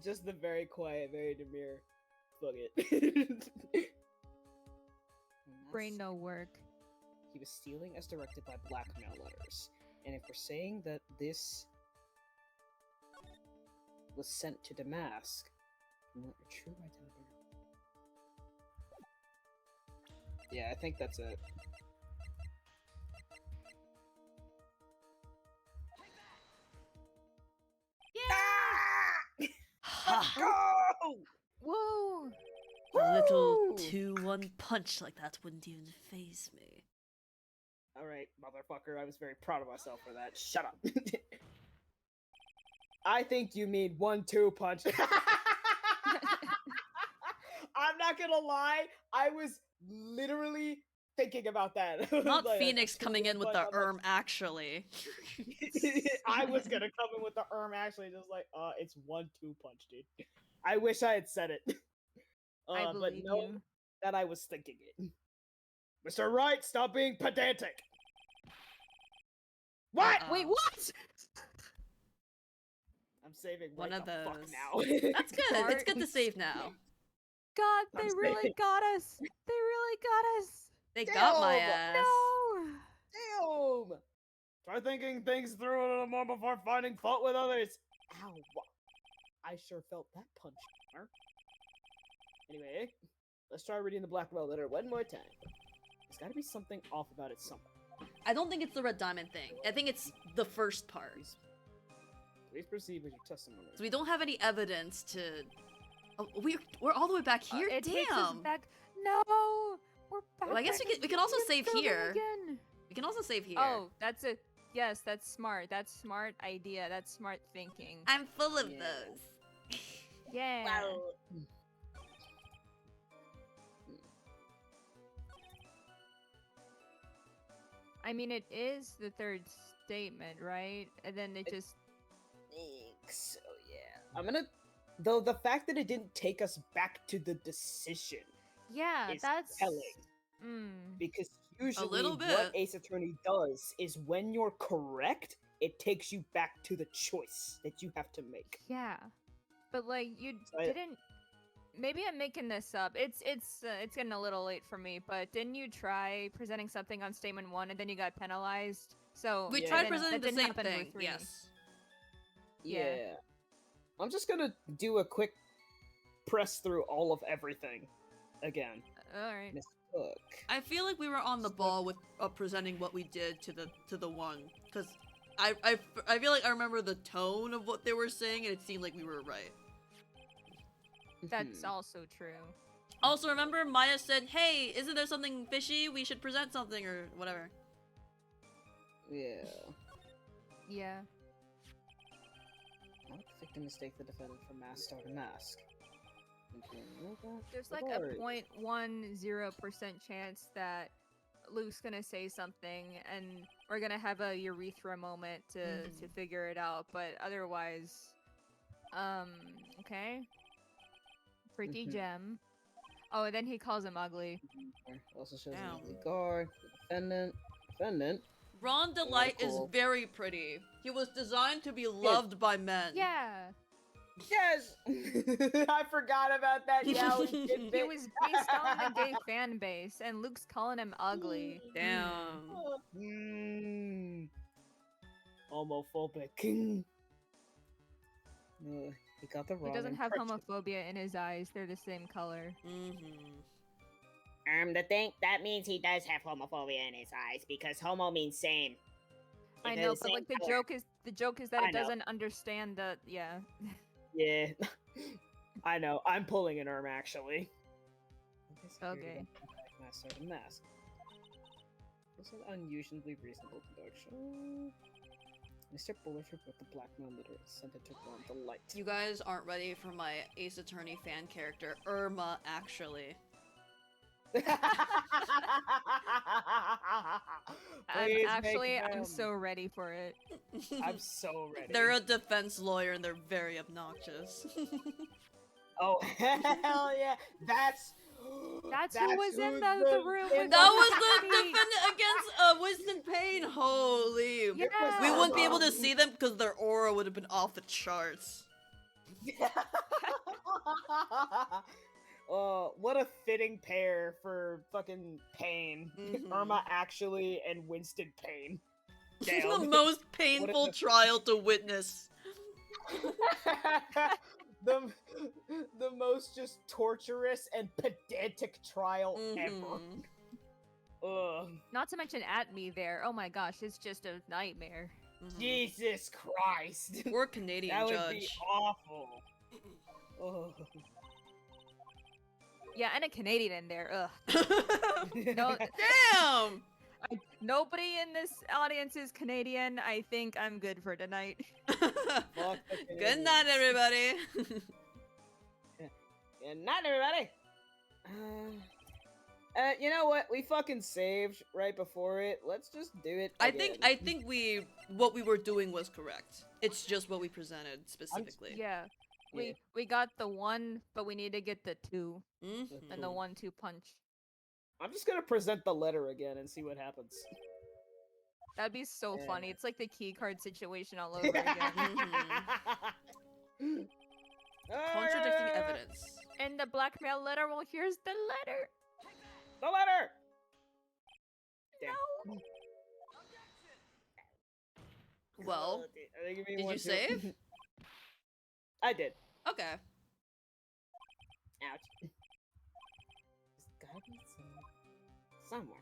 Just the very quiet, very demure. Fuck it. Brain no work. He was stealing as directed by blackmail letters. And if we're saying that this was sent to Damask, not a true identity. Yeah, I think that's it. Ha! Go! Whoa! A little Woo! 2-1 punch like that wouldn't even phase me. Alright, motherfucker, I was very proud of myself for that. Shut up. I think you mean 1-2 punch. I'm not gonna lie, I was literally thinking about that. Not Like, Phoenix coming in with the I'm like- actually. I was gonna come in with the actually, just like, it's 1-2 punch, dude. I wish I had said it. I But believe no, you. that I was thinking it. Mr. Wright, stop being pedantic. What? Uh-oh. Wait, what? I'm saving One right of the fuck those. now. That's good. It's good to save now. God, I'm they really saying- got us. They really got us. They got my Damn, ass. No. Damn! Try thinking things through a little more before finding fault with others. Ow! I sure felt that punch. Mark. Anyway, let's try reading the blackmail letter one more time. There's got to be something off about it somewhere. I don't think it's the red diamond thing. I think it's the first part. Please proceed with your testimony. So we don't have any evidence to. Oh, we're all the way back here. It takes us Damn. back. No, we're back. Well, I guess we can also save building here. Again. We can also save here. Oh, that's it. Yes, that's smart. That's smart idea. That's smart thinking. I'm full of Yeah. those. Yeah. I mean, it is the third statement, right? And then it just. think so, yeah. I'm gonna. Though the fact that it didn't take us back to the decision Yeah, is that's. telling. Because usually little what bit. Ace Attorney does is when you're correct, it takes you back to the choice that you have to make. Yeah, but like you So I- didn't. Maybe I'm making this up. It's getting a little late for me. But didn't you try presenting something on statement 1 and then you got penalized? So We Yeah. tried then presenting that the didn't same happen with thing. 3. Yes. Yeah. I'm just gonna do a quick press through all of everything again. All right. Miss Hook. I feel like we were on the ball with presenting what we did to the one, because I feel like I remember the tone of what they were saying, and it seemed like we were right. That's Mhm. also true. Also, remember Maya said, "Hey, isn't there something fishy? We should present something or whatever." Yeah. Yeah. How would the victim mistake the defendant for mask to mask? There's like a 0.10% chance that Luke's gonna say something and we're gonna have a urethra moment to figure it out, but otherwise, okay. Freaky Mhm. gem. Oh, and then he calls him ugly. Also shows Damn. an ugly guard, the defendant. Ron Delight is cool. very pretty. He was designed to be loved by men. Yeah, Yes! I forgot about that yelling he tidbit. was based on a gay fan base, and Luke's calling him ugly. Damn. Homophobic. He got the wrong He doesn't have impression. homophobia in his eyes; they're the same color. The thing that means he does have homophobia in his eyes because homo means same. I If they're know, the but like same the color. joke is that I it know. doesn't understand the yeah. Yeah, I know. I'm pulling an arm actually. Okay. Master the mask. This is unusually reasonable conduction. Mr. Bullerford with the blackmail letter sent it to Ron Delight. You guys aren't ready for my Ace Attorney fan character, Irma, actually. I'm so ready for it. I'm so ready. They're a defense lawyer and they're very obnoxious. Oh hell yeah! That's That's who was in the room with That was the the feet. defendant against Winston Payne. Holy. Yeah. We wouldn't be able to see them because their aura would have been off the charts. Oh, what a fitting pair for fucking Payne. Mhm. Irma actually and Winston Payne. The Damn. most painful the- trial to witness. the most just torturous and pedantic trial ever. Mhm. Ugh. Not to mention at me there. Oh my gosh, it's just a nightmare. Mhm. Jesus Christ. Poor Canadian That would judge. be awful. Ugh. Yeah, and a Canadian in there. Ugh. No, Damn! nobody in this audience is Canadian. I think I'm good for tonight. Fuck the Good night, Canadians. everybody. Good night, everybody. You know what? We fucking saved right before it. Let's just do it. I again. think what we were doing was correct. It's just what we presented specifically. Yeah. Yeah. We got the 1, but we need to get the 2 Mhm. and the 1-2 punch. I'm just gonna present the letter again and see what happens. That'd be so Yeah. funny. It's like the key card situation all over again. Contradicting evidence. And the blackmail letter, well, here's the letter. The letter. Damn. Well, Are they giving me did one you too? save? I did. Okay. Ouch. There's gotta be somewhere.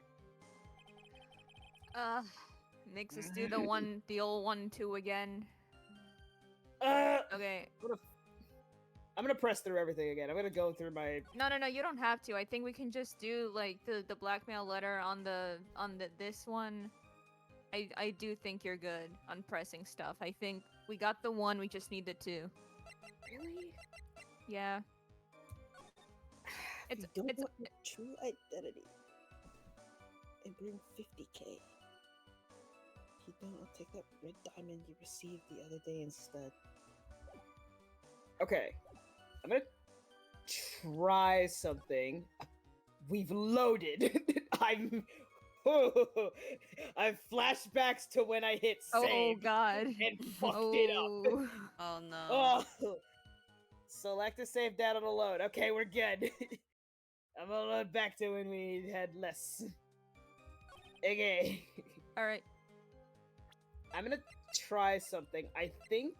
Makes us do the old 1-2 again. Okay. I'm gonna press through everything again. I'm gonna go through my. No, you don't have to. I think we can just do like the blackmail letter on this one. I do think you're good on pressing stuff. I think we got the 1, we just need the 2. Really? Yeah. If you don't want your true identity and bring 50k. If you don't, I'll take that red diamond you received the other day instead. Okay. I'm gonna try something. We've loaded. I've flashbacks to when I hit save Oh god. and fucked it up. Oh. Oh no. Oh. Select a save data to load. Okay, we're good. I'm gonna load back to when we had less. Okay. All right. I'm gonna try something. I think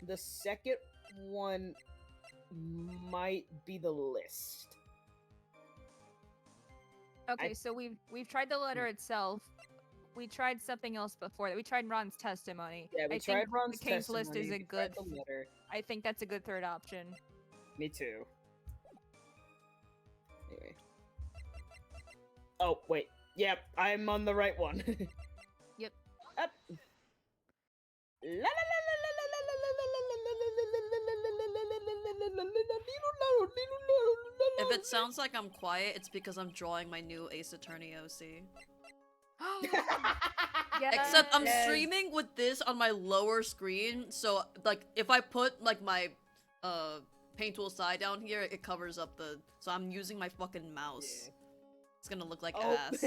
the second one might be the list. Okay, so we've tried the letter itself. We tried something else before that. We tried Ron's testimony. Yeah, we I tried think Ron's the King's List testimony, is a we tried good. the letter. I think that's a good third option. Me too. Anyway. Oh, wait. Yep, I'm on the right one. Yep. Up. If it sounds like I'm quiet, it's because I'm drawing my new Ace Attorney OC. Except I'm Yes. streaming with this on my lower screen, so like if I put like my paint tool side down here, it covers up the. So I'm using my fucking mouse. Yeah. It's gonna look like Oh. ass.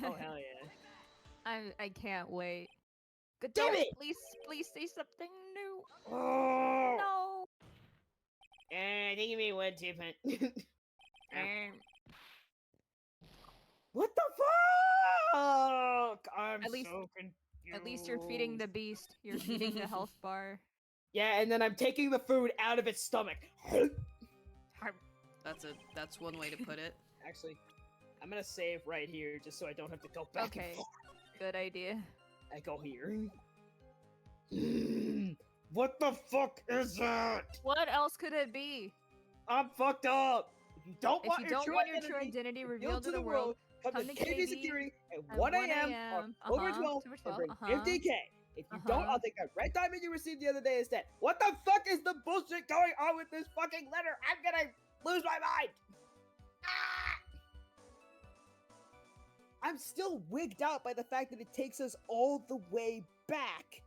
Oh hell yeah. I can't wait. Good Damn it! Please say something new. Oh. No. I think you mean 1-2 punch. Um, What the fuck? I'm At least- so confused. At least you're feeding the beast. You're feeding the health bar. Yeah, and then I'm taking the food out of its stomach. That's one way to put it. Actually, I'm gonna save right here just so I don't have to go back Okay. and forth. Good idea. I go here. What the fuck is that? What else could it be? I'm fucked up. If you don't If want you your don't true want your identity true identity revealed revealed to the world, come come to to KB KB Security at at 1 1 a.m. a.m., on October 12th October and bring 12th, 50k. If you don't, Uh-huh. I'll take that red diamond you received the other day instead. What the fuck is the bullshit going on with this fucking letter? I'm gonna lose my mind. Ah! I'm still wigged out by the fact that it takes us all the way back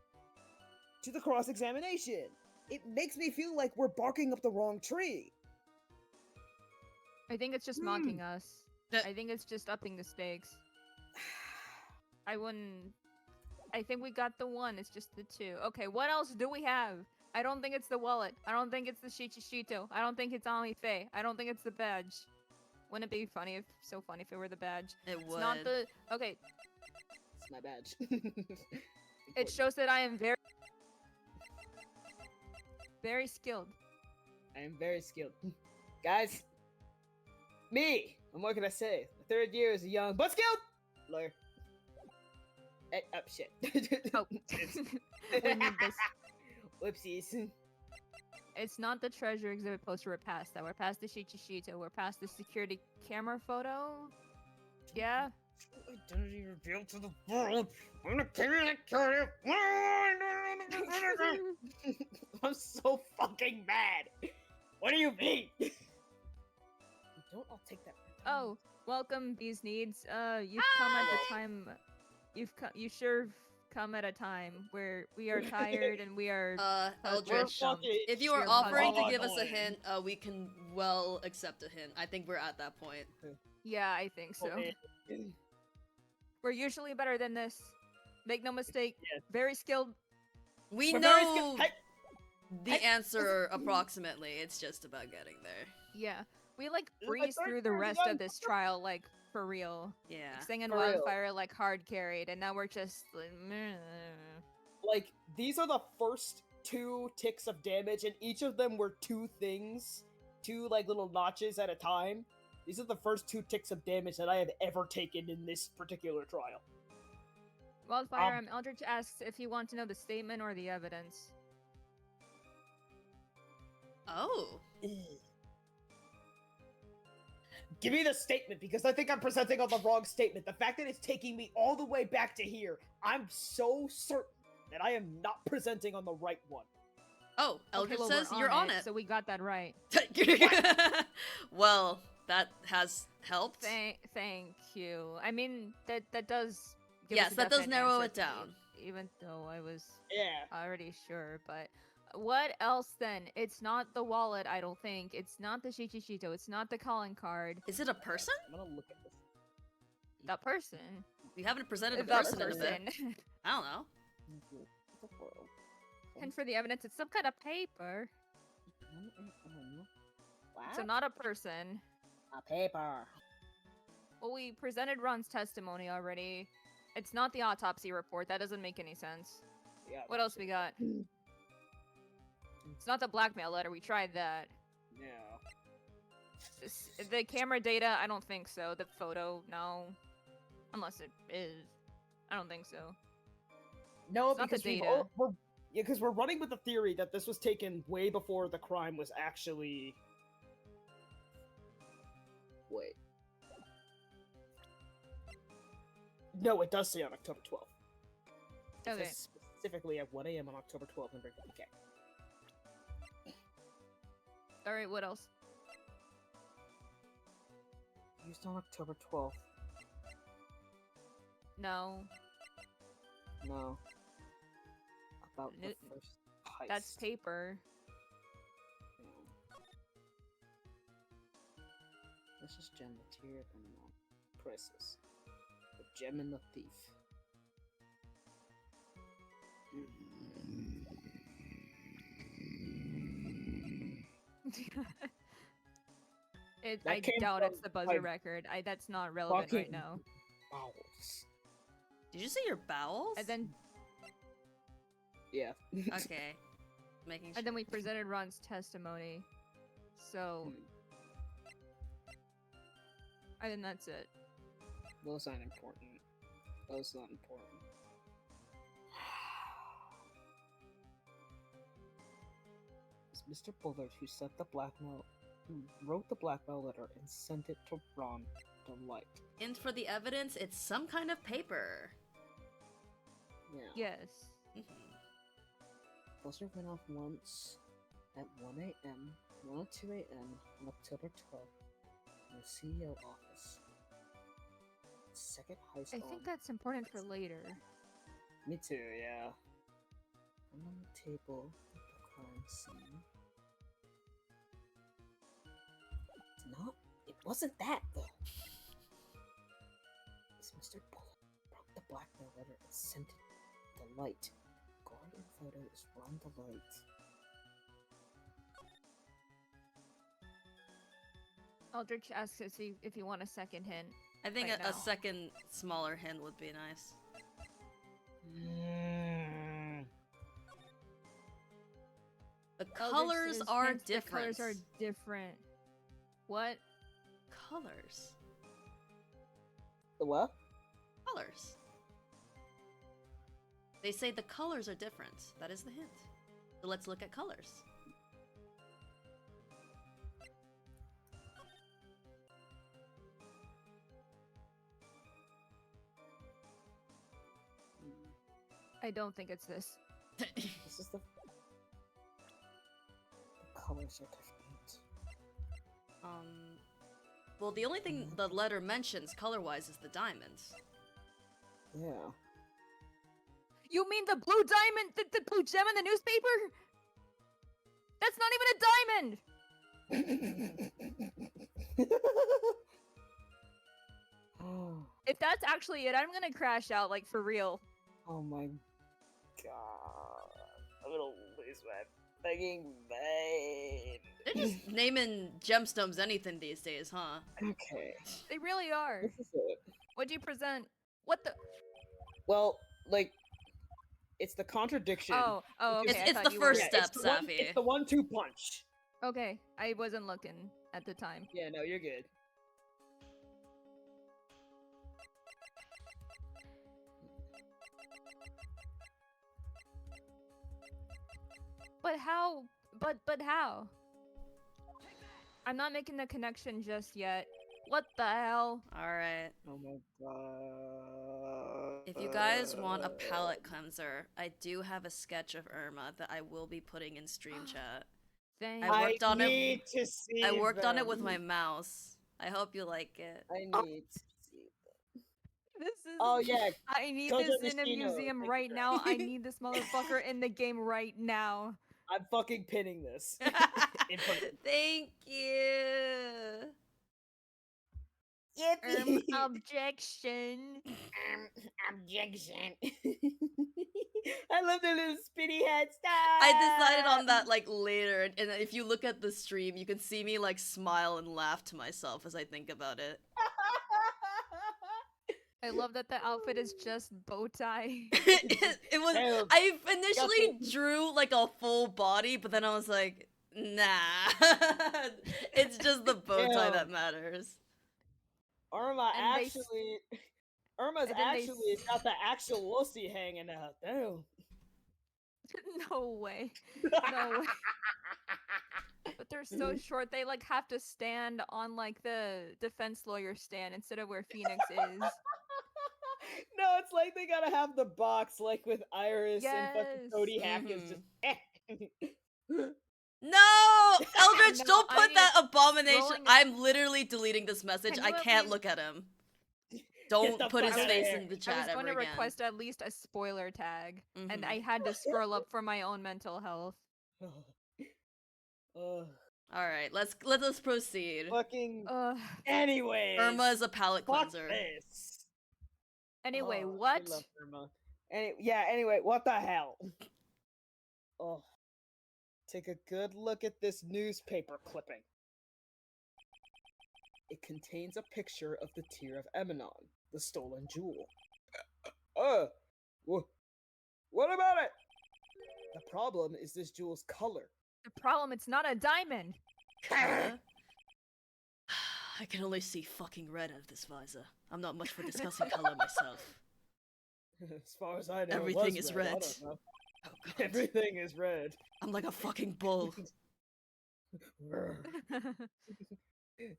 to the cross-examination. It makes me feel like we're barking up the wrong tree. I think it's just mocking us. I think it's just upping the stakes. I wouldn't. I think we got the one. It's just the two. Okay, what else do we have? I don't think it's the wallet. I don't think it's the Shichishito. I don't think it's Ami Faye. I don't think it's the badge. Wouldn't it be funny if it were the badge? It It's would. not the. Okay, It's my badge. it shows that I am very skilled. I am very skilled. Guys, me! And what can I say? The third year is a young but skilled lawyer. Hey, oh, shit. Oh, we need this. Whoopsies. It's not the treasure exhibit poster. We're past that. We're past the Shichishito. We're past the security camera photo. Yeah. Identity revealed to the world. I'm gonna carry that carry. I'm so fucking mad. What do you mean? You don't. I'll take that. Oh, welcome, Bees Needs. You've come at the time. You sure come at a time where we are tired and we are. Eldritch, fucking- if you are You're offering to fucking give us a annoying. hint, we can well accept a hint. I think we're at that point. Yeah, I think so. We're usually better than this. Make no mistake. Yes. Very skilled. We We're very know skilled. Hey, the hey, answer approximately. It's just about getting there. Yeah, we like This is my breeze third through the year as a rest young of this trial like for real. Yeah. Singing For real. Wildfire like hard carried, and now we're just like, meh. like these are the first 2 ticks of damage, and each of them were 2 things, 2 like little notches at a time. These are the first 2 ticks of damage that I have ever taken in this particular trial. Wildfire. Eldritch asks if you want to know the statement or the evidence. Oh. Give me the statement, because I think I'm presenting on the wrong statement. The fact that it's taking me all the way back to here, I'm so certain that I am not presenting on the right one. Oh, Eldritch well, says we're you're on it. so we got that right. Well, that has helped. Thank you. I mean, that does. Give Yes, us a that does definite narrow answer it down. Even though I was Yeah. already sure, but what else then? It's not the wallet, I don't think. It's not the Shichishito. It's not the calling card. Is it a person? I'm gonna look at this. The person. We haven't presented a The person in a bit. person. I don't know. And for the evidence, it's some kind of paper. What? So not a person. A paper. Well, we presented Ron's testimony already. It's not the autopsy report. That doesn't make any sense. Yeah. What else we got? It's not the blackmail letter. We tried that. Yeah. The camera data, I don't think so. The photo, no. Unless it is. I don't think so. No, It's not the because data. because we're running with the theory that this was taken way before the crime was actually. Wait. No, it does say on October 12th. It Okay. says specifically at 1 a.m. on October 12th in Brigham. Okay. Alright, what else? Used on October 12th. No. No. About the No, first heist. That's paper. No. This is gem material and prices. The gem and the thief. That I came doubt it's from the buzzer my record. That's not relevant right fucking now. bowels. Did you say your bowels? And then Yeah. Okay. Making sure. and then we presented Ron's testimony. So and then that's it. Those aren't important. Those not important. It's Mr. Bullard who sent the blackmail, who wrote the blackmail letter and sent it to Ron Delight. And for the evidence, it's some kind of paper. Yeah. Yes. Buster went off once at 1 a.m., 1 or 2 a.m. on October 12th in the CEO office. Second heist I on. think that's important for later. Me too, yeah. I'm on the table at the crime scene. It's not. It wasn't that though. This Mr. Bullet broke the blackmail letter and sent it to the light. Golden photo is run the light. Aldrich asks if you want a second hint. I think Right a now. second smaller hint would be nice. The Aldrich colors says, are "Hence, different. The colors are different. What? Colors. The what? Colors. They say the colors are different. That is the hint. So let's look at colors. I don't think it's this. This is the colors are different. Well, the only thing the letter mentions color-wise is the diamonds. Yeah. You mean the blue diamond, the blue gem in the newspaper? That's not even a diamond! If that's actually it, I'm gonna crash out, like, for real. Oh my god. I'm gonna lose my fucking mind. They're just naming gemstones anything these days, huh? Okay. They really are. This is it. What'd you present? What the? Well, like, it's the contradiction. Oh, okay. I It's thought the you first were... step, it's the one, Safi. it's the 1-2 punch. Okay, I wasn't looking at the time. Yeah, no, you're good. But how? But how? I'm not making the connection just yet. What the hell? Alright. Oh my god. If you guys want a palette cleanser, I do have a sketch of Irma that I will be putting in stream chat. Thank I worked on it. need to see I worked on it with them. my mouse. I hope you like it. I need to see them. This is. Oh yeah, I need Gojo this in a Nishino, museum thank you right for now. I asking. need this motherfucker in the game right now. I'm fucking pinning this. In front of me. Thank you. Yippee! Objection. Objection. I love the little spinny head. Stop! I decided on that like later, and if you look at the stream, you can see me like smile and laugh to myself as I think about it. I love that the outfit is just bow tie. It was. Damn. I initially drew like a full body, but then I was like, nah. It's just the bow tie Damn. that matters. Irma's And they s- and then they actually got the actual wussy hanging out. Damn. No way. No way. But they're so short, they like have to stand on like the defense lawyer stand instead of where Phoenix is. No, it's like they gotta have the box like with Iris and fucking Yes. Cody Hackins just No, Eldritch, No, don't I put need that abomination. scrolling- I'm literally deleting this message. Can I you at can't least- look at him. the Don't put fuck his outta face here. in the I was chat going ever to again. request at least a spoiler tag, and Mhm. I had to scroll up for my own mental health. Ugh. All right, let us proceed. Fucking. Ugh. Anyways. Irma is a palette Fuck cleanser. this. Anyway, Oh, I what? love Irma. Anyway, what the hell? Oh. Take a good look at this newspaper clipping. It contains a picture of the Tear of Emanon, the stolen jewel. What about it? The problem is this jewel's color. The problem, it's not a diamond. Color? I can only see fucking red out of this visor. I'm not much for discussing color myself. As far as I know, Everything it was is red. I red. don't know. Oh god. Everything is red. I'm like a fucking bull.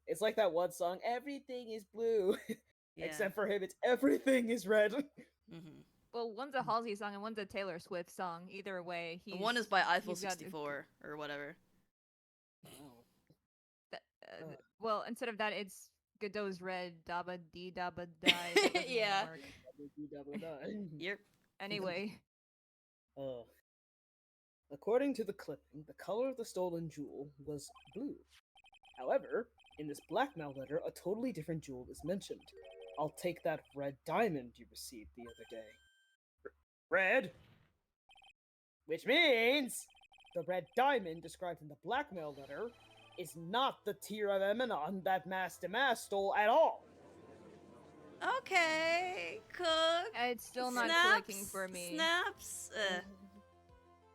It's like that one song, Everything is Blue. Yeah. Except for him, it's Everything is Red. Mhm. Well, one's a Halsey song and one's a Taylor Swift song. Either way, And one is by Eiffel he's got- 64 or whatever. Well, instead of that, it's Godot's Red, Daba Dee Daba Die. That doesn't really Yeah. work. Yep. Anyway, According to the clipping, the color of the stolen jewel was blue. However, In this blackmail letter, a totally different jewel is mentioned. I'll take that red diamond you received the other day. Red? Which means the red diamond described in the blackmail letter is not the tier of Eminon that Master Mass stole at all. Okay, Cook. It's still not Snaps, clicking for me. Snaps.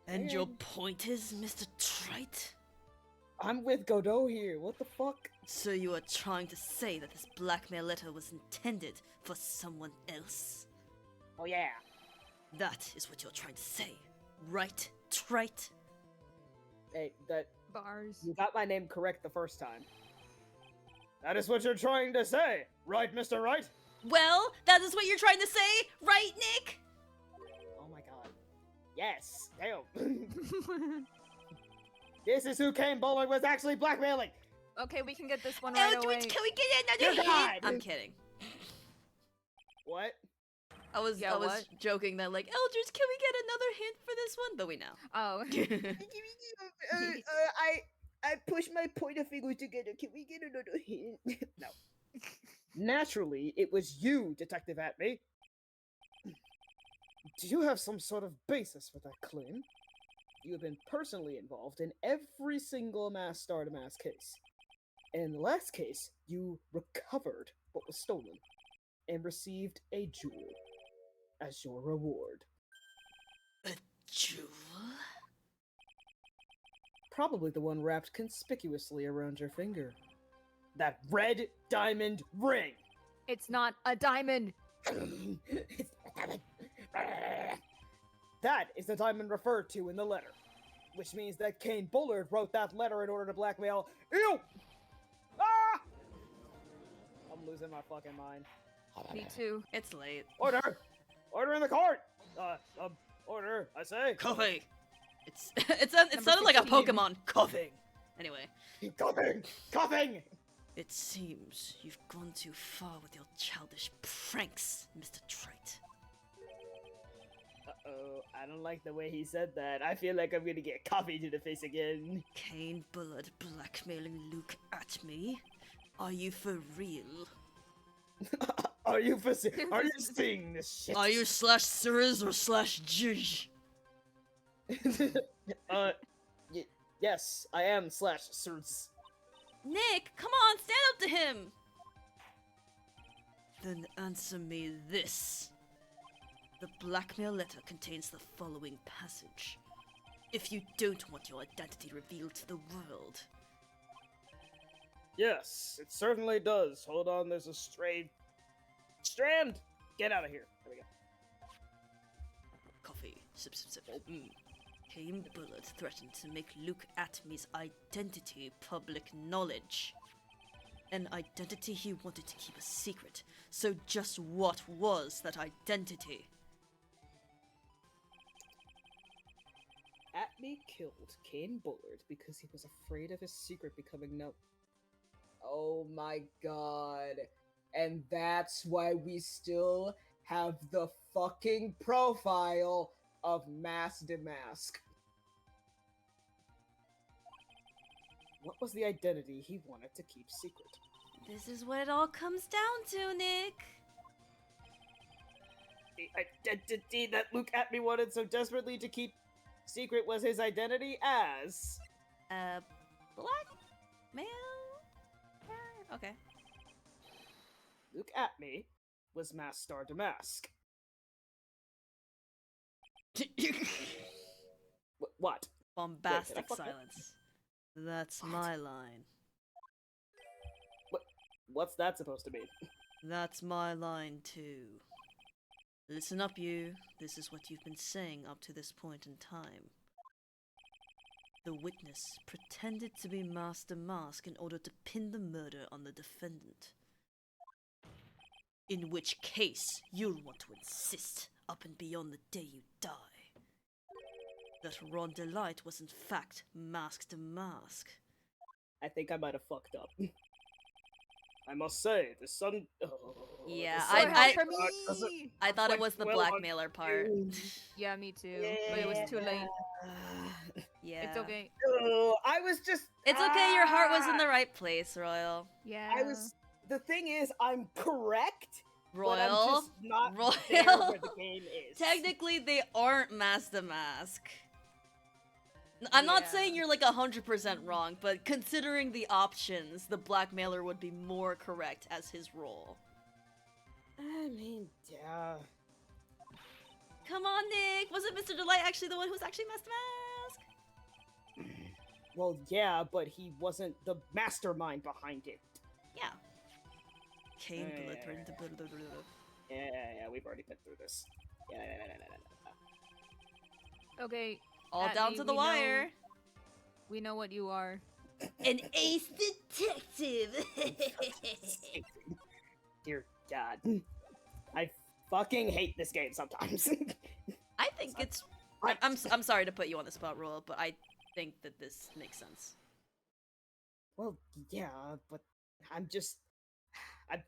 And your Alright. point is, Mr. Trite? I'm with Godot here. What the fuck? So you are trying to say that this blackmail letter was intended for someone else? Oh yeah. That is what you're trying to say, right, Trite? Hey, that Bars. you got my name correct the first time. That is what you're trying to say, right, Mr. Wright? Well, that is what you're trying to say, right, Nick? Oh my god. Yes. Damn. This is who Kane Bowling was actually blackmailing. Okay, we can get this one right away. Eldridge, can we get Dear another God. hint? I'm kidding. What? I was Yeah, what? joking that like, Eldridge, can we get another hint for this one? But we know. Oh. I push my pointer fingers together. Can we get another hint? No. Naturally, it was you, Detective Atme. Do you have some sort of basis for that claim? You have been personally involved in every single mass star-to-mass case. And in the last case, you recovered what was stolen and received a jewel as your reward. Jewel? Probably the one wrapped conspicuously around your finger. That red diamond ring! It's not a diamond. That is the diamond referred to in the letter. Which means that Kane Bullard wrote that letter in order to blackmail you! Ah! I'm losing my fucking mind. Me too. It's late. Order! Order in the court! Order, I say. Coffee. It sounded like a 16. Pokemon. Coughing. Anyway. Coughing! Coughing! It seems you've gone too far with your childish pranks, Mr. Trite. Uh-oh, I don't like the way he said that. I feel like I'm gonna get coffee to the face again. Kane Bullard blackmailing Luke at me? Are you for real? Are you seeing this shit? Are you /Sirs or /Judge? Yes, I am /Sirs. Nick, come on, stand up to him. Then answer me this. The blackmail letter contains the following passage. If you don't want your identity revealed to the world. Yes, it certainly does. Hold on, there's a strand! Get out of here. There we go. Coffee. Sip, sip, sip. Kane Bullard threatened to make Luke Atme's identity public knowledge. An identity he wanted to keep a secret. So just what was that identity? Atme killed Kane Bullard because he was afraid of his secret becoming known. Oh my god. And that's why we still have the fucking profile of Mass Damask. What was the identity he wanted to keep secret? This is what it all comes down to, Nick. The identity that Luke Atme wanted so desperately to keep secret was his identity as... Black man? Okay. Luke Atme was Mass Star Damask. What? Bombastic fuck up? silence. That's my line. What's that supposed to mean? That's my line too. Listen up, you. This is what you've been saying up to this point in time. The witness pretended to be Master Mask in order to pin the murder on the defendant. In which case, you'll want to insist, up and beyond the day you die, that Ron Delight was in fact Masked Mask. I think I might have fucked up. I must say, the sun. Oh, Yeah, the More sun help for doesn't me! I thought it was the reflect well on blackmailer part. you. Yeah, me too. But it was too late. Yeah. It's okay. Oh, I was just. It's okay, your heart was in the right place, Royal. Yeah. I was. The thing is, I'm correct, but I'm Royal? just not Royal? there where the game is. Technically, they aren't mask to mask. I'm not Yeah. saying you're like 100% wrong, but considering the options, the blackmailer would be more correct as his role. I mean, yeah. Come on, Nick! Wasn't Mr. Delight actually the one who's actually mask to mask? Well, yeah, but he wasn't the mastermind behind it. Yeah. Kane Yeah, bullet. Yeah, we've already been through this. Yeah. Okay. All At down me, to the we wire. know- We know what you are. An ace detective. Dear God. I fucking hate this game sometimes. I think it's. I'm sorry to put you on the spot, Royal, but I think that this makes sense. Well, yeah, but I'm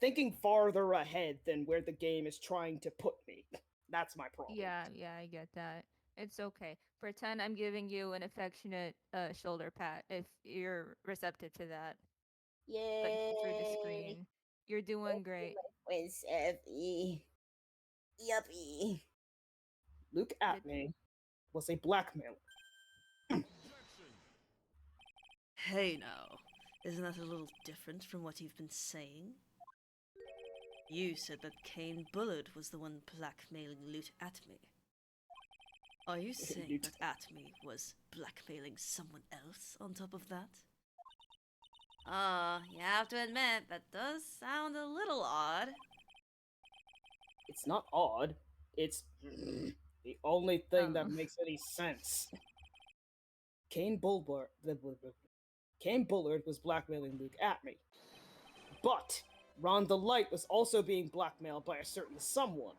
thinking farther ahead than where the game is trying to put me. That's my problem. Yeah, I get that. It's okay. Pretend I'm giving you an affectionate shoulder pat if you're receptive to that. Like through the screen. You're doing great. When's Effie? Yuppie. Luke at me was a blackmailer. Hey now, isn't that a little different from what you've been saying? You said that Kane Bullard was the one blackmailing Loot at me. Are you saying Loot. that Atme was blackmailing someone else on top of that? You have to admit, that does sound a little odd. It's not odd. It's the only thing that makes any sense. Kane Bullard was blackmailing Luke at me. But Rhonda Light was also being blackmailed by a certain someone.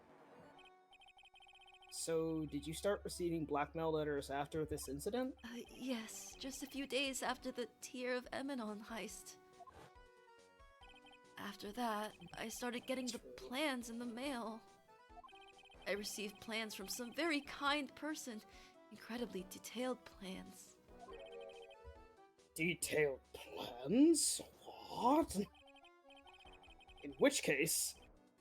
So, did you start receiving blackmail letters after this incident? Yes, just a few days after the Tear of Eminon heist. After that, I started getting the plans in the mail. I received plans from some very kind person. Incredibly detailed plans. Detailed plans? What? In which case,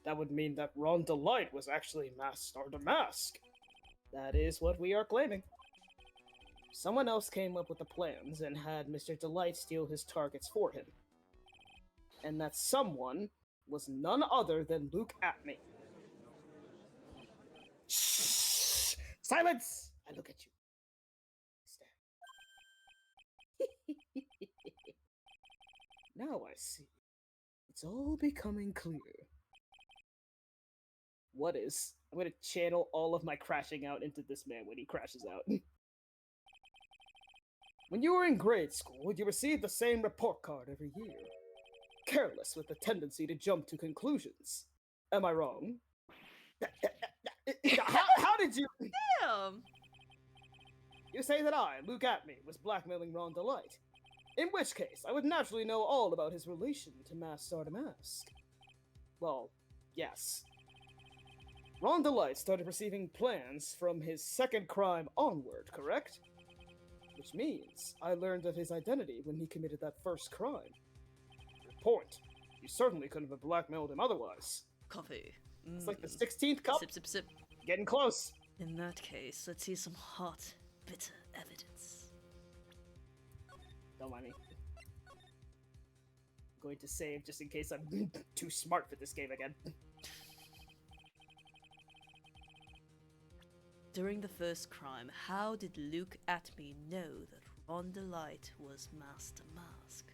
that would mean that Ron Delight was actually masked or the mask. That is what we are claiming. Someone else came up with the plans and had Mr. Delight steal his targets for him. And that someone was none other than Luke Atme. Shh! Silence! I look at you. Now I see. It's all becoming clear. What is? I'm gonna channel all of my crashing out into this man when he crashes out. When you were in grade school, you received the same report card every year. Careless with the tendency to jump to conclusions. Am I wrong? How did you? Damn! You say that I, Luke Atme, was blackmailing Ron Delight. In which case, I would naturally know all about his relation to Master Mask. Well, yes. Ron Delight started receiving plans from his second crime onward, correct? Which means I learned of his identity when he committed that first crime. Good point. You certainly couldn't have blackmailed him otherwise. Coffee. It's like the 16th cup. Sip, sip, sip. Getting close. In that case, let's see some hot, bitter evidence. Don't mind me. I'm going to save just in case I'm too smart for this game again. During the first crime, how did Luke Atme know that Ron Delight was Master Mask?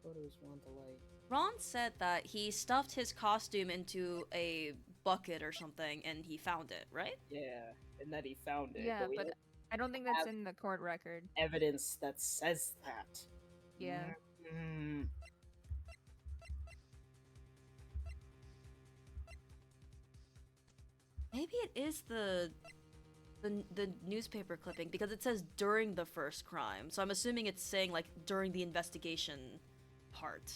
Photos Ron Delight. Ron said that he stuffed his costume into a bucket or something and he found it, right? Yeah, and that he found it. Yeah, we but don't I don't think that's have in the court record. evidence that says that. Yeah. Mm. Maybe it is the the newspaper clipping because it says during the first crime. So I'm assuming it's saying like during the investigation part.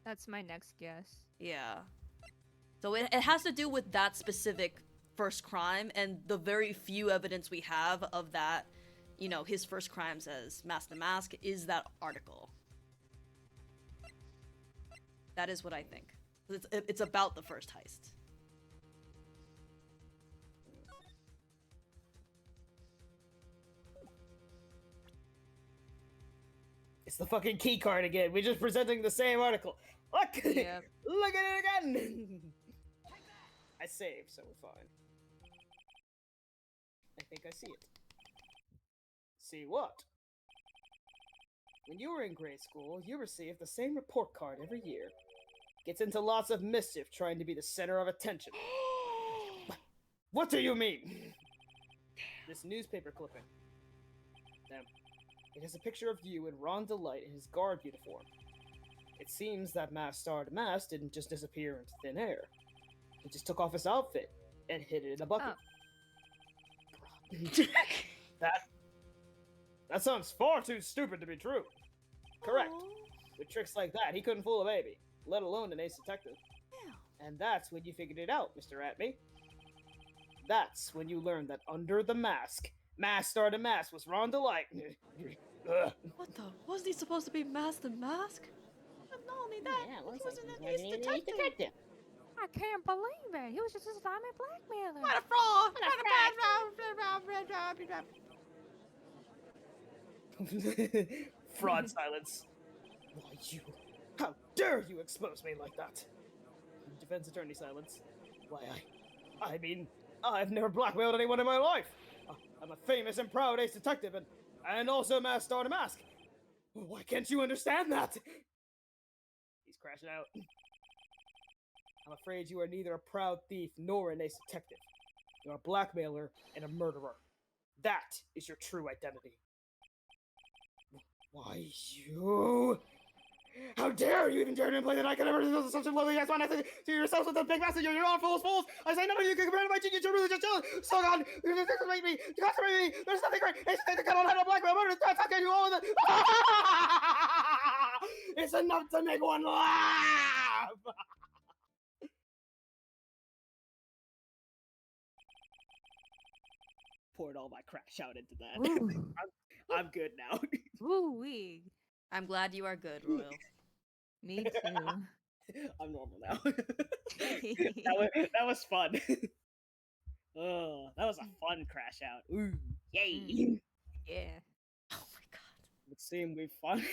That's my next guess. Yeah. So it has to do with that specific first crime and the very few evidence we have of that, you know, his first crimes as Master Mask is that article. That is what I think. It's about the first heist. It's the fucking key card again. We're just presenting the same article. Look! Yep. Look at it again! I saved, so we're fine. I think I see it. See what? When you were in grade school, you received the same report card every year. Gets into lots of mischief trying to be the center of attention. What do you mean? This newspaper clipping. Damn. It has a picture of you and Ron Delight in his guard uniform. It seems that Master Mask didn't just disappear into thin air. He just took off his outfit and hid it in a bucket. That sounds far too stupid to be true. Correct. With tricks like that, he couldn't fool a baby, let alone an ace detective. And that's when you figured it out, Mr. Atme. That's when you learned that under the mask, Master Mask was Ron Delight. What the? Wasn't he supposed to be Master Mask? But not only that, Yeah, he was an ace detective. I can't believe it. He was just a Simon blackmailer. What a fraud! Fraud silence. Why you? How dare you expose me like that? Defense attorney silence. Why I mean, I've never blackmailed anyone in my life. I'm a famous and proud ace detective and also Master Mask. Why can't you understand that? He's crashing out. I'm afraid you are neither a proud thief nor an ace detective. You're a blackmailer and a murderer. That is your true identity. Why you? How dare you even dare to imply that I could ever do such a lovely ass one to yourself with a big message? You're all full of fools. I say none of you can compare to my genius. You're really just jealous. So God, you discriminate me. You discriminate me. There's nothing great. It's the kind of handle blackmail murder. That's how can you all with it? It's enough to make one laugh. Poured all my crash out into that. I'm good now. Woo wee. I'm glad you are good, Royal. Me too. I'm normal now. that was fun. Oh, that was a fun crash out. Ooh, yay! Yeah. Oh my god. It seemed we fun.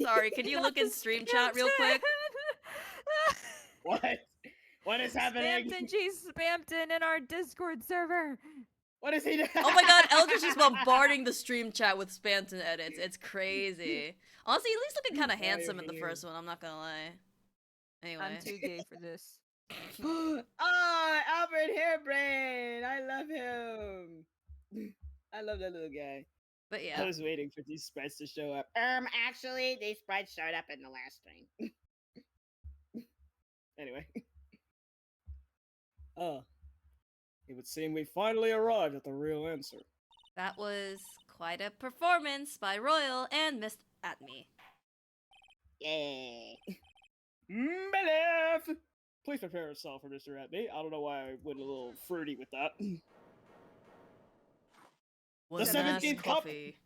Sorry, can you look in stream chat real quick? What? What is happening? Spampton G Spampton in our Discord server. What is he doing? Oh my god, Eldritch is bombarding the stream chat with Spanton edits. It's crazy. Honestly, at least looking kind of handsome in the first one, I'm not gonna lie. Anyway. I'm too gay for this. Oh, Albert Hairbrain! I love him. I love that little guy. But I yeah. was waiting for these sprites to show up. Actually, these sprites showed up in the last stream. Anyway. It would seem we finally arrived at the real answer. That was quite a performance by Royal and Miss Atme. Yay! Believe! Please prepare yourself for Mr. Atme. I don't know why I went a little fruity with that. Was The a nice 17th cup! coffee.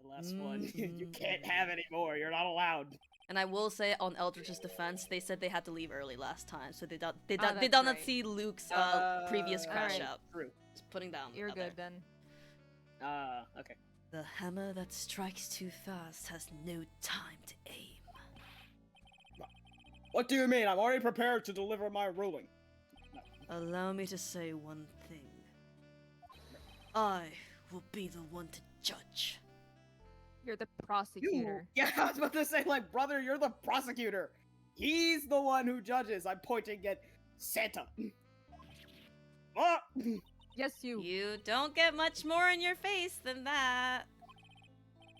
The last one. You can't have any more. You're not allowed. And I will say, on Eldritch's defense, they said they had to leave early last time, so they that's did not right. see Luke's previous crash alright. out. True. Just putting down. You're out good there. then. Okay. The hammer that strikes too fast has no time to aim. What do you mean? I'm already prepared to deliver my ruling. Allow me to say one thing. I will be the one to judge. You're the prosecutor. Yeah, I was about to say, like, brother, you're the prosecutor. He's the one who judges. I'm pointing at Santa. Ah! Yes, you. You don't get much more in your face than that.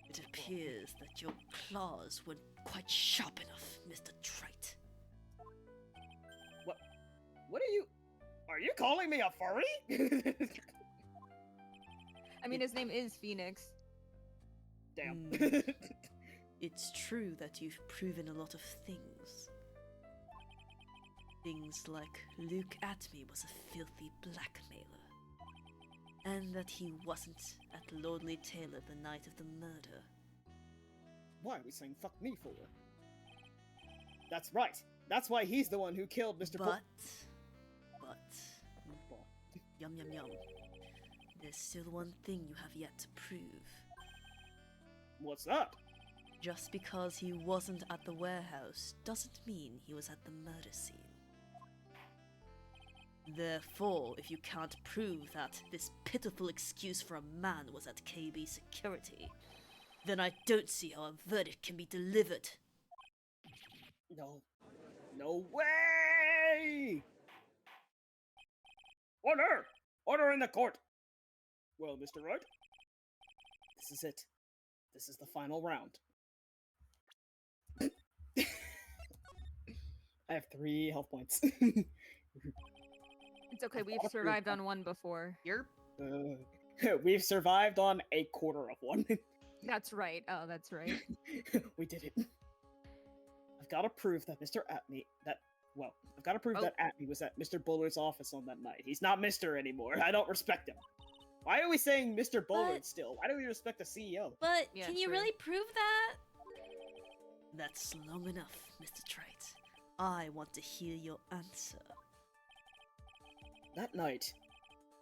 It appears that your claws weren't quite sharp enough, Mr. Trite. What are you calling me a furry? I mean, his name is Phoenix. Damn. It's true that you've proven a lot of things. Things like Luke Atme was a filthy blackmailer, and that he wasn't at Lordly Taylor the night of the murder. Why are we saying fuck me for? That's right. That's why he's the one who killed Mr. But, yum yum yum. There's still one thing you have yet to prove. What's that? Just because he wasn't at the warehouse doesn't mean he was at the murder scene. Therefore, if you can't prove that this pitiful excuse for a man was at KB security, then I don't see how a verdict can be delivered. No. No way! Order! Order in the court! Well, Mr. Wright, this is it. This is the final round. I have 3 health points. It's okay, we've survived on one before. We've survived on a quarter of one. That's right. Oh, that's right. We did it. I've got to prove that Mr. Atme, I've got to prove that Atme was at Mr. Bullard's office on that night. He's not Mr. anymore. I don't respect him. Why are we saying Mr. Bullard still? Why do we respect the CEO? But Yeah, can you true. really prove that? That's long enough, Mr. Trite. I want to hear your answer. That night,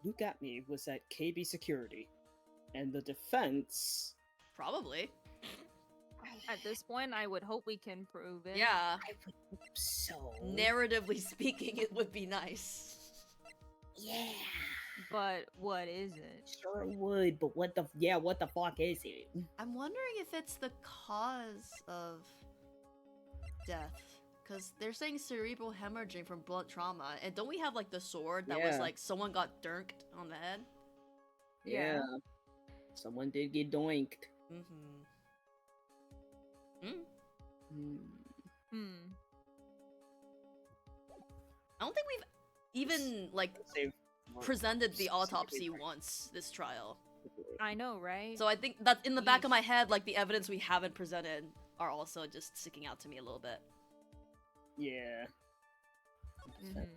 Luke Atme was at KB Security, and the defense... Probably. At this point, I would hope we can prove it. Yeah. I would hope so. Narratively speaking, it would be nice. Yeah. But what is it? Sure it would, but what the fuck is it? I'm wondering if it's the cause of death. Because they're saying cerebral hemorrhaging from blunt trauma. And don't we have, like, the sword that was, Yeah. like, someone got dirked on the head? Yeah. Someone did get doinked. Mm-hmm. I don't think we've even, like, presented the autopsy once this trial. I know, right? So I think that in the back of my head, like, the evidence we haven't presented are also just sticking out to me a little bit. Yeah. Mhm.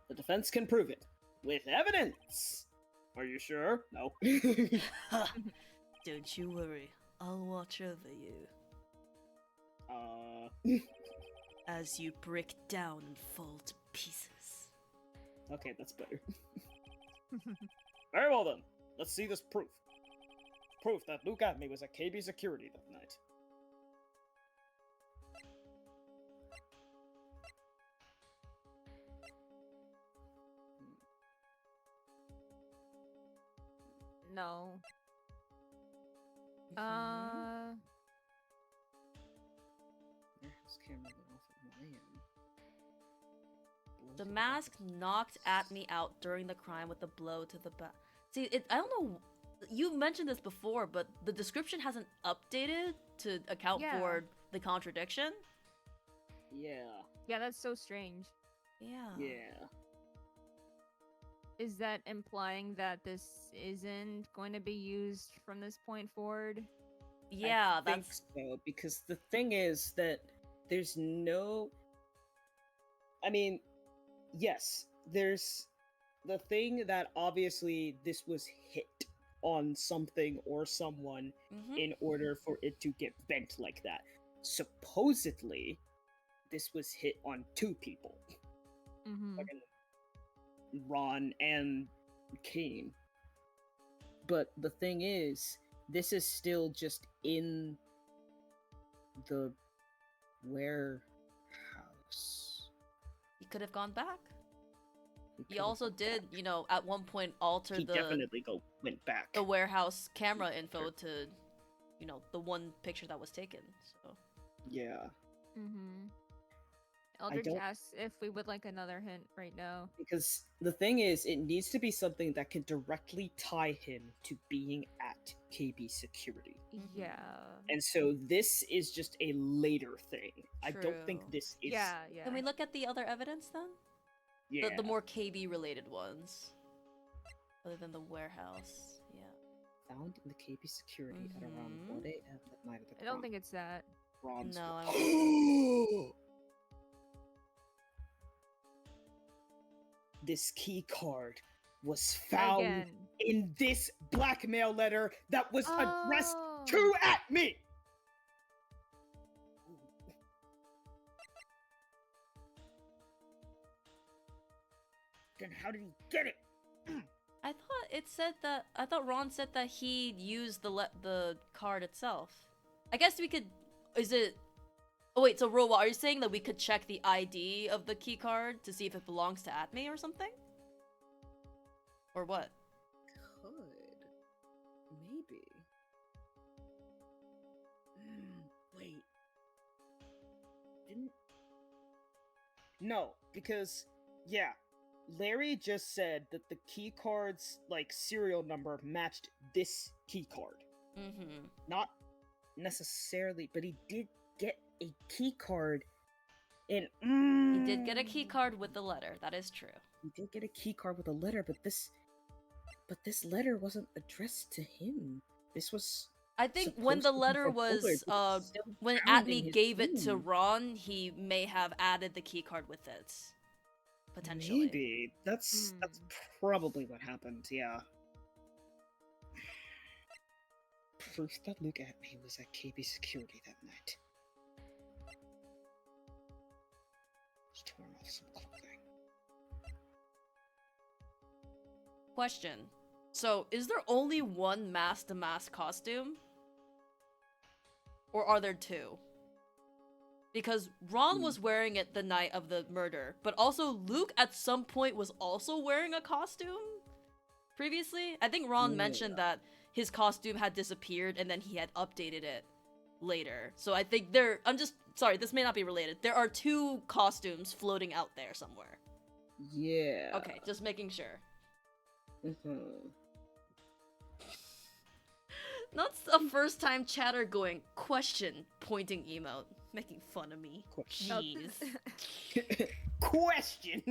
The defense can prove it. With evidence! Are you sure? No. Ha! Don't you worry. I'll watch over you. As you break down and fall to pieces. Okay, that's better. Very well then. Let's see this proof. Proof that Luke Atme was at KB Security that night. No. Warehouse camera went off at my end. The mask knocked at me out during the crime with a blow to the back. See, I don't know. You mentioned this before, but the description hasn't updated to account for the contradiction. Yeah. Yeah, that's so strange. Yeah. Yeah. Is that implying that this isn't going to be used from this point forward? Yeah, I think that's so, because the thing is that there's no... I mean, yes, there's the thing that obviously this was hit on something or someone in order for it to get bent like that. Supposedly, this was hit on 2 people. Mm-hmm. Fucking Ron and Kane. But the thing is, this is still just in the warehouse. he could have gone back. He could've also gone did, back. you know, at one point alter He the definitely went back. the warehouse camera info to, you know, the one picture that was taken. So Yeah. Mm-hmm. Eldridge don't- asks if we would like another hint right now. Because the thing is, it needs to be something that can directly tie him to being at KB Security. Yeah. And so this is just a later thing. I don't think True. this is... Yeah, yeah. can we look at the other evidence then? Yeah. The more KB related ones. Other than the warehouse. Yeah. Found in the KB security at around 1 a.m. that night of the I don't think it's that. Ron's No, I work. don't This key card was found Again. in this blackmail letter that was addressed Oh. to at me. Then how did he get it? I thought it said that. I thought Ron said that he used the card itself. I guess we could. Is it? Oh wait, so Rowa, are you saying that we could check the ID of the key card to see if it belongs to Atme or something? Or what? Could. Maybe. Wait. Didn't. No, because, yeah. Larry just said that the key card's, like, serial number matched this key card. Mm-hmm. Not necessarily, but he did get a key card in. He did get a key card with the letter. That is true. He did get a key card with a letter, but this letter wasn't addressed to him. This was. I think when the supposed to be letter for Bullard, was, but it's still when found in Atme his gave it to room. Ron, he may have added the key card with it. Potentially. Maybe that's probably what happened. Yeah. Proof that Luke Atme was at KB security that night. He's torn off some clothing. Question. So, is there only one mask-to-mask costume? Or are there two? Because Ron was wearing it the night of the murder, but also Luke at some point was also wearing a costume previously. I think Ron mentioned that his costume had disappeared and then he had updated it later. So I think I'm just sorry, this may not be related. There are two costumes floating out there somewhere. Yeah. Okay, just making sure. Not a first time chatter going question pointing emote making fun of me. Jeez. Question.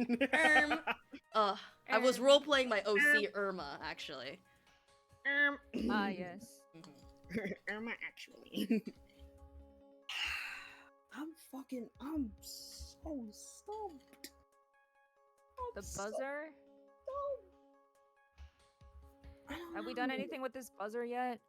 I was role playing my OC Irma actually. Ah, yes. Irma, actually. I'm so stumped. The buzzer? Have we done anything with this buzzer yet?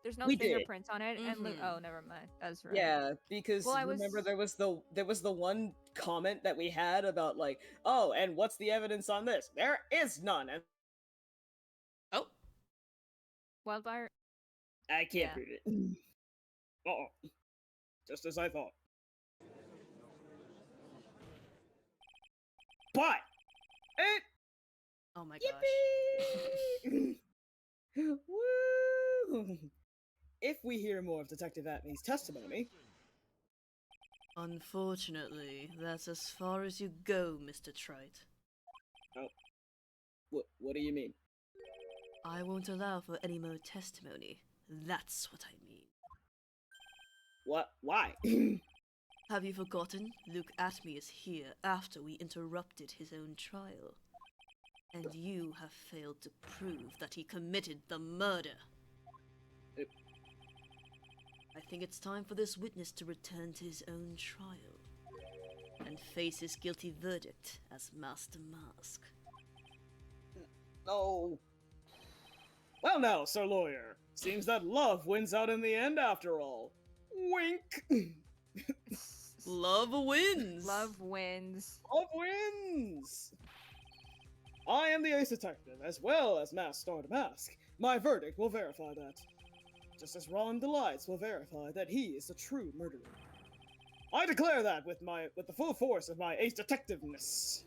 There's no We did. fingerprints on it, and Luke. Oh, never mind. That's right. Yeah, because Well, remember there was the one comment that we had about like, oh, and what's the evidence on this? There is none. And Oh, Wildfire. I can't Yeah. prove it. Uh-oh. Just as I thought. But it oh my gosh. Yippee! Woo! If we hear more of Detective Atney's testimony, Unfortunately, that's as far as you go, Mr. Trite. what do you mean? I won't allow for any more testimony. That's what I mean. What? Why? Have you forgotten? Luke Atme is here after we interrupted his own trial. And you have failed to prove that he committed the murder. I think it's time for this witness to return to his own trial and face his guilty verdict as Master Mask. No. Well now, Sir Lawyer. Seems that love wins out in the end after all. Wink. Love wins! Love wins. Love wins! I am the ace detective, as well as Mask Star to Mask. My verdict will verify that. Just as Ron Delights will verify that he is the true murderer. I declare that with the full force of my ace detectiveness.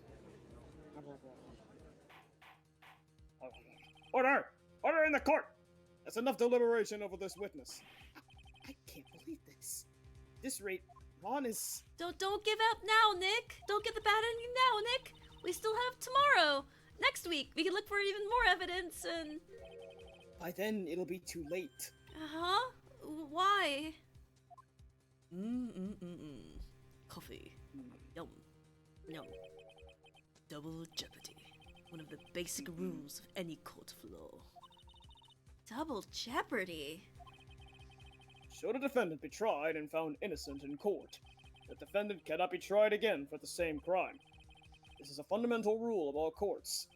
Order! Order in the court! That's enough deliberation over this witness. I can't believe this. This rate, Ron is... Don't give up now, Nick! Don't get the bad ending now, Nick! We still have tomorrow! Next week, we can look for even more evidence and... By then, it'll be too late. Huh? Why? Coffee. Yum. Yum. Double jeopardy. One of the basic rules of any court of law. Double jeopardy. Should a defendant be tried and found innocent in court, the defendant cannot be tried again for the same crime. This is a fundamental rule of all courts,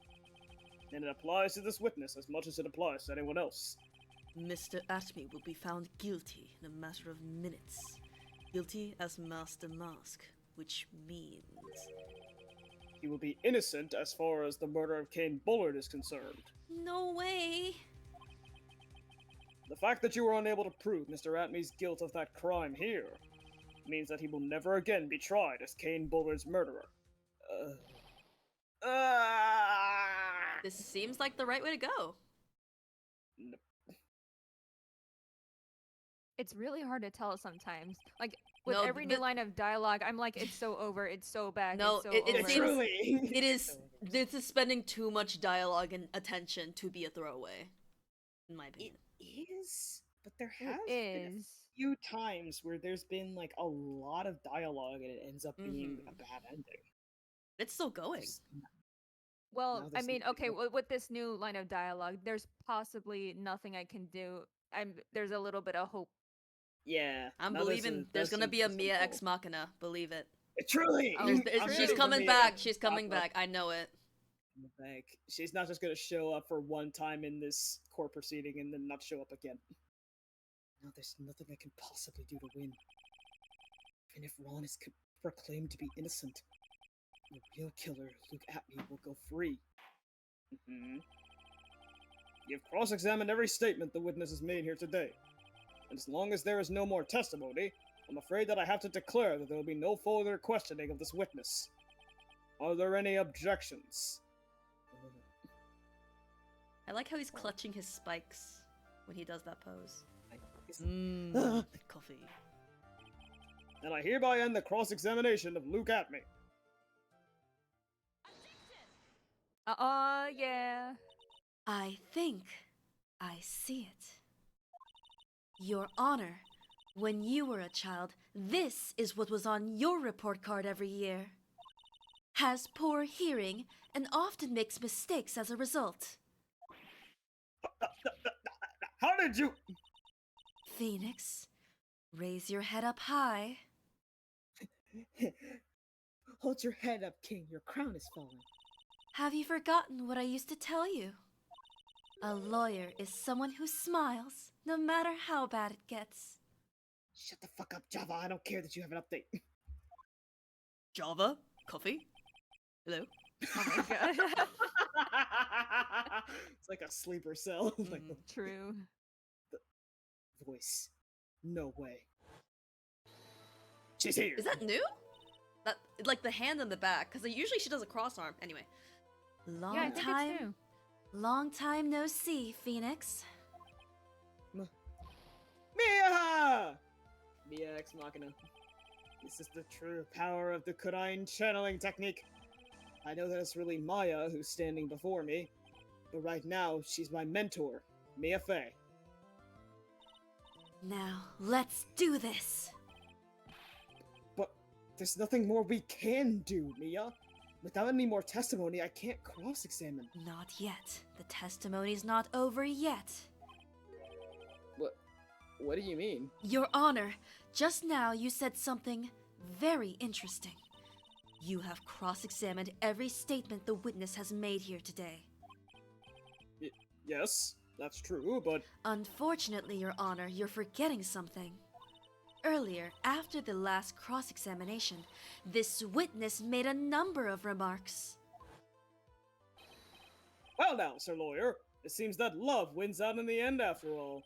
and it applies to this witness as much as it applies to anyone else. Mr. Atme will be found guilty in a matter of minutes. Guilty as Master Mask, which means... He will be innocent as far as the murder of Kane Bullard is concerned. No way. The fact that you were unable to prove Mr. Atme's guilt of that crime here means that he will never again be tried as Kane Bullard's murderer. This seems like the right way to go. It's really hard to tell sometimes. Like with No, every new the- line of dialogue, I'm like, it's so over, it's so back, No, it's so it over. seems- Truly! It is. This is spending too much dialogue and attention to be a throwaway, in my opinion. It is, but there has It been is. a few times where there's been like a lot of dialogue and it ends up being a Mhm. bad ending. It's still going. Just- Well, Now I there's mean, nothing okay, else. with this new line of dialogue, there's possibly nothing I can do. There's a little bit of hope. Yeah, I'm now there's believing a- there's gonna be a some Mia hope. ex Machina. Believe it. Truly! Oh, There's- I'm she's rooting for coming Mia back. ex She's coming Machina. back. I know it. Like, she's not just gonna show up for one time in this court proceeding and then not show up again. Now there's nothing I can possibly do to win. Even if Ron is proclaimed to be innocent, the real killer, Luke Atme, will go free. You've cross-examined every statement the witness has made here today. And as long as there is no more testimony, I'm afraid that I have to declare that there will be no further questioning of this witness. Are there any objections? I like how he's clutching his spikes when he does that pose. Mmm, coffee. And I hereby end the cross-examination of Luke Atme. Yeah. I think I see it. Your Honor, when you were a child, this is what was on your report card every year. Has poor hearing and often makes mistakes as a result. How did you... Phoenix, raise your head up high. Hold your head up, King. Your crown is falling. Have you forgotten what I used to tell you? A lawyer is someone who smiles, no matter how bad it gets. Shut the fuck up, Java. I don't care that you have an update. Java? Coffee? Hello? Oh my god. It's like a sleeper cell. Like, True. voice. No way. She's here. Is that new? That like the hand on the back, because usually she does a cross arm. Anyway, long Yeah, I think time, it's new. long time no see, Phoenix. Mia! Mia ex Machina. This is the true power of the Kurain channeling technique. I know that it's really Maya who's standing before me, but right now she's my mentor, Mia Fey. Now let's do this. But there's nothing more we can do, Mia. Without any more testimony, I can't cross-examine. Not yet. The testimony's not over yet. What do you mean? Your Honor, just now you said something very interesting. You have cross-examined every statement the witness has made here today. Yes, that's true, but... Unfortunately, Your Honor, you're forgetting something. Earlier, after the last cross-examination, this witness made a number of remarks. Well now, Sir Lawyer, it seems that love wins out in the end after all.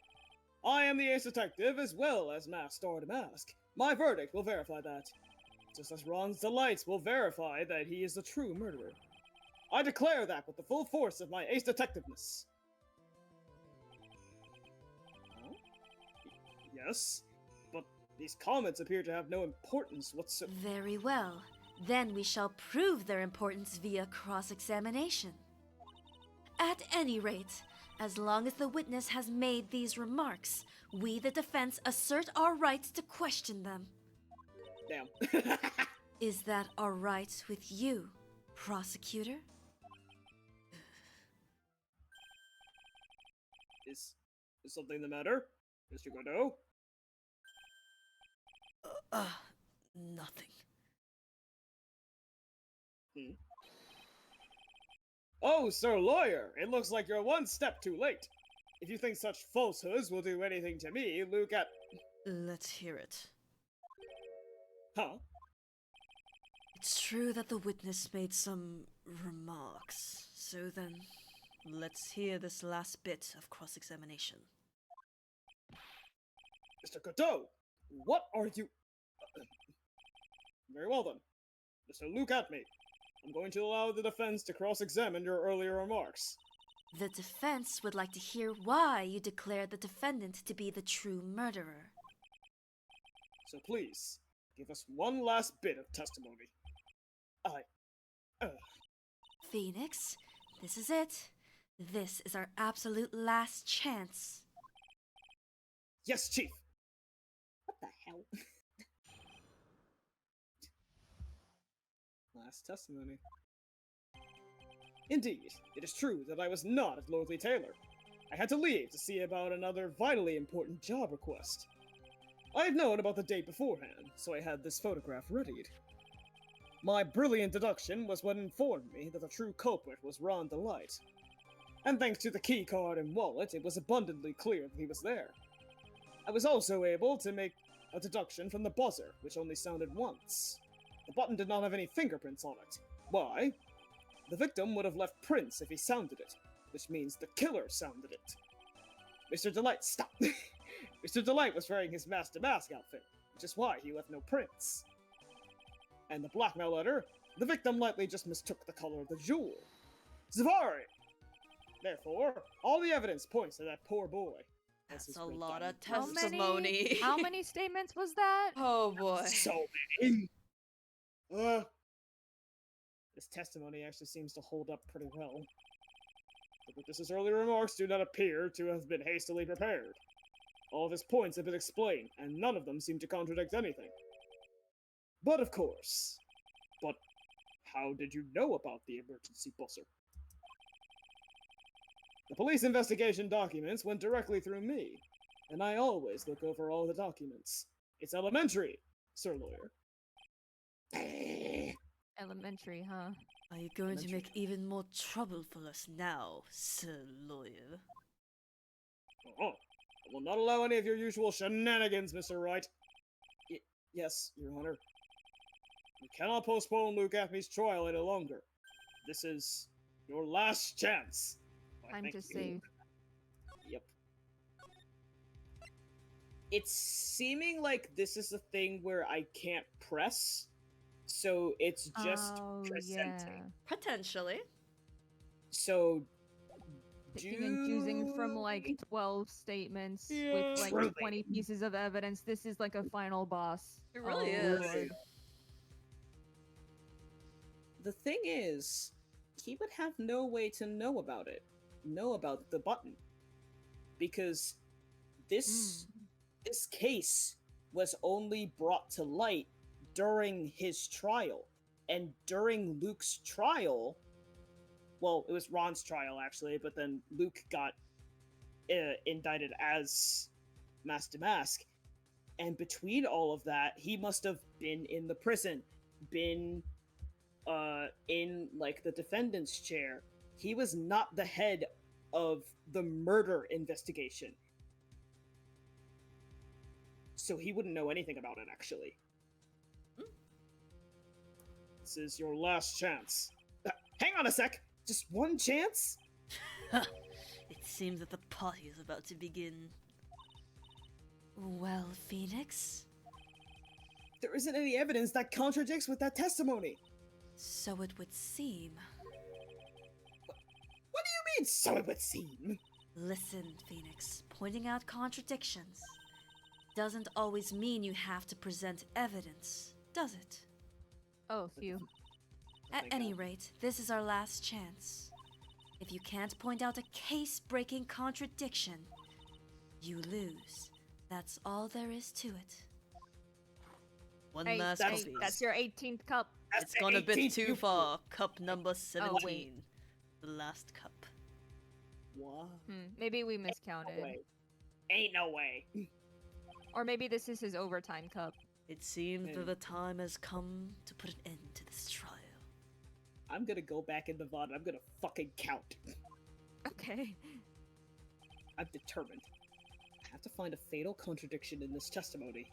I am the ace detective as well as Mask Star to Mask. My verdict will verify that. Just as Ron's delights will verify that he is the true murderer. I declare that with the full force of my ace detectiveness. Huh? Yes, but these comments appear to have no importance whatsoever. Very well. Then we shall prove their importance via cross-examination. At any rate, as long as the witness has made these remarks, we, the defense, assert our rights to question them. Damn. Is that all right with you, prosecutor? Is something the matter, Mr. Godot? Nothing. Oh, Sir Lawyer, it looks like you're one step too late. If you think such falsehoods will do anything to me, look at... Let's hear it. Huh? It's true that the witness made some remarks. So then, let's hear this last bit of cross-examination. Mr. Godot, what are you... Very well then. Mr. Look at me. I'm going to allow the defense to cross-examine your earlier remarks. The defense would like to hear why you declared the defendant to be the true murderer. So please, give us one last bit of testimony. Phoenix, this is it. This is our absolute last chance. Yes, Chief! What the hell? Last testimony. Indeed, it is true that I was not at Lordly Taylor. I had to leave to see about another vitally important job request. I had known about the date beforehand, so I had this photograph readied. My brilliant deduction was what informed me that the true culprit was Ron Delight. And thanks to the key card and wallet, it was abundantly clear that he was there. I was also able to make a deduction from the buzzer, which only sounded once. The button did not have any fingerprints on it. Why? The victim would have left prints if he sounded it, which means the killer sounded it. Mr. Delight, stop! Mr. Delight was wearing his Master Mask outfit, which is why he left no prints. And the blackmail letter, the victim likely just mistook the color of the jewel. Zavari! Therefore, all the evidence points to that poor boy. That's a lot of How testimony. How many statements was that? Oh boy. So many! This testimony actually seems to hold up pretty well. The witness's earlier remarks do not appear to have been hastily prepared. All of his points have been explained, and none of them seem to contradict anything. But of course. But how did you know about the emergency buzzer? The police investigation documents went directly through me, and I always look over all the documents. It's elementary, Sir Lawyer. Elementary, huh? Are you going to make even more trouble for us now, Sir Lawyer? Oh, I will not allow any of your usual shenanigans, Mr. Wright. Yes, Your Honor. You cannot postpone Luke Gaffney's trial any longer. This is your last chance. Time to save. Yep. It's seeming like this is a thing where I can't press, so it's just presenting. Potentially. So, Picking and choosing from like 12 statements with like Truly. 20 pieces of evidence. This is like a final boss. It really Oh, is. Lord. The thing is, he would have no way to know about it, know about the button, because this case was only brought to light during his trial, and during Luke's trial, well, it was Ron's trial actually, but then Luke got indicted as Master Mask, and between all of that, he must have been in the prison, been in like the defendant's chair. He was not the head of the murder investigation, so he wouldn't know anything about it actually. This is your last chance. Hang on a sec! Just one chance? It seems that the party is about to begin. Well, Phoenix? There isn't any evidence that contradicts with that testimony! So it would seem. What do you mean, so it would seem? Listen, Phoenix, pointing out contradictions doesn't always mean you have to present evidence, does it? Oh, phew. At any rate, this is our last chance. If you can't point out a case-breaking contradiction, you lose. That's all there is to it. One Hey, last hey, copy. that's your 18th cup. It's gone a bit 18th too you far. Cup number 17. wait. The last cup. What? Maybe we No miscounted. way. Ain't no way. Or maybe this is his overtime cup. It seems Hmm. that the time has come to put an end to this trial. I'm gonna go back in the VOD and I'm gonna fucking count. Okay. I'm determined. I have to find a fatal contradiction in this testimony,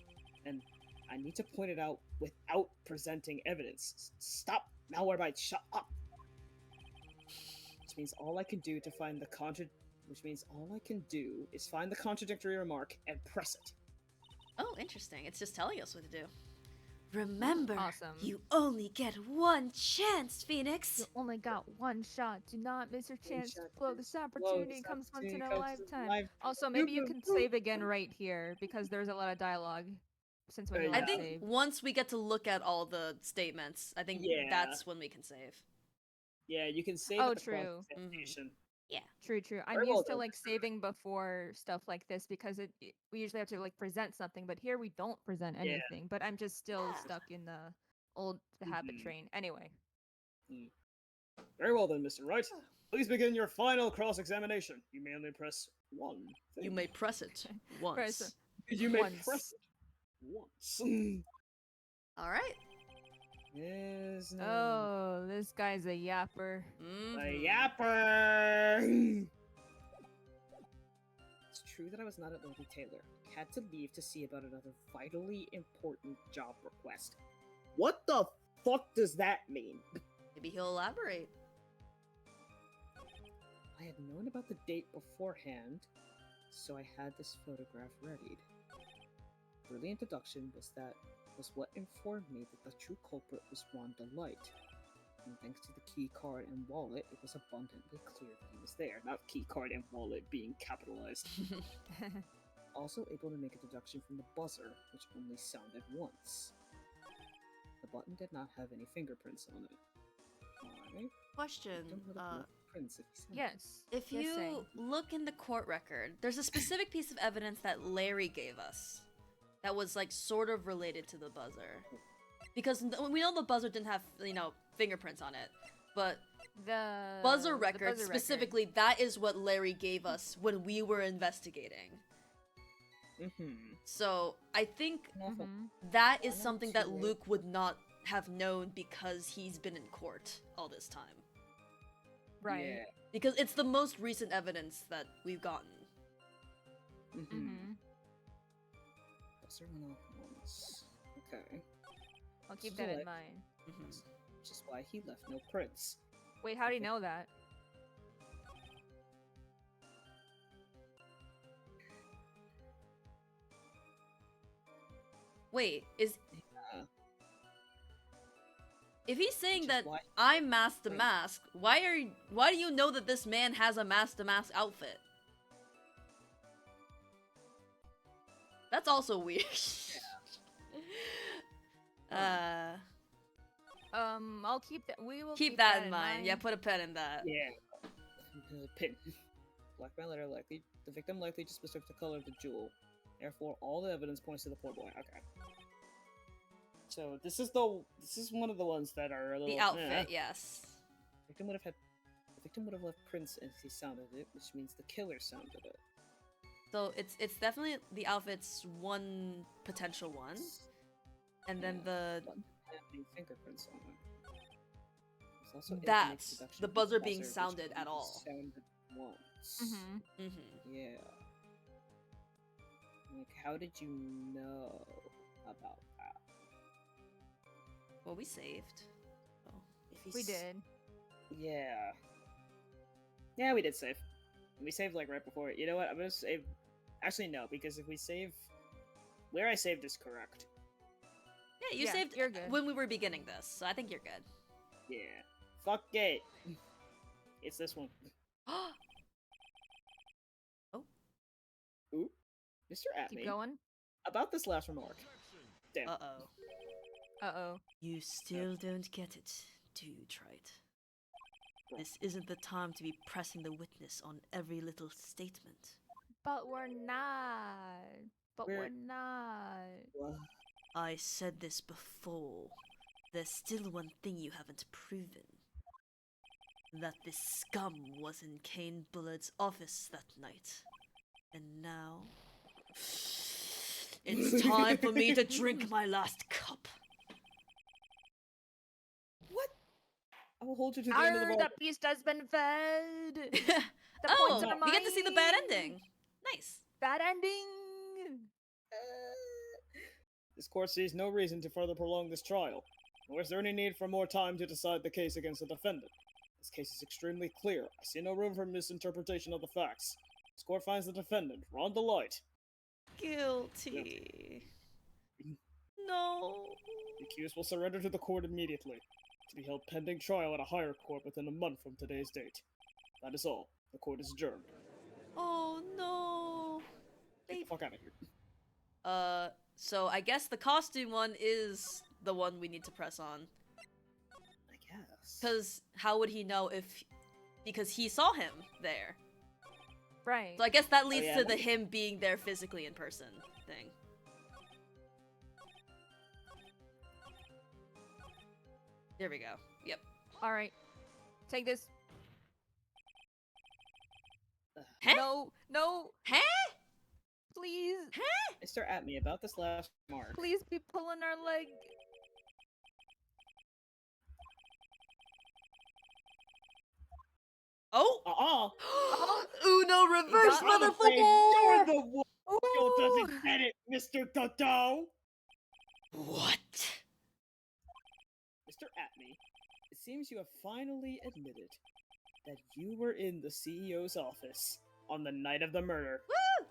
and I need to point it out without presenting evidence. Stop, Malwarebytes, shut up! Which means all I can do is find the contradictory remark and press it. Oh, interesting. It's just telling us what to do. Remember, Awesome. you only get one chance, Phoenix. You only got one shot. Do not miss your One chance to shot blow. to This blow. opportunity This comes once in opportunity a comes in a lifetime. Also, maybe you can save again right here because there's a lot of dialogue since when you I last think saved. once we get to look at all the statements, I think Yeah. that's when we can save. Yeah, you can save Oh, at the true. cross-examination. True. I'm Very well used to done, like Mr. saving before stuff like this because we usually have to like present something, but here we don't present Yeah. anything. But I'm just still Yeah. stuck in the old habit Mhm. train. Anyway. Very well then, Mr. Wright. Please begin your final cross-examination. You may only press one thing. You may press it Press once. You may once. press it once. All right. Yes. No. Oh, this guy's a yapper. Mhm. A yapper. It's true that I was not at Lady Taylor. I had to leave to see about another vitally important job request. What the fuck does that mean? Maybe he'll elaborate. I had known about the date beforehand, so I had this photograph readied. Brilliant deduction was what informed me that the true culprit was Rhonda Light. And thanks to the key card and wallet, it was abundantly clear that he was there. Not key card and wallet being capitalized. Also able to make a deduction from the buzzer, which only sounded once. The button did not have any fingerprints on it. Why? Question. Victim would have left prints if he sounded. Yes. If Yes, you saying. look in the court record, there's a specific piece of evidence that Larry gave us that was like sort of related to the buzzer. Because we know the buzzer didn't have, fingerprints on it, but The buzzer the record buzzer specifically, that is what Larry gave us when we were investigating. Mm-hmm. So I think Mhm. that is One or something that two. Luke would not have known because he's been in court all this time. Right. Yeah. Because it's the most recent evidence that we've gotten. Mm-hmm. Mhm. Buzzer went off once. Okay. I'll keep So that in like- mind. Mhm. Which is why he left no prints. Wait, how do you know that? Wait, is Yeah. if he's saying Which is that why- I masked the Wait. mask, why do you know that this man has a mask to mask outfit? That's also weird. I'll keep that. We will Keep that in mind. Yeah, put a pen in that. Yeah. Pin. Blackmail letter likely. The victim likely just mistook the color of the jewel. Therefore, all the evidence points to the poor boy. Okay. So this is one of the ones that are a little. The outfit, yes. The victim would have left prints as he sounded it, which means the killer sounded it. So it's definitely the outfit's one potential one, and then Yeah. the Button having fingerprints on it. It's also able to make That's deduction the from buzzer being which sounded at only all. Sounded once. Mhm. Mm-hmm. Yeah. Like, how did you know about that? Well, we saved. So. If We he's- did. Yeah. Yeah, we did save. We saved like right before it. You know what? I'm gonna save. Actually, no, because if we save, where I saved is correct. Yeah, you Yeah, saved you're good. when we were beginning this, so I think you're good. Yeah. Fuck it. It's this one. Ooh, Mr. Keep Atney. going. About this last remark. Damn. Uh-oh. Uh-oh. You still don't get it, do you, Trite? This isn't the time to be pressing the witness on every little statement. But we're not. But we're We're- not. What? I said this before. There's still one thing you haven't proven. that this scum was in Kane Bullard's office that night. And now... it's time for me to drink my last cup. What? I will hold you to the end of the Arr, bar. the beast has been fed. The Oh, points are we get to see the bad mine. ending. Nice. Bad ending. This court sees no reason to further prolong this trial, nor is there any need for more time to decide the case against the defendant. This case is extremely clear. I see no room for misinterpretation of the facts. This court finds the defendant, Ron Delight. Guilty. No. The accused will surrender to the court immediately, to be held pending trial at a higher court within a month from today's date. That is all. The court is adjourned. Oh no. Get the fuck out of here. So I guess the costume one is the one we need to press on. I guess. Because how would he know if... because he saw him there. Right. So I guess that leads yeah. to the him being there physically in person thing. There we go. Yep. All right. Take this. Huh? No, no, Huh? please, Mr. At me about this last mark. please be pulling our leg. Oh! Uh-uh! Uno reverse, got- I'm afraid you're motherfucker! the one who doesn't get it, Mr. Dodo! What? Mr. Atney, it seems you have finally admitted that you were in the CEO's office on the night of the murder. Woo!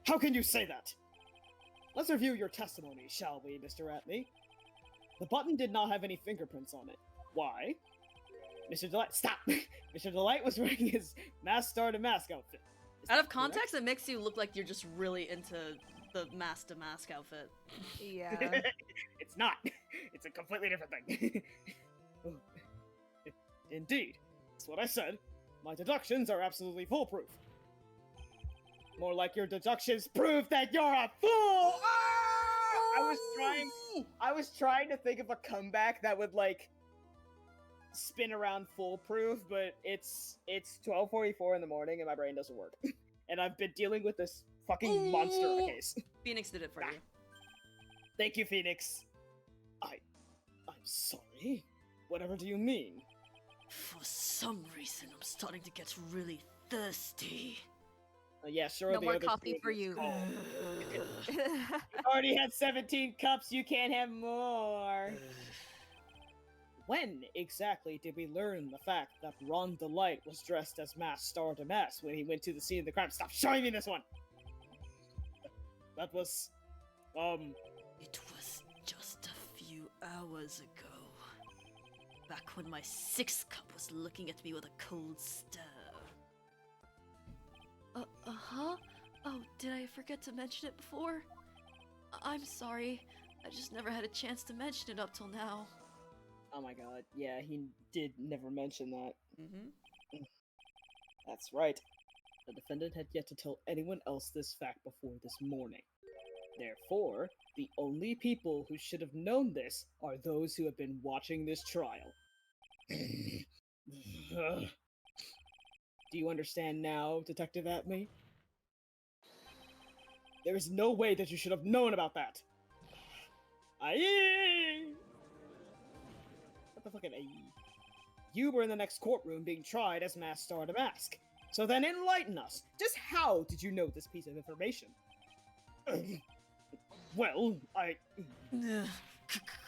How can you say that? Let's review your testimony, shall we, Mr. Atney? The button did not have any fingerprints on it. Why? Mr. Delight, stop! Mr. Delight was wearing his mask star to mask outfit. Is Out that of context, it makes you look like you're just really into the mask to mask outfit. Yeah. correct? It's not. It's a completely different thing. Indeed. That's what I said. My deductions are absolutely foolproof. More like your deductions prove that you're a fool! I was trying to think of a comeback that would, like, spin around foolproof, but it's 12:44 in the morning and my brain doesn't work. And I've been dealing with this fucking monster of a case. Phoenix did it for you. Thank you, Phoenix. I'm sorry. Whatever do you mean? For some reason, I'm starting to get really thirsty. Yeah, sure. No the more other coffee two for of us you. called. You already had 17 cups, you can't have more. When exactly did we learn the fact that Ron Delight was dressed as Masked Star Damask when he went to the scene of the crime? Stop showing me this one! That was... It was just a few hours ago. Back when my sixth cup was looking at me with a cold stare. Uh-huh? Oh, did I forget to mention it before? I'm sorry. I just never had a chance to mention it up till now. Oh my god, yeah, he did never mention that. Mm-hmm. That's right. The defendant had yet to tell anyone else this fact before this morning. Therefore, the only people who should have known this are those who have been watching this trial. Do you understand now, Detective Atme? There is no way that you should have known about that! Aye! What the fucking aye? You were in the next courtroom being tried as Masked Star Damask. So then enlighten us! Just how did you know this piece of information? Well,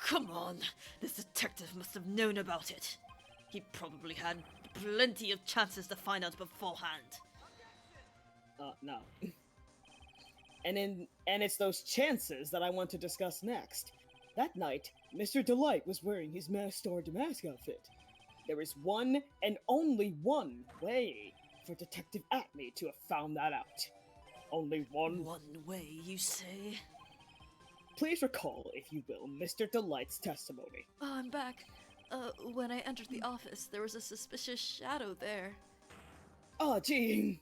Come on, this detective must have known about it. He probably had plenty of chances to find out beforehand. No. And it's those chances that I want to discuss next. That night, Mr. Delight was wearing his Masked Star Damask outfit. There is one and only one way for Detective Atme to have found that out. Only one. One way, you say? Please recall, if you will, Mr. Delight's testimony. Oh, I'm back. When I entered the office, there was a suspicious shadow there. Oh, gee.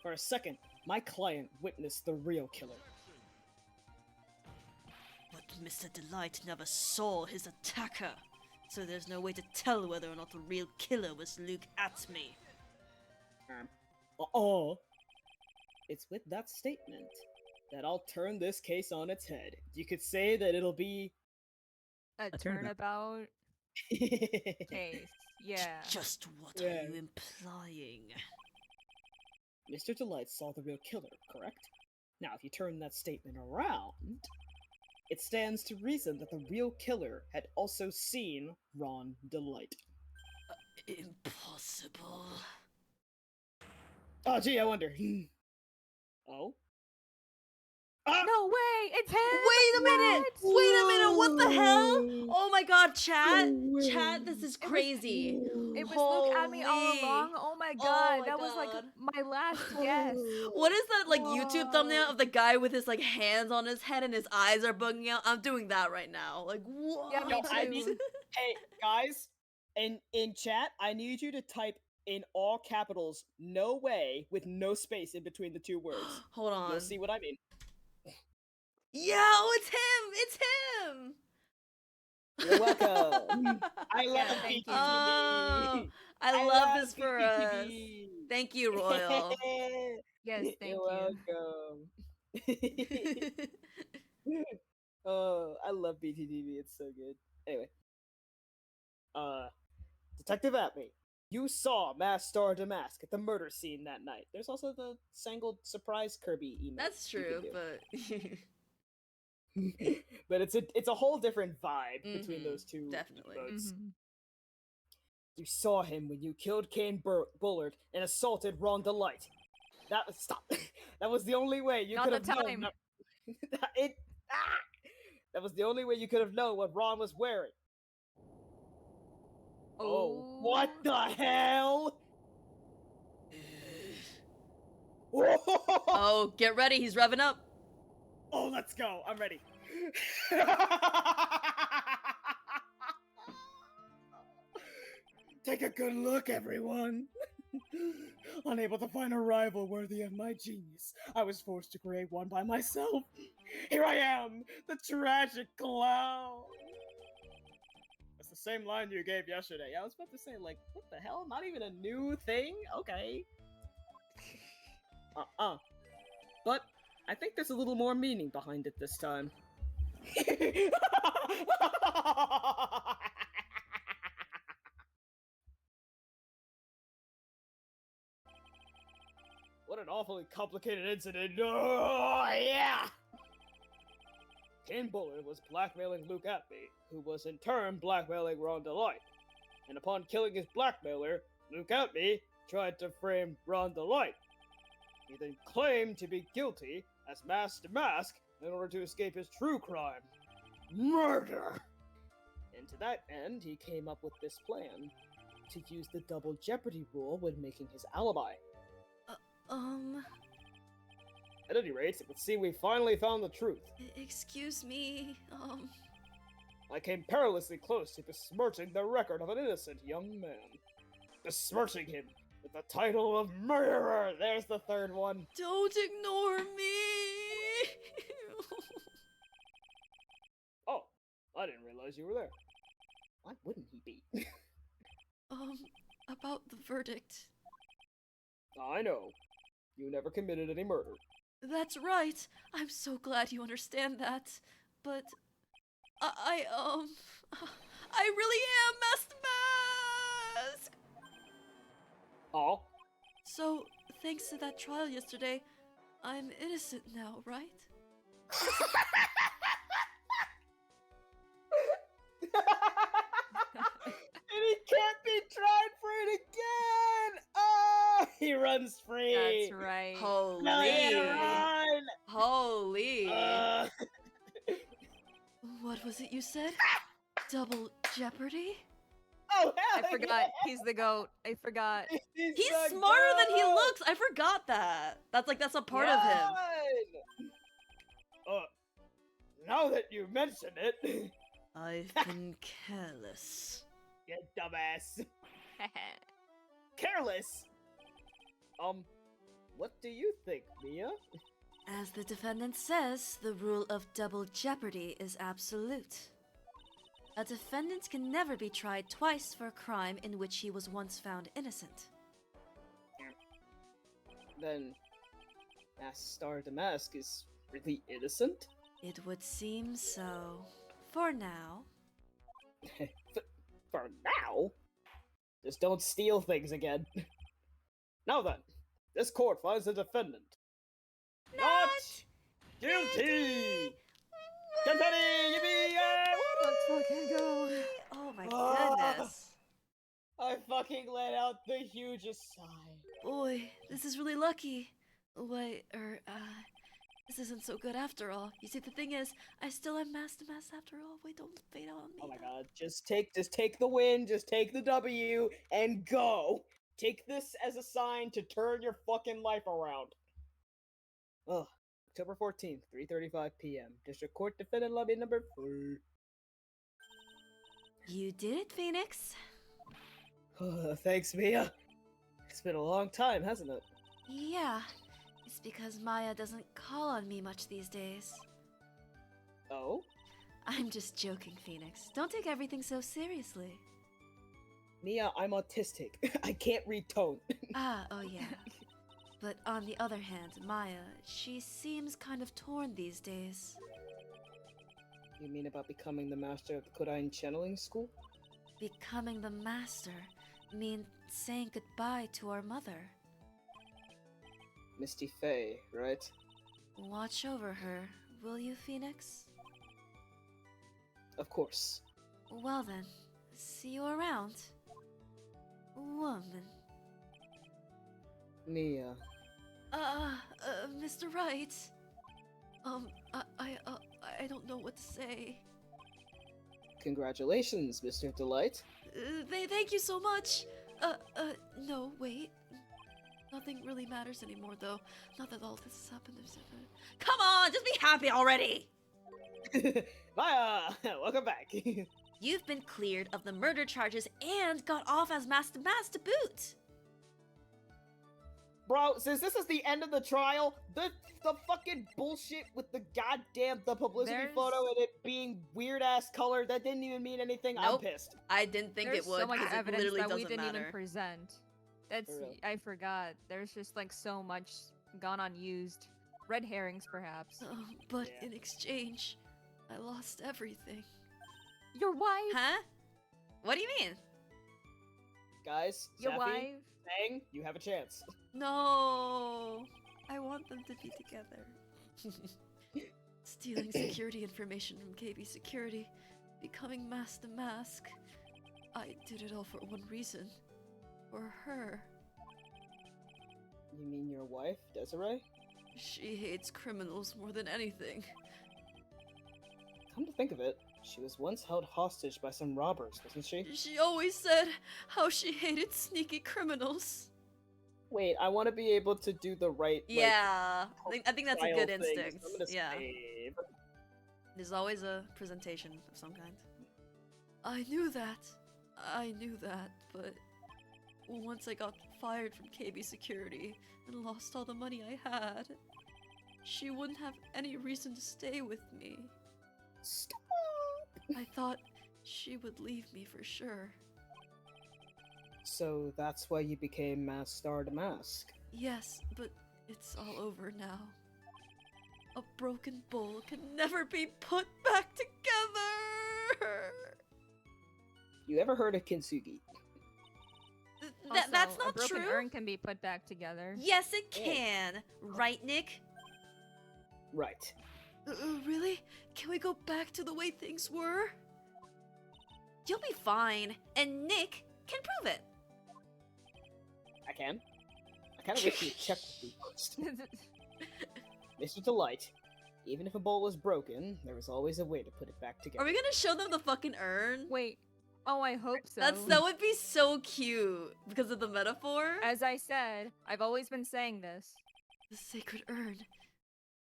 For a second, my client witnessed the real killer. But Mr. Delight never saw his attacker. so there's no way to tell whether or not the real killer was Luke Atme. It's with that statement that I'll turn this case on its head. You could say that it'll be A turnabout. turnabout case. Yeah. Just what Yeah. are you implying? Mr. Delight saw the real killer, correct? Now, if you turn that statement around, it stands to reason that the real killer had also seen Ron Delight. Impossible. Oh, gee, I wonder. Oh? Ah! No way! It's him! Wait a minute! What? Wait a minute! What the hell? Oh my god, chat! No Chat, this way. is crazy. It was Luke at me all Holy. along. Oh my Oh god, my that was like God. my last guess. What is that like YouTube thumbnail of the guy with his like hands on his head and his eyes are bugging out? I'm doing that right now. Like what? Yeah, me Yo, I too. need- Hey, guys, in chat, I need you to type in all capitals, no way, with no space in between the two words. Hold on. You'll see what I mean. Yeah, oh, it's him! It's him! You're welcome. I love Yeah, thank you. Oh, I love this for us. Thank you, Royal. Yes, thank You're you. welcome. Oh, I love BTTV. It's so good. Anyway, Detective Atme, you saw Masked Star Damask at the murder scene that night. There's also the Sangled surprise Kirby email. That's you could true, do. but But it's a whole different vibe between Mhm, those two definitely. votes. Mhm. You saw him when you killed Kane Bullard and assaulted Ron Delight. That was stop. That was the only way you Not could the have known. time. That was the only way you could have known what Ron was wearing. Oh, what the hell? oh, get ready, he's revving up. Oh, let's go. I'm ready. Take a good look, everyone. Unable to find a rival worthy of my genius, I was forced to create one by myself. Here I am, the tragic clown. That's the same line you gave yesterday. I was about to say, like, what the hell? Not even a new thing? Okay. But I think there's a little more meaning behind it this time. What an awfully complicated incident. Oh, yeah! Ken Bullard was blackmailing Luke Atme, who was in turn blackmailing Ron Delight. And upon killing his blackmailer, Luke Atme tried to frame Ron Delight. He then claimed to be guilty as Masked Mask in order to escape his true crime, murder. And to that end, he came up with this plan to use the double jeopardy rule when making his alibi. At any rate, it would seem we finally found the truth. Excuse me, I came perilously close to besmirching the record of an innocent young man. Besmirching him with the title of murderer! There's the third one. don't ignore me. Oh, I didn't realize you were there. Why wouldn't he be? About the verdict. I know. You never committed any murder. That's right. I'm so glad you understand that. But I really am Masked Mask. Oh? So, thanks to that trial yesterday, I'm innocent now, right? And he can't be tried for it again! Oh! He runs free! That's right. Holy. No, yeah, run! Holy. Uh, What was it you said? Double jeopardy? oh, hell I forgot. He's the goat. I forgot. He's the smarter than he goat! looks. I forgot that. That's a part of him. Now that you mention it, I've been careless. you dumbass. Careless. What do you think, Mia? As the defendant says, the rule of double jeopardy is absolute. A defendant can never be tried twice for a crime in which he was once found innocent. Then, Star Damask is really innocent? It would seem so. For now. For now? Just don't steal things again. Now then, this court finds the defendant not guilty! Confetti! Yippee! Let's fucking go. Oh my Ah. goodness. I fucking let out the hugest sigh. Boy, this is really lucky. Wait, this isn't so good after all. You see, the thing is, I still am mass to mass after all. Wait, don't fade out on me. Oh my god, just take the win, just take the W, and go! Take this as a sign to turn your fucking life around. Ugh. October 14th, 3:35 p.m. District Court Defendant Lobby number 4. You did it, Phoenix. Thanks, Mia. It's been a long time, hasn't it? Yeah, it's because Maya doesn't call on me much these days. Oh? I'm just joking, Phoenix. Don't take everything so seriously. Mia, I'm autistic. I can't read tone. Oh yeah. But on the other hand, Maya, she seems kind of torn these days. You mean about becoming the master of the Kodain channeling school? Becoming the master means saying goodbye to our mother. Misty Faye, right? Watch over her, will you, Phoenix? Of course. Well then, see you around. Woman. Mia. Mr. Wright. I don't know what to say. Congratulations, Mr. Delight. Thank you so much. No, wait. Nothing really matters anymore, though. Not that all this has happened. Come on, just be happy already! Maya, welcome back. You've been cleared of the murder charges and got off as mass to boot. Bro, since this is the end of the trial, the fucking bullshit with the publicity There's- photo and it being weird ass color that didn't even mean anything. Nope. I'm pissed. I didn't think There's it would, so much because it evidence literally that we doesn't didn't matter. even present. That's real. I forgot. There's just like so much gone unused. Red herrings, perhaps. But Yeah. in exchange, I lost everything. Your wife. Huh? What do you mean? Guys, Your Safi, wife. Fang, you have a chance. No, I want them to be together. Stealing security information from KB Security, becoming mask to mask. I did it all for one reason. For her. You mean your wife, Desiree? She hates criminals more than anything. Come to think of it, she was once held hostage by some robbers, wasn't she? She always said how she hated sneaky criminals. Wait, I want to be able to do the right. Yeah, I think that's a trial good thing, so instinct. I'm gonna Yeah. save. There's always a presentation of some kind. I knew that. But once I got fired from KB Security and lost all the money I had, she wouldn't have any reason to stay with me. Stop. I thought she would leave me for sure. So that's why you became Star Damask. Yes, but it's all over now. A broken bowl can never be put back together! You ever heard of Kintsugi? That's Also, not a broken true. urn can be put back together. Yes, it can. Right, Nick? Right. Really? Can we go back to the way things were? You'll be fine, and Nick can prove it. I can. I kind of wish you'd check with me first. Mr. Delight, even if a bowl was broken, there was always a way to put it back together. Are we gonna show them the fucking urn? Wait. Oh, I hope so. That would be so cute because of the metaphor. As I said, I've always been saying this. The sacred urn.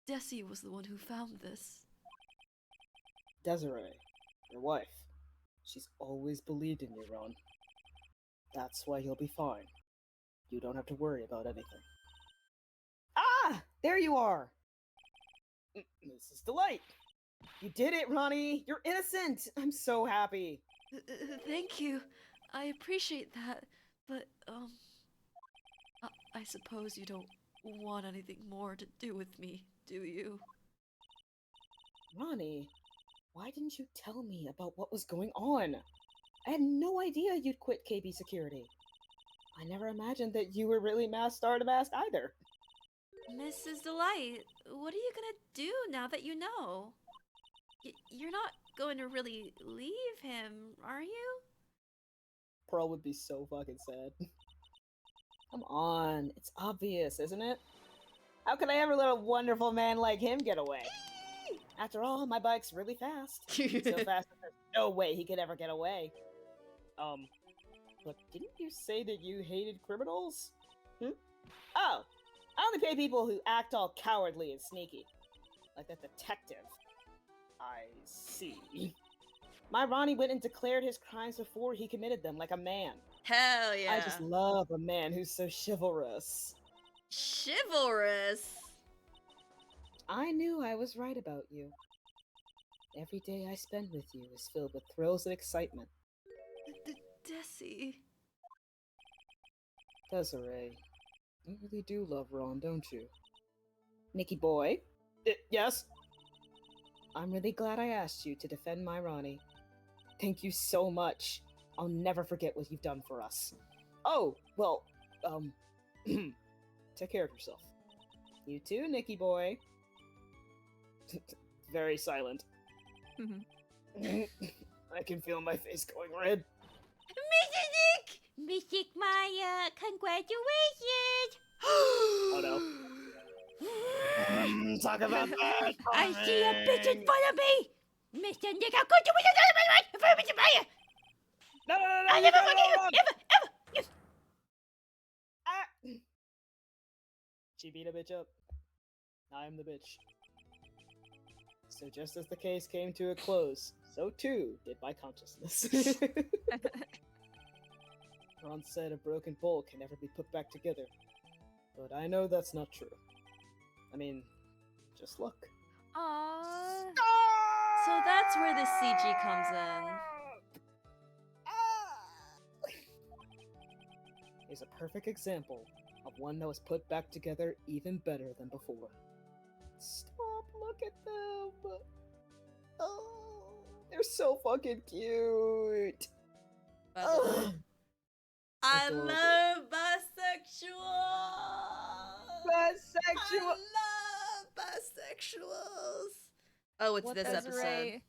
Desi was the one who found this. Desiree, your wife, she's always believed in you, Ron. That's why you'll be fine. You don't have to worry about anything. Ah! There you are! Mrs. Delight! You did it, Ronnie! You're innocent! I'm so happy. Thank you. I appreciate that. But, I suppose you don't want anything more to do with me, do you? Ronnie, why didn't you tell me about what was going on? I had no idea you'd quit KB Security. I never imagined that you were really masked star to mask either. Mrs. Delight, what are you gonna do now that you know? You're not going to really leave him, are you? Pearl would be so fucking sad. Come on, it's obvious, isn't it? How could I ever let a wonderful man like him get away? After all, my bike's really fast. So fast that there's no way he could ever get away. But didn't you say that you hated criminals? Oh, I only pay people who act all cowardly and sneaky. Like that detective. I see. My Ronnie went and declared his crimes before he committed them, like a man. Hell yeah. I just love a man who's so chivalrous. Chivalrous. I knew I was right about you. Every day I spend with you is filled with thrills and excitement. Desi. Desiree, you really do love Ron, don't you? Nicky boy? Yes? I'm really glad I asked you to defend my Ronnie. Thank you so much. I'll never forget what you've done for us. Oh, well, take care of yourself. You too, Nicky boy. Very silent. I can feel my face going red. Mr. Nick! Mr. Maya, congratulations! Oh no. Talk about that! I see a bitch in front of me! Mr. Nick, how could you win another right in front of Mr. Maya? No! I never forget you! Ever! Yes! Ah. She beat a bitch up. I'm the bitch. So just as the case came to a close, so too did my consciousness. Ron said a broken bolt can never be put back together. But I know that's not true. I mean, just look. Aww. So that's where the CG comes in. Is a perfect example of one that was put back together even better than before. Stop, look at them! Oh, they're so fucking cute! Ugh. I Adorable. love bisexual. Bisexual! I love bisexuals. Oh, it's What this does episode. Ray?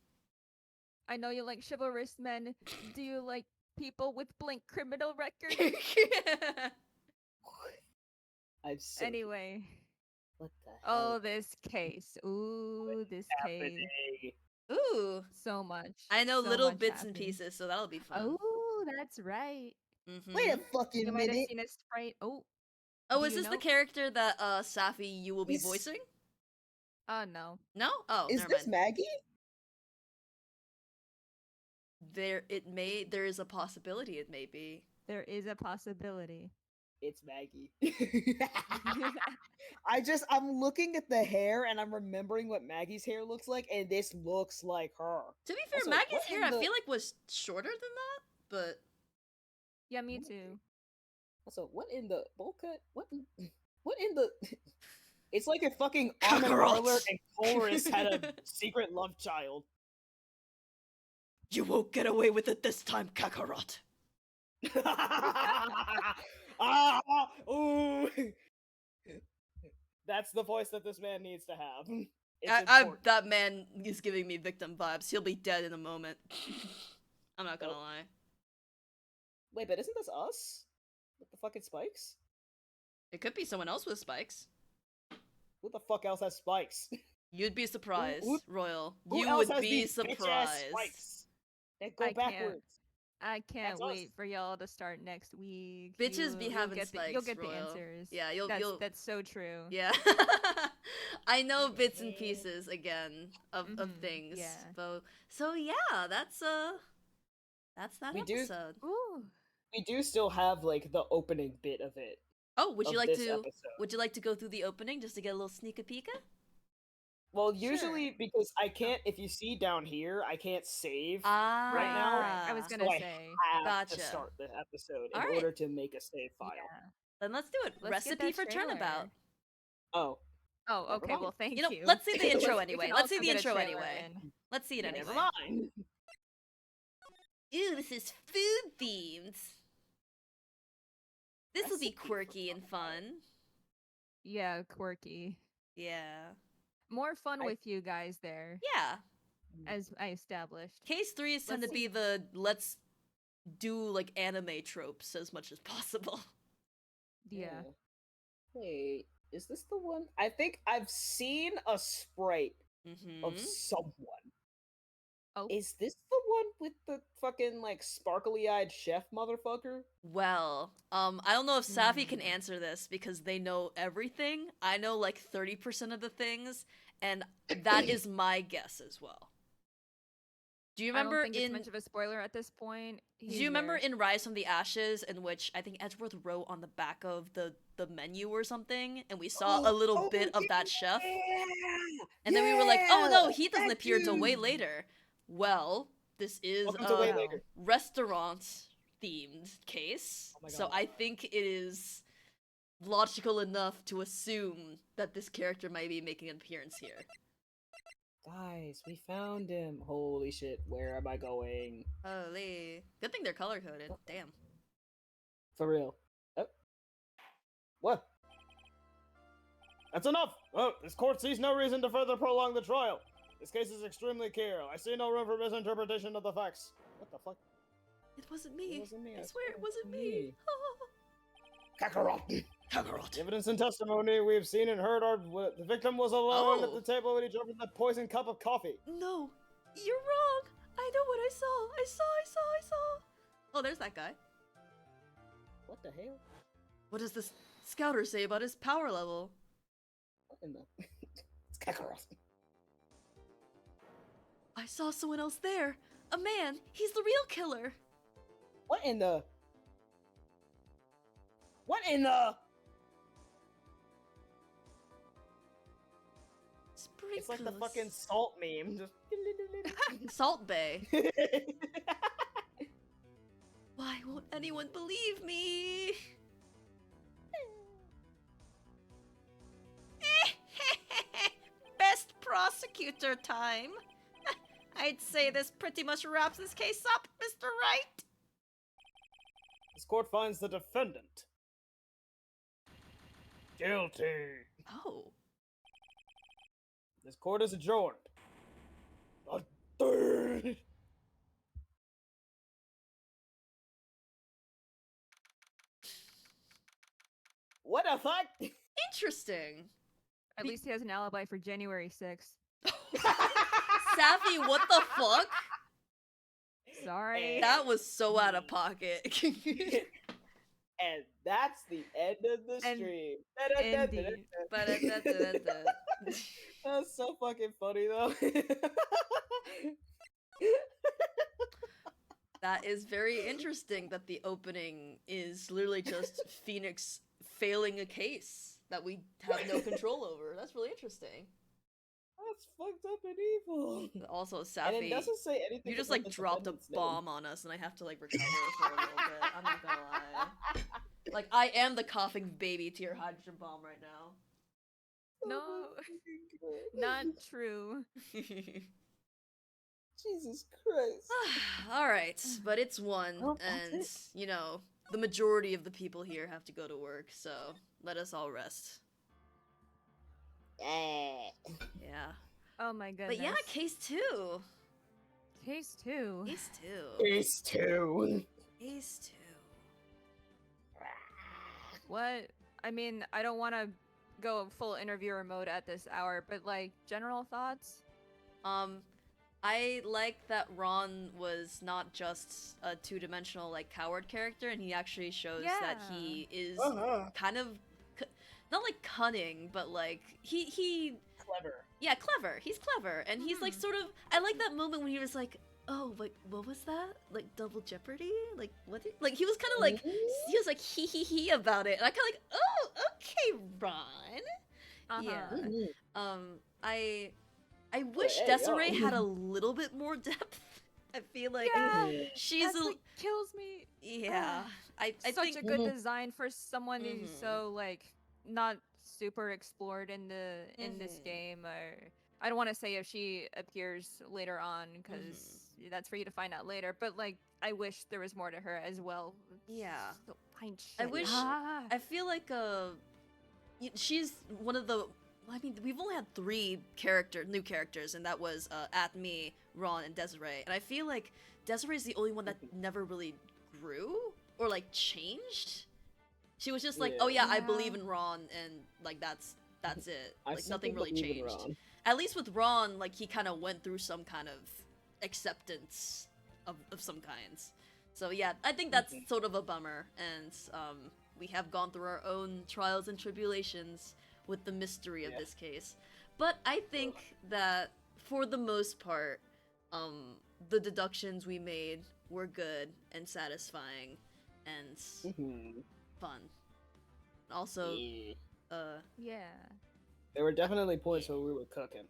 I know you like chivalrous men. Do you like people with blank criminal records? I've seen. Anyway. What the hell? Oh, this case. Ooh, this case. Happening? Ooh. So much. I know so little much bits and happened. pieces, so that'll be fun. Oh, that's right. Wait a Mhm. fucking You might have minute! seen a sprite. Oh, Oh, do is you this the know? character that Safi you will be Is- voicing? no. No? Oh, Is never this mind. Maggie? There is a possibility it may be. There is a possibility. It's Maggie. I'm looking at the hair and I'm remembering what Maggie's hair looks like, and this looks like her. To be fair, Also, Maggie's what hair in I the- feel like was shorter than that, but Yeah, me too. Also, what in the bowl cut? What in the? It's like if fucking Armin Kakarot! Marler and Chorus had a secret love child. You won't get away with it this time, Kakarot. Ah, ooh. That's the voice that this man needs to have. It's important. that man is giving me victim vibes. He'll be dead in a moment. I'm not gonna Oh. lie. Wait, but isn't this us? With the fucking spikes? It could be someone else with spikes. Who the fuck else has spikes? You'd be surprised, who- Royal. Who You else would has be these bitch-ass surprised. spikes that go I can't. backwards? I can't That's us. wait for y'all to start next week. Bitches be having you'll spikes, get the Royal. answers. Yeah, That's so true. Yeah. I know bits and pieces again of Mhm, things. yeah. So yeah, that's that We do- episode. Ooh. We do still have like the opening bit of it. Oh, would of you like this to episode. would you like to go through the opening just to get a little sneak a peek? Well, usually because I can't. If you see down here, I can't save Ah, right now. Right. I was So gonna I say. have Gotcha. to start the episode in Alright. order to make a save file. Yeah. Then let's do it. Let's get Recipe that for turnabout. trailer. Oh, Oh, Never okay. mind. Well, thank You know, you. let's see the intro We anyway. can Let's see also the get a intro trailer anyway. in. Let's see it anyway. never mind. Ooh, this is food themed. This will be Recipe for quirky and fun. Yeah, quirky. Yeah. More fun I- with you guys there, Yeah. as I established. Case 3 is tend to Let's be see. the let's do like anime tropes as much as possible. Yeah. Wait, is this the one? I think I've seen a sprite Mm-hmm. of someone. Oh. Is this the one with the fucking like sparkly-eyed chef motherfucker? Well, I don't know if Safi can Hmm. answer this because they know everything. I know like 30% of the things, and that is my guess as well. Do you I don't remember think it's in much of a spoiler at this point. Do you remember there. in Rise from the Ashes, in which I think Edgeworth wrote on the back of the menu or something, and we saw a little bit of that chef, and then we were like, "Oh no, he doesn't appear until way later." Well, this is Welcome to way a later. restaurant-themed case, Oh my so God. I think it is logical enough to assume that this character might be making an appearance here. Guys, we found him. Holy shit, where am I going? Holy, good thing they're color-coded. Damn. For real. Oh. What? That's enough! Oh, this court sees no reason to further prolong the trial. This case is extremely clear. I see no room for misinterpretation of the facts. What the fuck? It wasn't me. It wasn't me. I swear it wasn't me. Kakarot! Kakarot. Evidence and testimony we have seen and heard are the victim was alone at Oh. the table when he dropped that poisoned cup of coffee. No, you're wrong. I know what I saw. I saw. Oh, there's that guy. What the hell? What does this scouter say about his power level? What in the... it's Kakarot. I saw someone else there. A man. He's the real killer. What in the... What in the... Sprinkles. It's like the fucking salt meme. Just... Salt Bay. Why won't anyone believe me? Best prosecutor time. I'd say this pretty much wraps this case up, Mr. Wright. This court finds the defendant guilty. Oh. This court is adjourned. A third. What the fuck? Interesting. At least he has an alibi for January 6th. Safi, what the fuck? Sorry. That was so out of pocket. And that's the end of the And- stream. indeed. That's so fucking funny though. That is very interesting that the opening is literally just Phoenix failing a case that we have no control over. That's really interesting. That's fucked up and evil. Also, And it Safi, doesn't say anything. you just about like the dropped a defendant's name. bomb on us and I have to like recover for a little bit. I'm not gonna lie. Like, I am the coughing baby to your hydrogen bomb right now. No, not true. Jesus Christ. Alright, but it's one, Well, that's and, it. you know, the majority of the people here have to go to work, so let us all rest. Yeah. Oh my goodness. But yeah, case 2. Case 2. Case 2. Ace 2. Case 2. What? I mean, I don't want to go full interviewer mode at this hour, but like, general thoughts? I like that Ron was not just a two-dimensional, like, coward character, and he actually shows that he is kind of, not like cunning, but like, he Clever. yeah, clever. He's clever, and he's like sort of, I like that moment when he was like, oh, like, what was that? Like, Double Jeopardy? Like, what like, he was kind of like, he was like, he about it, and I kind of like, oh, okay, Ron. Uh-huh. Yeah. I wish hey, Desiree yo. had a little bit more depth. I feel like Yeah, she's that's a what kills me. yeah. I Such think a good design for someone who's Mhm. so like not super explored in this Mhm. game. Or I don't want to say if she appears later on because that's for you to find out later. But like, I wish there was more to her as well. Yeah. So fine I shit. wish I feel like she's one of the. I mean, we've only had 3 new characters, and that was Atme, Ron, and Desiree. And I feel like Desiree's the only one that never really grew or like changed. She was just like, Yeah. oh yeah, I Yeah. believe in Ron, and like that's it. I Like nothing simply really believe in changed. Ron. At least with Ron, like he kind of went through some kind of acceptance of some kinds. So yeah, I think that's sort of a bummer, and we have gone through our own trials and tribulations with the mystery of this case. But I think that for the most part, the deductions we made were good and satisfying and fun. Also, Yeah. Yeah. There were definitely points where we were cooking.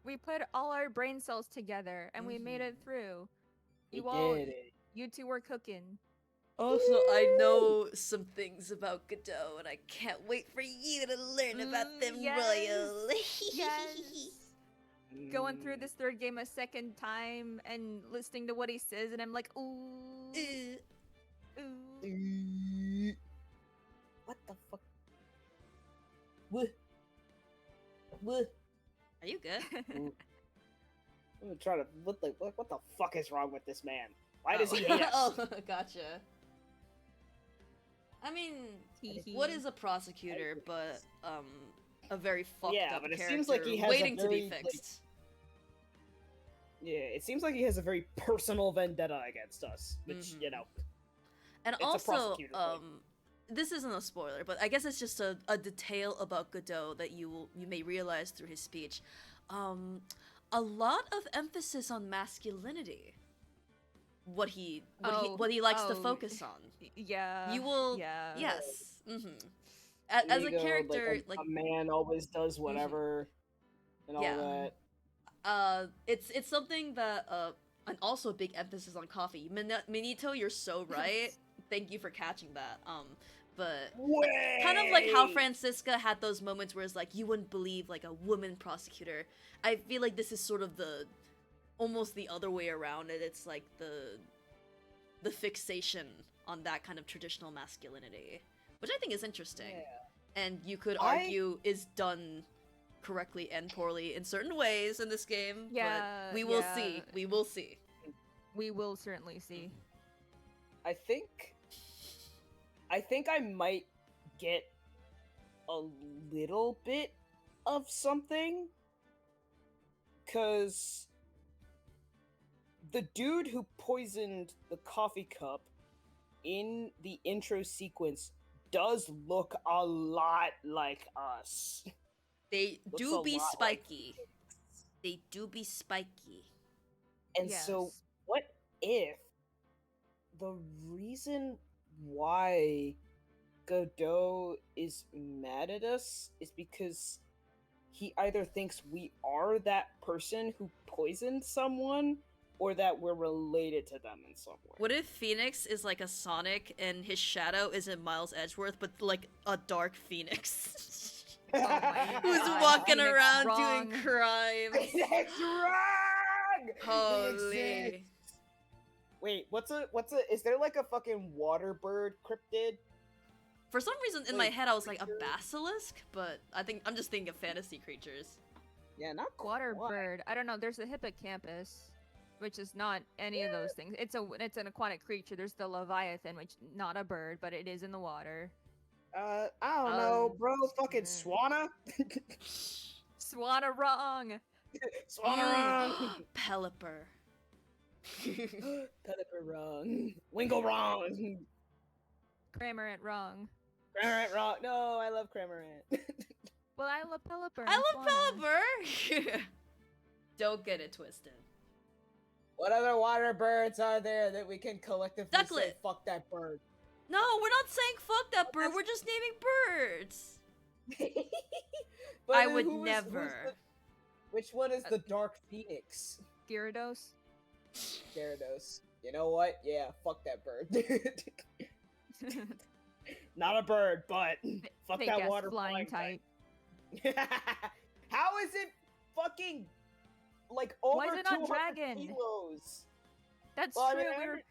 We put all our brain cells together and we made it through. We You did it. you two were cooking. Also, I know some things about Godot, and I can't wait for you to learn about them yes. royally. Yes. Going through this third game a second time and listening to what he says, and I'm like, ooh, ooh. What the fuck? What? What? Are you good? I'm gonna try to. What the fuck is wrong with this man? Why does he hate us? Oh, gotcha. I mean, what is a prosecutor but a very fucked up but it character seems like he has waiting a to be very, like, fixed? Yeah, it seems like he has a very personal vendetta against us, which you know. And It's a also, prosecutor thing. this isn't a spoiler, but I guess it's just a detail about Godot that you may realize through his speech. A lot of emphasis on masculinity. What he likes to focus on. Yeah. You will. Yeah. Yes. As a Ego, character, like a man always does whatever, and all that. It's something that and also a big emphasis on coffee. Minito, you're so right. Thank you for catching that. But kind of like how Francisca had those moments where it's like you wouldn't believe like a woman prosecutor. I feel like this is sort of almost the other way around it. It's like the fixation on that kind of traditional masculinity, which I think is interesting. Yeah. And you could argue is done correctly and poorly in certain ways in this game. Yeah, but we will yeah. see. We will see. We will certainly see. I think I might get a little bit of something, cause the dude who poisoned the coffee cup in the intro sequence does look a lot like us. They Looks do a be lot like spiky. They do be spiky. And so, Yes. what if the reason why Godot is mad at us is because he either thinks we are that person who poisoned someone, or that we're related to them in some way? What if Phoenix is like a Sonic and his shadow isn't Miles Edgeworth, but like a dark Phoenix? Oh my Who's God, walking Phoenix around wrong. doing crimes? That's wrong! Holy. Wait, is there like a fucking water bird cryptid? For some reason in my Wait, head I was like a creature? basilisk, but I think I'm just thinking of fantasy creatures. Yeah, not Water quite. bird. I don't know. There's the hippocampus, which is not any of those things. It's an aquatic creature. There's the leviathan, which not a bird, but it is in the water. I don't know, bro. Fucking Swanna? Swanna wrong. Swanna wrong! Pelipper. Pelipper wrong. Wingle wrong! Cramorant wrong. Cramorant wrong. No, I love Cramorant. Well, I love Pelipper. I and love Swanna. Pelipper! Don't get it twisted. What other water birds are there that we can collectively say Ducklet. fuck that bird? No, we're not saying fuck that bird, we're just naming birds. But I then would who's never. Which one is the Dark Phoenix? Gyarados. Gyarados. You know what? Yeah, fuck that bird. Not a bird, but fuck Fake that ass water flying flying type. How is it fucking like over Why is it not 200 dragon? kilos? That's Well, I true. mean,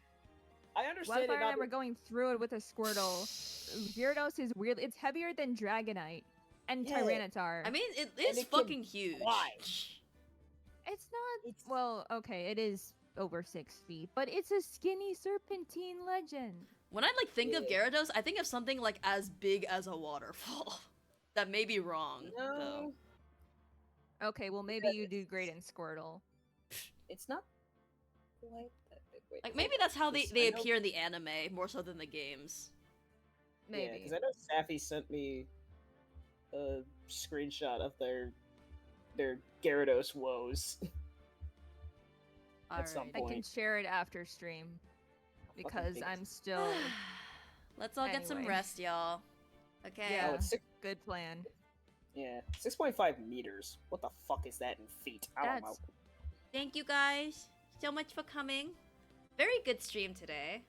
I understand it Wildfire not and I were going through it with a Squirtle. Gyarados is weird. It's heavier than Dragonite and Yeah. Tyranitar. I mean, it And is it can fucking huge. fly. It's not. It's- Well, okay, it is over 6 feet, but it's a skinny serpentine legend. When I like think of Yeah. Gyarados, I think of something like as big as a waterfall. That may be wrong, though. No, Okay, well maybe you do great in Squirtle. it's not quite that big. Wait, Like maybe that's how they, Because they I know- appear in the anime more so than the games. Maybe. because I know Safi sent me a screenshot of their Gyarados woes. At some Alright. I can point. share it after stream because thing I'm is- still Let's all get some Anyway. rest, y'all. Okay. Yeah. Oh, it's good plan. 6.5 meters. What the fuck is that in feet? I don't know. That's- Thank you guys so much for coming. Very good stream today.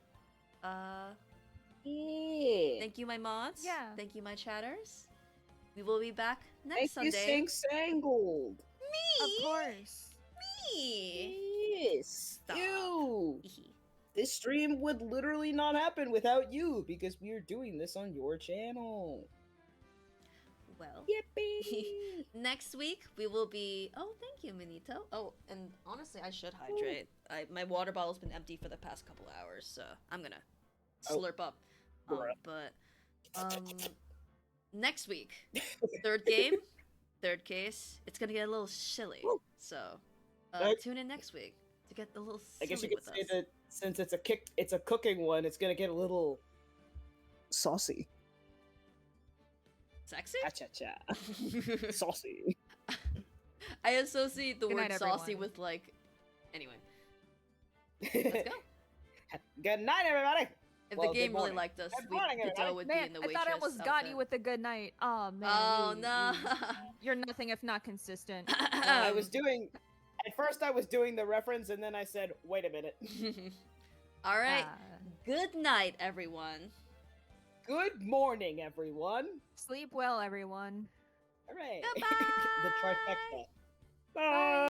Yeah. Thank you, my mods. Yeah. Thank you, my chatters. We will be back Thank next you, Sunday. Sing Sangold. Of course. Me. Yes. Stop. You. This stream would literally not happen without you because we are doing this on your channel. Well, Yippee! next week we will be. Oh, thank you, Minito. Oh, and honestly, I should hydrate. My water bottle's been empty for the past couple hours, so I'm gonna Oh. slurp up. Bruh. But next week, third game, third case. It's gonna get a little chilly, so tune in next week to get a little I guess you silly could with say us. that since it's a cooking one, it's gonna get a little saucy. Sexy? Cha cha. Saucy. I associate the Good word night, saucy everyone. with like. Anyway, let's go. Good night, everybody. If Well, the game good really morning. liked us, Good morning, Pito everybody. would be Man, in the I waitress thought I almost got outfit. you with the good night. Oh man. Oh no! You're nothing if not consistent. I was doing. At first, I was doing the reference, and then I said, "Wait a minute." All right. Ah, Good night, everyone. Good morning, everyone. sleep well, everyone. All right. Goodbye. The trifecta. Bye.